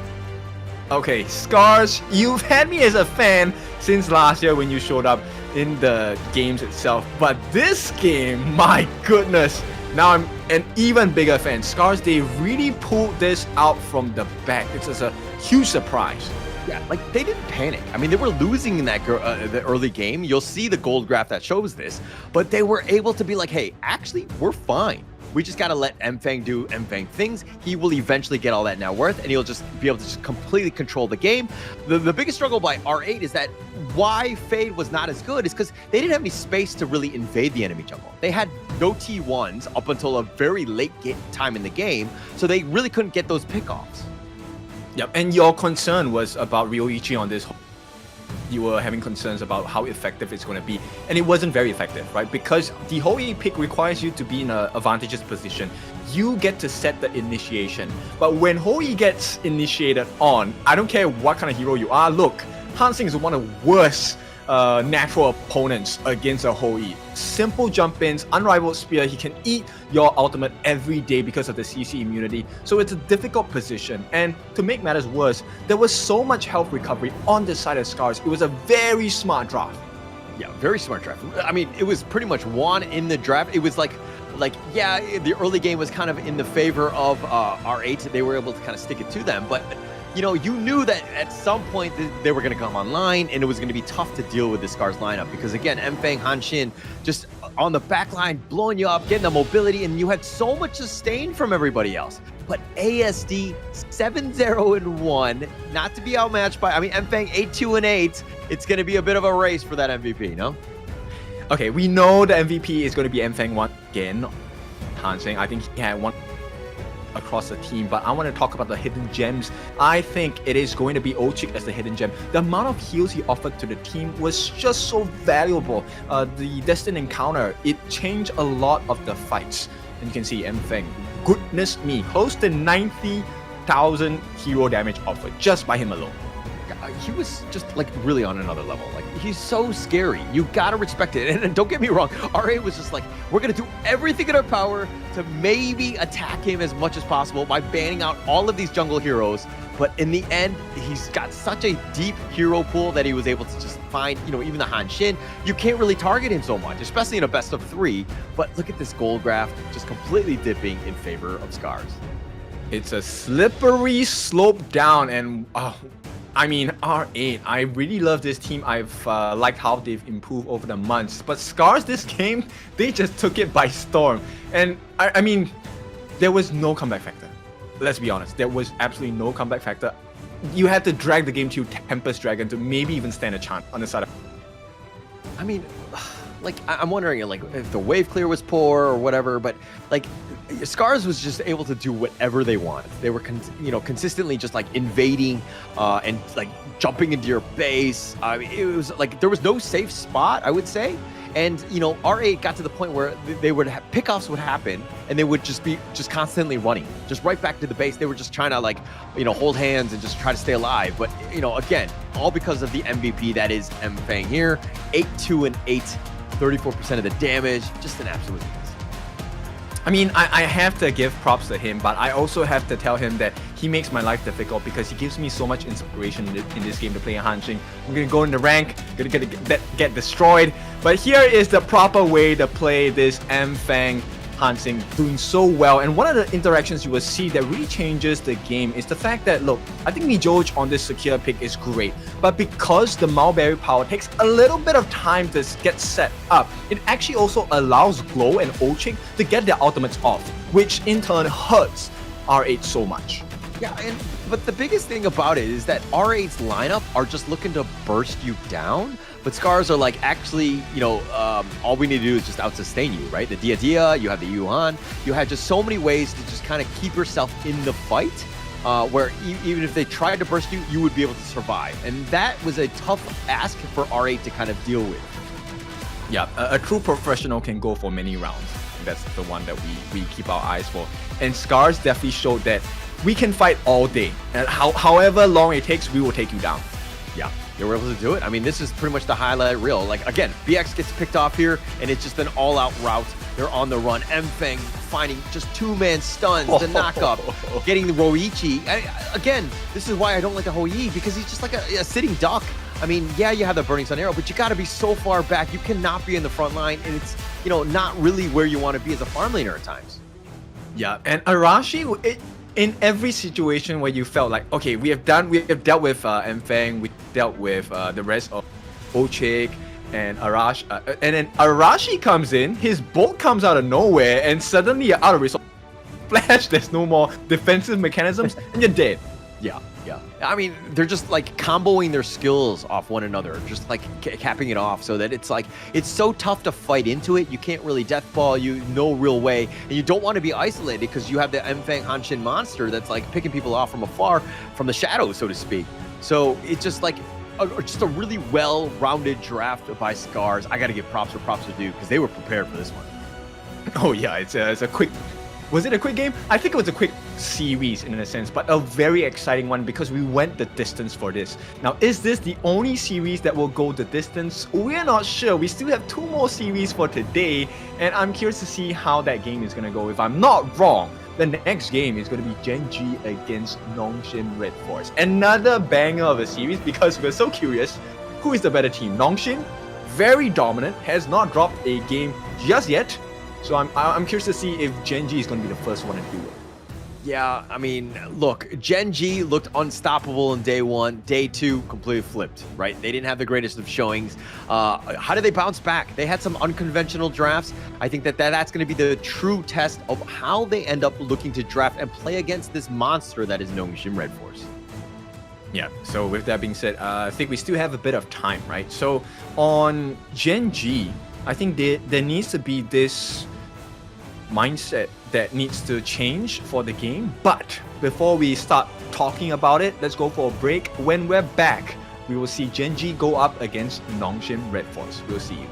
Okay, SCARZ, you've had me as a fan since last year when you showed up in the games itself, but this game, my goodness, now I'm an even bigger fan. SCARZ, they really pulled this out from the back. It's just a huge surprise. Yeah, like, they didn't panic. I mean, they were losing in that the early game. You'll see the gold graph that shows this, but they were able to be like, hey, actually, we're fine. We just got to let Enfeng do Enfeng things. He will eventually get all that net worth, and he'll just be able to just completely control the game. The biggest struggle by R8 is that why Fade was not as good is because they didn't have any space to really invade the enemy jungle. They had no T1s up until a very late time in the game, so they really couldn't get those pickoffs. Yep, and your concern was about Ryoichi on this. you were having concerns about how effective it's going to be, and it wasn't very effective, right? Because the Hou-Yi pick requires you to be in an advantageous position. You get to set the initiation, but when Hou-Yi gets initiated on, I don't care what kind of hero you are. Look, Hansing is one of the worst natural opponents against a Hou-Yi. Simple jump-ins, unrivaled spear, he can eat your ultimate every day because of the CC immunity, so it's a difficult position. And to make matters worse, there was so much health recovery on the side of SCARZ. It was a very smart draft. Yeah, very smart draft. I mean, it was pretty much won in the draft. It was like yeah, the early game was kind of in the favor of R8. They were able to kind of stick it to them, but you know, you knew that at some point they were going to come online, and it was going to be tough to deal with the SCARZ lineup because, again, Mfeng, Hanshin just on the back line, blowing you up, getting the mobility, and you had so much sustain from everybody else. But ASD 7-0-1, not to be outmatched by, I mean, Mfeng 8-2-8. It's going to be a bit of a race for that MVP, no? Okay, we know the MVP is going to be Mfeng once again. Hansing, I think he had one across the team, but I want to talk about the hidden gems. I think it is going to be Ochik as the hidden gem. The amount of heals he offered to the team was just so valuable. The Destined Encounter, it changed a lot of the fights. And you can see Mfeng, goodness me, close to 90,000 hero damage offered just by him alone. He was just like really on another level. Like, he's so scary. You gotta respect it. And don't get me wrong, RA was just like, we're gonna do everything in our power to maybe attack him as much as possible by banning out all of these jungle heroes. But in the end, he's got such a deep hero pool that he was able to just find, you know, even the Hanshin. You can't really target him so much, especially in a best of 3. But look at this gold graph, just completely dipping in favor of SCARZ. It's a slippery slope down, and I mean, R8, I really love this team. I've liked how they've improved over the months. But SCARZ, this game, they just took it by storm. And I mean, there was no comeback factor. Let's be honest, there was absolutely no comeback factor. You had to drag the game to Tempest Dragon to maybe even stand a chance on the side of... I mean, like, I'm wondering, like, if the wave clear was poor or whatever, but like, SCARZ was just able to do whatever they wanted. They were, consistently just like invading and like jumping into your base. I mean, it was like there was no safe spot, I would say. And you know, R8 got to the point where they would have pickoffs would happen, and they would just be constantly running, just right back to the base. They were just trying to, like, you know, hold hands and just try to stay alive. But you know, again, all because of the MVP that is Mfeng here. 8-2-8, 34% of the damage, just an absolute beast. I mean, I have to give props to him, but I also have to tell him that he makes my life difficult because he gives me so much inspiration in this game to play Hanshin. I'm gonna go in the rank, gonna get destroyed, but here is the proper way to play this Mfeng Hansing, doing so well. And one of the interactions you will see that really changes the game is the fact that, look, I think Mijoj on this secure pick is great, but because the Mulberry power takes a little bit of time to get set up, it actually also allows Glow and Ochik to get their ultimates off, which in turn hurts R8 so much. Yeah, but the biggest thing about it is that R8's lineup are just looking to burst you down, but SCARZ are like, actually, you know, all we need to do is just out-sustain you, right? The Dia, you have the Yuhan, you had just so many ways to just kind of keep yourself in the fight, where even if they tried to burst you, you would be able to survive. And that was a tough ask for R8 to kind of deal with. Yeah, a true professional can go for many rounds. That's the one that we keep our eyes for. And SCARZ definitely showed that we can fight all day, and however long it takes, we will take you down. Yeah, they were able to do it. I mean, this is pretty much the highlight reel. Like, again, BX gets picked off here, and it's just an all-out route. They're on the run. Mfeng finding just two-man stuns, the knock-up, getting the Roichi. Again, this is why I don't like the Hou-Yi, because he's just like a sitting duck. I mean, yeah, you have the Burning Sun arrow, but you got to be so far back. You cannot be in the front line, and it's, you know, not really where you want to be as a farm laner at times. Yeah, and Arashi, in every situation where you felt like, okay, we have dealt with Mfeng, we dealt with the rest of Ochik and Arashi, and then Arashi comes in, his bolt comes out of nowhere, and suddenly you're out of resource. Flash, there's no more defensive mechanisms, and you're dead. Yeah. I mean, they're just like comboing their skills off one another, just like capping it off, so that it's like, it's so tough to fight into it. You can't really deathball you, no real way, and you don't want to be isolated because you have the Mfeng Hanshin monster that's like picking people off from afar, from the shadows, so to speak. So it's just like, just a really well-rounded draft by SCARZ. I got to give props where props are due because they were prepared for this one. Oh yeah, it's a quick. Was it a quick game? I think it was a quick series in a sense, but a very exciting one because we went the distance for this. Now, is this the only series that will go the distance? We're not sure. We still have 2 more series for today, and I'm curious to see how that game is going to go. If I'm not wrong, the next game is going to be Gen.G against Nongshim RedForce. Another banger of a series because we're so curious. Who is the better team? Nongshim, very dominant, has not dropped a game just yet. So I'm curious to see if Gen.G is going to be the first one to do it. Yeah, I mean, look, Gen.G looked unstoppable in day 1. Day 2, completely flipped, right? They didn't have the greatest of showings. How did they bounce back? They had some unconventional drafts. I think that's going to be the true test of how they end up looking to draft and play against this monster that is Nongshim RedForce. Yeah, so with that being said, I think we still have a bit of time, right? So on Gen.G, I think there needs to be this mindset that needs to change for the game. But before we start talking about it, let's go for a break. When we're back, we will see Gen.G go up against Nongshim RedForce. We'll see you.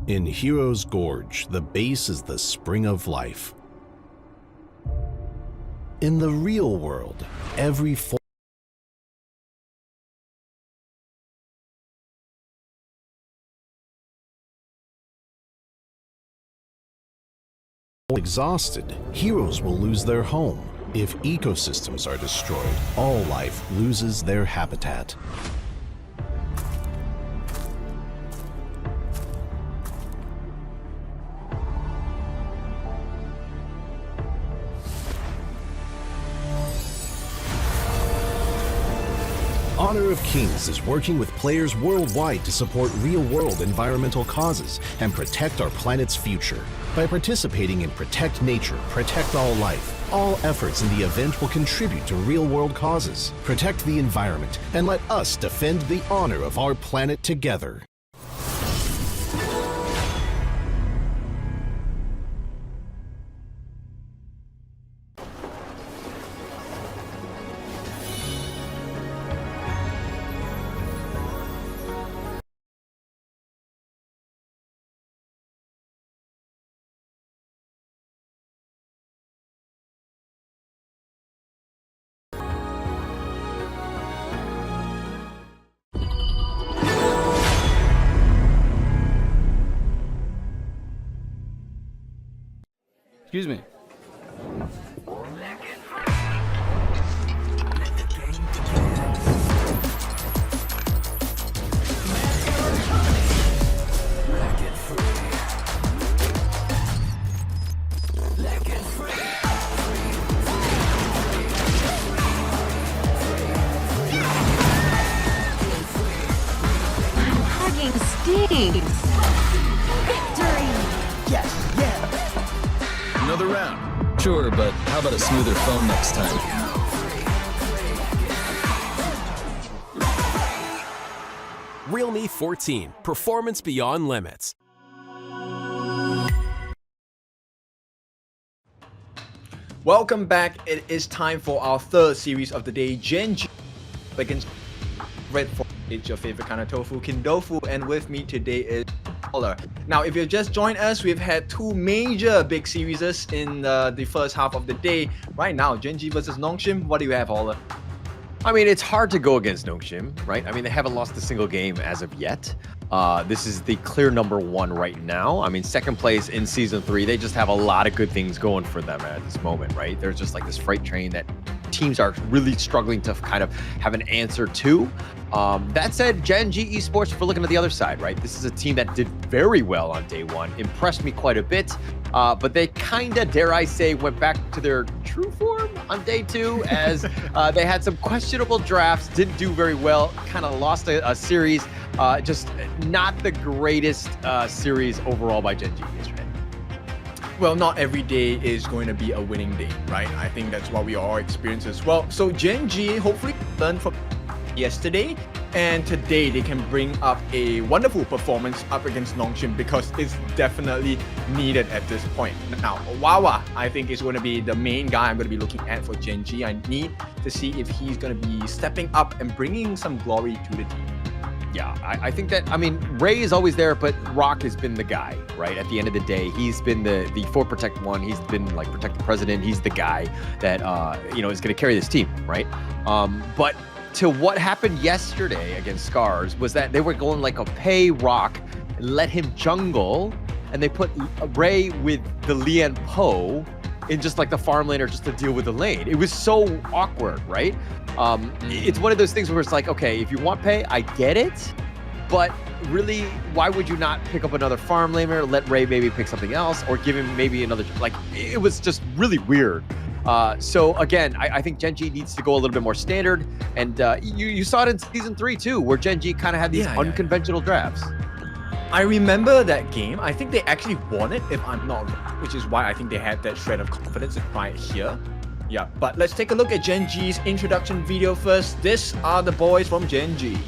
In Hero's Gorge, the base is the spring of life. In the real world, every exhausted, heroes will lose their home. If ecosystems are destroyed, all life loses their habitat. Honor of Kings is working with players worldwide to support real-world environmental causes and protect our planet's future. By participating in Protect Nature, Protect All Life, all efforts in the event will contribute to real-world causes, protect the environment, and let us defend the honor of our planet together. Excuse me. Hugging stings. Victory. Yes, yeah. Another round. Sure, but how about a smoother phone next time? Realme 14, performance beyond limits. Welcome back. It is time for our third series of the day, Gen.G against RedForce. It's your favorite kind of tofu, Kindofu, and with me today is Ola. Now, if you've just joined us, we've had two major big series in the first half of the day. Right now, Gen.G versus Nongshim. What do you have, Ola? I mean, it's hard to go against Nongshim, right? I mean, they haven't lost a single game as of yet. This is the clear #1 right now. I mean, second place in Season 3. They just have a lot of good things going for them at this moment, right? There's just like this freight train that teams are really struggling to kind of have an answer to. That said, Gen.G Esports, if we're looking at the other side, right? This is a team that did very well on day one, impressed me quite a bit, but they kind of, dare I say, went back to their true form on day 2 as they had some questionable drafts, didn't do very well, kind of lost a series. Just not the greatest series overall by Gen.G yesterday. Well, not every day is going to be a winning day, right? I think that's what we all experience as well. So Gen.G hopefully learned from yesterday, and today they can bring up a wonderful performance up against Nongshim because it's definitely needed at this point. Now, Wawa, I think, is going to be the main guy I'm going to be looking at for Gen.G. I need to see if he's going to be stepping up and bringing some glory to the team. Yeah, I think that, I mean, Ray is always there, but Rock has been the guy, right? At the end of the day, he's been the for Protect 1. He's been like Protect the President. He's the guy that, is going to carry this team, right? But to what happened yesterday against SCARZ was that they were going like a pay Rock and let him jungle, and they put Ray with the Lian Po in just like the farm lane or just to deal with the lane. It was so awkward, right? It's one of those things where it's like, okay, if you want pay, I get it, but really, why would you not pick up another farm laner, let Ray maybe pick something else, or give him maybe another, like, it was just really weird. So again, I think Gen.G needs to go a little bit more standard, and you saw it in Season 3 too, where Gen.G kind of had these unconventional drafts. I remember that game. I think they actually won it, if I'm not wrong, which is why I think they had that shred of confidence right here. Yeah, but let's take a look at Gen.G's introduction video first. These are the boys from Gen.G.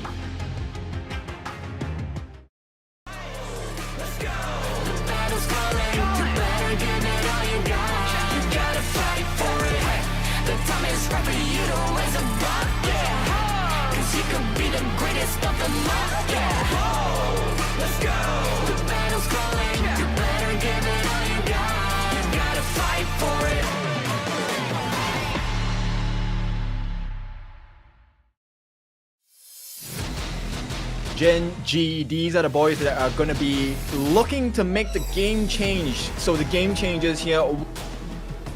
Gen.G, these are the boys that are going to be looking to make the game change. So the game changes here,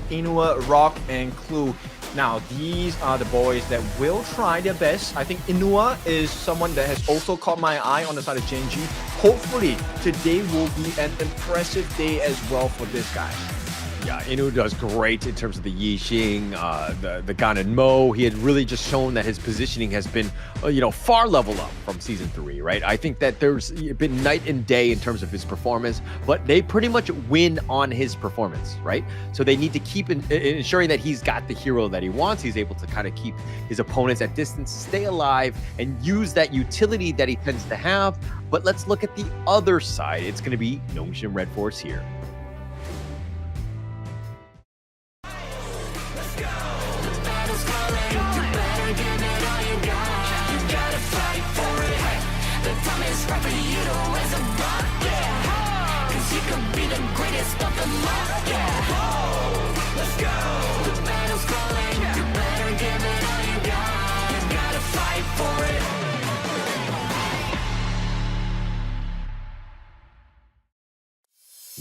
Inua, Rock, and Clue. Now, these are the boys that will try their best. I think Inua is someone that has also caught my eye on the side of Gen.G. Hopefully, today will be an impressive day as well for this guy. Yeah, Inu does great in terms of the Yixing, the Ganon Mo. He had really just shown that his positioning has been, far leveled up from Season 3, right? I think that there's been night and day in terms of his performance, but they pretty much win on his performance, right? So they need to keep ensuring that he's got the hero that he wants. He's able to kind of keep his opponents at distance, stay alive, and use that utility that he tends to have. But let's look at the other side. It's going to be Nongshim RedForce here.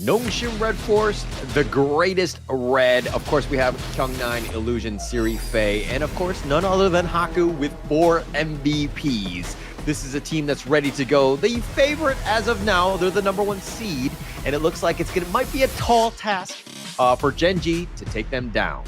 Nongshim RedForce, the greatest red. Of course, we have Kyung9, Illusion, Siri, Fei, and of course, none other than Haku with 4 MVPs. This is a team that's ready to go. The favorite as of now, they're the #1 seed, and it looks like might be a tall task for Gen.G to take them down.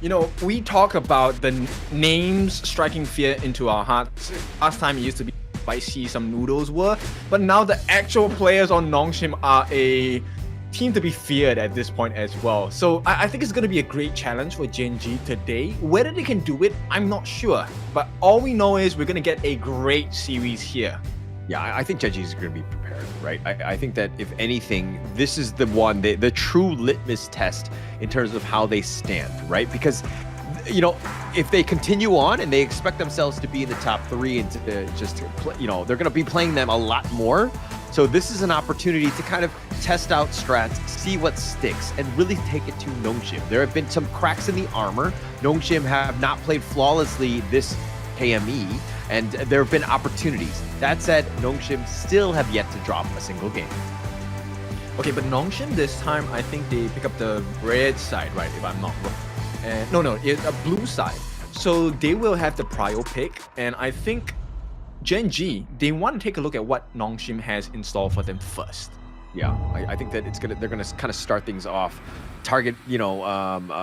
You know, we talk about the names striking fear into our hearts. Last time it used to be spicy some noodles were, but now the actual players on Nongshim are a team to be feared at this point as well. So I think it's going to be a great challenge for Gen.G today. Whether they can do it, I'm not sure. But all we know is we're going to get a great series here. Yeah, I think Gen.G is going to be prepared, right? I think that if anything, this is the one, the true litmus test in terms of how they stand, right? Because, you know, if they continue on and they expect themselves to be in the top 3 and to just play, you know, they're going to be playing them a lot more. So this is an opportunity to kind of test out strats, see what sticks, and really take it to Nongshim. There have been some cracks in the armor. Nongshim have not played flawlessly this KME, and there have been opportunities. That said, Nongshim still have yet to drop a single game. Okay, but Nongshim this time, I think they pick up the red side, right? If I'm not wrong. No, it's a blue side. So they will have the prio pick, and I think Gen.G, they want to take a look at what Nongshim has in store for them first. Yeah, I think that they're gonna kind of start things off, target, you know,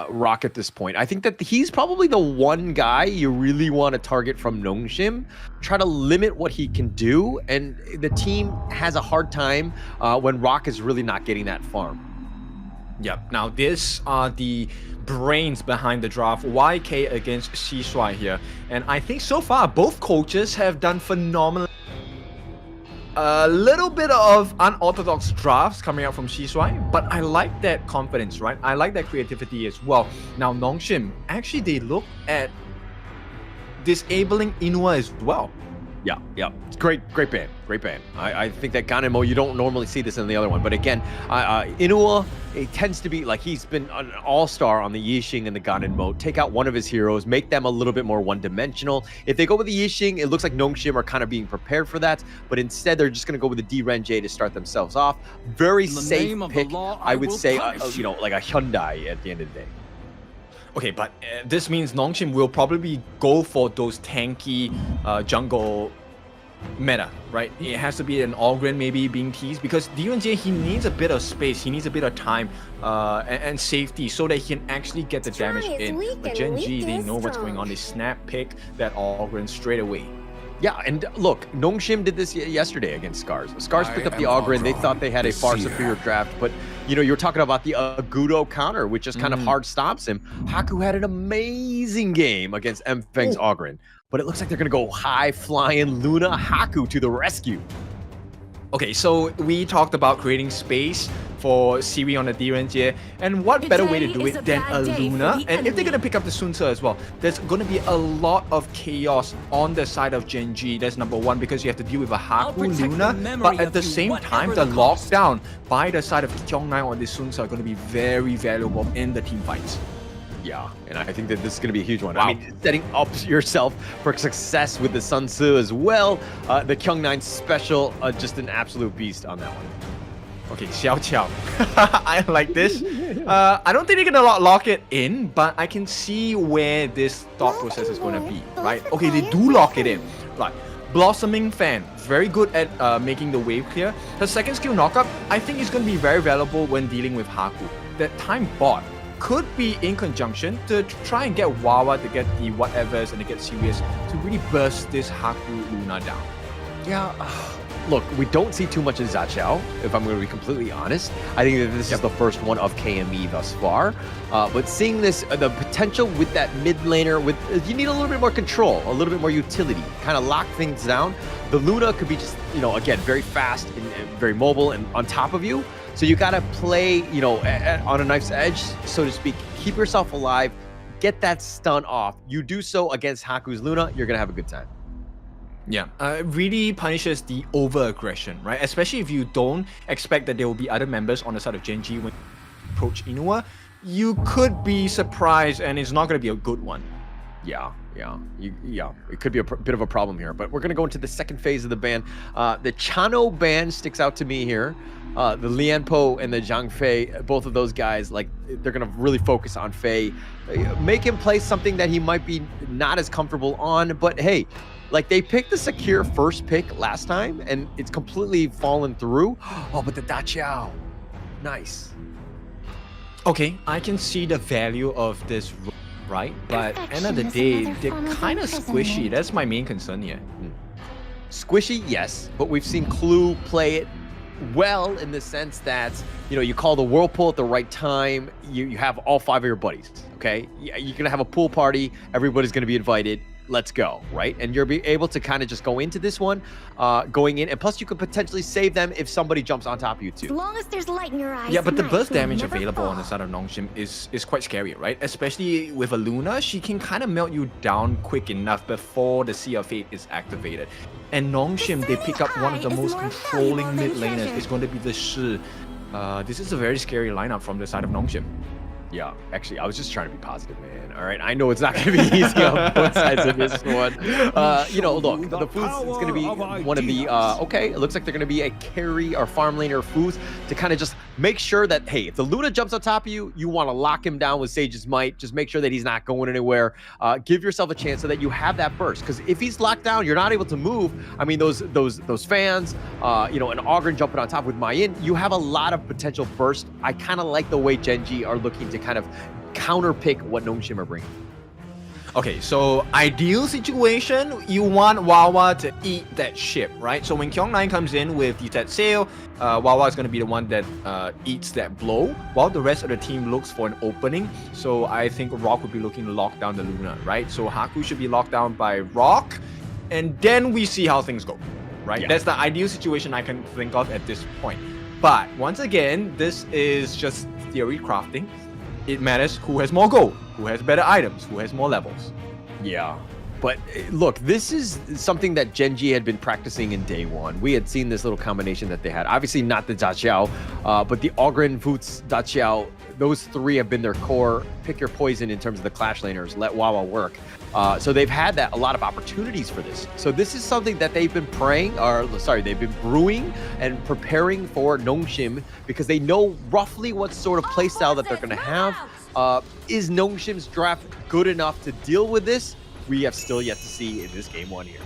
Rock at this point. I think that he's probably the one guy you really want to target from Nongshim, try to limit what he can do, and the team has a hard time when Rock is really not getting that farm. Yep, now these are the brains behind the draft, YK against Shishuai here, and I think so far both coaches have done phenomenal. A little bit of unorthodox drafts coming out from Shishuai, but I like that confidence, right? I like that creativity as well. Now Nongshim, actually they look at disabling Inua as well. Yeah. It's great ban. I think that Ganemo, you don't normally see this in the other one, but again, Inua, it tends to be like he's been an all-star on the Yixing and the Ganen mode. Take out one of his heroes, make them a little bit more one-dimensional. If they go with the Yixing, it looks like Nongshim are kind of being prepared for that, but instead they're just going to go with the Gen.G to start themselves off. Very safe pick, I would say, you know, like a Hyundai at the end of the day. Okay, but this means Nongshim will probably go for those tanky jungle meta, right? It has to be an Ogren maybe being teased, because Gen.G, he needs a bit of space, he needs a bit of time and safety so that he can actually get the damage in. But Gen.G, they know what's going on. They snap pick that Ogren straight away. Yeah, and look, Nongshim did this yesterday against SCARZ. SCARZ picked up the Ogren. They thought they had a far superior draft, but you know, you're talking about the Agudo counter, which just kind of hard stops him. Haku had an amazing game against Mfeng's Ogren, but it looks like they're going to go high-flying Luna Haku to the rescue. Okay, so we talked about creating space for Siri on the Gen.G, and what better way to do it than a Luna? And if they're gonna pick up the Sunse as well, there's gonna be a lot of chaos on the side of Gen.G. That's #1, because you have to deal with a Haku Luna, but at the same time, the lockdown by the side of Kyung9 or the Sunse are gonna be very valuable in the team fights. Yeah, and I think that this is going to be a huge one. Wow. I mean, setting up yourself for success with the Sun Tzu as well. The Kyung9 special, just an absolute beast on that one. Okay, Xiao Qiao. I like this. I don't think they're going to lock it in, but I can see where this thought process is going to be, right? Okay, they do lock it in. Right. Blossoming Fan, very good at making the wave clear. Her second skill knockup, I think is going to be very valuable when dealing with Haku. That time bot could be in conjunction to try and get Wawa to get the whatevers and to get serious to really burst this Haku Luna down. Yeah, look, we don't see too much in Zaqiao, if I'm going to be completely honest. I think that this is the first one of KME thus far. But seeing this, the potential with that mid laner, you need a little bit more control, a little bit more utility, kind of lock things down. The Luna could be just, you know, again, very fast and very mobile and on top of you. So you got to play, you know, on a knife's edge, so to speak. Keep yourself alive, get that stun off. You do so against Haku's Luna, you're going to have a good time. Yeah, it really punishes the over-aggression, right? Especially if you don't expect that there will be other members on the side of Gen.G when you approach Inua. You could be surprised, and it's not going to be a good one. Yeah, it could be a bit of a problem here, but we're going to go into the second phase of the ban. The Chano ban sticks out to me here. the Lianpo and the Zhang Fei, both of those guys, like they're gonna really focus on Fei, make him play something that he might be not as comfortable on. But hey, like they picked the secure first pick last time, and it's completely fallen through. Oh, but the Da Qiao, nice. Okay, I can see the value of this, right? But end of the day, they're kind of squishy. That's my main concern here. Squishy, yes, but we've seen Clue play it well in the sense that, you know, you call the whirlpool at the right time, you have all 5 of your buddies, okay? You're gonna have a pool party, everybody's gonna be invited, let's go, right? And you'll be able to kind of just go into this one, going in, and plus you could potentially save them if somebody jumps on top of you too. As long as there's light in your eyes. Yeah, but the night burst will damage never available on the side of Nongshim is quite scary, right? Especially with a Luna, she can kind of melt you down quick enough before the Sea of Fate is activated. And Nongshim, they pick up one of the most controlling mid laners. It's going to be the Shi. This is a very scary lineup from the side of Nongshim. Yeah, actually, I was just trying to be positive, man. All right, I know it's not going to be easy on both sides of this one. You know, look, the Foods is going to be one of the, okay, it looks like they're going to be a carry or farm laner Foods to kind of just make sure that, hey, if the Luna jumps on top of you, you want to lock him down with Sage's Might. Just make sure that he's not going anywhere. Give yourself a chance so that you have that burst. Because if he's locked down, you're not able to move. I mean, those fans, you know, an Ogren jumping on top with Mayin, you have a lot of potential burst. I kind of like the way Gen.G are looking to kind of counterpick what Nongshim are bringing. Okay, so ideal situation, you want Wawa to eat that ship, right? So when Kyong9 comes in with the set sail, Wawa is going to be the one that eats that blow, while the rest of the team looks for an opening. So I think Rock would be looking to lock down the Luna, right? So Haku should be locked down by Rock, and then we see how things go, right? Yeah. That's the ideal situation I can think of at this point. But once again, this is just theory crafting. It matters who has more gold, who has better items, who has more levels. Yeah. But look, this is something that Gen.G had been practicing in day one. We had seen this little combination that they had. Obviously not the Da Qiao, but the Ogren, Voots, Da Qiao, those 3 have been their core. Pick your poison in terms of the Clash laners. Let Wawa work. So they've had a lot of opportunities for this. So this is something that they've been they've been brewing and preparing for Nongshim because they know roughly what sort of playstyle that they're going to have. Is Nongshim's draft good enough to deal with this? We have still yet to see in this game 1 here.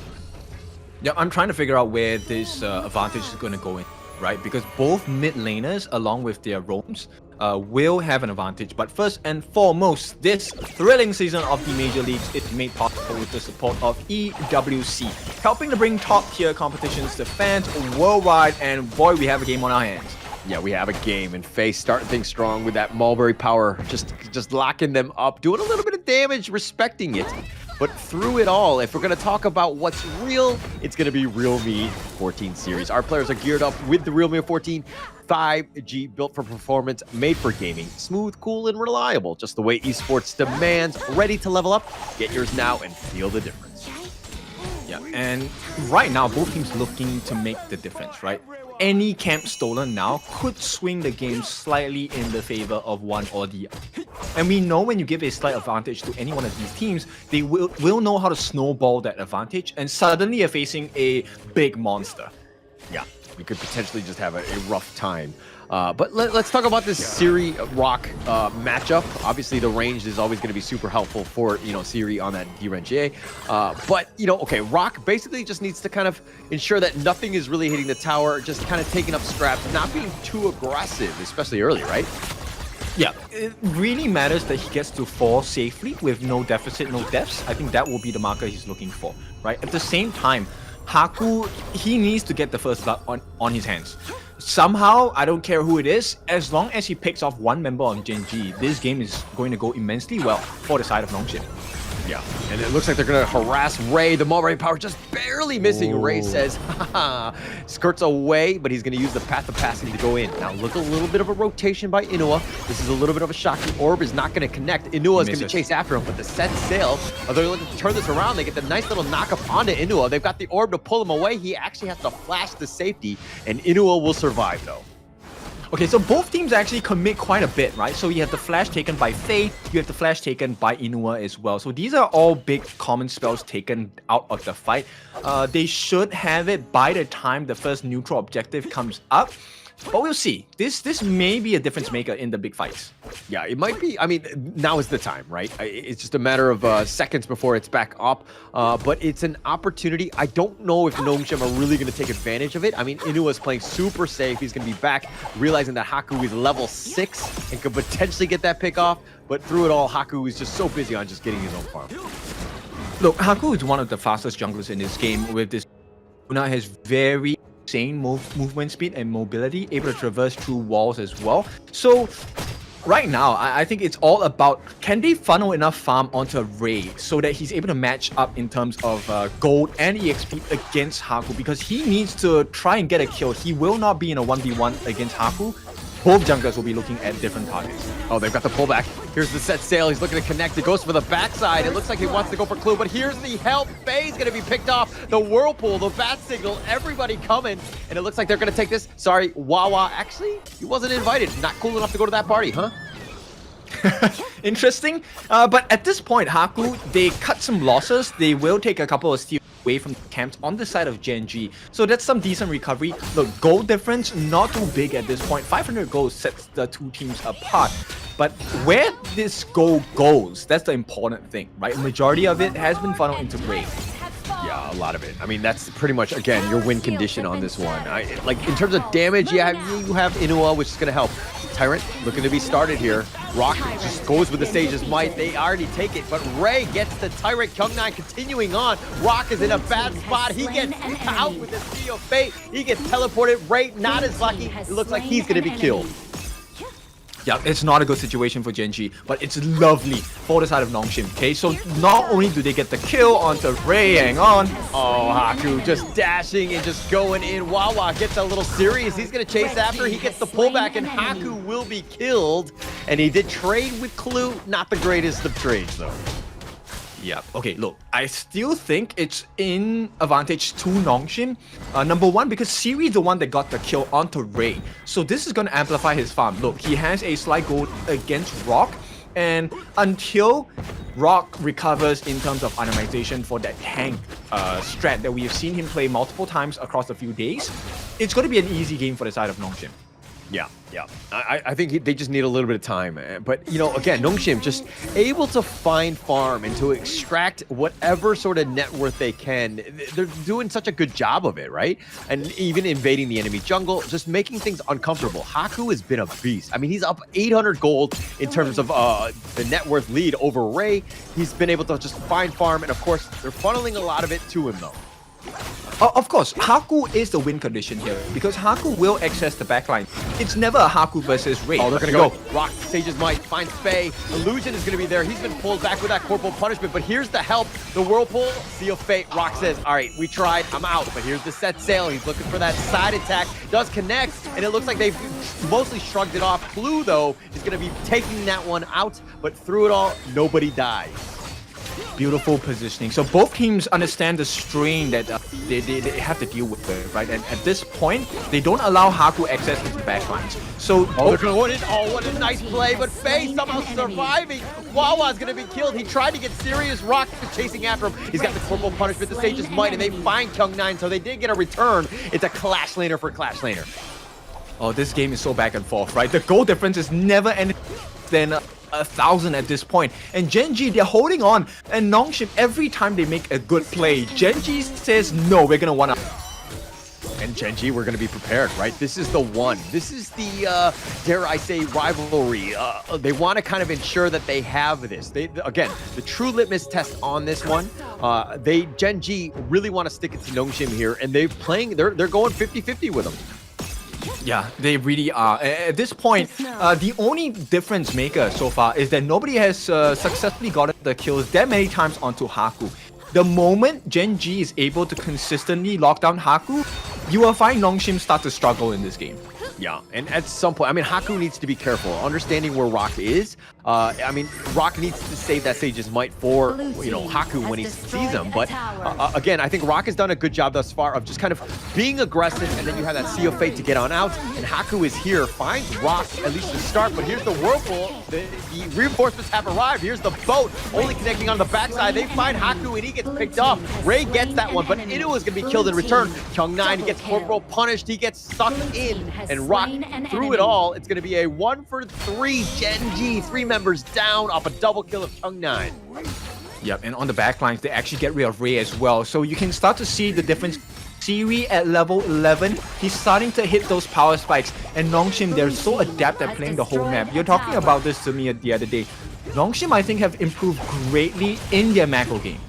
Yeah, I'm trying to figure out where this advantage is going to go in, right? Because both mid laners, along with their roams, will have an advantage. But first and foremost, this thrilling season of the Major Leagues is made possible with the support of EWC, helping to bring top-tier competitions to fans worldwide, and boy, we have a game on our hands. Yeah, we have a game, and Faye starting things strong with that Mulberry power, just locking them up, doing a little bit of damage, respecting it. But through it all, if we're going to talk about what's real, it's going to be Realme 14 series. Our players are geared up with the Realme 14 5G, built for performance, made for gaming, smooth, cool, and reliable, just the way esports demands. Ready to level up? Get yours now and feel the difference. Yeah, and right now, both teams looking to make the difference, right? Any camp stolen now could swing the game slightly in the favor of one or the other. And we know when you give a slight advantage to any one of these teams, they will know how to snowball that advantage, and suddenly you're facing a big monster. Yeah, we could potentially just have a rough time. But let's talk about this Siri Rock matchup. Obviously, the range is always going to be super helpful for, you know, Siri on that DRNGA. But, you know, okay, Rock basically just needs to kind of ensure that nothing is really hitting the tower, just kind of taking up scraps, not being too aggressive, especially early, right? Yeah, it really matters that he gets to fall safely with no deficit, no deaths. I think that will be the marker he's looking for, right? At the same time, Haku, he needs to get the first blood on his hands. Somehow, I don't care who it is, as long as he picks off one member on Gen.G, this game is going to go immensely well for the side of Nongshim. Yeah, and it looks like they're going to harass Ray. The Mulberry power just barely missing. Ooh. Ray says, haha, skirts away, but he's going to use the path of passing to go in. Now, look, a little bit of a rotation by Inua. This is a little bit of a shocking orb, is not going to connect. Inua is going to chase after him, but the set sail, they're looking to turn this around. They get the nice little knock up onto Inua. They've got the orb to pull him away. He actually has to flash the safety, and Inua will survive, though. Okay, so both teams actually commit quite a bit, right? So you have the flash taken by Faye, you have the flash taken by Inua as well. So these are all big common spells taken out of the fight. They should have it by the time the first neutral objective comes up. But we'll see. This may be a difference maker in the big fights. Yeah, it might be. I mean, now is the time, right? It's just a matter of seconds before it's back up. But it's an opportunity. I don't know if Nongshim are really going to take advantage of it. I mean, Inua's playing super safe. He's going to be back, realizing that Haku is level 6 and could potentially get that pick off. But through it all, Haku is just so busy on just getting his own farm. Look, Haku is one of the fastest junglers in this game with this. Luna has very insane movement speed and mobility, able to traverse through walls as well. So right now, I think it's all about, can they funnel enough farm onto Ray so that he's able to match up in terms of gold and EXP against Haku, because he needs to try and get a kill. He will not be in a 1v1 against Haku. Both junglers will be looking at different targets. Oh, they've got the pullback. Here's the set sail. He's looking to connect. It goes for the backside. It looks like he wants to go for Clue, but here's the help. Faye's going to be picked off. The Whirlpool, the bat signal, everybody coming. And it looks like they're going to take this. Sorry, Wawa. Actually, he wasn't invited. Not cool enough to go to that party, huh? Interesting. But at this point, Haku, they cut some losses. They will take a couple of steals away from the camps on the side of Gen.G. So that's some decent recovery. The goal difference, not too big at this point. 500 goals sets the two teams apart. But where this goal goes, that's the important thing, right? Majority of it has been funneled into Ray. Yeah, a lot of it. I mean, that's pretty much, again, your win condition on this one. Like, in terms of damage, you have Inua, which is going to help. Tyrant looking to be started here. Rock just goes with the Sage's might. They already take it, but Ray gets the Tyrant. Kyung9 continuing on. Rock is in a bad spot. He gets out with the Sea of Fate. He gets teleported. Ray not as lucky. It looks like he's going to be killed. Yeah, it's not a good situation for Gen.G, but it's lovely for the side of Nongshim, okay? So not only do they get the kill onto Ray, hang on. Oh, Haku just dashing and just going in. Wawa gets a little serious. He's going to chase after. He gets the pullback, and Haku will be killed. And he did trade with Clue. Not the greatest of trades, though. Yeah, okay, look, I still think it's in advantage to Nongshim. Number one, because Siri is the one that got the kill onto Ray. So this is going to amplify his farm. Look, he has a slight gold against Rock. And until Rock recovers in terms of itemization for that tank strat that we have seen him play multiple times across a few days, it's going to be an easy game for the side of Nongshim. Yeah. I think they just need a little bit of time. But, you know, again, Nongshim just able to find farm and to extract whatever sort of net worth they can. They're doing such a good job of it, right? And even invading the enemy jungle, just making things uncomfortable. Haku has been a beast. I mean, he's up 800 gold in terms of the net worth lead over Ray. He's been able to just find farm. And, of course, they're funneling a lot of it to him, though. Of course, Haku is the win condition here, because Haku will access the backline. It's never a Haku versus Ray. Oh, they're gonna go. Rock, Sage's might, finds Faye. Illusion is gonna be there. He's been pulled back with that corporal punishment, but here's the help. The Whirlpool, Sea of Fate. Rock says, all right, we tried, I'm out. But here's the set sail. He's looking for that side attack. Does connect, and it looks like they've mostly shrugged it off. Clue, though, is gonna be taking that one out, but through it all, nobody dies. Beautiful positioning. So both teams understand the strain that they have to deal with, right? And at this point, they don't allow Haku access into the backlines. So they're going in. Oh, what a nice play! But Faye somehow surviving. Wawa's gonna be killed. He tried to get serious. Rock is chasing after him. He's got the corporal punishment. The Sage's might, and they find Kyung9, so they did get a return. It's a Clash Laner for Clash Laner. Oh, this game is so back and forth, right? The goal difference is never anything than 1,000 at this point. And Gen.G, they're holding on. And Nongshim, every time they make a good play, Gen.G says, no, we're gonna wanna. And Gen.G, we're gonna be prepared, right? This is the one. This is the, dare I say, rivalry. They want to kind of ensure that they have this. Again, the true litmus test on this one. Gen.G really want to stick it to Nongshim here, and they're going 50-50 with them. Yeah, they really are. At this point, the only difference maker so far is that nobody has successfully gotten the kills that many times onto Haku. The moment Gen.G is able to consistently lock down Haku, you will find Nongshim start to struggle in this game. Yeah, and at some point, I mean, Haku needs to be careful, understanding where Rock is. I mean, Rock needs to save that Sage's might for, you know, Haku when he sees him. But again, I think Rock has done a good job thus far of just kind of being aggressive, and then you have that Sea of Fate to get on out. And Haku is here, finds Rock at least to start. But here's the Whirlpool. The reinforcements have arrived. Here's the boat, only connecting on the backside. They find Haku and he gets picked off. Ray gets that one, but Inu is going to be killed in return. Kyung9 gets Corporal punished. He gets sucked in, and Rock through it all. It's going to be a 1 for 3 Gen.G, 3 members down off a double kill of Kyung9. Yep, and on the backlines, they actually get rid of Ray as well. So you can start to see the difference. Siri at level 11, he's starting to hit those power spikes. And Nongshim, they're so adept at playing the whole map. You're talking about this to me the other day. Nongshim, I think, have improved greatly in their macro game.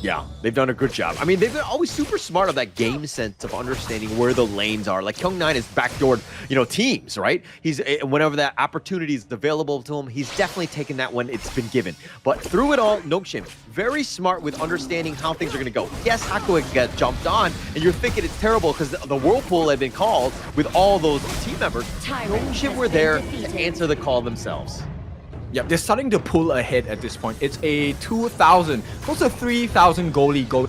Yeah, they've done a good job. I mean, they've been always super smart of that game sense of understanding where the lanes are. Like Kyung9 is backdoored, teams, right? He's whenever that opportunity is available to him, he's definitely taken that when it's been given. But through it all, Nongshim, very smart with understanding how things are going to go. Yes, Haku got jumped on, and you're thinking it's terrible because the whirlpool had been called with all those team members. Nongshim were there to answer the call themselves. Yep, they're starting to pull ahead at this point. It's a 2,000, close to 3,000 goalie go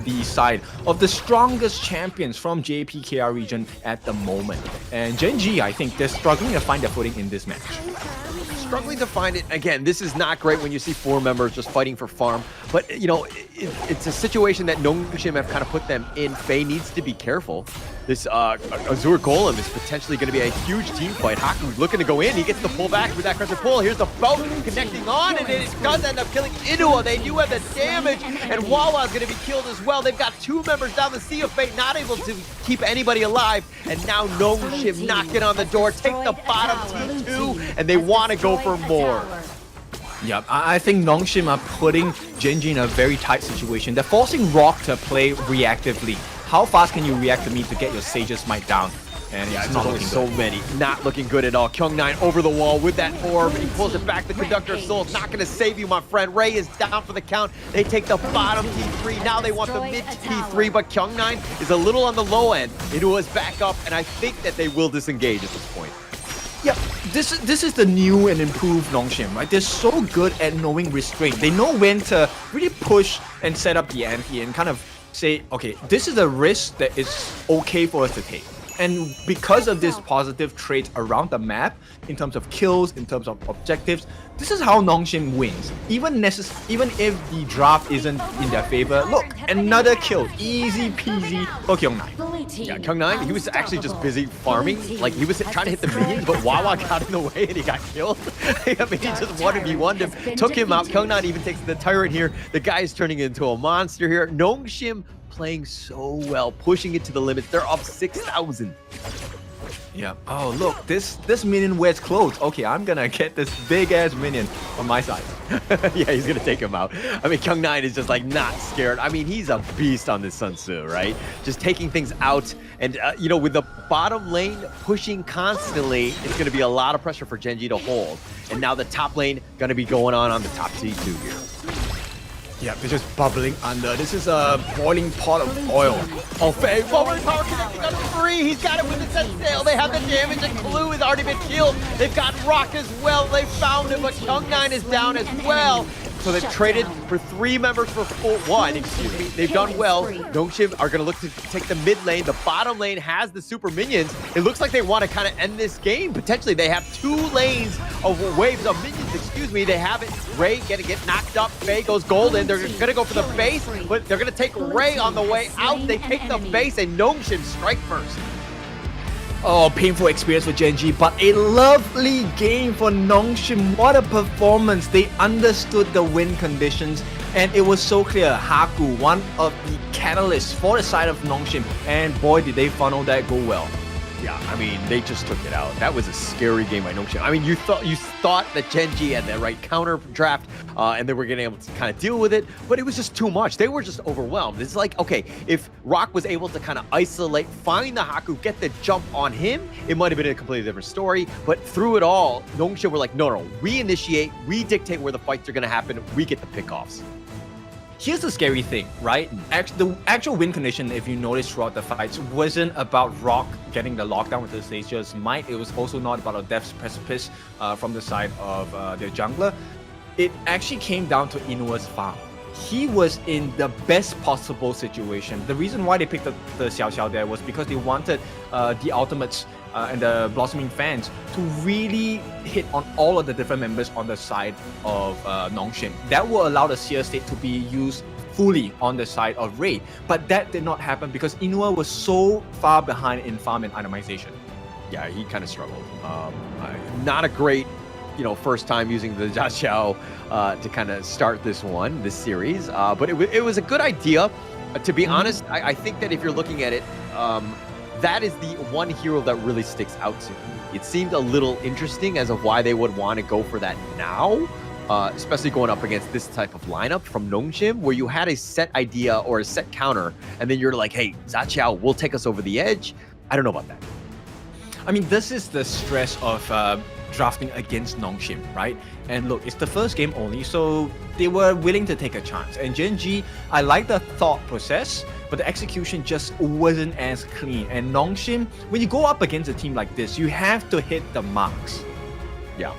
the side of the strongest champions from JPKR region at the moment. And Gen.G, I think they're struggling to find their footing in this match. Struggling to find it. Again, this is not great when you see 4 members just fighting for farm. But, it's a situation that Nongshim have kind of put them in. Faye needs to be careful. This Azure Golem is potentially going to be a huge team fight. Haku's looking to go in. He gets the pull back with that Crescent Pull. Here's the boat connecting on, and it does end up killing Inua. They do have the damage, and Wawa's going to be killed as well. They've got 2 members down the Sea of Fate, not able to keep anybody alive. And now Nongshim knocking on the door, take the bottom T2, and they want to go for more. Yep, I think Nongshim are putting Gen.G in a very tight situation. They're forcing Rock to play reactively. How fast can you react to me to get your Sage's Might down? And yeah, it's not looking so good. many. Not looking good at all. Kyung9 over the wall with that orb. He pulls it back. The Conductor of Souls not going to save you, my friend. Ray is down for the count. They take the bottom T3. Now they want the mid T3, but Kyung9 is a little on the low end. Inua is back up, and I think that they will disengage at this point. Yep, this is the new and improved Nongshim, right? They're so good at knowing restraint. They know when to really push and set up the ante and kind of say, okay, this is a risk that is okay for us to take. And because of this positive trait around the map, in terms of kills, in terms of objectives, this is how Nongshim wins. Even if the draft isn't in their favor, look, another kill, easy peasy for Kyung9. Yeah, Kyung9, he was actually just busy farming. Like, he was trying to hit the minions, but Wawa got in the way and he got killed. I mean, he just 1v1'd him, took him out. Kyung9 even takes the tyrant here. The guy is turning into a monster here. Nongshim playing so well, pushing it to the limits. They're up 6,000. Yeah. Oh, look, this minion wears clothes. Okay, I'm gonna get this big-ass minion on my side. Yeah, he's gonna take him out. I mean, Kyung9 is just like not scared. I mean, he's a beast on this Sun Tzu, right? Just taking things out. And, with the bottom lane pushing constantly, it's gonna be a lot of pressure for Gen.G to hold. And now the top lane gonna be going on the top T2 here. Yeah, they're just bubbling under. This is a boiling pot of oil. Oh, Faye, forward power connecting on 3. He's got it with the set sail. They have the damage, and Clue has already been killed. They've got Rock as well. They found him, but Kyung9 is down as well. So they've traded for 3 members for 1, excuse me. They've done well. Nongshim are going to look to take the mid lane. The bottom lane has the super minions. It looks like they want to kind of end this game. Potentially, they have 2 lanes of waves of minions, excuse me. They have it. Ray going to get knocked up. Faye goes golden. They're going to go for the base, but they're going to take Ray on the way out. They take the base, and Nongshim strike first. Oh, painful experience for Gen.G, but a lovely game for Nongshim. What a performance. They understood the win conditions, and it was so clear. Haku, one of the catalysts for the side of Nongshim, and boy, did they funnel that goal well. Yeah, I mean, they just took it out. That was a scary game by Nongshim. I mean, you thought that Gen.G had the right counter draft, and they were going to be able to kind of deal with it, but it was just too much. They were just overwhelmed. It's like, okay, if Rock was able to kind of isolate, find the Haku, get the jump on him, it might have been a completely different story. But through it all, Nongshim were like, no, we initiate, we dictate where the fights are going to happen, we get the pickoffs. Here's the scary thing, right? The actual win condition, if you notice throughout the fights, wasn't about Rock getting the lockdown with the Sage's Might. It was also not about a Death's Precipice from the side of their jungler. It actually came down to Inua's farm. He was in the best possible situation. The reason why they picked the Xiao Xiao there was because they wanted the ultimates and the Blossoming fans to really hit on all of the different members on the side of Nongshim. That will allow the Seer state to be used fully on the side of Ray. But that did not happen because Inua was so far behind in farm and itemization. Yeah, he kind of struggled. Not a great, first time using the Jia Xiao to kind of start this series. But it was a good idea. To be honest, I think that if you're looking at it, that is the one hero that really sticks out to me. It seemed a little interesting as of why they would want to go for that now, especially going up against this type of lineup from Nongshim, where you had a set idea or a set counter, and then you're like, hey, Jia Xiao will take us over the edge. I don't know about that. I mean, this is the stress of drafting against Nongshim, right? And look, it's the first game only, so they were willing to take a chance. And Gen.G, I like the thought process, but the execution just wasn't as clean. And Nongshim, when you go up against a team like this, you have to hit the marks. Yeah.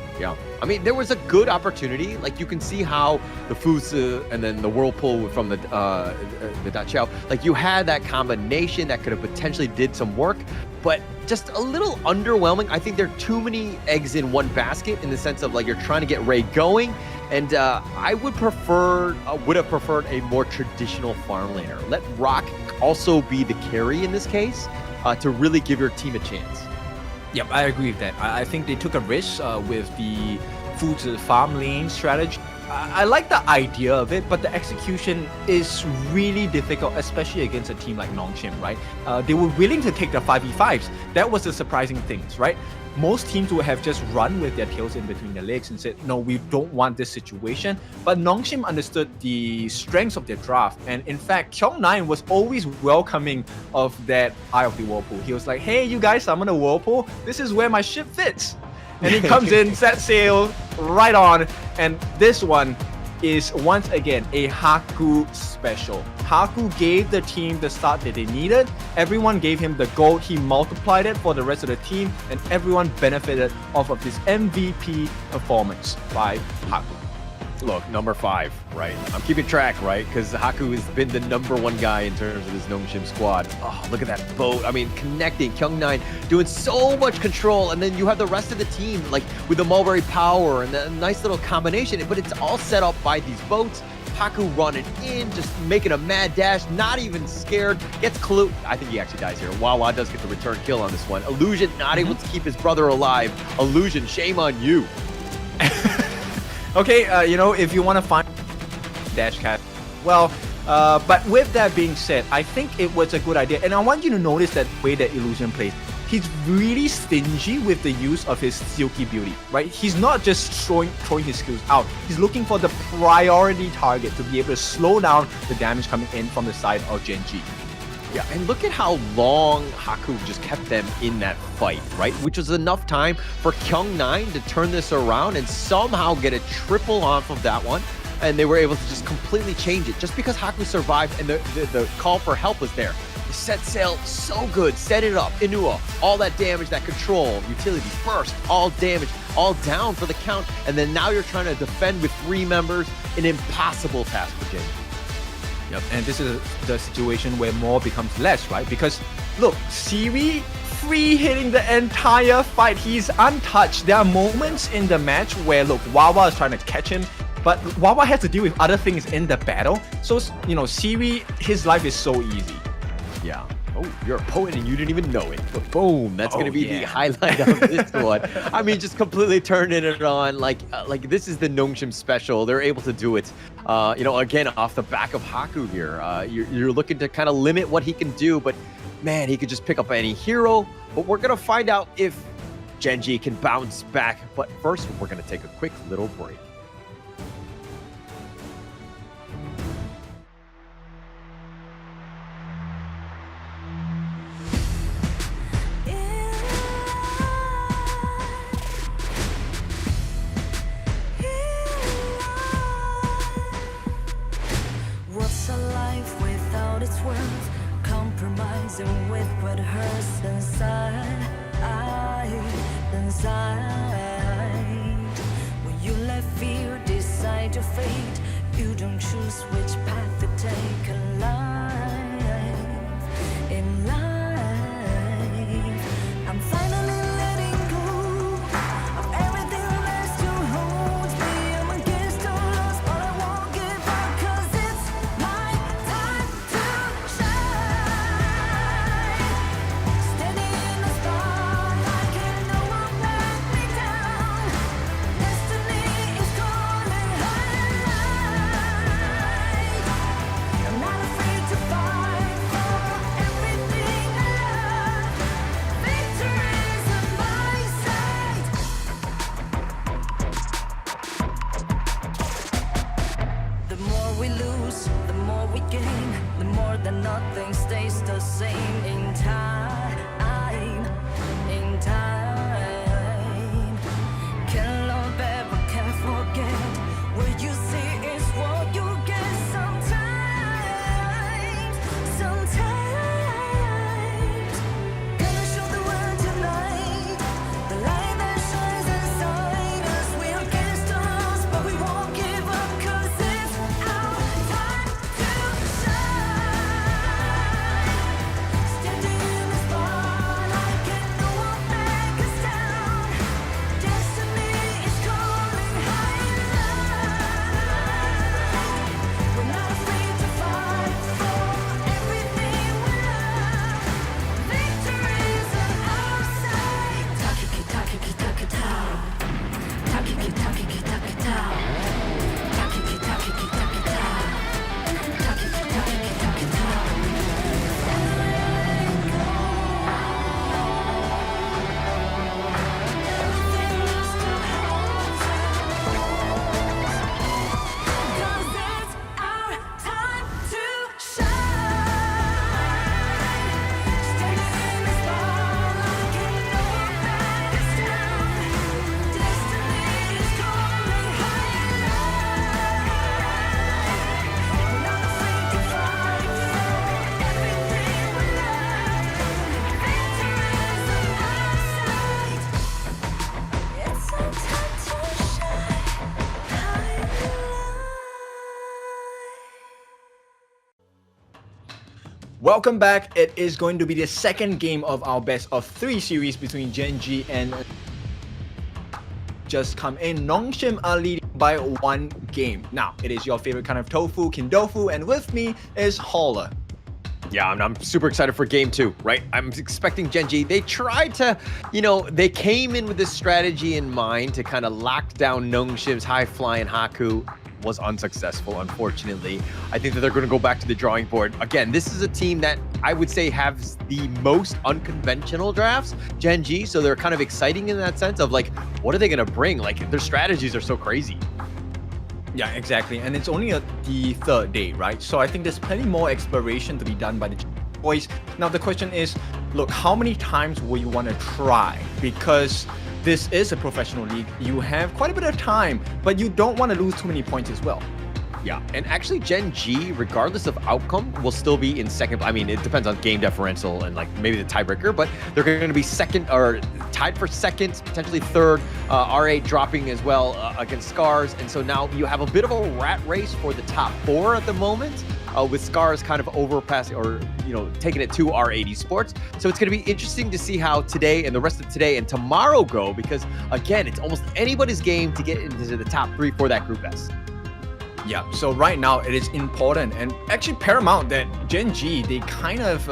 I mean, there was a good opportunity. Like, you can see how the Fuzi and then the Whirlpool from the Daqiao, like, you had that combination that could have potentially did some work, but just a little underwhelming. I think there are too many eggs in one basket in the sense of, like, you're trying to get Ray going. And I would have preferred a more traditional farm laner. Let Rock also be the carry in this case to really give your team a chance. Yep, I agree with that. I think they took a risk with the Fuzi farm lane strategy. I like the idea of it, but the execution is really difficult, especially against a team like Nongshim, right? They were willing to take the 5v5s. That was the surprising things, right? Most teams would have just run with their tails in between their legs and said, no, we don't want this situation. But Nongshim understood the strengths of their draft. And in fact, Kyung9 was always welcoming of that Eye of the Whirlpool. He was like, hey, you guys, I'm on a Whirlpool. This is where my ship fits. And he comes in, sets sail, right on. And this one is once again a Haku special. Haku gave the team the start that they needed. Everyone gave him the gold. He multiplied it for the rest of the team, and everyone benefited off of this MVP performance by Haku. Look, number 5, right? I'm keeping track, right? Because Haku has been the number 1 guy in terms of this Nongshim squad. Oh, look at that boat. I mean, connecting. Kyung9 doing so much control. And then you have the rest of the team, like with the Mulberry Power and the nice little combination. But it's all set up by these boats. Haku running in, just making a mad dash, not even scared. Gets clue. I think he actually dies here. Wawa does get the return kill on this one. Illusion not able to keep his brother alive. Illusion, shame on you. Okay, if you want to find Dash Cat, well, but with that being said, I think it was a good idea. And I want you to notice that way that Illusion plays. He's really stingy with the use of his Silky Beauty, right? He's not just throwing his skills out. He's looking for the priority target to be able to slow down the damage coming in from the side of Gen.G. Yeah, and look at how long Haku just kept them in that fight, right? Which was enough time for Kyung9 to turn this around and somehow get a triple off of that one. And they were able to just completely change it just because Haku survived and the call for help was there. The set sail so good, set it up, Inua, all that damage, that control, utility first, all damage, all down for the count. And then now you're trying to defend with 3 members, an impossible task for Gen.G. Yep, and this is the situation where more becomes less, right? Because, look, Siri free hitting the entire fight. He's untouched. There are moments in the match where, look, Wawa is trying to catch him, but Wawa has to deal with other things in the battle. So, Siri, his life is so easy. Yeah. Oh, you're a poet and you didn't even know it. But boom, that's going to be the highlight of this one. I mean, just completely turning it on. Like this is the Nongshim special. They're able to do it, again, off the back of Haku here. You're looking to kind of limit what he can do, but man, he could just pick up any hero. But we're going to find out if Gen.G can bounce back. But first, we're going to take a quick little break. Compromising with what hurts inside. When you let fear decide your fate, you don't choose which path to take in life. I'm finally game, the more that nothing stays the same. In time, can love ever, can't forget. What you see is what you get. Sometimes gonna show the world tonight, the light that shines inside us. We're against us, but we won't give up, 'cause it's our time to shine. Standing in the spotlight, can no one back us down. Destiny is calling high and light. We're not afraid to fight for everything we love. Victory's on our side. Takiki takiki takita. Takiki takiki takita. Takiki takiki takita. Takiki takiki takita. Everything still holds us. 'Cause it's our time to shine. Standing in the spotlight, can no one back us down. Destiny is calling high and light. We're not afraid to fight for everything we love. Victory's on our side. It's our time to shine high and Welcome back. It is going to be the second game of our best of 3 series between Gen.G and just come in. Nongshim are leading by 1 game. Now, it is your favorite kind of tofu, Kindofu, and with me is Hauler. Yeah, I'm super excited for game 2, right? I'm expecting Gen.G. They tried to, they came in with this strategy in mind to kind of lock down Nongshim's high-flying Haku. Was unsuccessful, unfortunately. I think that they're going to go back to the drawing board. Again, this is a team that I would say has the most unconventional drafts, Gen.G, so they're kind of exciting in that sense of like, what are they going to bring? Like, their strategies are so crazy. Yeah, exactly. And it's only the 3rd day, right? So I think there's plenty more exploration to be done by the boys. Now, the question is, look, how many times will you want to try? Because this is a professional league. You have quite a bit of time, but you don't want to lose too many points as well. Yeah, and actually Gen.G, regardless of outcome, will still be in second. I mean, it depends on game differential and like maybe the tiebreaker, but they're going to be second or tied for second, potentially third. RA dropping as well against SCARZ, and so now you have a bit of a rat race for the top 4 at the moment, with SCARZ kind of overpassing or taking it to R8 Esports. So it's going to be interesting to see how today and the rest of today and tomorrow go, because again, it's almost anybody's game to get into the top 3 for that Group S. Yeah, so right now it is important and actually paramount that Gen.G, they kind of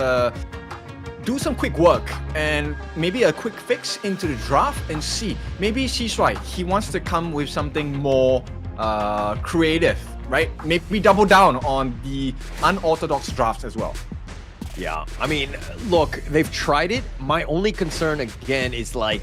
do some quick work and maybe a quick fix into the draft and see. Maybe she's right. He wants to come with something more creative, right? Maybe double down on the unorthodox drafts as well. Yeah, I mean, look, they've tried it. My only concern again is like,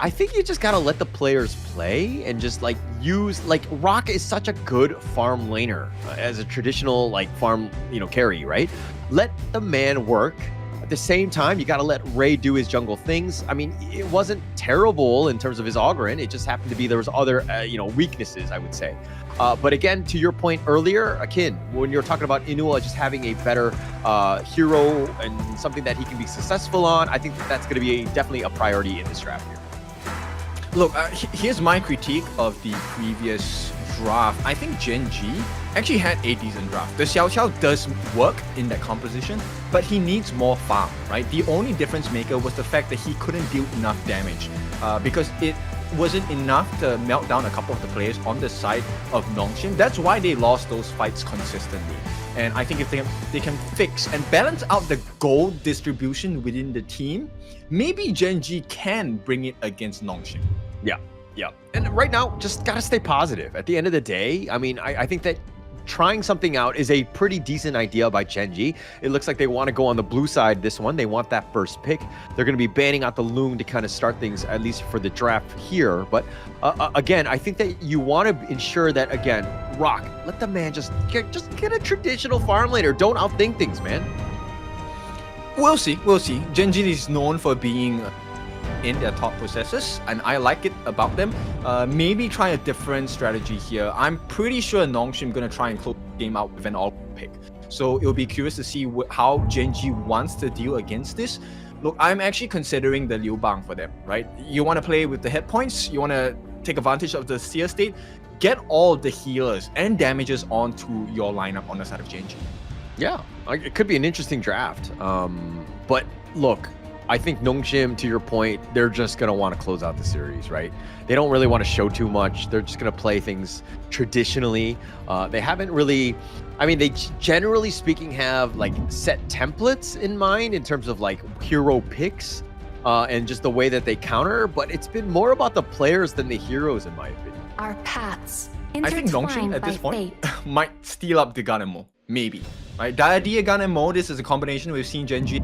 I think you just gotta let the players play and just like use, like, Rock is such a good farm laner as a traditional like farm, carry, right? Let the man work. At the same time, you gotta let Ray do his jungle things. I mean, it wasn't terrible in terms of his Ogryn. It just happened to be there was other, weaknesses, I would say. But again, to your point earlier, Akin, when you're talking about Inua just having a better hero and something that he can be successful on, I think that's going to be definitely a priority in this draft here. Look, here's my critique of the previous draft. I think Gen.G actually had a decent draft. The Xiao Xiao does work in that composition, but he needs more farm, right? The only difference maker was the fact that he couldn't deal enough damage because it wasn't enough to melt down a couple of the players on the side of Nongshim. That's why they lost those fights consistently. And I think if they can fix and balance out the gold distribution within the team, maybe Gen.G can bring it against Nongshim. Yeah. And right now, just gotta stay positive. At the end of the day, I mean, I think that trying something out is a pretty decent idea by Gen.G. It looks like they want to go on the blue side this one. They want that first pick. They're going to be banning out the Loon to kind of start things, at least for the draft here. But again, I think that you want to ensure that, again, Rock, let the man just get a traditional farm laner. Don't outthink things, man. We'll see. Gen.G is known for being in their top processes, and I like it about them. Maybe try a different strategy here. I'm pretty sure Nongshim gonna try and close the game out with an all pick. So it'll be curious to see how Gen.G wants to deal against this. Look, I'm actually considering the Liu Bang for them, right? You want to play with the hit points, you want to take advantage of the seer state, get all the healers and damages onto your lineup on the side of Gen.G. Yeah, it could be an interesting draft. But look, I think Nongshim, to your point, they're just going to want to close out the series, right? They don't really want to show too much. They're just going to play things traditionally. They haven't really, I mean, they generally speaking have like set templates in mind in terms of like hero picks and just the way that they counter, but it's been more about the players than the heroes, in my opinion. Our paths I think Nongshim at this point fate. might steal up the gun and Mo, maybe. Right? Diadea gun and Mo, this is a combination we've seen Gen.G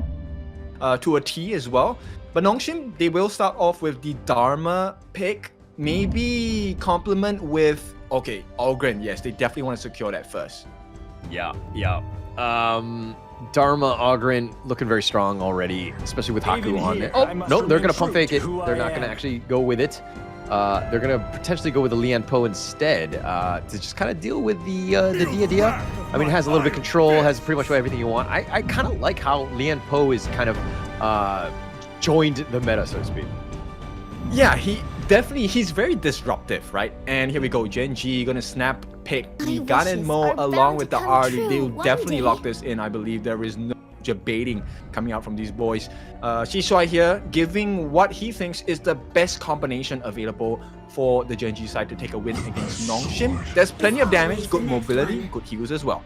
to a T as well. But Nongshim, they will start off with the Dharma pick, maybe complement with, okay, Ogren. Yes, they definitely want to secure that first. Yeah. Dharma, Ogren, looking very strong already, especially with Haku on there. Oh, no, they're going to pump fake it. They're not going to actually go with it. They're going to potentially go with the Lian Po instead to just kind of deal with the Diadea. I mean, it has a little bit of control, has pretty much everything you want. I kind of like how Lian Po is kind of joined the meta, so to speak. Yeah, he's very disruptive, right? And here we go, Gen.G gonna snap pick the Gun and Mo along with the RD. They will definitely lock this in. I believe there is no debating coming out from these boys. Shishuai here giving what he thinks is the best combination available for the Gen.G side to take a win against Nongshim. There's plenty of damage, good mobility, good heals as well.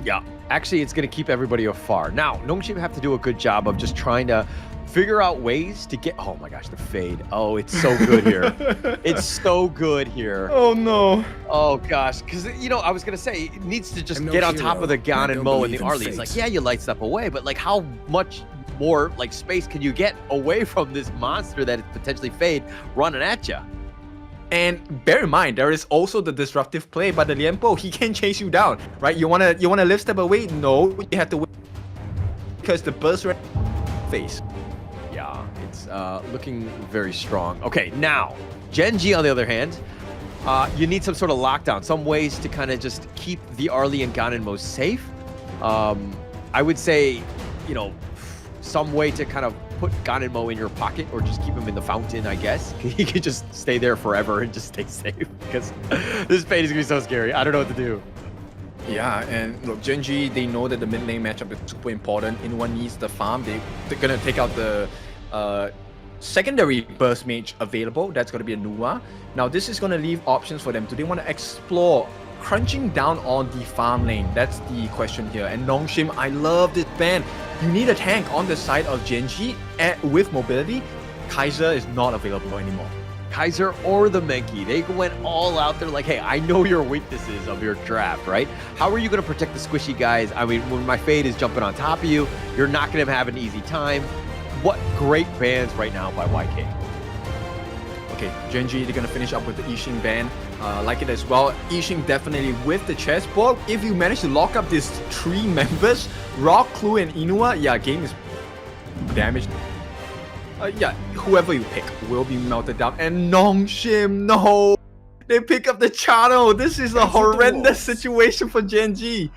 Yeah, actually it's going to keep everybody afar. Now, Nongshim have to do a good job of just trying to figure out ways to get, oh my gosh, the fade. Oh, it's so good here. It's so good here. Oh no. Oh gosh, because you know, I was gonna say it needs to just get on top of the Gan and Mo and the Arlie. It's like, yeah, you light stuff away, but like how much more like space can you get away from this monster that is potentially fade running at you? And bear in mind, there is also the disruptive play by the Lian Po. He can chase you down, right? You wanna live step away? No, you have to wait because the burst rate face. Yeah, it's looking very strong. Okay, now Gen.G on the other hand, you need some sort of lockdown, some ways to kind of just keep the Arlie and Ganonmo safe. I would say, you know, some way to kind of put Ganonmo in your pocket or just keep him in the fountain, I guess. He could just stay there forever and just stay safe because this fate is gonna be so scary. I don't know what to do. Yeah, and look, Gen.G, they know that the mid lane matchup is super important. Anyone needs the farm. They're gonna take out the secondary burst mage available. That's gonna be a Nua. Now this is gonna leave options for them. Do they want to explore crunching down on the farm lane? That's the question here. And Nongshim, I love this ban. You need a tank on the side of Gen.G with mobility. Kaiser is not available anymore. Kaiser or the Menki, they went all out there like, hey, I know your weaknesses of your draft, right? How are you going to protect the squishy guys? I mean, when my fade is jumping on top of you, you're not going to have an easy time. What great bans right now by YK. Okay, Gen.G, they're going to finish up with the Yixing ban. Like it as well. Yixing definitely with the chessboard. If you manage to lock up these three members, Rock, Clue, and Inua, yeah, game is damaged. Yeah, whoever you pick will be melted down. And Nongshim, no! They pick up the channel! This is a horrendous situation for Gen.G.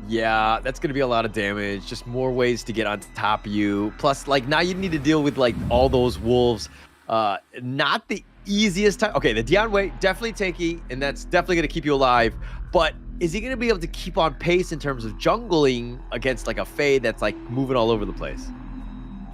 Yeah, that's going to be a lot of damage. Just more ways to get on top of you. Plus, like, now you need to deal with, like, all those wolves. Not the easiest time. Okay, the Dian Wei, definitely tanky, and that's definitely going to keep you alive. But is he going to be able to keep on pace in terms of jungling against, like, a Fade that's, like, moving all over the place?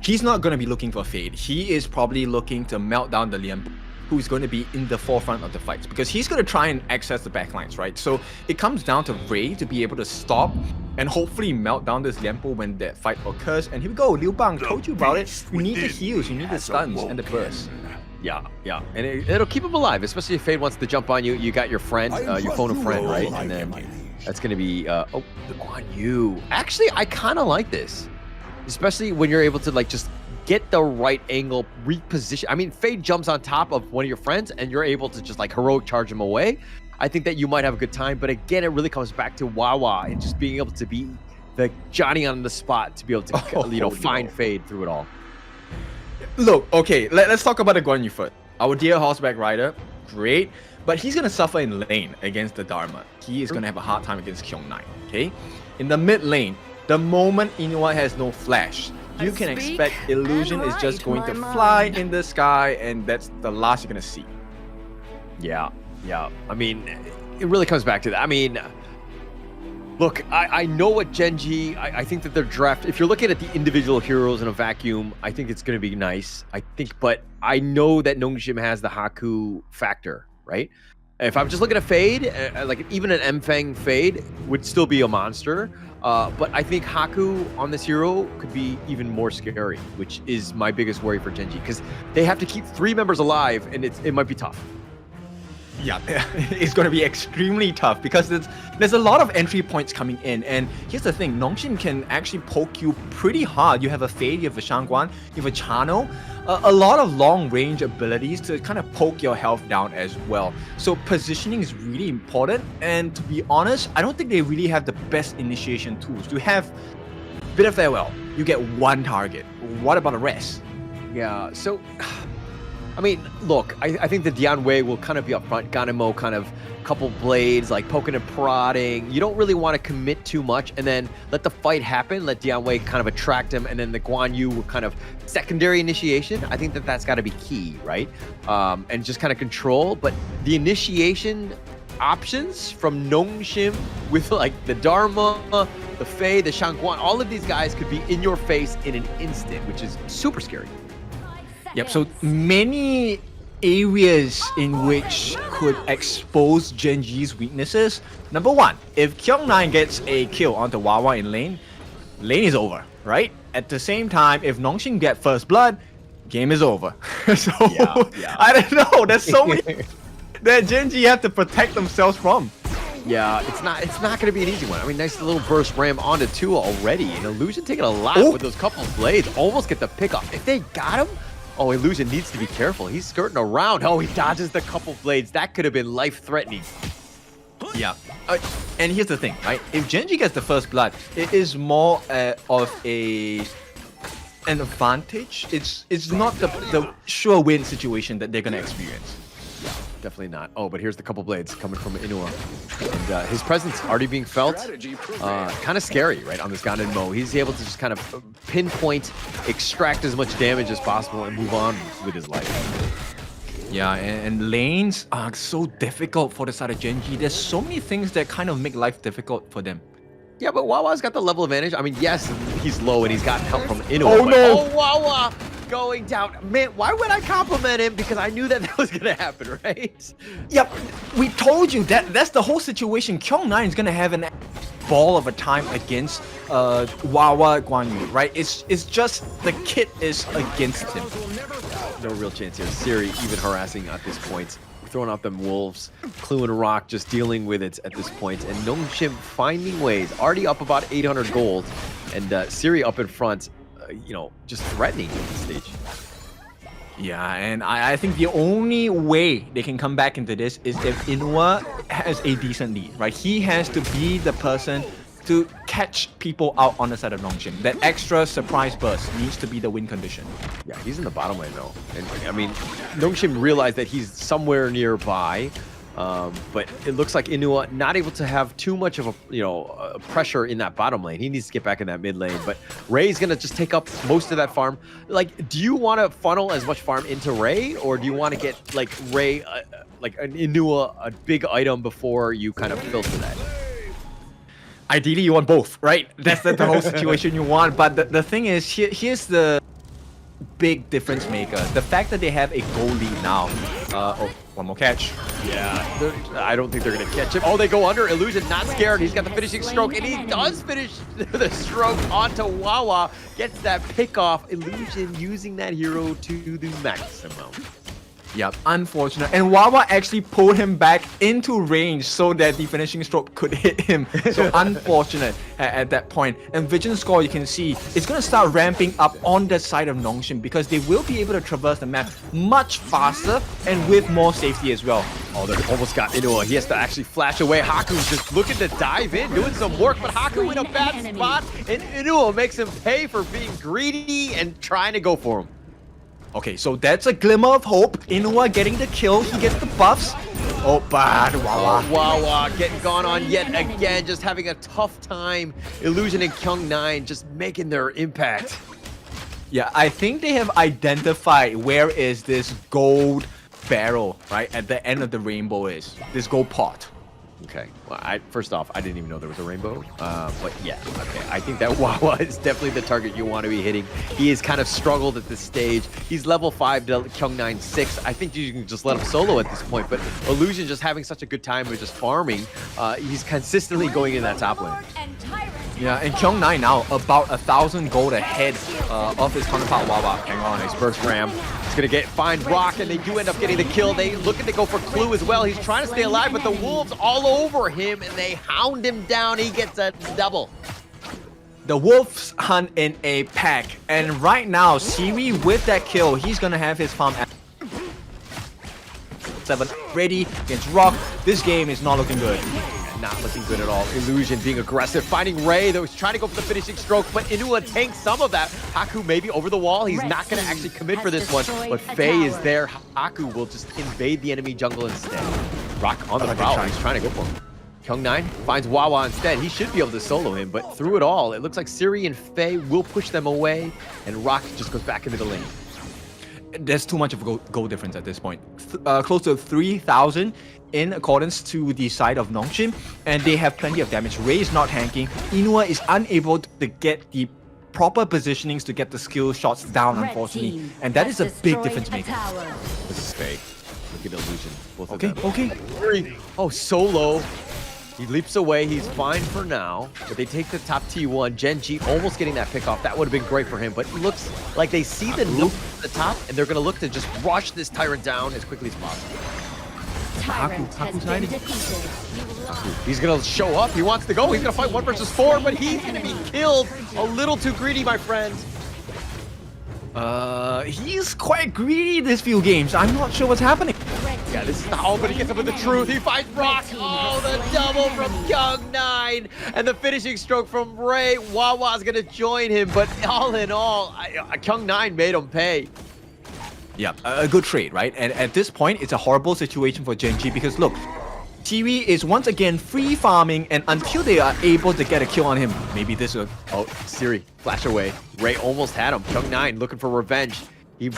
He's not going to be looking for Fade. He is probably looking to melt down the Lian, who's going to be in the forefront of the fights because he's going to try and access the backlines, right? So it comes down to Ray to be able to stop and hopefully melt down this Lian Po when that fight occurs. And here we go, Liu Bang told you about it. You need the heals, you need the stuns and the burst. Yeah, and it'll keep him alive, especially if Fade wants to jump on you. You got your friend, your phone a friend, right? And then that's gonna be the Guan Yu. Actually, I kind of like this, especially when you're able to like just get the right angle, reposition. I mean, Fade jumps on top of one of your friends, and you're able to just like heroic charge him away. I think that you might have a good time, but again, it really comes back to Wawa and just being able to be the Johnny on the spot to be able to find Fade through it all. Look, okay, let's talk about the Guan Yu first. Our dear horseback rider, great, but he's gonna suffer in lane against the Dharma. He is gonna have a hard time against Kyung-9, okay? In the mid lane, the moment Inua has no flash, you can expect Illusion is just going to fly in the sky, and that's the last you're gonna see. Yeah. I mean, it really comes back to that. I mean, look, I know what Gen.G, I think that their draft, if you're looking at the individual heroes in a vacuum, I think it's going to be nice. But I know that Nongshim has the Haku factor, right? If I'm just looking at Fade, like even an M-Fang Fade would still be a monster. But I think Haku on this hero could be even more scary, which is my biggest worry for Gen.G, because they have to keep 3 members alive, and it might be tough. Yeah, it's going to be extremely tough because there's a lot of entry points coming in, and here's the thing, Nongshim can actually poke you pretty hard. You have a Fade, you have a Shangguan, you have a Chano, a lot of long range abilities to kind of poke your health down as well. So positioning is really important, and to be honest, I don't think they really have the best initiation tools. You have Bitter Farewell, you get 1 target. What about the rest? Yeah, so I mean, look, I think the Dian Wei will kind of be up front. Ganemo kind of couple blades, like poking and prodding. You don't really want to commit too much and then let the fight happen. Let Dian Wei kind of attract him, and then the Guan Yu will kind of secondary initiation. I think that that's got to be key, right? And just kind of control. But the initiation options from Nongshim with like the Dharma, the Fei, the Shangguan, all of these guys could be in your face in an instant, which is super scary. Yep, so many areas in which could expose Gen.G's weaknesses. Number 1, if Kyung-9 gets a kill onto Wawa in lane is over, right? At the same time, if Nongshim get first blood, game is over. So, yeah. I don't know, there's so many that Gen.G have to protect themselves from. Yeah, it's not going to be an easy one. I mean, nice little burst ram onto 2 already. And Illusion taking a lot with those couple of blades. Almost get the pick off. If they got him, oh, Illusion needs to be careful. He's skirting around. Oh, he dodges the couple blades. That could have been life-threatening. Yeah. And here's the thing, right? If Gen.G gets the first blood, it is more of an advantage. It's not the sure win situation that they're going to experience. Yeah, definitely not. Oh, but here's the couple blades coming from Inua. And his presence already being felt. Kind of scary, right, on this Ganemo. He's able to just kind of pinpoint, extract as much damage as possible, and move on with his life. Yeah, and lanes are so difficult for the side of Gen.G. There's so many things that kind of make life difficult for them. Yeah, but Wawa's got the level advantage. I mean, yes, he's low and he's got help from Inua. Oh, no! Oh, Wawa! Going down. Man, why would I compliment him? Because I knew that was going to happen, right? Yep, we told you that's the whole situation. Kyung-9 is going to have an ball of a time against Wawa Guan Yu, right? It's just the kit is against him. No real chance here. Siri even harassing at this point. Throwing out them wolves. Clue and Rock just dealing with it at this point. And Nongshim finding ways. Already up about 800 gold. And Siri up in front. Just threatening at this stage. Yeah, and I think the only way they can come back into this is if Inua has a decent lead, right? He has to be the person to catch people out on the side of Nongshim. That extra surprise burst needs to be the win condition. Yeah, he's in the bottom lane though. And I mean, Nongshim realized that he's somewhere nearby. But it looks like Inua not able to have too much of a pressure in that bottom lane. He needs to get back in that mid lane. But Ray's gonna just take up most of that farm. Like, do you want to funnel as much farm into Ray, or do you want to get like Ray, like an Inua, a big item before you kind of filter that? Ideally, you want both, right? That's the whole situation you want. But the thing is, here's the big difference maker. The fact that they have a goal lead now. Oh, one more catch. Yeah, I don't think they're going to catch him. Oh, they go under. Illusion not scared. He's got the finishing stroke, and he does finish the stroke onto Wawa. Gets that pick off. Illusion using that hero to the maximum. Yep, unfortunate. And Wawa actually pulled him back into range so that the finishing stroke could hit him. So unfortunate at that point. And Vision Score, you can see, it's going to start ramping up on the side of Nongshim because they will be able to traverse the map much faster and with more safety as well. Oh, they almost got Inua. He has to actually flash away. Haku's just looking to dive in, doing some work, but Haku in a bad spot, and Inua makes him pay for being greedy and trying to go for him. Okay, so that's a glimmer of hope. Inua getting the kill, he gets the buffs. Oh, bad Wawa. Oh, Wawa getting gone on yet again, just having a tough time. Illusion and Kyung9 just making their impact. Yeah, I think they have identified where is this gold barrel, right? At the end of the rainbow is. This gold pot. Okay, well, first off, I didn't even know there was a rainbow, but yeah, okay. I think that Wawa is definitely the target you want to be hitting. He has kind of struggled at this stage. He's level 5 to Kyung9 6. I think you can just let him solo at this point, but Illusion just having such a good time with just farming. He's consistently going in that top lane. Yeah, and Kyung9 now about 1,000 gold ahead of his counterpart Wawa. Hang on, nice burst ram. He's gonna find Rock, and they do end up getting the kill. They looking to go for Clue as well. He's trying to stay alive, but the wolves all over him, and they hound him down. He gets a double. The wolves hunt in a pack, and right now, Siri with that kill, he's gonna have his farm at 7 ready against Rock. This game is not looking good. Not looking good at all. Illusion being aggressive, finding Ray that was trying to go for the finishing stroke, but Inua tanks some of that. Haku maybe over the wall. He's not going to actually commit for this one, but Faye is there. Haku will just invade the enemy jungle instead. Rock on the prowl. He's trying to go for him. Kyung9 finds Wawa instead. He should be able to solo him, but through it all, it looks like Siri and Faye will push them away, and Rock just goes back into the lane. There's too much of a goal difference at this point. Close to 3,000 in accordance to the side of Nongshim, and they have plenty of damage. Ray is not tanking. Inua is unable to get the proper positionings to get the skill shots down, unfortunately, and that is a big difference maker. This is Faye. Look at Illusion. Both okay, of them. okay. Oh, solo. He leaps away. He's fine for now, but they take the top T1. Gen.G almost getting that pick off. That would have been great for him, but it looks like they see the nuke at the top, and they're going to look to just rush this Tyrant down as quickly as possible. He's going to show up. He wants to go. He's going to fight 1 versus 4, but he's going to be killed. A little too greedy, my friend. He's quite greedy this few games. I'm not sure what's happening. Yeah, this is the but he gets up with the truth. He finds Rock. Oh, the double from Kyung9. And the finishing stroke from Ray. Wawa's going to join him, but all in all, Kyung9 made him pay. Yeah, a good trade, right? And at this point, it's a horrible situation for Gen.G because look, Tiwi is once again free farming, and until they are able to get a kill on him, maybe this will... Oh, Siri, flash away. Ray almost had him. Kyung9 looking for revenge. He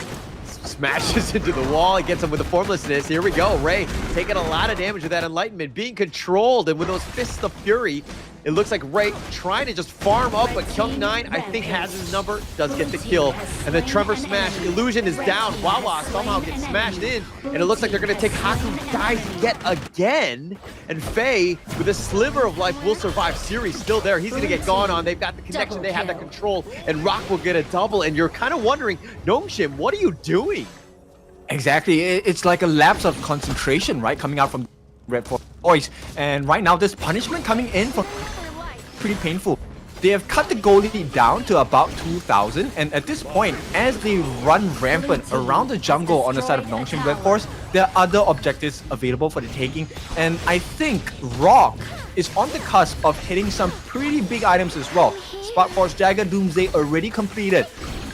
smashes into the wall. He gets him with the formlessness. Here we go. Ray taking a lot of damage with that enlightenment, being controlled, and with those fists of fury, it looks like Ray trying to just farm up, but Kyung9, I think, has his number, does get the kill. And the Trevor smash, Illusion is down. Wawa somehow gets smashed in, and it looks like they're going to take Haku dies yet again. And Faye, with a sliver of life, will survive. Siri's still there. He's going to get gone on. They've got the connection. They have the control, and Rock will get a double. And you're kind of wondering, Nongshim, what are you doing? Exactly. It's like a lapse of concentration, right? Coming out from RedForce boys. And right now, this punishment coming in for pretty painful. They have cut the goalie down to about 2,000, and at this point, as they run rampant around the jungle on the side of Nongshim RedForce, there are other objectives available for the taking, and I think Rock is on the cusp of hitting some pretty big items as well. Spark Force Jagger Doomsday already completed.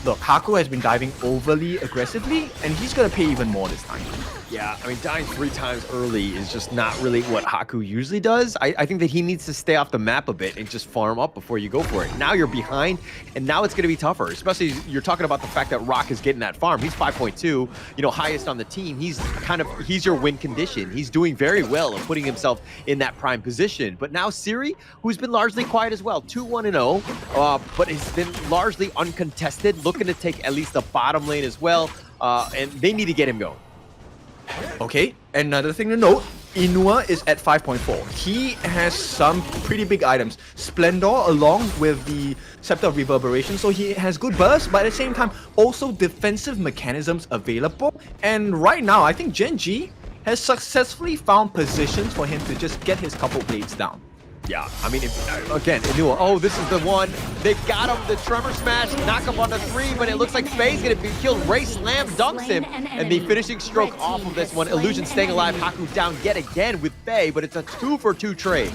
Look, Haku has been diving overly aggressively, and he's gonna pay even more this time. Yeah, I mean, dying 3 times early is just not really what Haku usually does. I think that he needs to stay off the map a bit and just farm up before you go for it. Now you're behind, and now it's going to be tougher, especially you're talking about the fact that Rock is getting that farm. He's 5.2, you know, highest on the team. He's your win condition. He's doing very well of putting himself in that prime position. But now Siri, who's been largely quiet as well, 2-1-0, but has been largely uncontested, looking to take at least the bottom lane as well, and they need to get him going. Okay, another thing to note, Inua is at 5.4. He has some pretty big items. Splendor along with the Scepter of Reverberation, so he has good burst, but at the same time, also defensive mechanisms available. And right now, I think Gen.G has successfully found positions for him to just get his couple blades down. Yeah, I mean, again, Inua, oh, this is the one. They got him, the Tremor Smash, knock him on the 3, but it looks like Faye's gonna be killed. Ray Slam dunks him, and the finishing stroke off of this one. Illusion staying alive, Haku down yet again with Faye, but it's a 2-for-2 trade.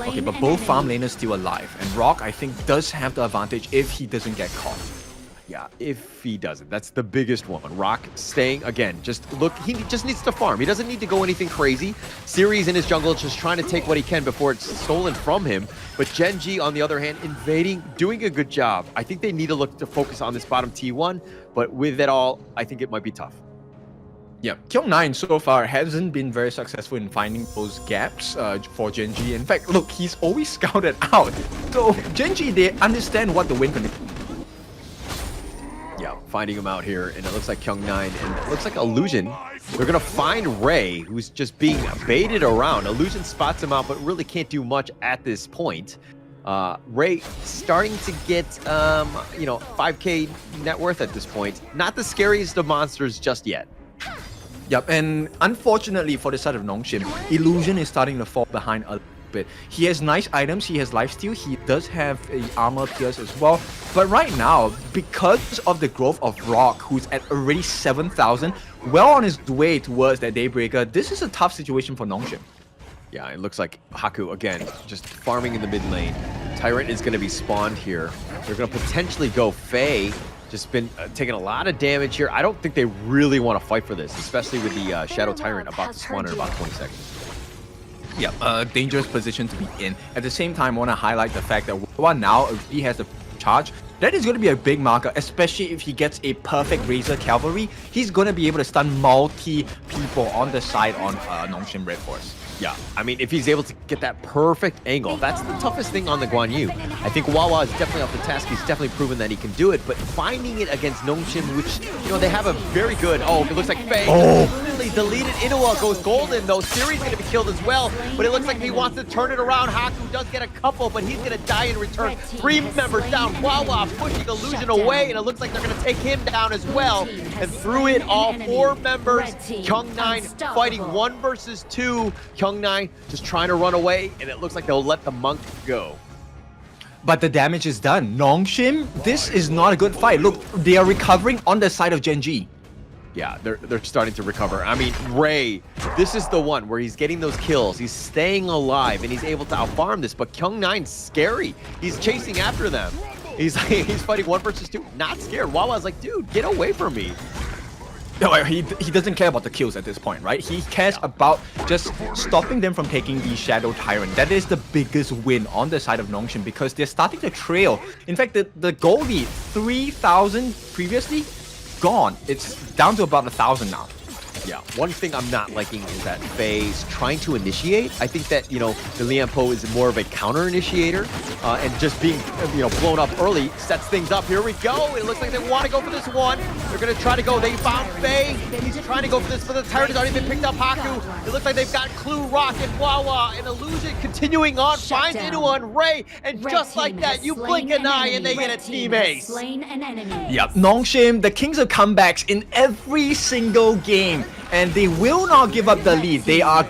Okay, but both farm laners still alive, and Rock, I think, does have the advantage if he doesn't get caught. Yeah, if he doesn't. That's the biggest one. Rock staying, again, just look, he just needs to farm. He doesn't need to go anything crazy. Series in his jungle just trying to take what he can before it's stolen from him. But Gen.G, on the other hand, invading, doing a good job. I think they need to look to focus on this bottom T1, but with it all, I think it might be tough. Yeah, Kyung9 so far hasn't been very successful in finding those gaps for Gen.G. In fact, look, he's always scouted out. So Gen.G, they understand what the win condition. Yeah, finding him out here, and it looks like Kyung9, and it looks like Illusion. They're gonna find Ray, who's just being baited around. Illusion spots him out, but really can't do much at this point. Ray starting to get, 5k net worth at this point. Not the scariest of monsters just yet. Yep, and unfortunately for the side of Nongshim, Illusion is starting to fall behind a bit. He has nice items, he has lifesteal, he does have a armor pierce as well. But right now, because of the growth of Rock, who's at already 7,000, well on his way towards that Daybreaker, this is a tough situation for Nongshim. Yeah, it looks like Haku, again, just farming in the mid lane. Tyrant is going to be spawned here. They're going to potentially go Faye. Just been taking a lot of damage here. I don't think they really want to fight for this, especially with the Shadow Tyrant about to spawn in about 20 seconds. Yeah, a dangerous position to be in. At the same time, I want to highlight the fact that Wawa now he has the charge. That is going to be a big marker, especially if he gets a perfect Razor Cavalry. He's going to be able to stun multi people on the side on Nongshim RedForce. Yeah, I mean, if he's able to get that perfect angle, that's the toughest thing on the Guan Yu. I think Wawa is definitely off the task. He's definitely proven that he can do it, but finding it against Nongshim, which, they have a very good, it looks like Faye completely deleted. Inua goes golden, though. Siri's going to be killed as well, but it looks like he wants to turn it around. Haku does get a couple, but he's going to die in return. 3 members down. Wawa pushing Illusion away, and it looks like they're going to take him down as well. And through it, all 4 members. Kyung9 fighting 1 versus 2. Kyung9 just trying to run away, and it looks like they'll let the monk go. But the damage is done. Nongshim, this is not a good fight. Look, they are recovering on the side of Gen.G. Yeah, they're starting to recover. I mean, Ray, this is the one where he's getting those kills. He's staying alive, and he's able to outfarm this. But Kyung9's scary. He's chasing after them. He's fighting 1 versus 2. Not scared. Wawa's like, dude, get away from me. No, he doesn't care about the kills at this point, right? He cares about just stopping them from taking the Shadow Tyrant. That is the biggest win on the side of Nongshim because they're starting to trail. In fact, the goal lead, 3,000 previously, gone. It's down to about 1,000 now. Yeah, one thing I'm not liking is that Faye's trying to initiate. I think that, the Lianpo is more of a counter-initiator, and just being, blown up early sets things up. Here we go. It looks like they want to go for this one. They're going to try to go. They found Faye. He's trying to go for this, but the Tyrant has already been picked up. Haku. It looks like they've got Clue, Rock, and Wawa, and Illusion continuing on. Finds Inua and Ray, and just like that, you blink an eye, and they get a team ace. Yep, Nongshim, the kings of comebacks in every single game. And they will not give up the lead. They are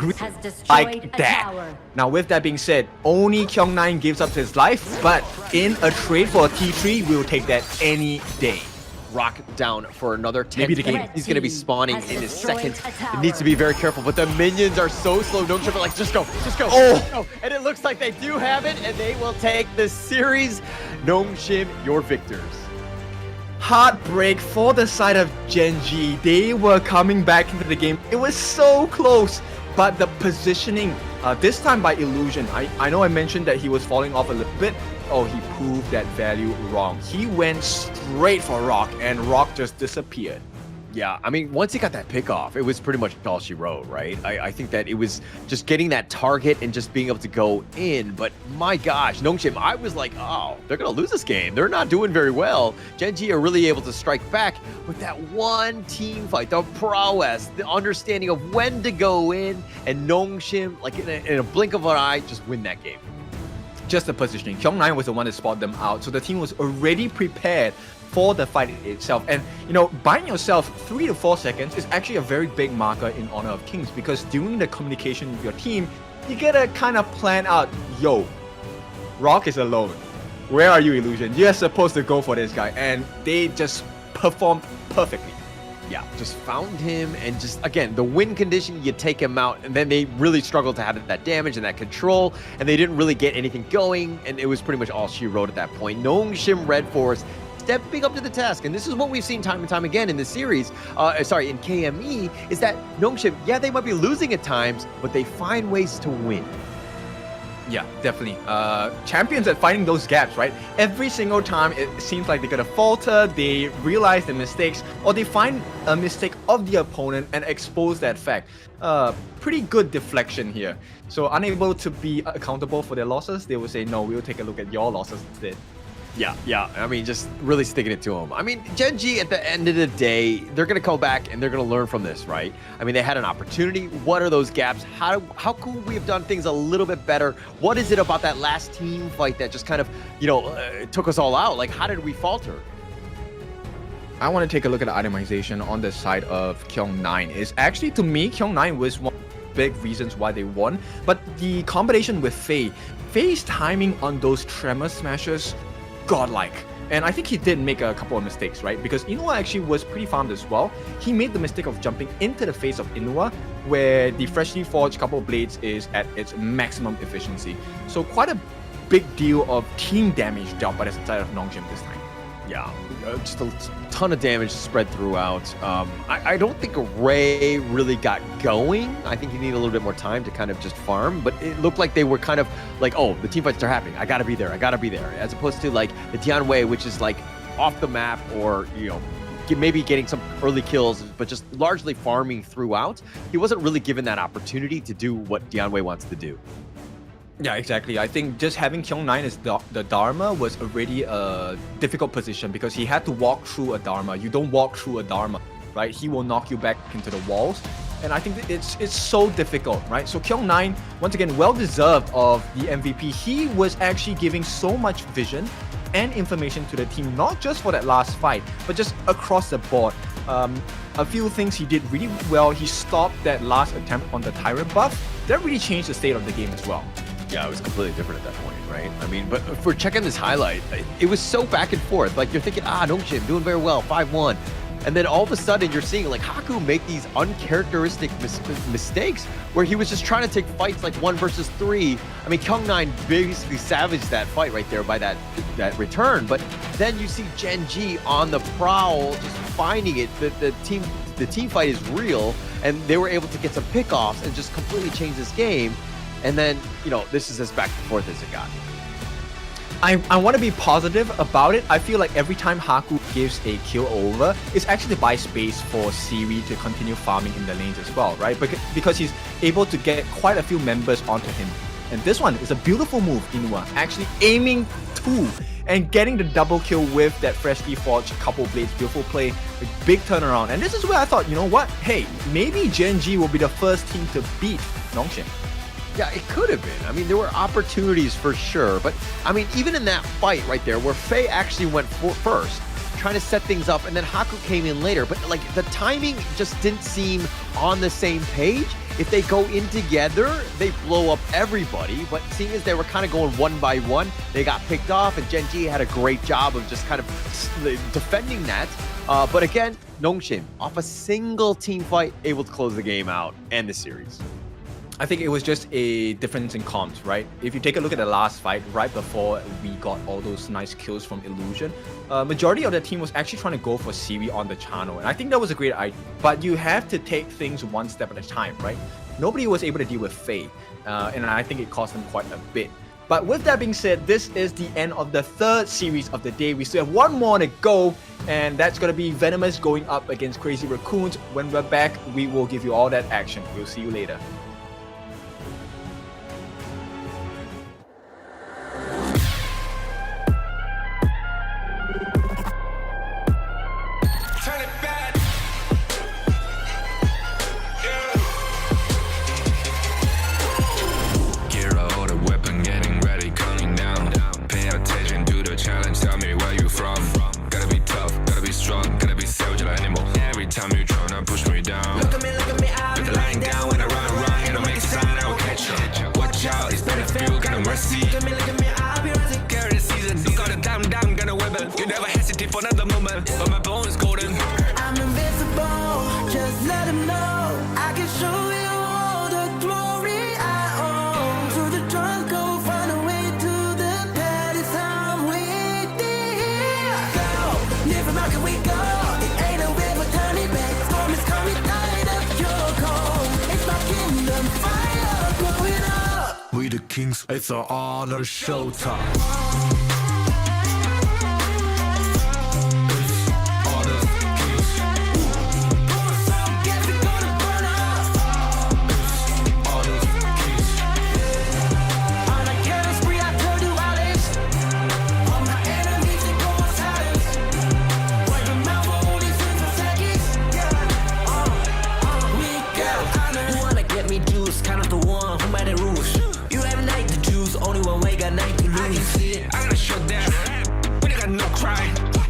like that. Now, with that being said, only Kyung9 gives up his life, but in a trade for a T3, we'll take that any day. Rock down for another 10. Maybe the game. He's going to be spawning in his second. It needs to be very careful, but the minions are so slow. Nongshim are like, just go, just go. Oh! And it looks like they do have it, and they will take the series. Nongshim, your victors. Heartbreak for the side of Gen.G. They were coming back into the game. It was so close, but the positioning, this time by Illusion, I know I mentioned that he was falling off a little bit. Oh, he proved that value wrong. He went straight for Rock, and Rock just disappeared. Yeah, I mean, once he got that pick off, it was pretty much all she wrote, right? I think that it was just getting that target and just being able to go in. But my gosh, Nongshim, I was like, oh, they're going to lose this game. They're not doing very well. Gen.G are really able to strike back with that one team fight, the prowess, the understanding of when to go in, and Nongshim, like in a blink of an eye, just win that game. Just the positioning. Kyung9 was the one that spotted them out, so the team was already prepared for the fight itself. And you know, buying yourself 3 to 4 seconds is actually a very big marker in Honor of Kings, because during the communication with your team, you gotta kind of plan out, yo, Rock is alone. Where are you, Illusion? You're supposed to go for this guy, and they just performed perfectly. Yeah, just found him, and just, again, the win condition, you take him out, and then they really struggled to have that damage and that control, and they didn't really get anything going, and it was pretty much all she wrote at that point. Nongshim RedForce stepping up to the task, and this is what we've seen time and time again in this series, in KME, is that Nongshim, yeah, they might be losing at times, but they find ways to win. Yeah, definitely. Champions at finding those gaps, right? Every single time it seems like they're gonna falter, they realize their mistakes, or they find a mistake of the opponent and expose that fact. Pretty good deflection here. So unable to be accountable for their losses, they will say, no, we'll take a look at your losses instead. Yeah. I mean, just really sticking it to them. I mean, Gen.G, at the end of the day, they're going to go back and they're going to learn from this, right? I mean, they had an opportunity. What are those gaps? How could we have done things a little bit better? What is it about that last team fight that just kind of, took us all out? Like, how did we falter? I want to take a look at the itemization on the side of Kyung9. Is actually, to me, Kyung9 was one of the big reasons why they won. But the combination with Faye's timing on those tremor smashes, godlike. And I think he did make a couple of mistakes, right? Because Inua actually was pretty farmed as well. He made the mistake of jumping into the face of Inua, where the freshly forged couple of blades is at its maximum efficiency. So quite a big deal of team damage dealt by the side of Nongshim this time. Yeah, just a ton of damage spread throughout. I don't think Ray really got going. I think he needed a little bit more time to kind of just farm, but it looked like they were kind of like, oh, the team fights are happening. I gotta be there. As opposed to like the Tianwei, which is like off the map, or, maybe getting some early kills, but just largely farming throughout. He wasn't really given that opportunity to do what Tianwei wants to do. Yeah, exactly. I think just having Kyung9 as the Dharma was already a difficult position, because he had to walk through a Dharma. You don't walk through a Dharma, right? He will knock you back into the walls. And I think that it's so difficult, right? So Kyung9, once again, well-deserved of the MVP. He was actually giving so much vision and information to the team, not just for that last fight, but just across the board. A few things he did really well. He stopped that last attempt on the Tyrant buff. That really changed the state of the game as well. Yeah, it was completely different at that point, right? I mean, but if we're checking this highlight, it was so back and forth. Like, you're thinking, Nongshim doing very well, 5-1. And then all of a sudden, you're seeing, like, Haku make these uncharacteristic mistakes where he was just trying to take fights like 1 versus 3. I mean, Kyung9 basically savaged that fight right there by that return. But then you see Gen.G on the prowl, just finding it. The team fight is real, and they were able to get some pickoffs and just completely change this game. And then, this is as back and forth as it got. I want to be positive about it. I feel like every time Haku gives a kill over, it's actually to buy space for Siri to continue farming in the lanes as well, right? Because he's able to get quite a few members onto him. And this one is a beautiful move, Inua, actually aiming 2 and getting the double kill with that freshly forged couple blades. Beautiful play, a big turnaround. And this is where I thought, you know what? Hey, maybe Gen.G will be the first team to beat Nongshim. Yeah, it could have been. I mean, there were opportunities for sure. But, I mean, even in that fight right there, where Faye actually went first, trying to set things up, and then Haku came in later. But, like, the timing just didn't seem on the same page. If they go in together, they blow up everybody. But seeing as they were kind of going one by one, they got picked off, and Gen.G had a great job of just kind of defending that. But again, Nongshim, off a single team fight, able to close the game out and the series. I think it was just a difference in comps, right? If you take a look at the last fight, right before we got all those nice kills from Illusion, majority of the team was actually trying to go for Siri on the channel. And I think that was a great idea. But you have to take things one step at a time, right? Nobody was able to deal with Faye. And I think it cost them quite a bit. But with that being said, this is the end of the third series of the day. We still have one more to go, and that's going to be Venomous going up against Crazy Raccoons. When we're back, we will give you all that action. We'll see you later. Time you tryna push me down. Look at me, I'll be lying down when I run, and I'll make a sign, I will catch you. Watch out, it's better feel, got no mercy. Look at me, I'll be rising. Carry the season, you got a down, gonna weapon. You never hesitate for another moment, but my bone is golden. I'm invincible, just let him know. I can show you all the glory I own. Through the jungle, find a way to the palace. I'm waiting. Go, live and rock and we go. We the kings, it's our honor showtime.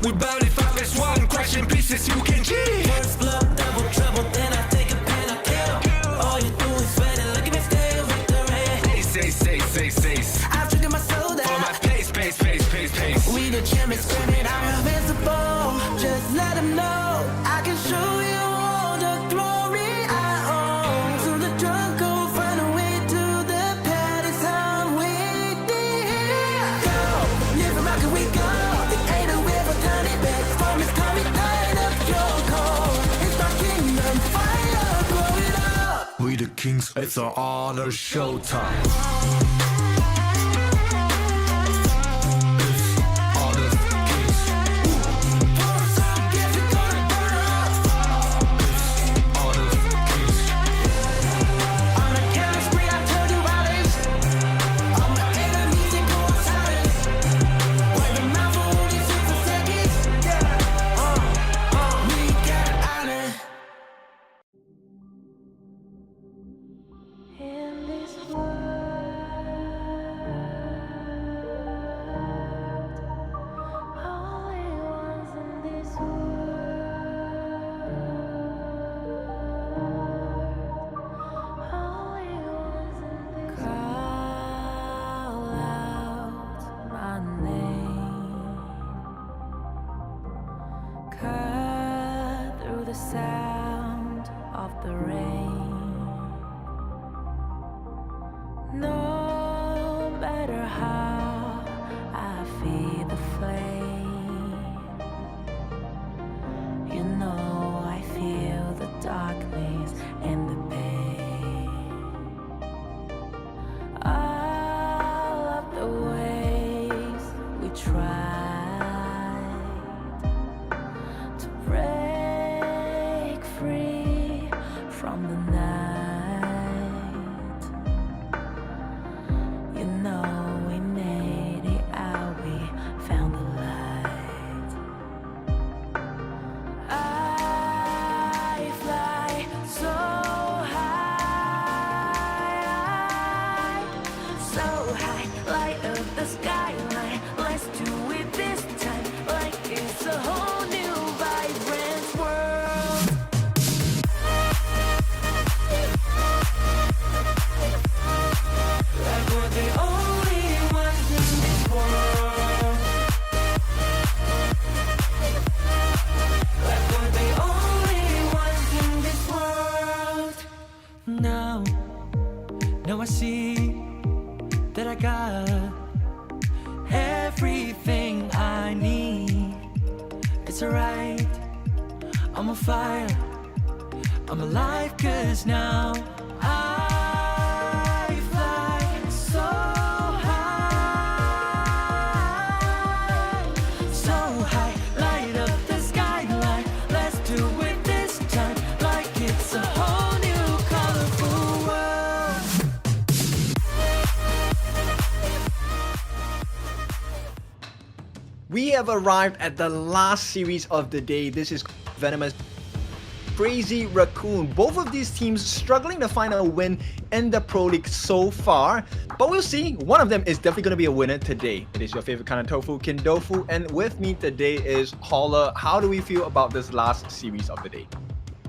We barely fought this one, crashing pieces, you can G. First blood, double trouble, then I take a pen, I kill. All you do is wait and look at me stay with the rain. Say. I've triggered my soul down. For my pace. We the champions screaming, I'm invincible. Just let them know, I can show you all the glory I own. Through the jungle, find a way to the palace. I'm waiting. Go, live and rock and we go. We the kings, it's our honor showtime. Sound of the rain. No matter how I feed the flame, you know I feel the darkness and the pain. All of the ways we tried to break free from the night, you know we made it out, we found the light. I fly so high, light up the skyline. Let's do it this time, like it's a whole new vibrant world. Like we're the only ones in this world. Like we're the only ones in this world. Now I see that I got everything I need. It's alright, I'm on fire, I'm alive, 'cause now I fly so high. we have arrived at the last series of the day. This is Venomous Crazy Raccoon. Both of these teams struggling to find a win in the Pro League so far, but we'll see. One of them is definitely going to be a winner today. It is your favorite kind of tofu, Kindofu, and with me today is Holler. How do we feel about this last series of the day?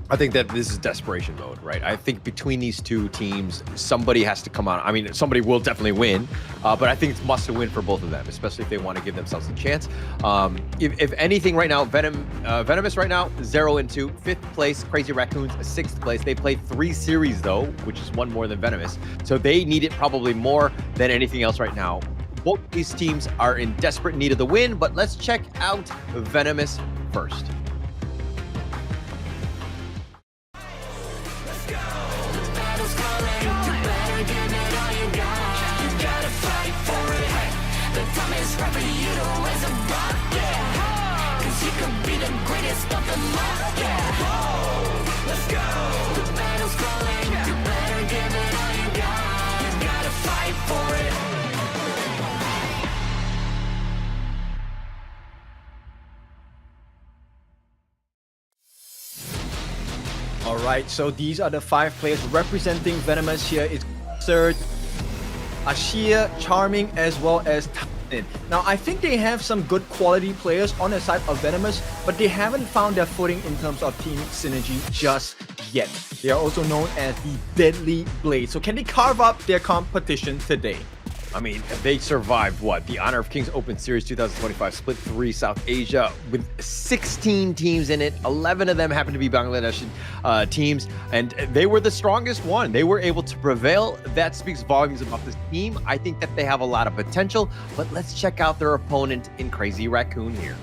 I think that this is desperation mode, right? I think between these two teams, somebody has to come out. I mean, somebody will definitely win, but I think it's must win for both of them, especially if they want to give themselves a chance. If anything right now, Venomous right now, 0-2, 5th place, Crazy Raccoons, 6th place. They played 3 series though, which is 1 more than Venomous. So they need it probably more than anything else right now. Both these teams are in desperate need of the win, but let's check out Venomous first. Alright, so these are the 5 players representing Venomous here. It's Surge, Ashir, Charming, as well as Titan. Now, I think they have some good quality players on the side of Venomous, but they haven't found their footing in terms of team synergy just yet. They are also known as the Deadly Blade. So can they carve up their competition today? I mean, they survived what? The Honor of Kings Open Series 2025 Split 3 South Asia with 16 teams in it. 11 of them happen to be Bangladeshi teams, and they were the strongest one. They were able to prevail. That speaks volumes about this team. I think that they have a lot of potential, but let's check out their opponent in Crazy Raccoon here.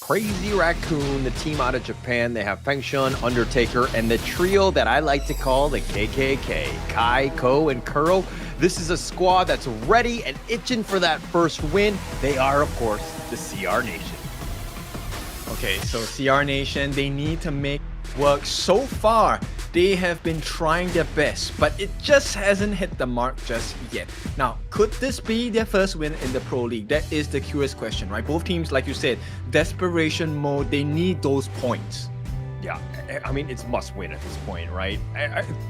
Crazy Raccoon, the team out of Japan. They have Feng Shun, Undertaker, and the trio that I like to call the KKK, Kai, Ko, and Kuro. This is a squad that's ready and itching for that first win. They are, of course, the CR Nation. Okay, so CR Nation, they need to make work. So far, they have been trying their best, but it just hasn't hit the mark just yet. Now, could this be their first win in the Pro League? That is the curious question, right? Both teams, like you said, desperation mode, they need those points. Yeah, I mean, it's must win at this point, right?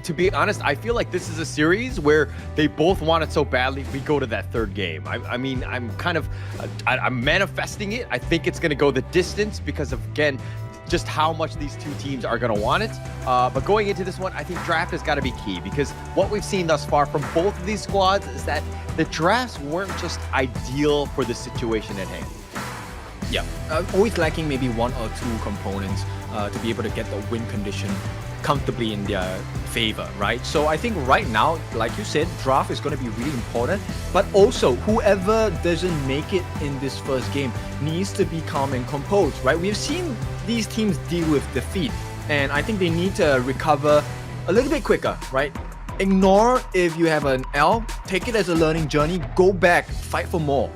To be honest, I feel like this is a series where they both want it so badly, we go to that 3rd game. I mean, I'm kind of, I'm manifesting it. I think it's going to go the distance because of, again, just how much these two teams are going to want it. But going into this one, I think draft has got to be key, because what we've seen thus far from both of these squads is that the drafts weren't just ideal for the situation at hand. Yeah, always lacking maybe 1 or 2 components to be able to get the win condition comfortably in their favor, right? So I think right now, like you said, draft is going to be really important, but also whoever doesn't make it in this first game needs to be calm and composed, right? We've seen these teams deal with defeat, and I think they need to recover a little bit quicker, right? Ignore if you have an L, take it as a learning journey, go back, fight for more.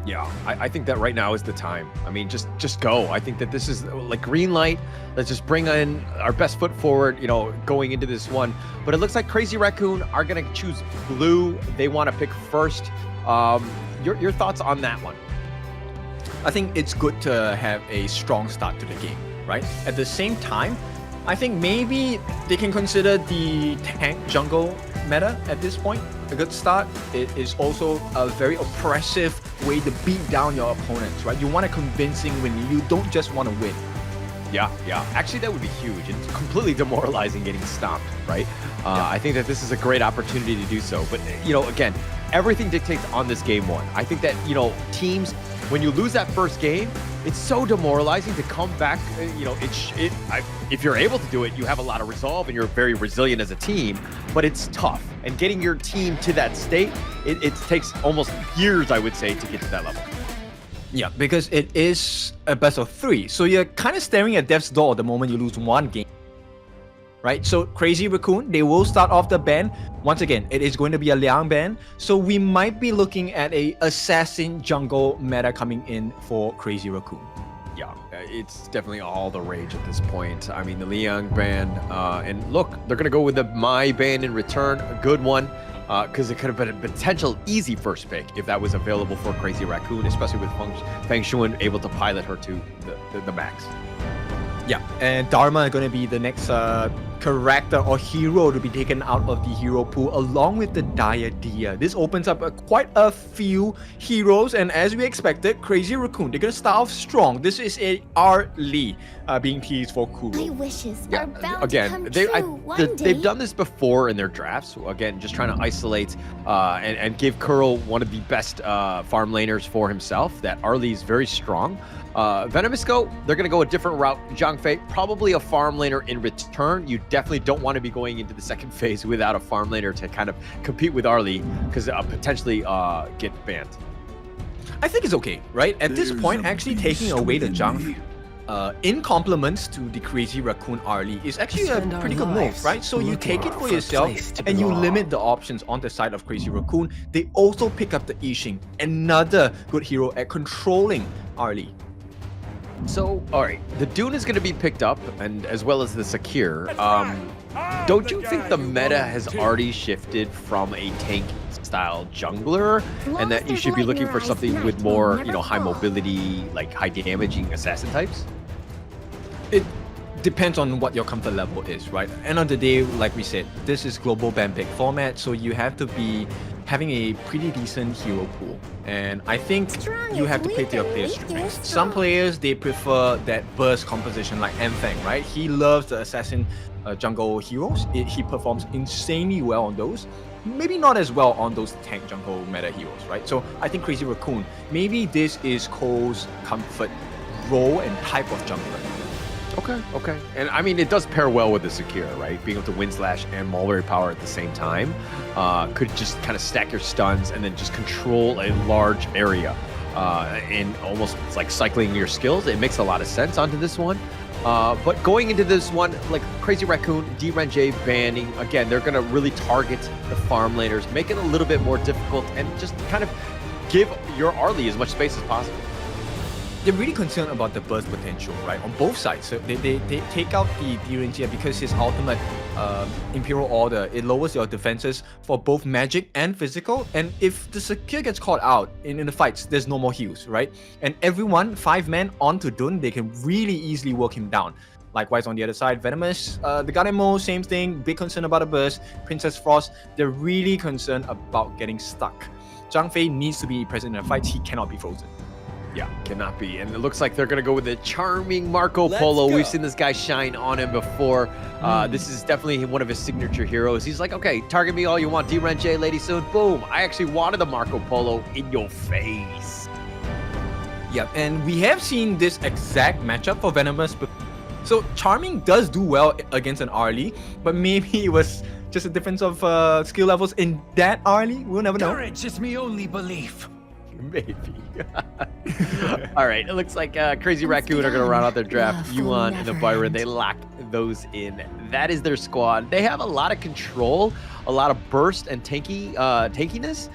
Yeah, I think that right now is the time. I mean, just go. I think that this is like green light. Let's just bring in our best foot forward, you know, going into this one. But it looks like Crazy Raccoon are going to choose blue. They want to pick first. Your thoughts on that one? I think it's good to have a strong start to the game, right? At the same time, I think maybe they can consider the tank jungle meta at this point a good start. It is also a very oppressive way to beat down your opponents, right? You want a convincing win. You don't just want to win. Yeah. Actually, that would be huge. It's completely demoralizing getting stomped, right? I think that this is a great opportunity to do so. But, you know, again, everything dictates on this game 1. I think that, you know, teams, when you lose that first game, it's so demoralizing to come back. You know, if you're able to do it, you have a lot of resolve and you're very resilient as a team, but it's tough. And getting your team to that state, it takes almost years, I would say, to get to that level. Yeah, because it is a best of 3. So you're kind of staring at death's door the moment you lose one game. Right? So Crazy Raccoon, they will start off the ban. Once again, it is going to be a Liang ban. So we might be looking at a assassin jungle meta coming in for Crazy Raccoon. Yeah, it's definitely all the rage at this point. I mean, the Liang ban, and look, they're going to go with the Mai ban in return. A good one. Because it could have been a potential easy first pick if that was available for Crazy Raccoon, especially with Feng Shuan able to pilot her to the max. Yeah, and Dharma is going to be the next character or hero to be taken out of the hero pool along with the Diadea. This opens up quite a few heroes, and as we expected, Crazy Raccoon, they're going to start off strong. This is a Lee being teased for Kuro. My wishes are bound to come Again, true one day. they've done this before in their drafts. So again, just trying to isolate and give Kuro one of the best farm laners for himself. That Lee is very strong. Venomous they're going to go a different route. Zhang Fei, probably a farm laner in return. You definitely don't want to be going into the second phase without a farm laner to kind of compete with Lee, because potentially get banned. I think it's okay, right? At this point, actually taking away the Zhang Fei in compliments to the Crazy Raccoon Lee is actually a pretty good move, right? So you take it for yourself and you limit the options on the side of Crazy Raccoon. They also pick up the Yixing, another good hero at controlling Lee. So, all right, the Dune is going to be picked up, and as well as the Sakir. Don't you think the meta has already shifted from a tank-style jungler, and that you should be looking for something with more, high mobility, like high damaging assassin types? It depends on what your comfort level is, right? End of the day, like we said, this is global ban pick format, so you have to be having a pretty decent hero pool. And I think you have to play to your player's strengths. Some players, they prefer that burst composition like Enfeng, right? He loves the assassin jungle heroes. He performs insanely well on those. Maybe not as well on those tank jungle meta heroes, right? So I think Crazy Raccoon, maybe this is Cole's comfort role and type of jungler. Okay. And I mean, it does pair well with the Sakira, right? Being able to Wind Slash and Mulberry Power at the same time. Could just kind of stack your stuns and then just control a large area. And almost it's like cycling your skills. It makes a lot of sense onto this one. But going into this one, like Crazy Raccoon, Gen.G banning, again, they're going to really target the farm laners, make it a little bit more difficult, and just kind of give your Lee as much space as possible. They're really concerned about the burst potential, right? On both sides. So they take out the Gen.G because his ultimate Imperial Order, it lowers your defenses for both magic and physical. And if the Sakir gets caught out in the fights, there's no more heals, right? And everyone, 5 men onto Dun, they can really easily work him down. Likewise, on the other side, Venomous, the Garden same thing, big concern about a burst. Princess Frost, they're really concerned about getting stuck. Zhang Fei needs to be present in the fights, he cannot be frozen. Yeah, cannot be. And it looks like they're going to go with the charming Marco Polo. We've seen this guy shine on him before. This is definitely one of his signature heroes. He's like, okay, target me all you want. Gen.G, Lady Soon. Boom. I actually wanted the Marco Polo in your face. Yep, and we have seen this exact matchup for Venomous. So Charming does do well against an Lee, but maybe it was just a difference of skill levels in that Lee. We'll never know. Courage is my only belief. Maybe. All right, it looks like Crazy Raccoon are going to round out their draft. Yuan and the Byron, they lock those in. That is their squad. They have a lot of control, a lot of burst and tankiness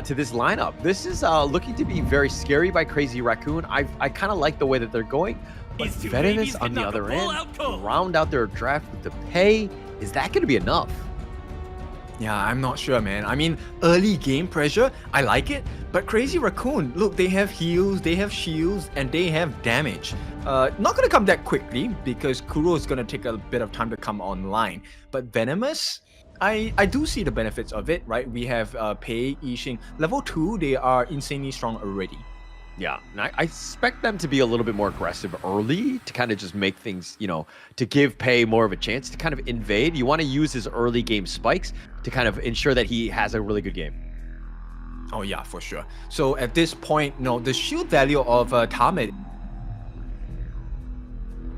to this lineup. This is looking to be very scary by Crazy Raccoon. I kind of like the way that they're going. But Venomous on the other end, round out their draft with the pay. Is that going to be enough? Yeah, I'm not sure, man. I mean, early game pressure, I like it. But Crazy Raccoon, look, they have heals, they have shields, and they have damage. Not going to come that quickly because Kuro is going to take a bit of time to come online. But Venomous, I do see the benefits of it, right? We have Pei, Yixing. Level 2, they are insanely strong already. Yeah, and I expect them to be a little bit more aggressive early to kind of just make things, to give Pei more of a chance to kind of invade. You want to use his early game spikes to kind of ensure that he has a really good game. Oh yeah, for sure. So at this point, the shield value of Tamid,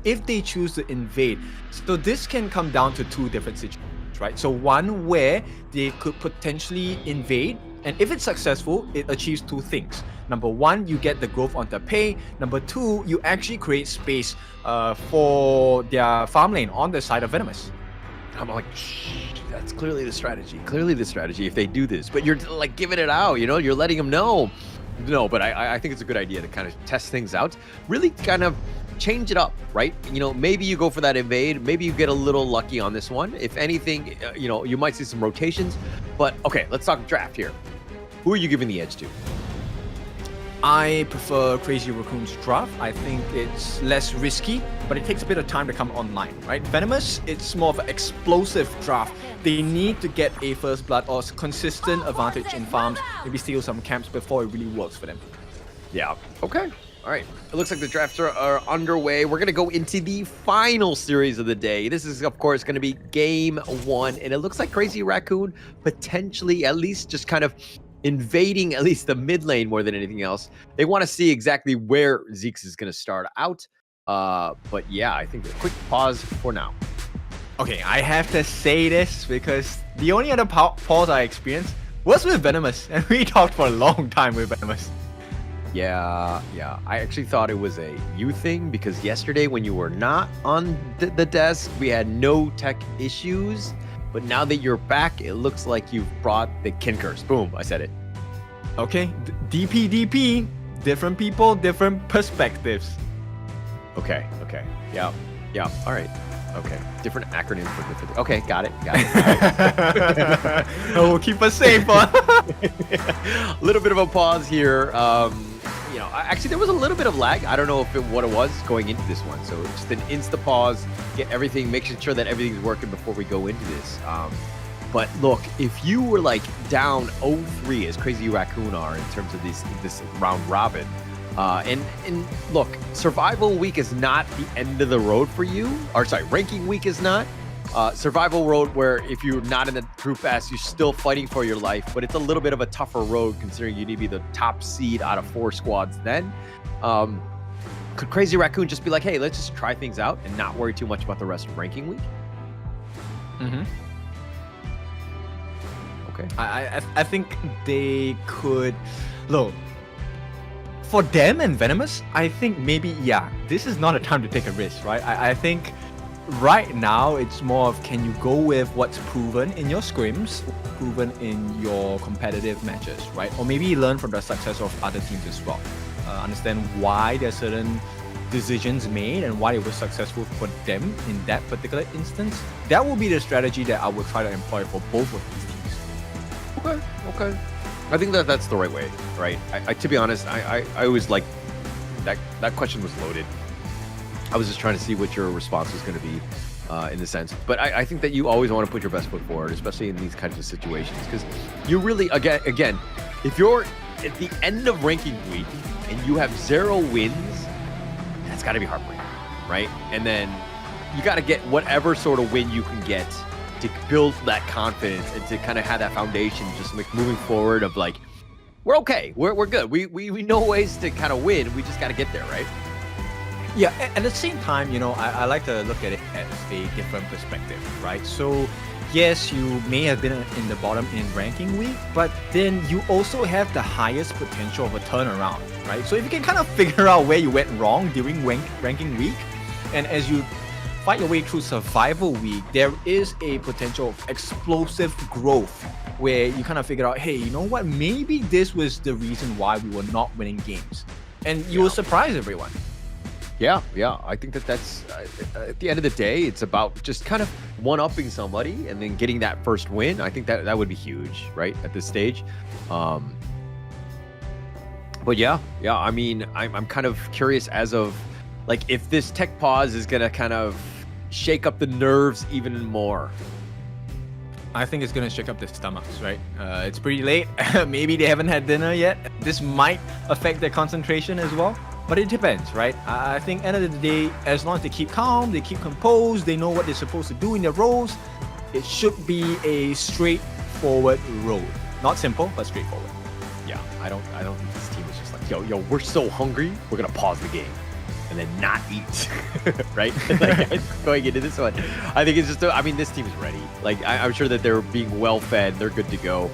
if they choose to invade, so this can come down to two different situations, approach, right? So one where they could potentially invade, and if it's successful, it achieves two things. Number one, you get the growth on the pay. Number two, you actually create space for their farm lane on the side of Venomous. I'm like, shh, that's clearly the strategy. Clearly the strategy if they do this. But you're like giving it out, you know, you're letting them know. No, but I think it's a good idea to kind of test things out. Really kind of change it up, right? You know, maybe you go for that invade. Maybe you get a little lucky on this one. If anything, you know, you might see some rotations. But okay, let's talk draft here. Who are you giving the edge to? I prefer Crazy Raccoon's draft. I think it's less risky, but it takes a bit of time to come online, right? Venomous, it's more of an explosive draft. They need to get a first blood or consistent advantage in farms, maybe steal some camps before it really works for them. Yeah, okay. All right, it looks like the drafts are underway. We're going to go into the final series of the day. This is, of course, going to be game one, and it looks like Crazy Raccoon potentially at least just kind of invading at least the mid lane more than anything else. They want to see exactly where Zeke's is going to start out. But yeah, I think a quick pause for now. Okay, I have to say this because the only other pause I experienced was with Venomous, and we talked for a long time with Venomous. Yeah. I actually thought it was a you thing because yesterday when you were not on the desk, we had no tech issues. But now that you're back, it looks like you've brought the Kinkers. Boom, I said it. Okay, DP, different people, different perspectives. Okay, yeah, all right. Okay, different acronym for different. Okay, got it. Oh, keep us safe, huh? A little bit of a pause here. You know, actually, there was a little bit of lag. I don't know what it was going into this one. So just an insta pause, get everything, making sure that everything's working before we go into this. But look, if you were like down 0-3 as Crazy Raccoon are in terms of this round robin, and look, survival week is not the end of the road for you. Or sorry, ranking week is not. Survival road where if you're not in the group S, you're still fighting for your life, but it's a little bit of a tougher road considering you need to be the top seed out of 4 squads then. Could Crazy Raccoon just be like, hey, let's just try things out and not worry too much about the rest of ranking week? Mm-hmm. Okay. I think they could... Look, for them and Venomous, I think maybe, yeah, this is not a time to take a risk, right? I think... Right now, it's more of can you go with what's proven in your scrims, proven in your competitive matches, right? Or maybe learn from the success of other teams as well. Understand why there are certain decisions made and why it was successful for them in that particular instance. That will be the strategy that I would try to employ for both of these teams. Okay. I think that's the right way, right? I to be honest, I was like, that question was loaded. I was just trying to see what your response was going to be in the sense. But I think that you always want to put your best foot forward, especially in these kinds of situations. Because you really, again, if you're at the end of ranking week and you have 0 wins, that's got to be heartbreaking, right? And then you got to get whatever sort of win you can get to build that confidence and to kind of have that foundation just like moving forward of like, we're okay, we're good. We know ways to kind of win. We just got to get there, right? Yeah, at the same time, you know, I like to look at it as a different perspective, right? So, yes, you may have been in the bottom in ranking week, but then you also have the highest potential of a turnaround, right? So if you can kind of figure out where you went wrong during ranking week, and as you fight your way through survival week, there is a potential of explosive growth where you kind of figure out, hey, you know what? Maybe this was the reason why we were not winning games. And you will surprise everyone. Yeah. I think that's at the end of the day, it's about just kind of one-upping somebody and then getting that first win. I think that would be huge, right, at this stage. But yeah. I mean, I'm kind of curious as of like if this tech pause is gonna kind of shake up the nerves even more. I think it's gonna shake up their stomachs, right? It's pretty late. Maybe they haven't had dinner yet. This might affect their concentration as well. But it depends, right? I think end of the day, as long as they keep calm, they keep composed, they know what they're supposed to do in their roles, it should be a straightforward road. Not simple, but straightforward. Yeah, I don't think this team is just like, yo, we're so hungry, we're gonna pause the game. and then not eat, right? Like, going into this one, I think it's just, I mean, this team is ready. Like, I'm sure that they're being well fed, they're good to go.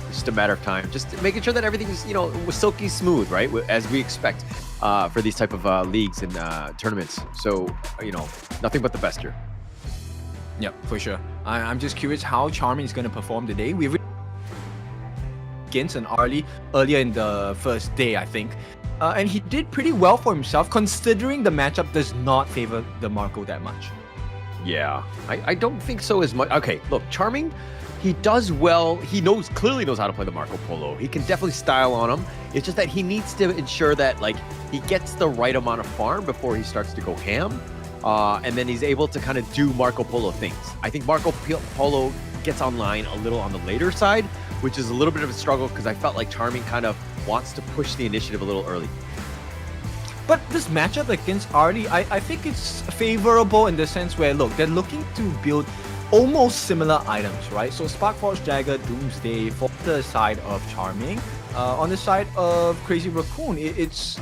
It's just a matter of time, just making sure that everything's, you know, silky smooth, right? As we expect for these type of leagues and tournaments. So, you know, nothing but the best here. Yeah, for sure. I'm just curious how Charming is going to perform today. We've against an earlier in the first day, I think. And he did pretty well for himself, considering the matchup does not favor the Marco that much. Yeah, I don't think so as much. Okay, look, Charming, he does well. He clearly knows how to play the Marco Polo. He can definitely style on him. It's just that he needs to ensure that like he gets the right amount of farm before he starts to go ham. And then he's able to kind of do Marco Polo things. I think Marco Polo gets online a little on the later side, which is a little bit of a struggle because I felt like Charming kind of wants to push the initiative a little early. But this matchup against Arlie, I think it's favorable in the sense where, look, they're looking to build almost similar items, right? So Sparkforge Dagger, Doomsday for the side of Charming. On the side of Crazy Raccoon, it's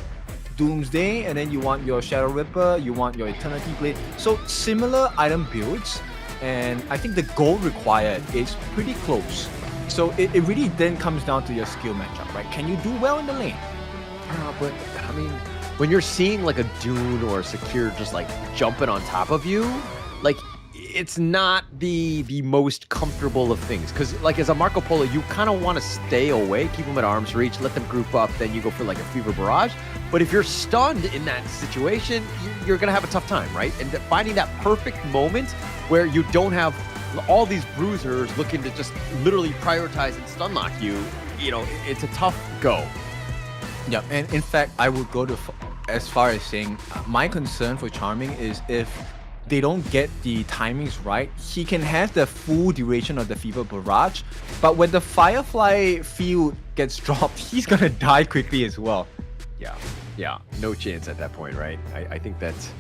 Doomsday, and then you want your Shadow Ripper, you want your Eternity Blade. So similar item builds, and I think the goal required is pretty close. So it really then comes down to your skill matchup, right? Can you do well in the lane? But I mean, when you're seeing like a Dune or a Secure just like jumping on top of you, like it's not the most comfortable of things. Because like as a Marco Polo, you kind of want to stay away, keep them at arm's reach, let them group up, then you go for like a Fever Barrage. But if you're stunned in that situation, you're going to have a tough time, right? And finding that perfect moment where you don't have all these bruisers looking to just literally prioritize and stun lock you, you know, it's a tough go. Yeah, and in fact, I would go to as far as saying my concern for Charming is if they don't get the timings right, he can have the full duration of the Fever Barrage, but when the Firefly field gets dropped, he's gonna die quickly as well. Yeah, no chance at that point, right? I think that's,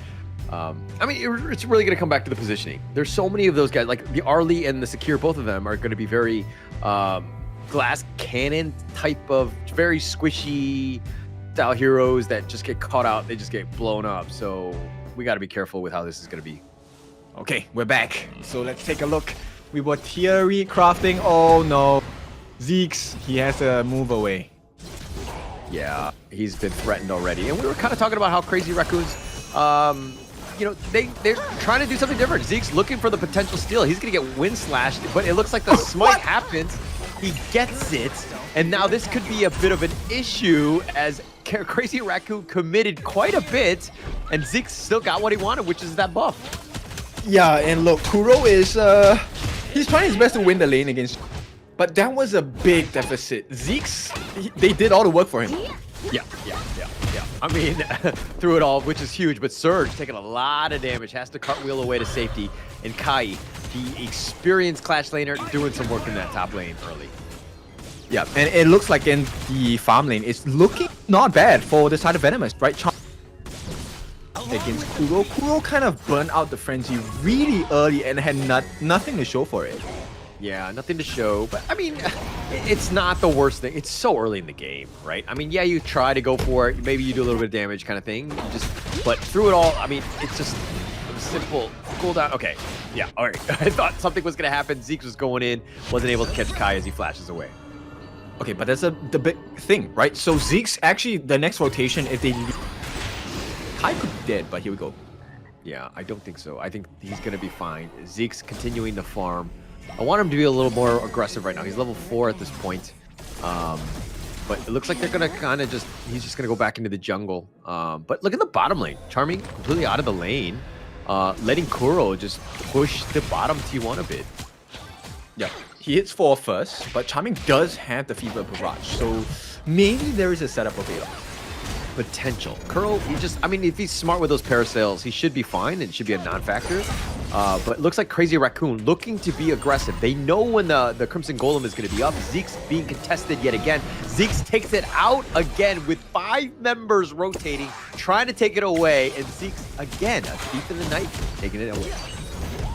I mean, it's really going to come back to the positioning. There's so many of those guys, like the Arlie and the Secure, both of them are going to be very glass cannon type of, very squishy style heroes that just get caught out, they just get blown up. So we got to be careful with how this is going to be. Okay, we're back. So let's take a look. We were theory crafting. Oh no. Zeeks, he has to move away. Yeah, he's been threatened already. And we were kind of talking about how Crazy Raccoons, you know, they're trying to do something different. Zeke's looking for the potential steal. He's going to get wind slashed, but it looks like the smite happens. He gets it, and now this could be a bit of an issue as Crazy Raccoon committed quite a bit, and Zeke's still got what he wanted, which is that buff. Yeah, and look, Kuro is, he's trying his best to win the lane against, but that was a big deficit. Zeke's, they did all the work for him. Yeah. I mean, through it all, which is huge, but Surge taking a lot of damage, has to cartwheel away to safety, and Kai, the experienced Clash laner, doing some work in that top lane early. Yeah, and it looks like in the farm lane, it's looking not bad for the side of Venomous, right? Against Kuro. Kuro kind of burned out the frenzy really early and had nothing to show for it. Yeah, nothing to show, but I mean, it's not the worst thing. It's so early in the game, right? I mean, yeah, you try to go for it. Maybe you do a little bit of damage kind of thing. But through it all, I mean, it's just a simple cooldown. Okay, yeah, all right. I thought something was going to happen. Zeke was going in, wasn't able to catch Kai as he flashes away. Okay, but that's the big thing, right? So Zeke's actually, the next rotation, if they leave, Kai could be dead, but here we go. Yeah, I don't think so. I think he's going to be fine. Zeke's continuing to farm. I want him to be a little more aggressive right now. He's level 4 at this point. But it looks like they're going to kind of just, he's just going to go back into the jungle. But look at the bottom lane. Charming completely out of the lane. Letting Kuro just push the bottom T1 a bit. Yeah, he hits 4 first, but Charming does have the Fever Barrage. So maybe there is a setup available. Potential. Kuro, he just, I mean, if he's smart with those parasails, he should be fine and should be a non-factor. But it looks like Crazy Raccoon looking to be aggressive. They know when the Crimson Golem is going to be up. Zeke's being contested yet again. Zeke's takes it out again with 5 members rotating, trying to take it away. And Zeke's, again, a thief in the night, taking it away.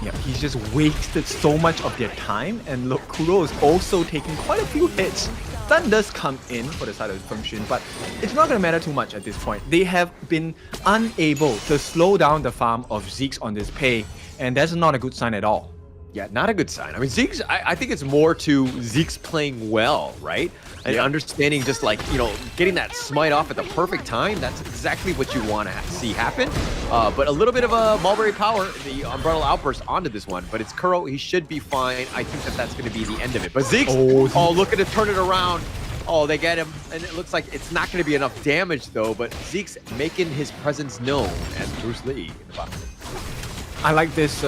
Yeah, he's just wasted so much of their time. And look, Kuro is also taking quite a few hits stun does come in for the side of Function, but it's not going to matter too much at this point. They have been unable to slow down the farm of Zeke's on this pay, and that's not a good sign at all. Yeah, not a good sign. I mean, Zeke's, I think it's more to Zeke's playing well, right? And understanding just like, you know, getting that smite off at the perfect time. That's exactly what you want to see happen. But a little bit of a Mulberry Power, the Umbrella Outburst onto this one. But it's Kuro. He should be fine. I think that that's going to be the end of it. But Zeke's, looking to turn it around. Oh, they get him. And it looks like it's not going to be enough damage, though. But Zeke's making his presence known as Bruce Lee in the bottom. I like this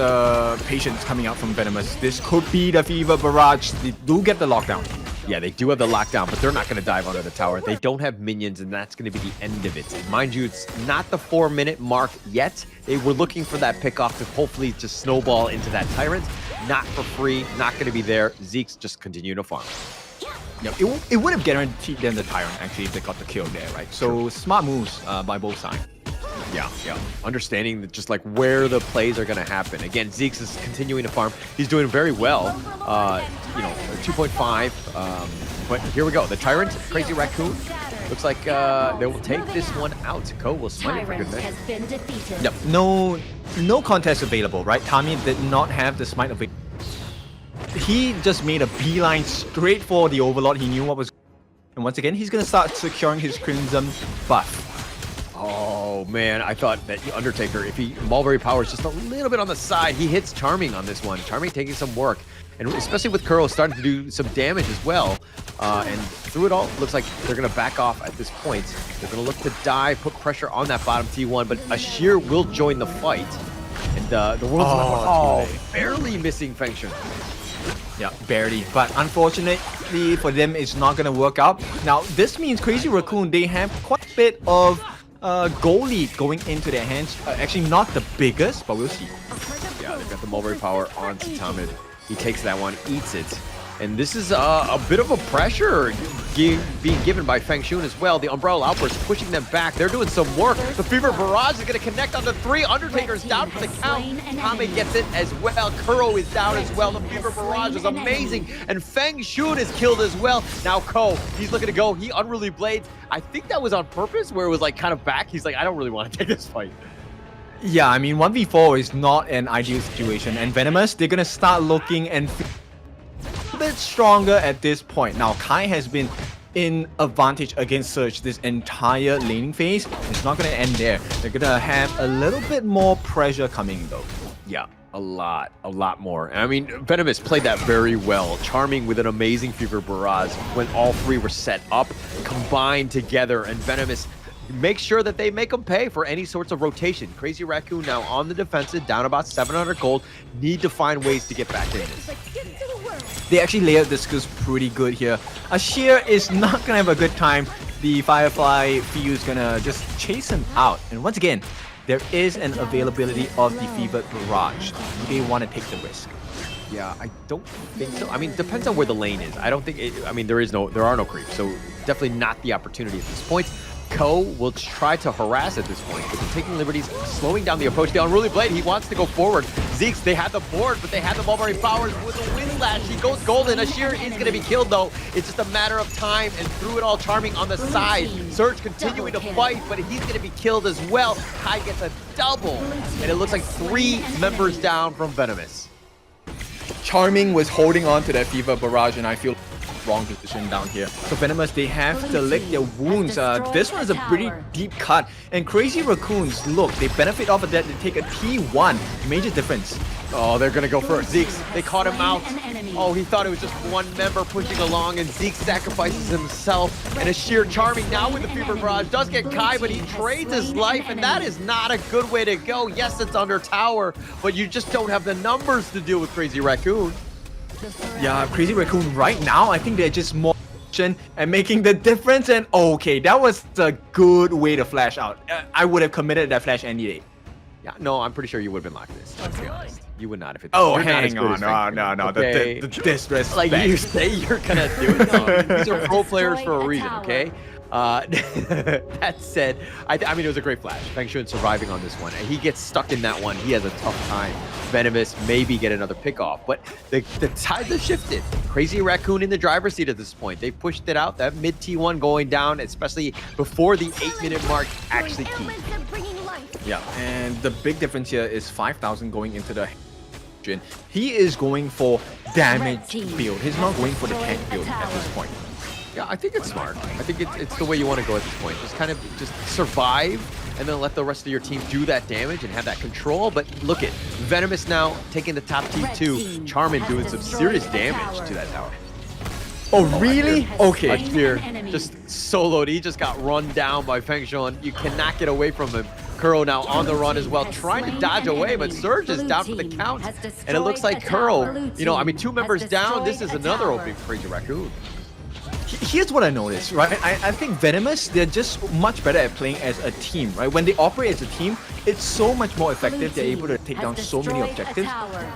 patience coming out from Venomous. This could be the Fever Barrage. They do get the lockdown. Yeah, they do have the lockdown, but they're not going to dive under the tower. They don't have minions, and that's going to be the end of it. And mind you, it's not the 4-minute mark yet. They were looking for that pickoff to hopefully just snowball into that Tyrant. Not for free, not going to be there. Zeke's just continue to farm. Yeah, it would have guaranteed them the Tyrant, actually, if they got the kill there, right? So smart moves by both sides. Yeah. Understanding that just like where the plays are going to happen. Again, Zeke's is continuing to farm. He's doing very well. 2.5. But here we go. The Tyrant, Crazy Raccoon. Looks like they will take this one out. Ko will smite it for good measure. Yep. No contest available, right? Tommy did not have the smite available. He just made a beeline straight for the Overlord. He knew what was. And once again, he's going to start securing his Crimson buff. Oh man, I thought that Undertaker, if he Mulberry Power is just a little bit on the side, he hits Charming on this one. Charming taking some work, and especially with Kuro starting to do some damage as well. And through it all, looks like they're gonna back off at this point. They're gonna look to dive, put pressure on that bottom T1, but Ashir will join the fight. And the world's barely missing Feng Shui. Yeah, barely. But unfortunately for them, it's not gonna work out. Now, this means Crazy Raccoon, they have quite a bit of goal lead going into their hands. Actually, not the biggest, but we'll see. Yeah, they've got the Mulberry Power on Tamid. He takes that one, eats it. And this is a bit of a pressure being given by Feng Shun as well. The Umbrella Outburst pushing them back. They're doing some work. The Fever Barrage is going to connect onto 3. Undertaker's down for the count. Kame gets it as well. Kuro is down as well. The Fever Barrage is amazing. And Feng Shun is killed as well. Now Ko, he's looking to go. He Unruly Blades. I think that was on purpose where it was like kind of back. He's like, I don't really want to take this fight. Yeah, I mean, 1v4 is not an ideal situation. And Venomous, they're going to start looking and a bit stronger at this point. Now, Kai has been in advantage against Surge this entire laning phase. It's not going to end there. They're going to have a little bit more pressure coming though. Yeah, a lot more. I mean, Venomous played that very well. Charming with an amazing Fever Barrage when all 3 were set up, combined together, and Venomous make sure that they make them pay for any sorts of rotation. Crazy Raccoon now on the defensive, down about 700 gold. Need to find ways to get back in this. They actually layered the skills pretty good here. Ashir is not gonna have a good time. The Firefly Fiu is gonna just chase him out. And once again, there is an availability of the Fever Barrage. Do they want to take the risk? Yeah, I don't think so. I mean, depends on where the lane is. I don't think I mean, there are no creeps, so definitely not the opportunity at this point. Ko will try to harass at this point, but they're taking liberties, slowing down the approach. The Unruly Blade, he wants to go forward. Zeke's, they have the board, but they have the Mulberry Powers with a Wind Slash. He goes golden. Ashir is going to be killed, though. It's just a matter of time, and through it all, Charming on the side. Surge continuing to fight, but he's going to be killed as well. Kai gets a double, and it looks like 3 members down from Venomous. Charming was holding on to that Fever Barrage, and I feel wrong position down here. So Venomous, they have to lick their wounds. This one is a pretty deep cut. And Crazy Raccoons, look, they benefit off of that. They take a T1. Major difference. Oh, they're going to go for it. Zeke's, they caught him out. Oh, he thought it was just one member pushing along, and Zeke sacrifices himself. And Ashir Charming now with the Fever Barrage does get Kai, but he trades his life, and that is not a good way to go. Yes, it's under tower, but you just don't have the numbers to deal with Crazy Raccoon. Yeah, Crazy Raccoon right now, I think they're just more and making the difference. And okay, that was a good way to flash out. I would have committed that flash any day. Yeah, no, I'm pretty sure you would have been locked this. Let's be honest. You would not if it. Oh, hang on, no. Okay. The disrespect. Like you say, you're gonna do it. No, these are pro players for a reason, okay? That said, I mean, it was a great flash. Feng Shuan surviving on this one. He gets stuck in that one. He has a tough time. Venomous maybe get another pick off, but the tides have shifted. Crazy Raccoon in the driver's seat at this point. They pushed it out. That mid T1 going down, especially before the 8-minute mark, actually key. Yeah, and the big difference here is 5,000 going into the Gen. He is going for damage build. He's not going for the tank build at this point. Yeah, I think it's smart. I think it's the way you want to go at this point. Just kind of just survive and then let the rest of your team do that damage and have that control. But look at Venomous now taking the top T2. Charmin doing some serious damage to that tower. Oh, really? Okay. Ashir just soloed. He just got run down by Feng Shuan. You cannot get away from him. Kuro now on the run as well, trying to dodge away, but Surge is down for the count. And it looks like Kuro, you know, I mean, 2 members down. This is another opening for Crazy Raccoon. Here's what I noticed, right? I think Venomous, they're just much better at playing as a team, right? When they operate as a team, it's so much more effective. They're able to take down so many objectives.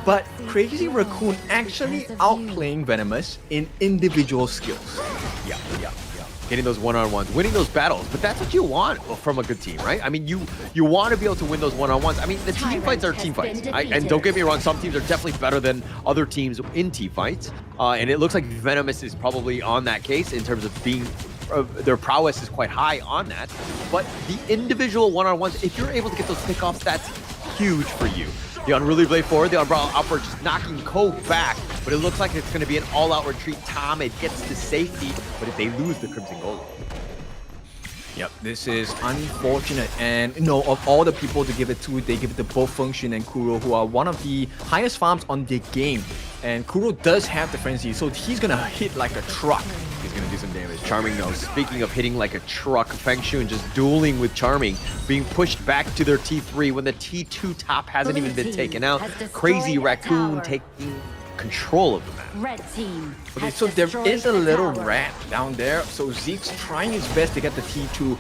But Crazy Raccoon actually outplaying Venomous in individual skills. Yeah. Getting those one-on-ones, winning those battles, but that's what you want from a good team, right? I mean, you want to be able to win those one-on-ones. I mean, the team fights are team fights, and don't get me wrong, some teams are definitely better than other teams in team fights, and it looks like Venomous is probably on that case in terms of being, their prowess is quite high on that, but the individual one-on-ones, if you're able to get those pickoffs, that's huge for you. The Unruly Blade forward, the Umbrella Upward just knocking Ko back, but it looks like it's going to be an all-out retreat. Tomid gets to safety, but if they lose the Crimson Gold. Yep, this is unfortunate, and you know, of all the people to give it to, they give it to both Feng Shuan and Kuro, who are one of the highest farms on the game. And Kuro does have the frenzy, so he's gonna hit like a truck. He's gonna do some damage. Charming though, speaking of hitting like a truck, Feng Shuan just dueling with Charming, being pushed back to their T3 when the T2 top hasn't even been taken out. Crazy Raccoon taking control of the map. Red team. Okay, so there is a little ramp down there. So Zeke's trying his best to get the T2,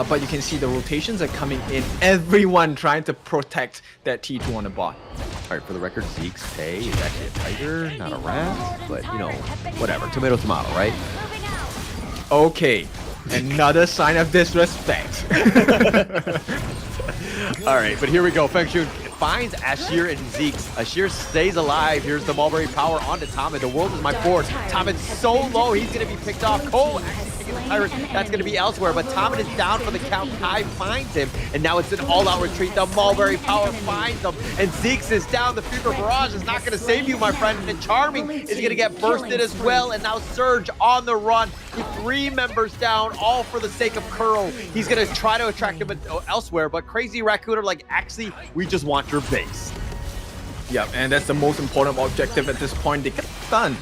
but you can see the rotations are coming in. Everyone trying to protect that T2 on the bot. All right, for the record, Zeke's pay is actually a tiger, not a rat, but you know, whatever. Tomato, tomato, right? Okay, another sign of disrespect. All right, but here we go. Feng Shuan finds Ashir and Zeke's. Ashir stays alive. Here's the Mulberry Power onto Tomid. The world is my board. Tomid's so low, he's going to be picked off. Cole actually taking the Tyrant. That's going to be elsewhere, but Tomid is down for the count. Kai finds him, and now it's an all-out retreat. The Mulberry Power finds him, and Zeke's is down. The Fever Barrage is not going to save you, my friend. And Charming is going to get bursted as well, and now Surge on the run with 3 members down, all for the sake of Kuro. He's going to try to attract him elsewhere, but Crazy Raccoon are like, actually, we just want your base. Yeah, and that's the most important objective at this point. They get stunned.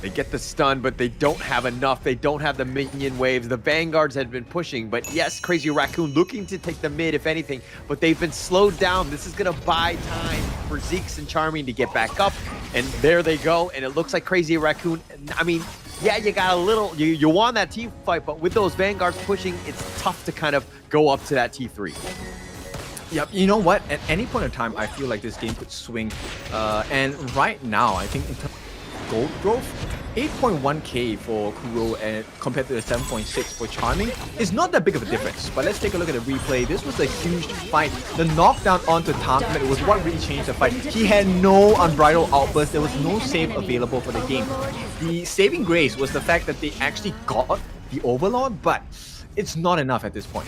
They get the stun, but they don't have enough. They don't have the minion waves. The Vanguards had been pushing, but yes, Crazy Raccoon looking to take the mid, if anything, but they've been slowed down. This is going to buy time for Zeke's and Charming to get back up, and there they go, and it looks like Crazy Raccoon, I mean, yeah, you got a little, you won that team fight, but with those Vanguards pushing, it's tough to kind of go up to that T3. Yep, you know what? At any point in time, I feel like this game could swing. And right now, I think in terms of gold growth, 8.1k for Kuro and compared to the 7.6 for Charming is not that big of a difference. But let's take a look at the replay. This was a huge fight. The knockdown onto Tomid was what really changed the fight. He had no unbridled outburst. There was no save available for the game. The saving grace was the fact that they actually got the Overlord, but it's not enough at this point.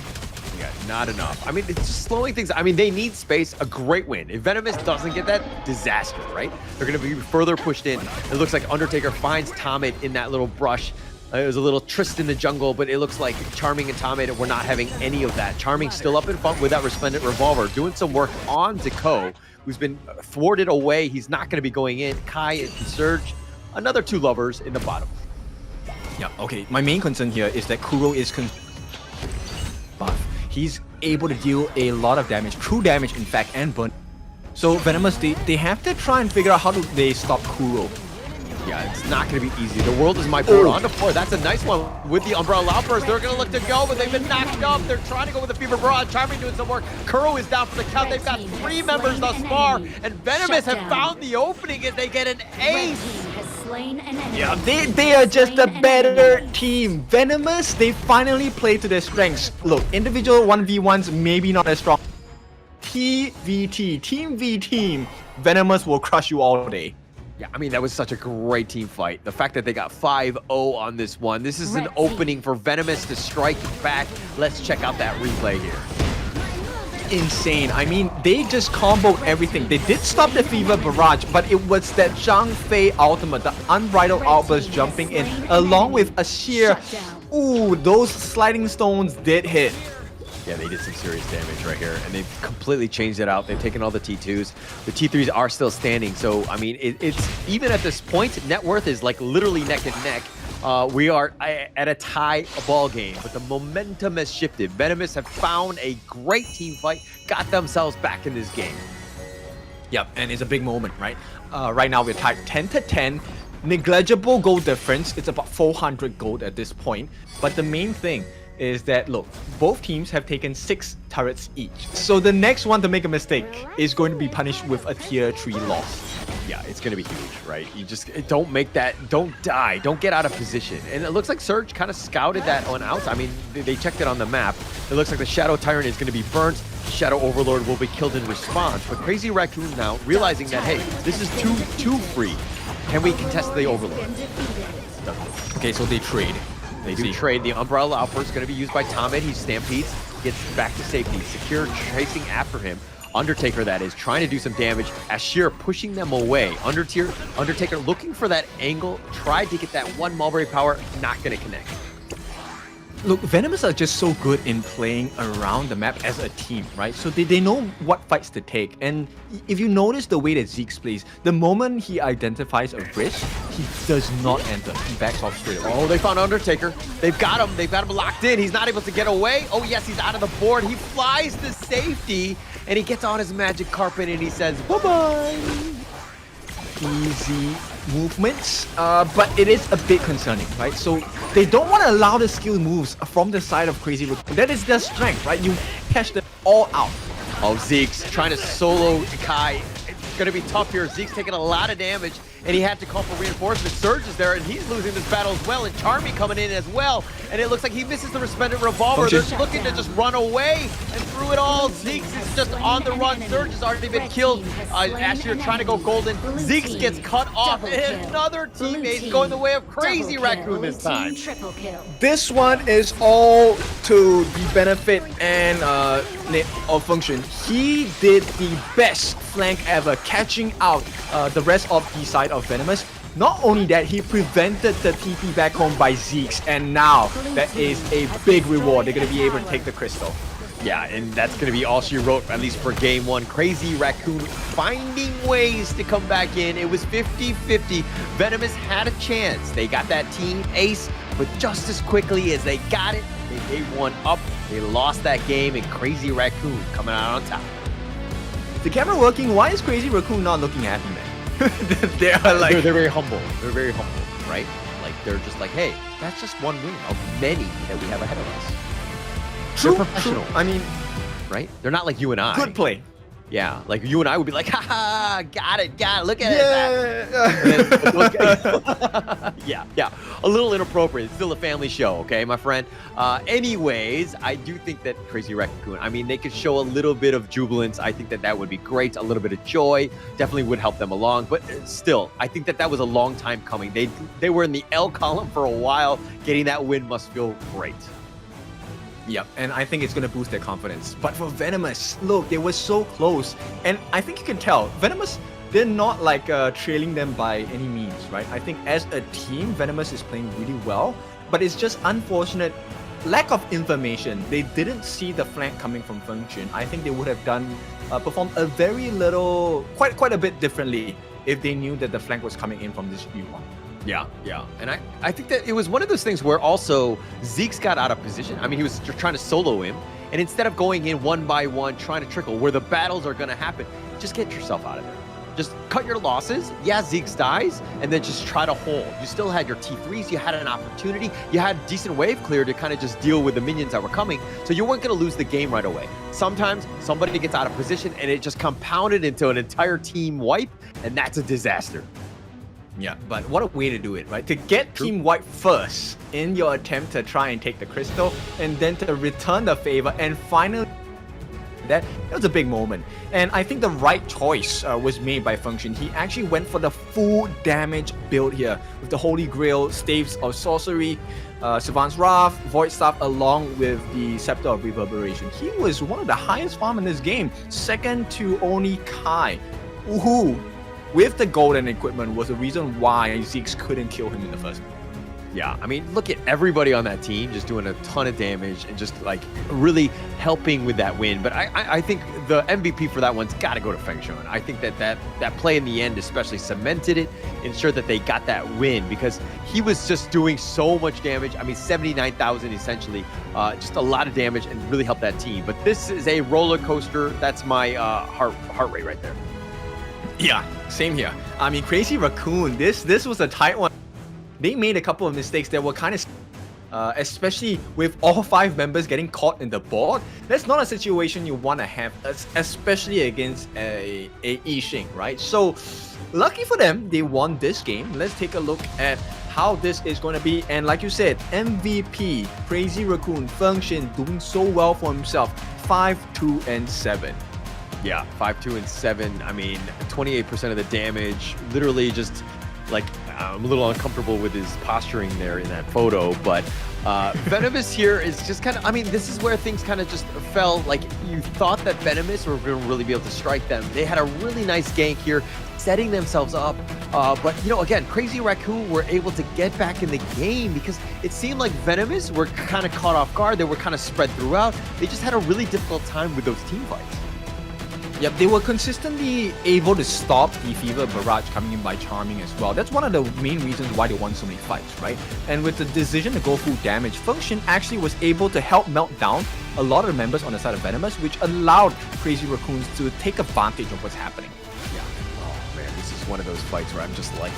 Yeah, not enough. I mean, it's just slowing things. I mean, they need space. A great win. If Venomous doesn't get that, disaster, right? They're going to be further pushed in. It looks like Undertaker finds Tomid in that little brush. It was a little tryst in the jungle, but it looks like Charming and Tomid were not having any of that. Charming still up in front with that Resplendent Revolver, doing some work on Ko, who's been thwarted away. He's not going to be going in. Kai and Surge, another 2 lovers in the bottom. Yeah, okay. My main concern here is that Kuro is buff. He's able to deal a lot of damage, true damage in fact, and burn. So Venomous, they have to try and figure out how do they stop Kuro. Yeah, it's not going to be easy. The world is my board on the floor. That's a nice one with the Umbrella Outburst. They're going to look to go, but they've been knocked up. They're trying to go with the Fever Barrage. Charming doing some work. Kuro is down for the count. They've got 3 members thus far, and Venomous have found the opening as they get an ace. Yeah, they are just a better team. Venomous, they finally play to their strengths. Look, individual 1v1s maybe not as strong. TVT, Team v Team, Venomous will crush you all day. Yeah, I mean, that was such a great team fight. The fact that they got 5-0 on this one. This is an opening for Venomous to strike back. Let's check out that replay here. Insane. I mean, they just comboed everything. They did stop the Fever Barrage, but it was that Zhang Fei ultimate, the unbridled outburst jumping in, along with a sheer... Ooh, those sliding stones did hit. Yeah, they did some serious damage right here, and they've completely changed it out. They've taken all the T2s. The T3s are still standing, so, I mean, it's even at this point, net worth is like literally neck and neck. We are at a tie ball game, but the momentum has shifted. Venomous have found a great team fight, got themselves back in this game. Yep, and it's a big moment, right? Right now we're tied 10-10. Negligible gold difference. It's about 400 gold at this point. But the main thing is that, look, both teams have taken 6 turrets each. So the next one to make a mistake is going to be punished with a tier 3 loss. Yeah, it's going to be huge, right? You just don't make that, don't die, don't get out of position. And it looks like Surge kind of scouted that one out. I mean, they checked it on the map. It looks like the Shadow Tyrant is going to be burnt. Shadow Overlord will be killed in response. But Crazy Raccoon now realizing that, hey, this is too free. Can we contest the Overlord? Okay, so they trade. They do trade. The Umbrella Outburst is going to be used by Tomid. He stampedes, gets back to safety. Secure chasing after him. Undertaker, that is, trying to do some damage. Ashir pushing them away. Undertaker looking for that angle. Tried to get that one Mulberry Power. Not going to connect. Look, Venomous are just so good in playing around the map as a team, right? So they know what fights to take. And if you notice the way that Zeke's plays, the moment he identifies a risk, he does not enter. He backs off straight away. Oh, they found Undertaker. They've got him. They've got him locked in. He's not able to get away. Oh, yes, he's out of the board. He flies to safety, and he gets on his magic carpet, and he says, bye-bye. Easy movements, but it is a bit concerning, right? So they don't want to allow the skill moves from the side of Crazy Raccoon. That is their strength, right? You catch them all out. Oh, Zeke's trying to solo Kai. It's going to be tough here. Zeke's taking a lot of damage, and he had to call for reinforcement. Surge is there, and he's losing this battle as well, and Charmy coming in as well. And it looks like he misses the Resplendent Revolver. They're looking to just run away, and through it all, Zeke's is just on the run. Surge has already been killed. Ashir trying to go golden. Zeke's gets cut off, and another teammate going the way of Crazy Raccoon this time. This one is all to the benefit and of Function. He did the best flank ever, catching out the rest of the side of Venomous. Not only that, he prevented the TP back home by Zeke's, and now that is a big reward. They're going to be able to take the crystal. Yeah, and that's going to be all she wrote, at least for game one. Crazy Raccoon finding ways to come back in. It was 50-50. Venomous had a chance. They got that team ace, but just as quickly as they got it, they gave one up. They lost that game, and Crazy Raccoon coming out on top. The camera working? Why is Crazy Raccoon not looking at me, man? They are like... They're very humble. They're very humble, right? Like, they're just like, hey, that's just one win of many that we have ahead of us. True, they're professional. True. I mean... Right? They're not like you and I. Good play. Yeah, like you and I would be like, haha, got it, look at it. Yeah, a little inappropriate. It's still a family show, okay, my friend? Anyways, I do think that Crazy Raccoon, I mean, they could show a little bit of jubilance. I think that that would be great. A little bit of joy definitely would help them along. But still, I think that that was a long time coming. They were in the L column for a while. Getting that win must feel great. Yep, and I think it's going to boost their confidence. But for Venomous, look, they were so close. And I think you can tell, Venomous, they're not like trailing them by any means, right? I think as a team, Venomous is playing really well. But it's just unfortunate lack of information. They didn't see the flank coming from Function. I think they would have performed a very little, quite a bit differently if they knew that the flank was coming in from this U1. Yeah. And I think that it was one of those things where also Zeke's got out of position. I mean, he was trying to solo him. And instead of going in one by one, trying to trickle where the battles are going to happen, just get yourself out of there. Just cut your losses. Yeah, Zeke's dies, and then just try to hold. You still had your T3s. You had an opportunity. You had decent wave clear to kind of just deal with the minions that were coming. So you weren't going to lose the game right away. Sometimes somebody gets out of position, and it just compounded into an entire team wipe, and that's a disaster. Yeah, but what a way to do it, right? To get Team White first in your attempt to try and take the crystal, and then to return the favor, and finally that it was a big moment. And I think the right choice was made by Function. He actually went for the full damage build here with the Holy Grail, Staves of Sorcery, Savant's Wrath, Void Staff, along with the Scepter of Reverberation. He was one of the highest farm in this game, second to only Kai, who, with the golden equipment, was the reason why Zeeks couldn't kill him in the first place. Yeah, I mean, look at everybody on that team just doing a ton of damage and just like really helping with that win. But I think the MVP for that one's got to go to Feng Shuan. I think that play in the end especially cemented it, ensured that they got that win because he was just doing so much damage. I mean, 79,000 essentially, just a lot of damage and really helped that team. But this is a roller coaster. That's my heart rate right there. Yeah, same here. I mean, Crazy Raccoon, this was a tight one. They made a couple of mistakes that were kind of, especially with all 5 members getting caught in the board. That's not a situation you want to have, especially against a Yixing, right? So, lucky for them, they won this game. Let's take a look at how this is going to be. And like you said, MVP, Crazy Raccoon, Function, doing so well for himself. 5-2-7. Yeah, 5-2-7. I mean, 28% of the damage. Literally just like I'm a little uncomfortable with his posturing there in that photo, but Venomous here is just kind of, I mean, this is where things kind of just fell. Like you thought that Venomous were going to really be able to strike them. They had a really nice gank here, setting themselves up. But, you know, again, Crazy Raccoon were able to get back in the game because it seemed like Venomous were kind of caught off guard. They were kind of spread throughout. They just had a really difficult time with those team fights. Yep, they were consistently able to stop the Fever Barrage coming in by charming as well. That's one of the main reasons why they won so many fights, right? And with the decision to go full damage, Function actually was able to help melt down a lot of the members on the side of Venomous, which allowed Crazy Raccoons to take advantage of what's happening. Yeah. Oh man, this is one of those fights where I'm just like,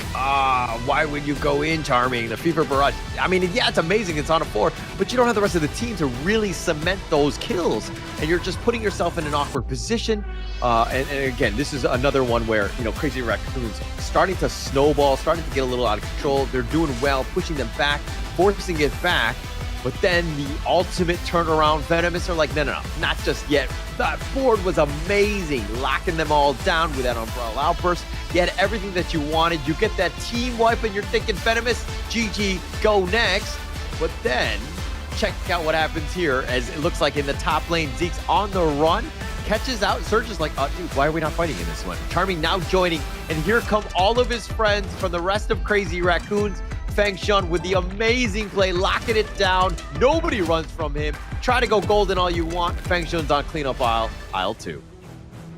why would you go in Charming? The Fever Barrage, I mean, yeah, it's amazing, it's on a 4, but you don't have the rest of the team to really cement those kills, and you're just putting yourself in an awkward position. And again, this is another one where, you know, Crazy Raccoons starting to snowball, starting to get a little out of control. They're doing well, pushing them back, forcing it back. But then the ultimate turnaround, Venomous are like, no, not just yet. That board was amazing, locking them all down with that Umbrella Outburst. You had everything that you wanted. You get that team wipe and you're thinking, Venomous, GG, go next. But then, check out what happens here as it looks like in the top lane, Zeke's on the run. Catches out, Surge is like, dude, why are we not fighting in this one? Charming now joining, and here come all of his friends from the rest of Crazy Raccoons. Feng Shuan with the amazing play, locking it down. Nobody runs from him. Try to go golden all you want. Feng Shuan's on cleanup aisle 2.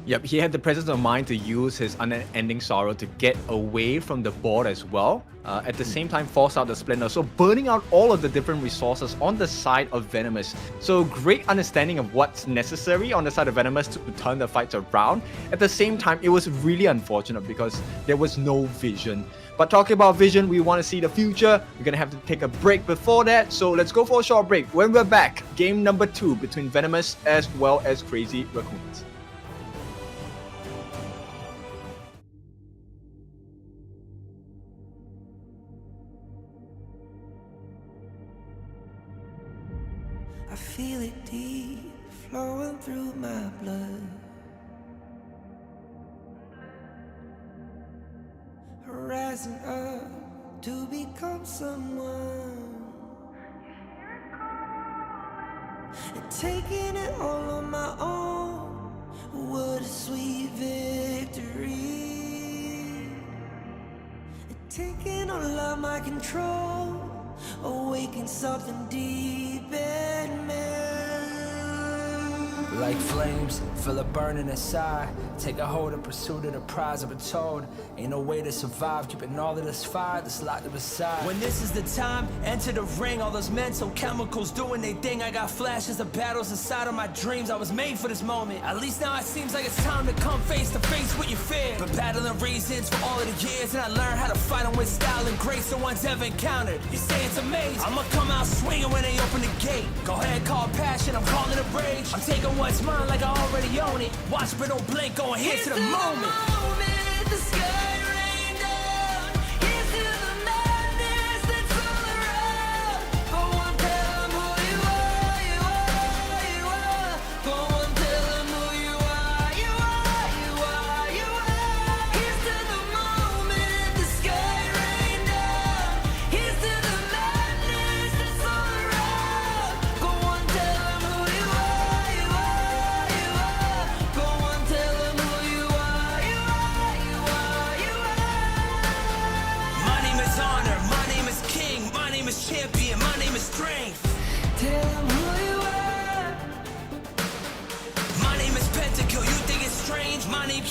Yep, he had the presence of mind to use his unending sorrow to get away from the board as well. At the same time, force out the Splendor, so burning out all of the different resources on the side of Venomous. So great understanding of what's necessary on the side of Venomous to turn the fights around. At the same time, it was really unfortunate because there was no vision. But talking about vision, we want to see the future. We're going to have to take a break before that, so let's go for a short break. When we're back, game number 2 between Venomous as well as Crazy Raccoons. I feel it deep, flowing through my blood. Rising up to become someone, and taking it all on my own. What a sweet victory. And taking all of my control, awaken something deep in me. Like flames, feel it burning inside. Take a hold of pursuit of the prize. I've been told ain't no way to survive, keeping all of this fire that's locked up aside. When this is the time, enter the ring. All those mental chemicals doing their thing. I got flashes of battles inside of my dreams. I was made for this moment. At least now it seems like it's time to come face to face with your fear. Been battling reasons for all of the years, and I learned how to fight them with style and grace no one's ever encountered. You say it's amazing, I'ma come out swinging when they open the gate. Go ahead, call passion, I'm calling it rage. I'm taking what's mine like I already own it. Watch but don't blink, going here to the moment. The sky rained down, here's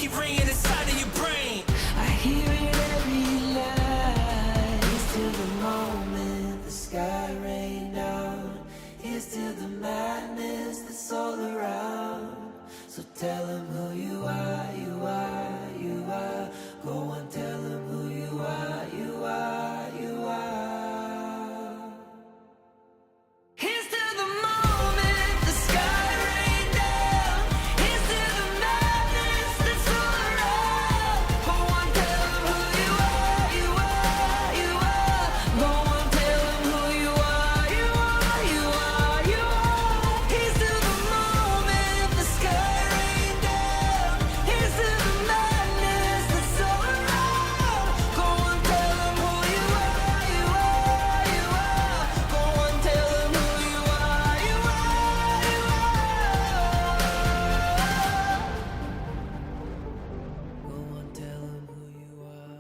keep ringing inside of your brain. I hear it every night. Here's to the moment the sky rained down. Here's to the madness that's all around. So tell him who you are, you are, you are. Go and tell him who you are, you are, you are. Here's to the moment the sky rained down. Here's to the madness that's all around. Go and tell him who you are, you are, you are. Go and tell him who you are, you are, you are, you are. Here's to the moment the sky rained down. Here's to the madness that's all around. Go and tell him who you are, you are, you are. Go and tell him who you are, you are, you are. Go and tell him who you are.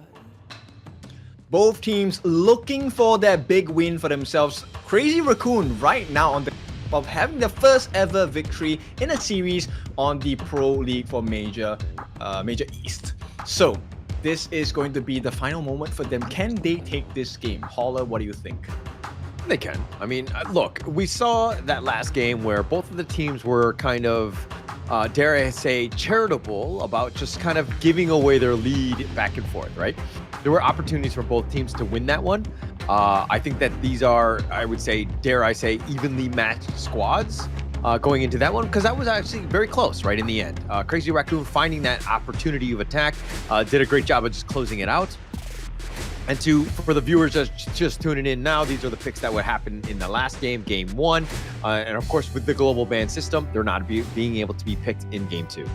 Both teams looking for that big win for themselves. Crazy Raccoon right now on the of having the first ever victory in a series on the Pro League for Major East. So this is going to be the final moment for them. Can they take this game? Holler, what do you think? They can. I mean, look, we saw that last game where both of the teams were kind of, dare I say, charitable about just kind of giving away their lead back and forth, right? There were opportunities for both teams to win that one. I think that these are, I would say, dare I say, evenly matched squads going into that one, because that was actually very close, right, in the end. Crazy Raccoon finding that opportunity of attack, did a great job of just closing it out. And for the viewers just tuning in now, these are the picks that would happen in the last game, game 1. And of course, with the global ban system, they're not being able to be picked in game 2.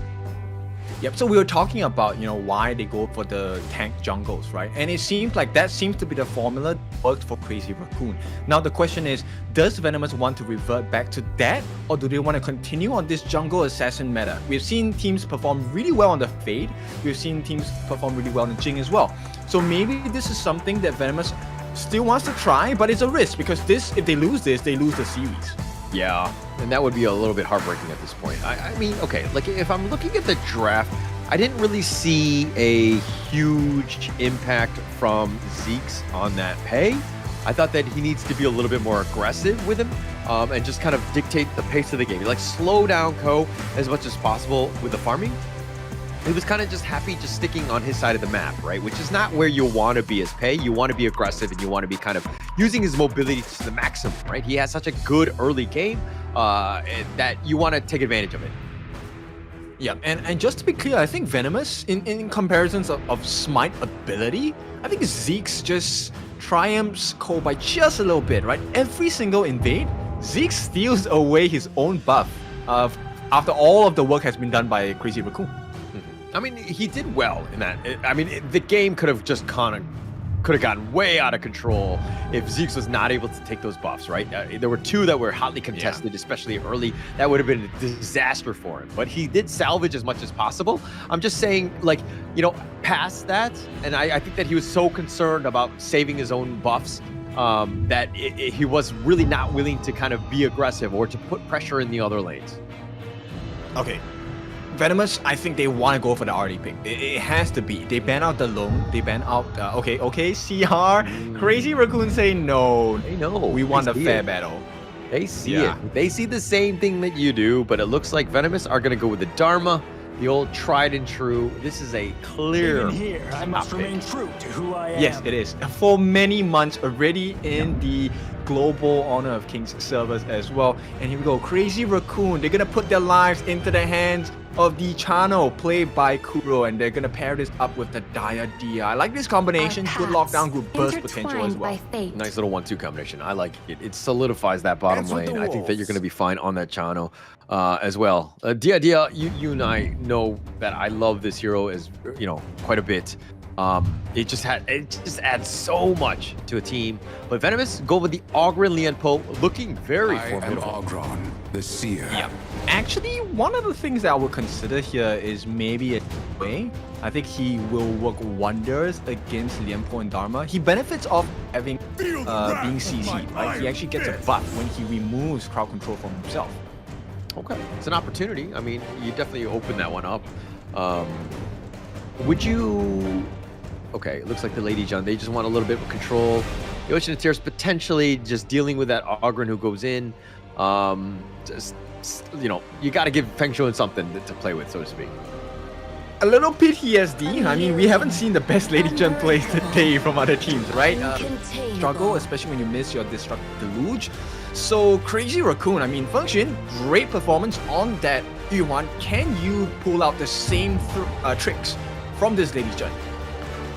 Yep, so we were talking about, why they go for the tank jungles, right? And it seems like that seems to be the formula that worked for Crazy Raccoon. Now the question is, does Venomous want to revert back to that, or do they want to continue on this jungle assassin meta? We've seen teams perform really well on the Fade, we've seen teams perform really well on the Jing as well. So maybe this is something that Venomous still wants to try, but it's a risk, because if they lose this, they lose the series. Yeah, and that would be a little bit heartbreaking at this point. I mean, okay, like if I'm looking at the draft, I didn't really see a huge impact from Zeke's on that pay. I thought that he needs to be a little bit more aggressive with him and just kind of dictate the pace of the game. Like slow down Ko as much as possible with the farming. He was kind of just happy just sticking on his side of the map, right? Which is not where you want to be as Pei. You want to be aggressive and you want to be kind of using his mobility to the maximum, right? He has such a good early game that you want to take advantage of it. Yeah, and just to be clear, I think Venomous, in comparisons of Smite ability, I think Zeke's just triumphs Ko by just a little bit, right? Every single invade, Zeke steals away his own buff after all of the work has been done by Crazy Raccoon. I mean, he did well in that. I mean, the game could have just could have gotten way out of control if Zeke was not able to take those buffs, right? There were two that were hotly contested, especially early. That would have been a disaster for him. But he did salvage as much as possible. I'm just saying, like, past that, and I think that he was so concerned about saving his own buffs that he was really not willing to kind of be aggressive or to put pressure in the other lanes. Okay. Venomous, I think they want to go for the RD pick. It has to be. They ban out the loan. They ban out. Okay, CR. Crazy Raccoon say no. They know. We want a fair battle. They see it. They see the same thing that you do, but it looks like Venomous are going to go with the Dharma, the old tried and true. This is a clear. Even here, I must remain true to who I am. Yes, it is. For many months already in the Global Honor of Kings servers as well. And here we go. Crazy Raccoon. They're going to put their lives into the hands of the channel played by Kuro, and they're gonna pair this up with the Dia Dia. I like this combination. Good lockdown, good burst potential as well. Nice little 1-2 combination. I like it. It solidifies that bottom lane. I think that you're gonna be fine on that channel as well. Dia Dia, you and I know that I love this hero as quite a bit. It just adds so much to a team. But Venomous go with the Ogren Lianpo, looking very formidable. I am Ogron, the Seer. Yeah. Actually, one of the things that I would consider here is maybe a way. I think he will work wonders against Lianpo and Dharma. He benefits off having being CC'd, right? He actually gets a buff when he removes crowd control from himself. Okay, it's an opportunity. I mean, you definitely open that one up. would you... Okay, it looks like the Lady Jun, they just want a little bit of control. The Ocean of Tears potentially just dealing with that Ogren who goes in. Just, you know, you got to give Feng Shuan something to play with, so to speak. A little PTSD. I mean, we haven't seen the best Lady Jun play today from other teams, right? Struggle, especially when you miss your Destruct Deluge. So, Crazy Raccoon, I mean, Feng Shuan, great performance on that Yuan. Can you pull out the same tricks from this Lady Jun?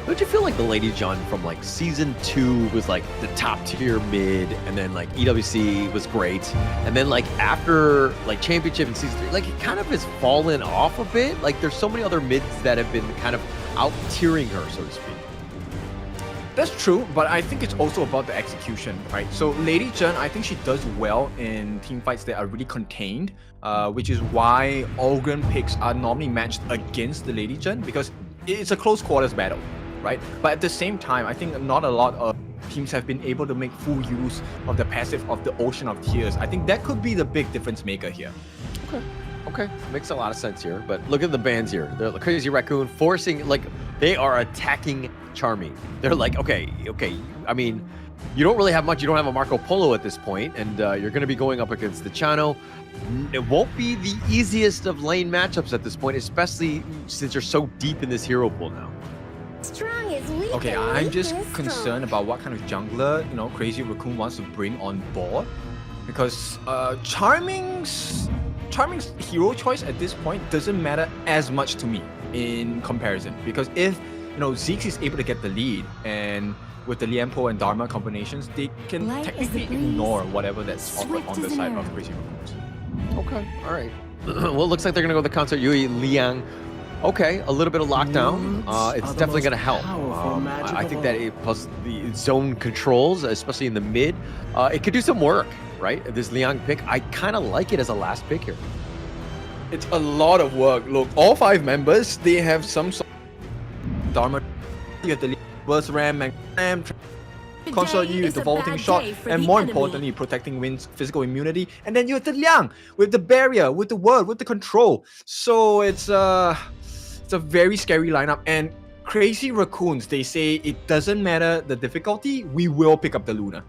Don't you feel like the Lady Jun from like season 2 was like the top tier mid, and then like EWC was great, and then like after like championship in season 3, like it kind of has fallen off a bit. Like there's so many other mids that have been kind of out tiering her, so to speak. That's true, but I think it's also about the execution, right? So Lady Jun, I think she does well in team fights that are really contained, which is why Ogren picks are normally matched against the Lady Jun, because it's a close quarters battle, right? But at the same time, I think not a lot of teams have been able to make full use of the passive of the Ocean of Tears. I think that could be the big difference maker here. Okay, makes a lot of sense here. But look at the bans here. They're the Crazy Raccoon forcing, like, they are attacking Charmy. They're like, okay. I mean, you don't really have much. You don't have a Marco Polo at this point, and you're going to be going up against the Chano. It won't be the easiest of lane matchups at this point, especially since you're so deep in this hero pool now. Okay, I'm just concerned about what kind of jungler, you know, Crazy Raccoon wants to bring on board, because Charming's hero choice at this point doesn't matter as much to me in comparison, because if, you know, Zeke is able to get the lead, and with the Lianpo and Dharma combinations, they can technically ignore whatever that's offered on the side of Crazy Raccoons. Okay, all right. Well, it looks like they're gonna go the concert Yui Liang. Okay, a little bit of lockdown. It's definitely going to help. I think that plus the zone controls, especially in the mid, it could do some work, right? This Liang pick, I kind of like it as a last pick here. It's a lot of work. Look, all 5 members, they have some sort of Dharma. You have the burst ram, console you with the vaulting shot, and more importantly, protecting Win's physical immunity. And then you have the Liang with the barrier, with the word, with the control. So it's a very scary lineup. And Crazy Raccoons, they say it doesn't matter the difficulty, we will pick up the Luna.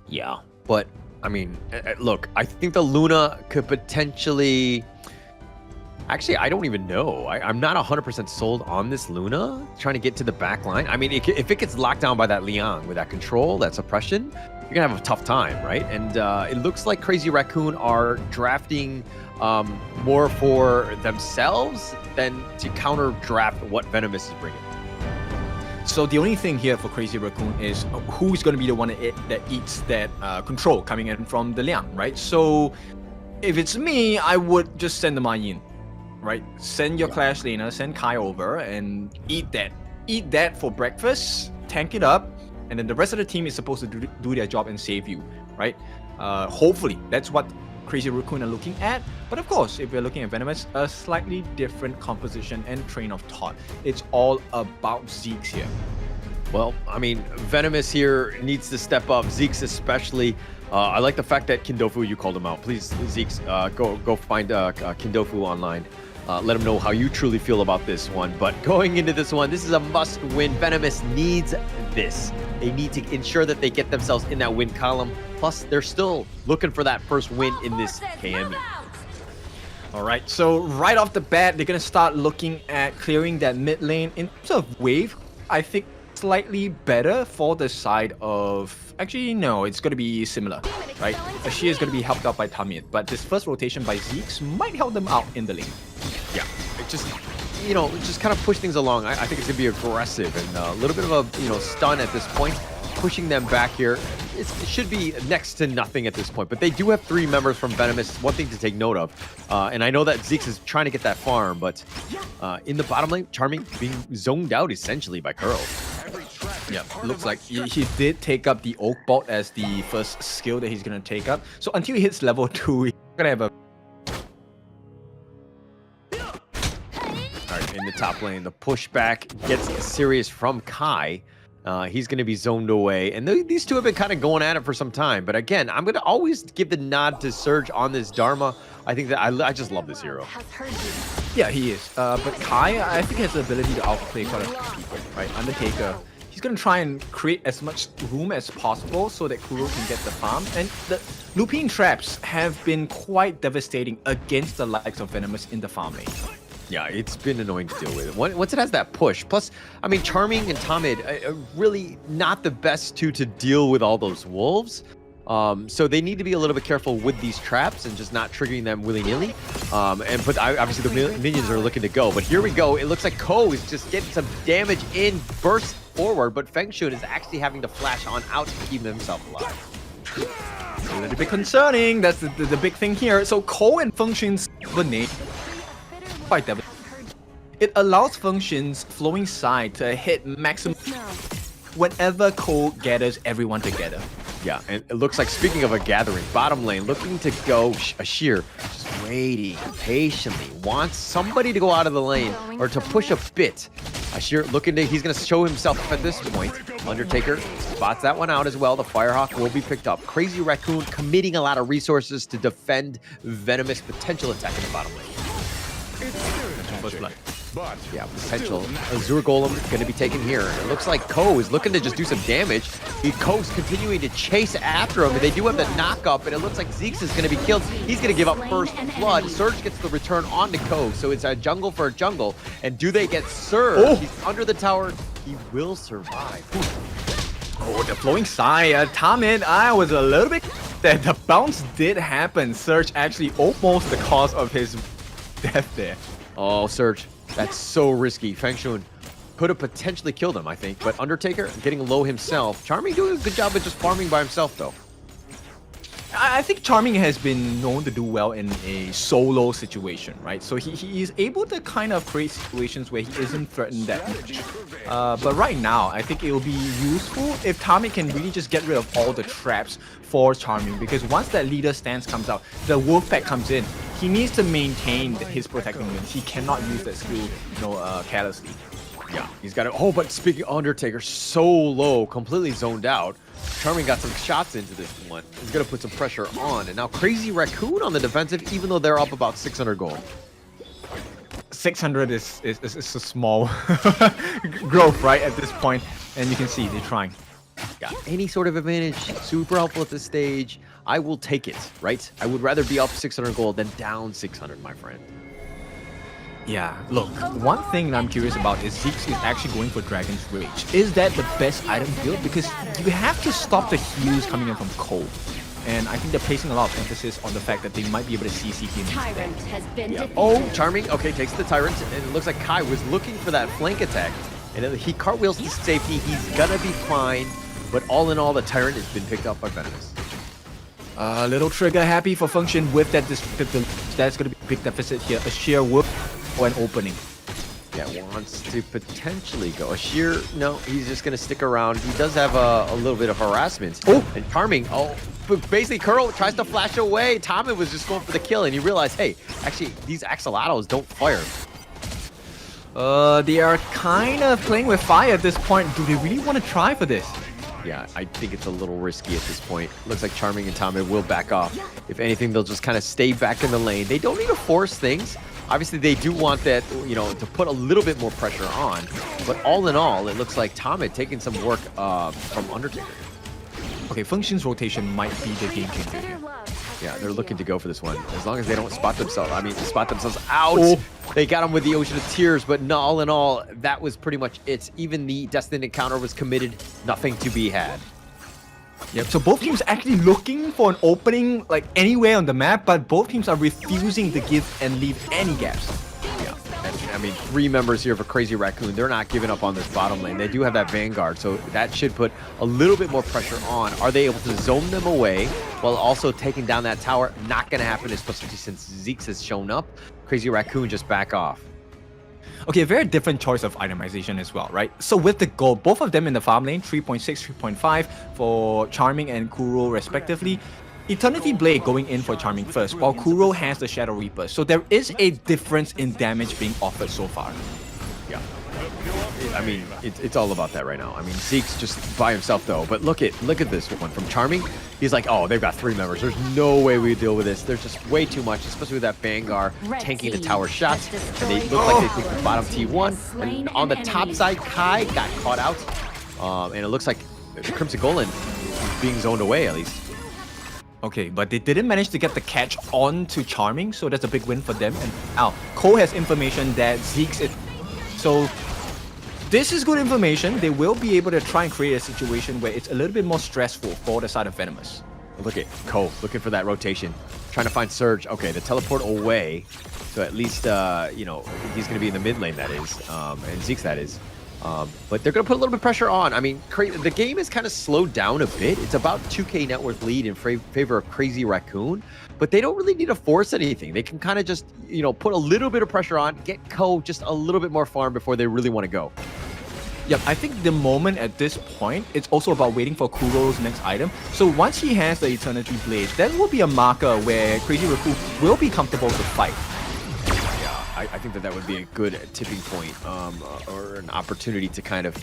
Yeah, but I mean, look, I think the Luna could potentially... Actually, I don't even know. I'm not 100% sold on this Luna trying to get to the back line. I mean, if it gets locked down by that Liang with that control, that suppression, you're going to have a tough time, right? And it looks like Crazy Raccoon are drafting more for themselves than to counter draft what Venomous is bringing. So the only thing here for Crazy Raccoon is who's going to be the one that eats that control coming in from the Liang, right? So if it's me, I would just send the Ma Yin, right? Send your Clash laner, send Kai over and eat that. Eat that for breakfast, tank it up, and then the rest of the team is supposed to do their job and save you, right? Hopefully, that's what Crazy Raccoon are looking at. But of course, if we're looking at Venomous, a slightly different composition and train of thought. It's all about Zeke's here. Well, I mean, Venomous here needs to step up. Zeke's especially. I like the fact that Kindofu, you called him out. Please, Zeke's, go find Kindofu online. Let him know how you truly feel about this one. But going into this one, this is a must-win. Venomous needs this. They need to ensure that they get themselves in that win column. Plus, they're still looking for that first win in this KME. All right, so right off the bat, they're going to start looking at clearing that mid lane. In terms of wave, I think slightly better for the side of... Actually, no, it's going to be similar, right? Ashia is going to be helped out by Tamir, but this first rotation by Zeke's might help them out in the lane. Yeah, it just, you know, just kind of push things along. I think it's going to be aggressive and a little bit of a, you know, stun at this point. Pushing them back here. It should be next to nothing at this point, but they do have 3 members from Venomous. One thing to take note of. And I know that Zeke's is trying to get that farm, but in the bottom lane, Charming being zoned out essentially by Curl. Yeah, looks like he did take up the Oak Bolt as the first skill that he's going to take up. So until he hits level 2, he's going to have a... Alright, in the top lane, the pushback gets serious from Kai. He's going to be zoned away. And these two have been kind of going at it for some time. But again, I'm going to always give the nod to Surge on this Dharma. I think that I just love this hero. Yeah, he is. But Kai, I think, has the ability to outplay quite a few people, right? Undertaker, he's going to try and create as much room as possible so that Kuro can get the farm. And the Lupine traps have been quite devastating against the likes of Venomous in the farm lane. Yeah, it's been annoying to deal with. Once it has that push, plus, I mean, Charming and Tomid are really not the best two to deal with all those wolves. So they need to be a little bit careful with these traps and just not triggering them willy-nilly. But obviously the minions are looking to go. But here we go. It looks like Ko is just getting some damage in, burst forward, but Feng Shun is actually having to flash on out to keep himself alive. A little bit concerning. That's the big thing here. So Ko and Feng Shun's combination quite devastating. It allows Feng Shun's flowing side to hit maximum whenever Ko gathers everyone together. Yeah, and it looks like, speaking of a gathering, bottom lane looking to go Ashir, just waiting patiently, wants somebody to go out of the lane or to push a bit. Ashir looking to, he's going to show himself at this point. Undertaker spots that one out as well. The Firehawk will be picked up. Crazy Raccoon committing a lot of resources to defend Venomous potential attack in the bottom lane. Yeah, potential. Azure Golem going to be taken here. It looks like Ko is looking to just do some damage. Ko's continuing to chase after him, and they do have the knock-up, and it looks like Zeke's is going to be killed. He's going to give up first blood. Surge gets the return onto Ko, so it's a jungle for a jungle. And do they get Surge? Oh. He's under the tower. He will survive. Oh, the flowing side. Tomid, I was a little bit that the bounce did happen. Surge actually almost the cause of his death there. Oh, Surge. That's so risky. Feng Shun could have potentially killed him, I think. But Undertaker getting low himself. Charming doing a good job of just farming by himself, though. I think Charming has been known to do well in a solo situation, right? So he is able to kind of create situations where he isn't threatened that much. But right now, I think it will be useful if Tommy can really just get rid of all the traps for Charming, because once that leader stance comes out, the wolf pack comes in. He needs to maintain his protecting wings. He cannot use that skill, carelessly. Yeah, he's got it. Oh, but speaking of Undertaker, so low, completely zoned out. Charming got some shots into this one. He's going to put some pressure on. And now Crazy Raccoon on the defensive, even though they're up about 600 gold. 600 is a small growth, right, at this point. And you can see they're trying. Got any sort of advantage, super helpful at this stage. I will take it, right? I would rather be up 600 gold than down 600, my friend. Yeah, look, one thing that I'm curious about is Zeke is actually going for Dragon's Rage. Is that the best item build? Because you have to stop the heals coming in from Cole. And I think they're placing a lot of emphasis on the fact that they might be able to CC him instead. Yeah. Oh, Charming, okay, takes the Tyrant, and it looks like Kai was looking for that flank attack. And he cartwheels to safety. He's gonna be fine. But all in all, the Tyrant has been picked up by Venomous. A little trigger happy for Feng Shun with that. That's gonna be a big deficit here. A sheer whoop or an opening. Yeah, wants to potentially go. Ashir, no, he's just going to stick around. He does have a little bit of harassment. Oh, and Charming, but basically Curl tries to flash away. Tommy was just going for the kill, and he realized, hey, actually, these Axolotls don't fire. They are kind of playing with fire at this point. Do they really want to try for this? Yeah, I think it's a little risky at this point. Looks like Charming and Tommy will back off. If anything, they'll just kind of stay back in the lane. They don't need to force things. Obviously, they do want that, to put a little bit more pressure on. But all in all, it looks like Tommy taking some work from Undertaker. Okay, Feng Shun's rotation might be the game changer here. Yeah, they're looking to go for this one. As long as they don't spot themselves. Spot themselves out. Oh. They got him with the Ocean of Tears, but no, all in all, that was pretty much it. Even the Destined Encounter was committed. Nothing to be had. Yep, so both teams actually looking for an opening like anywhere on the map, but both teams are refusing to give and leave any gaps. Yeah, and 3 members here for Crazy Raccoon. They're not giving up on this bottom lane. They do have that Vanguard, so that should put a little bit more pressure on. Are they able to zone them away while also taking down that tower? Not going to happen, especially since Zeke has shown up. Crazy Raccoon just back off. Okay, a very different choice of itemization as well, right? So with the gold, both of them in the farm lane, 3.6, 3.5 for Charming and Kuro respectively. Eternity Blade going in for Charming first, while Kuro has the Shadow Reaper. So there is a difference in damage being offered so far. Yeah. I mean, it's all about that right now. I mean, Zeke's just by himself though. But look at this one from Charming. He's like, oh, they've got 3 members. There's no way we deal with this. There's just way too much, especially with that Vanguard tanking the tower shots. And they look like they took the bottom T1. And on the top side, Kai got caught out. And it looks like Crimson Golem is being zoned away at least. Okay, but they didn't manage to get the catch onto Charming, so that's a big win for them. And now, Cole has information that Zeke's is... So, this is good information. They will be able to try and create a situation where it's a little bit more stressful for the side of Venomous. Look at Cole looking for that rotation, trying to find Surge. Okay, the teleport away, so at least you know, he's going to be in the mid lane, that is, and Zeke's that is. But they're going to put a little bit of pressure on. I mean, the game is kind of slowed down a bit. It's about 2K net worth lead in favor of Crazy Raccoon, but they don't really need to force anything. They can kind of just, you know, put a little bit of pressure on, get Ko just a little bit more farm before they really want to go. Yep, I think the moment at this point, it's also about waiting for Kuro's next item. So once he has the Eternity Blade, that will be a marker where Crazy Raccoon will be comfortable to fight. I think that would be a good tipping point, or an opportunity to kind of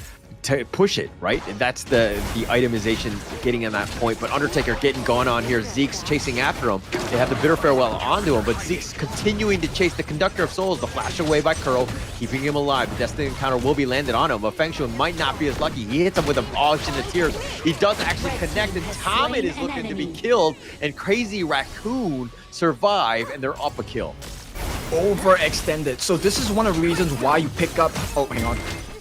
push it, right? That's the itemization getting in that point. But Undertaker getting going on here. Zeke's chasing after him. They have the Bitter Farewell onto him, but Zeke's continuing to chase the Conductor of Souls. The flash away by Kuro, keeping him alive. The Destiny Encounter will be landed on him, but Feng Shui might not be as lucky. He hits him with an Ocean of Tears. He does actually connect, and Tomit is looking to be killed, and Crazy Raccoon survive, and they're up a kill. Overextended. So this is one of the reasons why you pick up... Oh, hang on.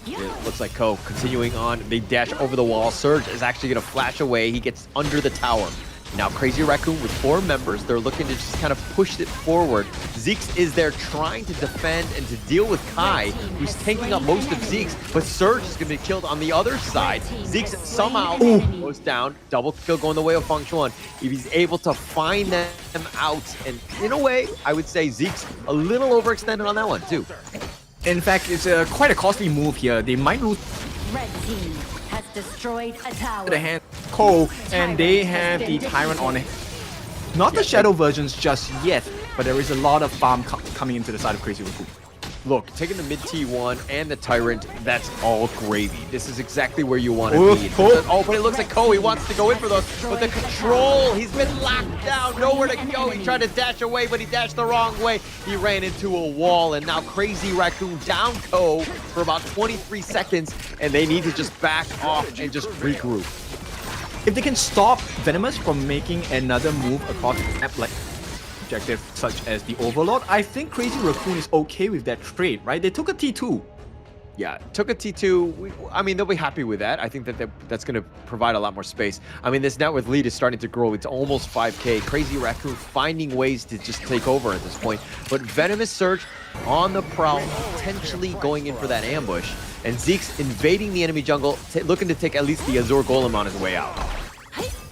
It looks like Ko continuing on. They dash over the wall. Surge is actually going to flash away. He gets under the tower. Now Crazy Raccoon with 4 members. They're looking to just kind of push it forward. Zeke's is there trying to defend and to deal with Kai, who's tanking up most of Zeke's, but Surge is going to be killed on the other side. Zeke's somehow goes down. Double kill going the way of Feng Shui. If he's able to find them out, and in a way, I would say Zeke's a little overextended on that one too. In fact, it's quite a costly move here. They might lose Red team has destroyed a tower. the hand Cole, and they have the Tyrant on it. Not the Shadow versions just yet, but there is a lot of farm coming into the side of Crazy Raccoon. Look, taking the mid T1 and the Tyrant, that's all gravy. This is exactly where you want to be. Oh, but it looks like Ko, he wants to go in for those. But the control, he's been locked down, nowhere to go. He tried to dash away, but he dashed the wrong way. He ran into a wall, and now Crazy Raccoon down Ko for about 23 seconds, and they need to just back off and just regroup. If they can stop Venomous from making another move across the map, like objective such as the Overlord, I think Crazy Raccoon is okay with that trade, right? They took a T2. Yeah, took a T2. I mean, they'll be happy with that. I think that that's going to provide a lot more space. I mean, this net worth lead is starting to grow. It's almost 5K. Crazy Raccoon finding ways to just take over at this point. But Venomous Surge on the prowl, potentially going in for that ambush. And Zeke's invading the enemy jungle, looking to take at least the Azure Golem on his way out.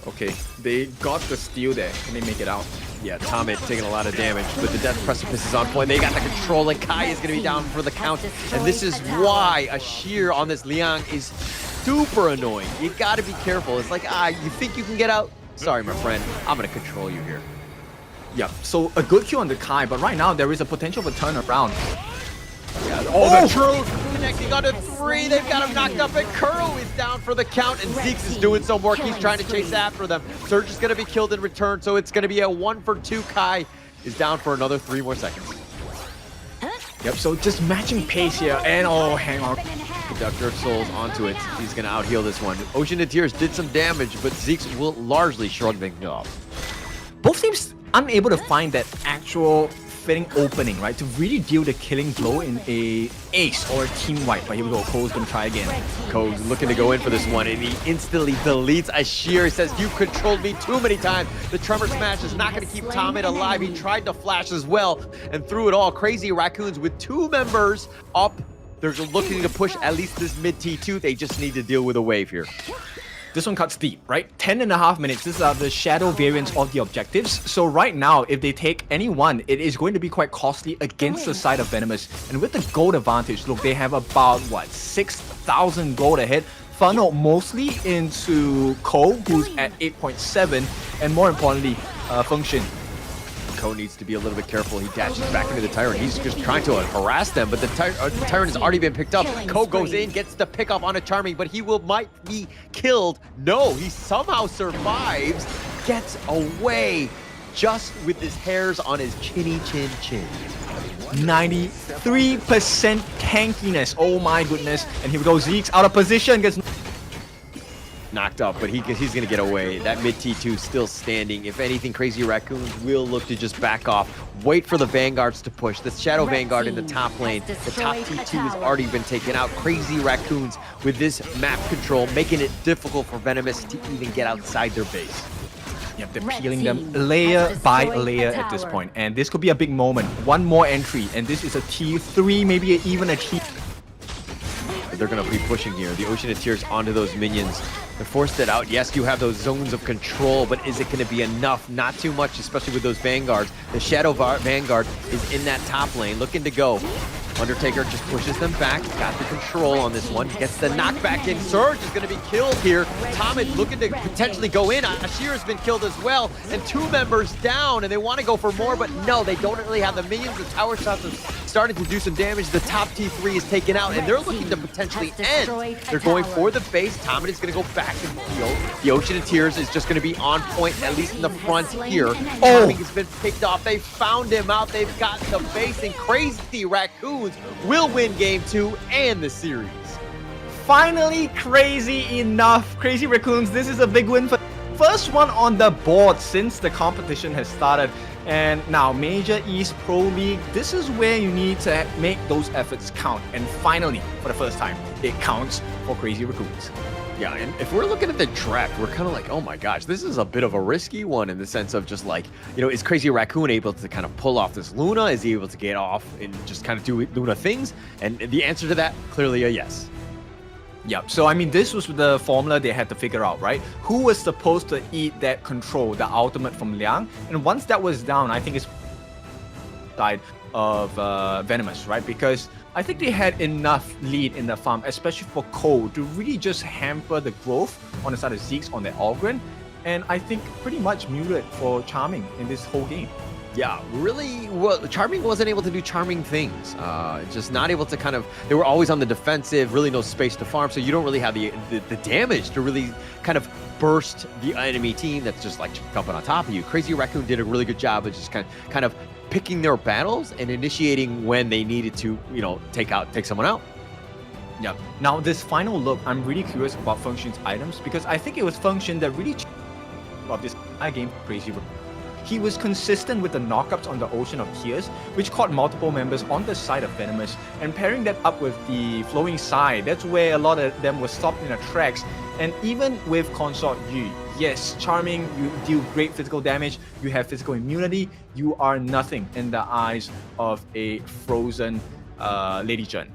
Okay, they got the steal there. Can they make it out? Yeah, Tomit taking a lot of damage, but the Death Precipice is on point. They got the control, and Kai is going to be down for the count. And this is why a shear on this Liang is super annoying. You got to be careful. It's like, you think you can get out? Sorry, my friend. I'm going to control you here. Yeah, so a good kill on the Kai, but right now there is a potential for turnaround. Yeah, the truth connecting onto 3. They've got him knocked up, and Kuro is down for the count, and Zeke's is doing some work. He's trying to chase after them. Surge is going to be killed in return, so it's going to be a 1-for-2. Kai is down for another 3 more seconds. Yep, so just matching pace here, and oh, hang on. Conductor of Souls onto it. He's going to out-heal this one. Ocean of Tears did some damage, but Zeke's will largely shrug things off. Both teams unable to find that actual fitting opening, right, to really deal the killing blow in a ace or a team wipe. But here we go, Ko's gonna try again. Ko's looking to go in for this one, and he instantly deletes a shear. He says, "You controlled me too many times." The Tremor Smash is not gonna keep Tomit alive. He tried to flash as well, and through it all, Crazy Raccoons with 2 members up. They're looking to push at least this mid T2. They just need to deal with a wave here. This one cuts deep, right? 10.5 minutes. These are the shadow variants of the objectives. So right now, if they take any one, it is going to be quite costly against the side of Venomous. And with the gold advantage, look, they have about, what, 6,000 gold ahead. Funneled mostly into Ko, who's at 8.7, and more importantly, Feng Shui. Ko needs to be a little bit careful. He dashes back into the Tyrant. He's just trying to harass them, but the Tyrant has already been picked up. Ko goes in, gets the pick up on a Charming, but he might be killed. No, he somehow survives, gets away just with his hairs on his chinny chin chin. 93% tankiness. Oh my goodness. And here we go. Zeke's out of position. Gets knocked up, but he's gonna get away. That mid T2 still standing. If anything, Crazy Raccoons will look to just back off, wait for the Vanguards to push. The Shadow Vanguard in the top lane, the top T2 has already been taken out. Crazy Raccoons with this map control, making it difficult for Venomous to even get outside their base. Yep, they're peeling them layer by layer at this point, and this could be a big moment. One more entry, and this is a T3, maybe even a T. They're going to be pushing here. The Ocean of Tears onto those minions. They're forced it out. Yes, you have those zones of control, but is it going to be enough? Not too much, especially with those Vanguards. The Shadow Vanguard is in that top lane, looking to go. Undertaker just pushes them back. Got the control on this one. Gets the knockback in. Surge is going to be killed here. Thomas looking to potentially go in. Ashir has been killed as well. And 2 members down, and they want to go for more, but no, they don't really have the minions. The tower shots are starting to do some damage. The top T3 is taken out, and they're looking to potentially end. They're going for the base. Thomas is going to go back in the field. The Ocean of Tears is just going to be on point, at least in the front here. Charming has been picked off. They found him out. They've got the base, and Crazy Raccoons will win game 2 and the series. Finally, crazy enough. Crazy Raccoons, this is a big win for first one on the board since the competition has started. And now Major East Pro League, this is where you need to make those efforts count. And finally, for the first time, it counts for Crazy Raccoons. Yeah, and if we're looking at the draft, we're kind of like, oh my gosh, this is a bit of a risky one in the sense of just like, you know, is Crazy Raccoon able to kind of pull off this Luna? Is he able to get off and just kind of do Luna things? And the answer to that, clearly a yes. Yep, so I mean, this was the formula they had to figure out, right? Who was supposed to eat that control, the ultimate from Liang? And once that was down, I think it's side of Venomous, right? Because I think they had enough lead in the farm, especially for Ko, to really just hamper the growth on the side of Zeke's on their Ogren. And I think pretty much muted for Charming in this whole game. Yeah, really, well, Charming wasn't able to do Charming things. Just not able to kind of, they were always on the defensive, really no space to farm, so you don't really have the damage to really kind of burst the enemy team that's just like jumping on top of you. Crazy Raccoon did a really good job of just kind of picking their battles and initiating when they needed to, you know, take someone out. Yeah. Now this final look, I'm really curious about Function's items because I think it was Function that really of this game Crazy Raccoon. He was consistent with the knockups on the Ocean of Tears, which caught multiple members on the side of Venomous, and pairing that up with the Flowing Side, that's where a lot of them were stopped in their tracks. And even with Consort Yu, yes, Charming, you deal great physical damage, you have physical immunity, you are nothing in the eyes of a frozen Lady Gen.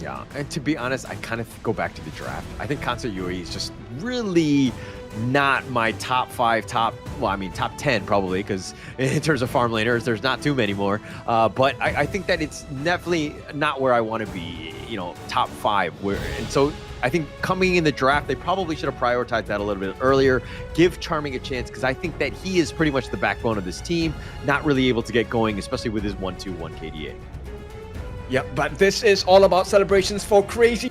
Yeah, and to be honest, I kind of go back to the draft. I think Consort Yu is just really not my top 10 probably, because in terms of farm laners, there's not too many more. But I think that it's definitely not where I want to be, you know, top 5. And so I think coming in the draft, they probably should have prioritized that a little bit earlier. Give Charming a chance, because I think that he is pretty much the backbone of this team, not really able to get going, especially with his 1-2-1 KDA. Yep, but this is all about celebrations for Crazy.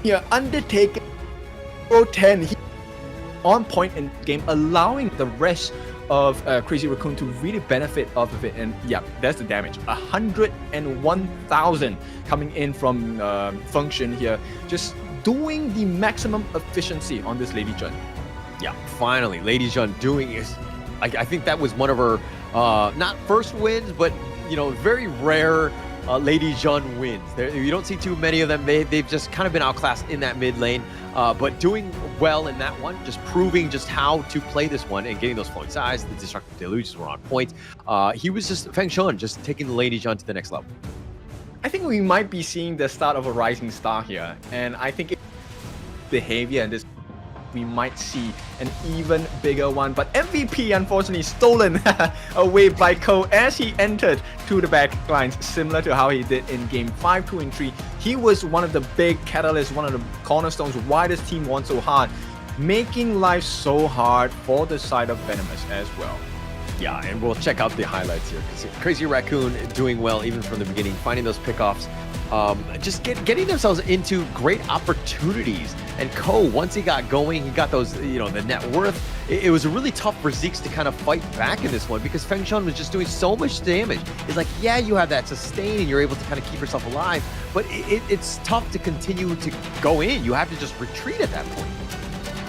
Here, Undertaker Pro 10. He on point in game, allowing the rest of Crazy Raccoon to really benefit off of it. And yeah, that's the damage. 101,000 coming in from Function here, just doing the maximum efficiency on this Lady Jun. Yeah, finally, Lady Jun doing is, I think that was one of her, not first wins, but, you know, very rare Lady Jun wins. You don't see too many of them. They've just kind of been outclassed in that mid lane, but doing well in that one, just proving just how to play this one and getting those flowing sides. The destructive deluges were on point. He was just Feng Shun, just taking the Lady Jun to the next level. I think we might be seeing the start of a rising star here, and I think behavior and this, we might see an even bigger one. But MVP unfortunately stolen away by Ko as he entered to the back lines, similar to how he did in game 5, 2, and 3. He was one of the big catalysts, one of the cornerstones why this team won so hard, making life so hard for the side of Venomous as well. Yeah, and we'll check out the highlights here. Crazy Raccoon doing well even from the beginning, finding those pickoffs, just getting themselves into great opportunities. And Ko, once he got going, he got those, the net worth. It was really tough for Zeeks to kind of fight back in this one because Feng Shan was just doing so much damage. It's like, yeah, you have that sustain and you're able to kind of keep yourself alive, but it's tough to continue to go in. You have to just retreat at that point.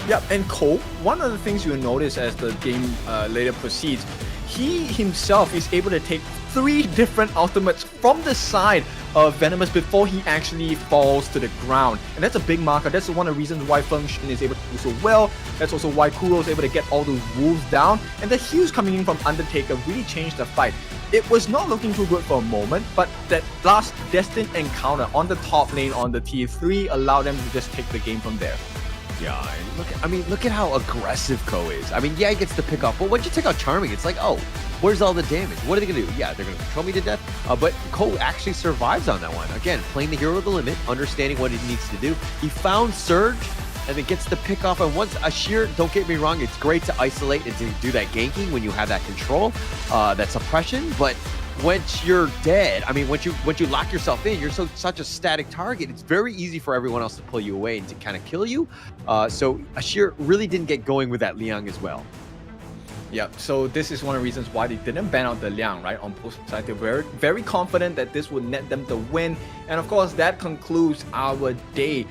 Yeah, and Cole, one of the things you'll notice as the game later proceeds, he himself is able to take 3 different ultimates from the side of Venomous before he actually falls to the ground. And that's a big marker. That's one of the reasons why Feng Shan is able to do so well. That's also why Kuro is able to get all those wolves down. And the heals coming in from Undertaker really changed the fight. It was not looking too good for a moment, but that last destined encounter on the top lane on the T3 allowed them to just take the game from there. Yeah, look at how aggressive Ko is. I mean, yeah, he gets the pick off, but once you take out Charming, it's like, oh, where's all the damage? What are they gonna do? Yeah, they're gonna control me to death. But Ko actually survives on that one. Again, playing the hero of the limit, understanding what he needs to do. He found Surge and then gets the pick off. And once Ashir, don't get me wrong, it's great to isolate and to do that ganking when you have that control, that suppression. But once you're dead, I mean, once you lock yourself in, you're such a static target. It's very easy for everyone else to pull you away and to kind of kill you. So Ashir really didn't get going with that Liang as well. Yeah, so this is one of the reasons why they didn't ban out the Liang, right? On both sides, they're very, very confident that this would net them the win. And of course, that concludes our day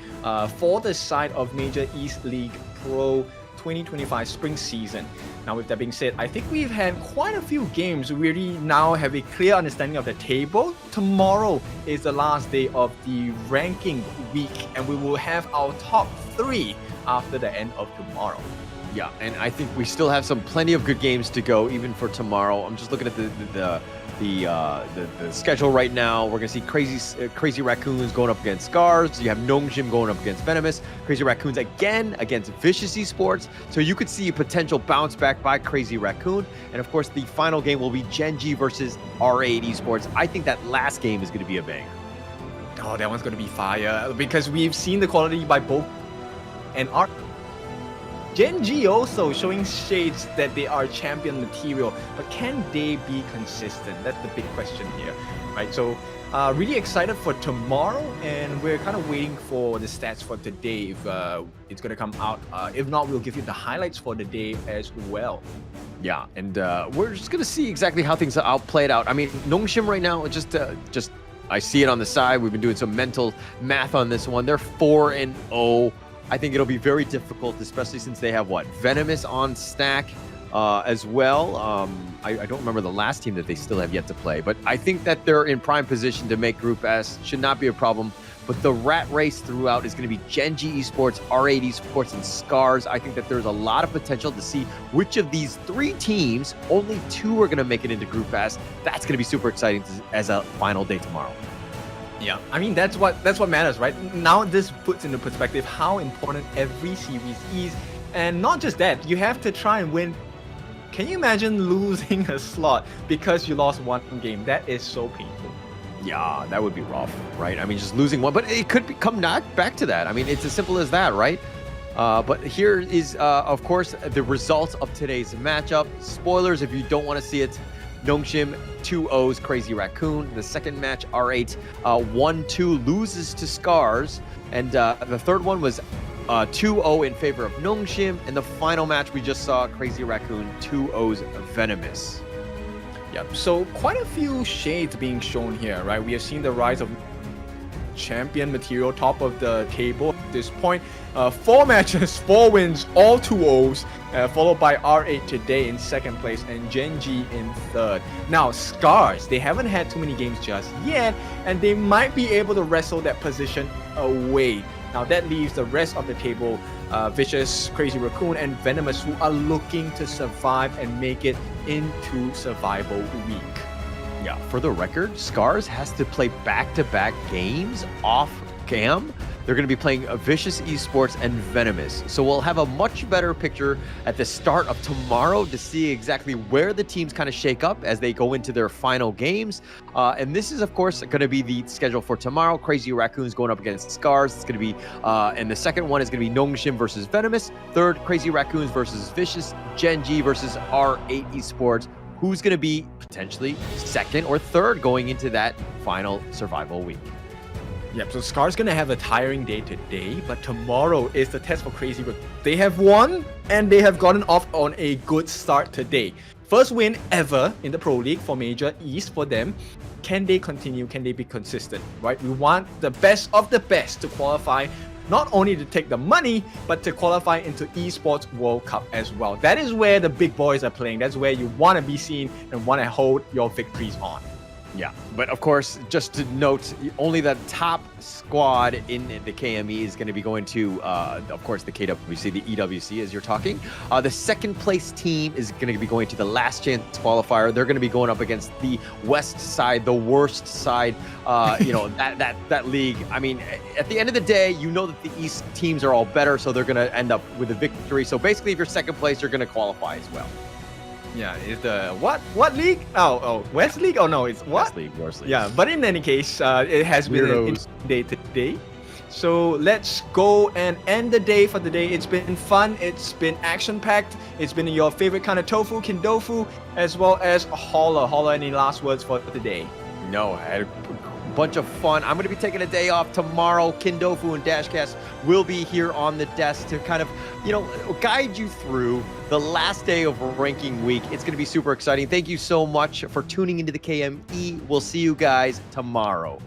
for the side of Major East League Pro 2025 spring season. Now, with that being said, I think we've had quite a few games. We really now have a clear understanding of the table. Tomorrow is the last day of the ranking week, and we will have our top 3 after the end of tomorrow. Yeah, and I think we still have plenty of good games to go even for tomorrow. I'm just looking at the schedule right now. We're gonna see Crazy Raccoons going up against SCARZ. You have Nongshim going up against Venomous. Crazy Raccoons again against Vicious Esports. So you could see a potential bounce back by Crazy Raccoon. And of course, the final game will be Gen.G versus R8 Esports. I think that last game is gonna be a banger. Oh, that one's gonna be fire because we've seen the quality by both and Gen.G also showing shades that they are champion material, but can they be consistent? That's the big question here, right? So really excited for tomorrow, and we're kind of waiting for the stats for today if it's going to come out. If not, we'll give you the highlights for the day as well. Yeah, and we're just going to see exactly how things are played out. I mean, Nongshim right now, just I see it on the side. We've been doing some mental math on this one. They're 4-0. I think it'll be very difficult, especially since they have Venomous on stack as well. I don't remember the last team that they still have yet to play, but I think that they're in prime position to make Group S. Should not be a problem. But the rat race throughout is going to be Gen.G Esports, R8 Esports, and SCARZ. I think that there's a lot of potential to see which of these 3 teams, only 2 are going to make it into Group S. That's going to be super exciting as a final day tomorrow. Yeah, I mean, that's what matters, right? Now this puts into perspective how important every series is. And not just that, you have to try and win. Can you imagine losing a slot because you lost one game? That is so painful. Yeah, that would be rough, right? I mean, just losing one, but it could come back to that. I mean, it's as simple as that, right? But here is, of course, the results of today's matchup. Spoilers if you don't want to see it. Nongshim 2-0's Crazy Raccoon. The second match, R8 1-2 loses to SCARZ. And the third one was 2-0 in favor of Nongshim. And the final match we just saw, Crazy Raccoon 2-0's Venomous. Yep, so quite a few shades being shown here, right? We have seen the rise of champion material, top of the table at this point. 4 matches, 4 wins, all 2-0s, followed by R8 today in second place and Gen.G in third. Now, SCARZ, they haven't had too many games just yet, and they might be able to wrestle that position away. Now, that leaves the rest of the table, Vicious, Crazy Raccoon, and Venomous, who are looking to survive and make it into Survival Week. Yeah, for the record, SCARZ has to play back-to-back games off cam. They're going to be playing Vicious Esports and Venomous. So we'll have a much better picture at the start of tomorrow to see exactly where the teams kind of shake up as they go into their final games. And this is, of course, going to be the schedule for tomorrow. Crazy Raccoons going up against SCARZ. It's going to be, and the second one is going to be Nongshim versus Venomous. Third, Crazy Raccoons versus Vicious. Gen.G versus R8 Esports. who's going to be potentially second or third going into that final survival week. Yep, so SCAR's gonna have a tiring day today, but tomorrow is the test for Crazy Rook. They have won, and they have gotten off on a good start today. First win ever in the Pro League for Major East for them. Can they continue? Can they be consistent? Right? We want the best of the best to qualify, not only to take the money, but to qualify into Esports World Cup as well. That is where the big boys are playing. That's where you want to be seen and want to hold your victories on. Yeah, but of course, just to note, only the top squad in the KME is going to be going to, of course, the KWC, the EWC, as you're talking. The second place team is going to be going to the last chance qualifier. They're going to be going up against the west side, the worst side, that league. I mean, at the end of the day, you know that the east teams are all better, so they're going to end up with a victory. So basically, if you're second place, you're going to qualify as well. Yeah, it's the what league? Oh, West League? Oh no, it's what? Worst league. Yeah, but in any case, it has been an interesting day today. So let's go and end the day for the day. It's been fun. It's been action-packed. It's been your favorite kind of tofu, kindofu, as well as Holler. Holler, any last words for today? No, I had a bunch of fun. I'm going to be taking a day off tomorrow. Kindofu and Dashcast will be here on the desk to kind of, guide you through the last day of ranking week. It's going to be super exciting. Thank you so much for tuning into the KME. We'll see you guys tomorrow.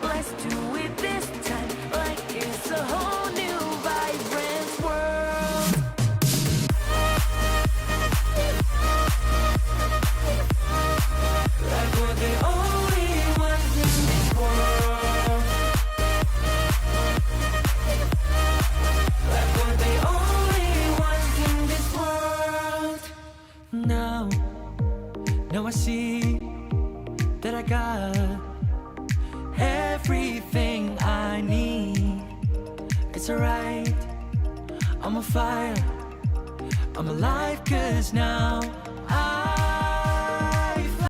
Let's do it this time like it's a whole new vibe. Now I see that I got everything I need. It's alright, I'm on fire, I'm alive, 'cause now I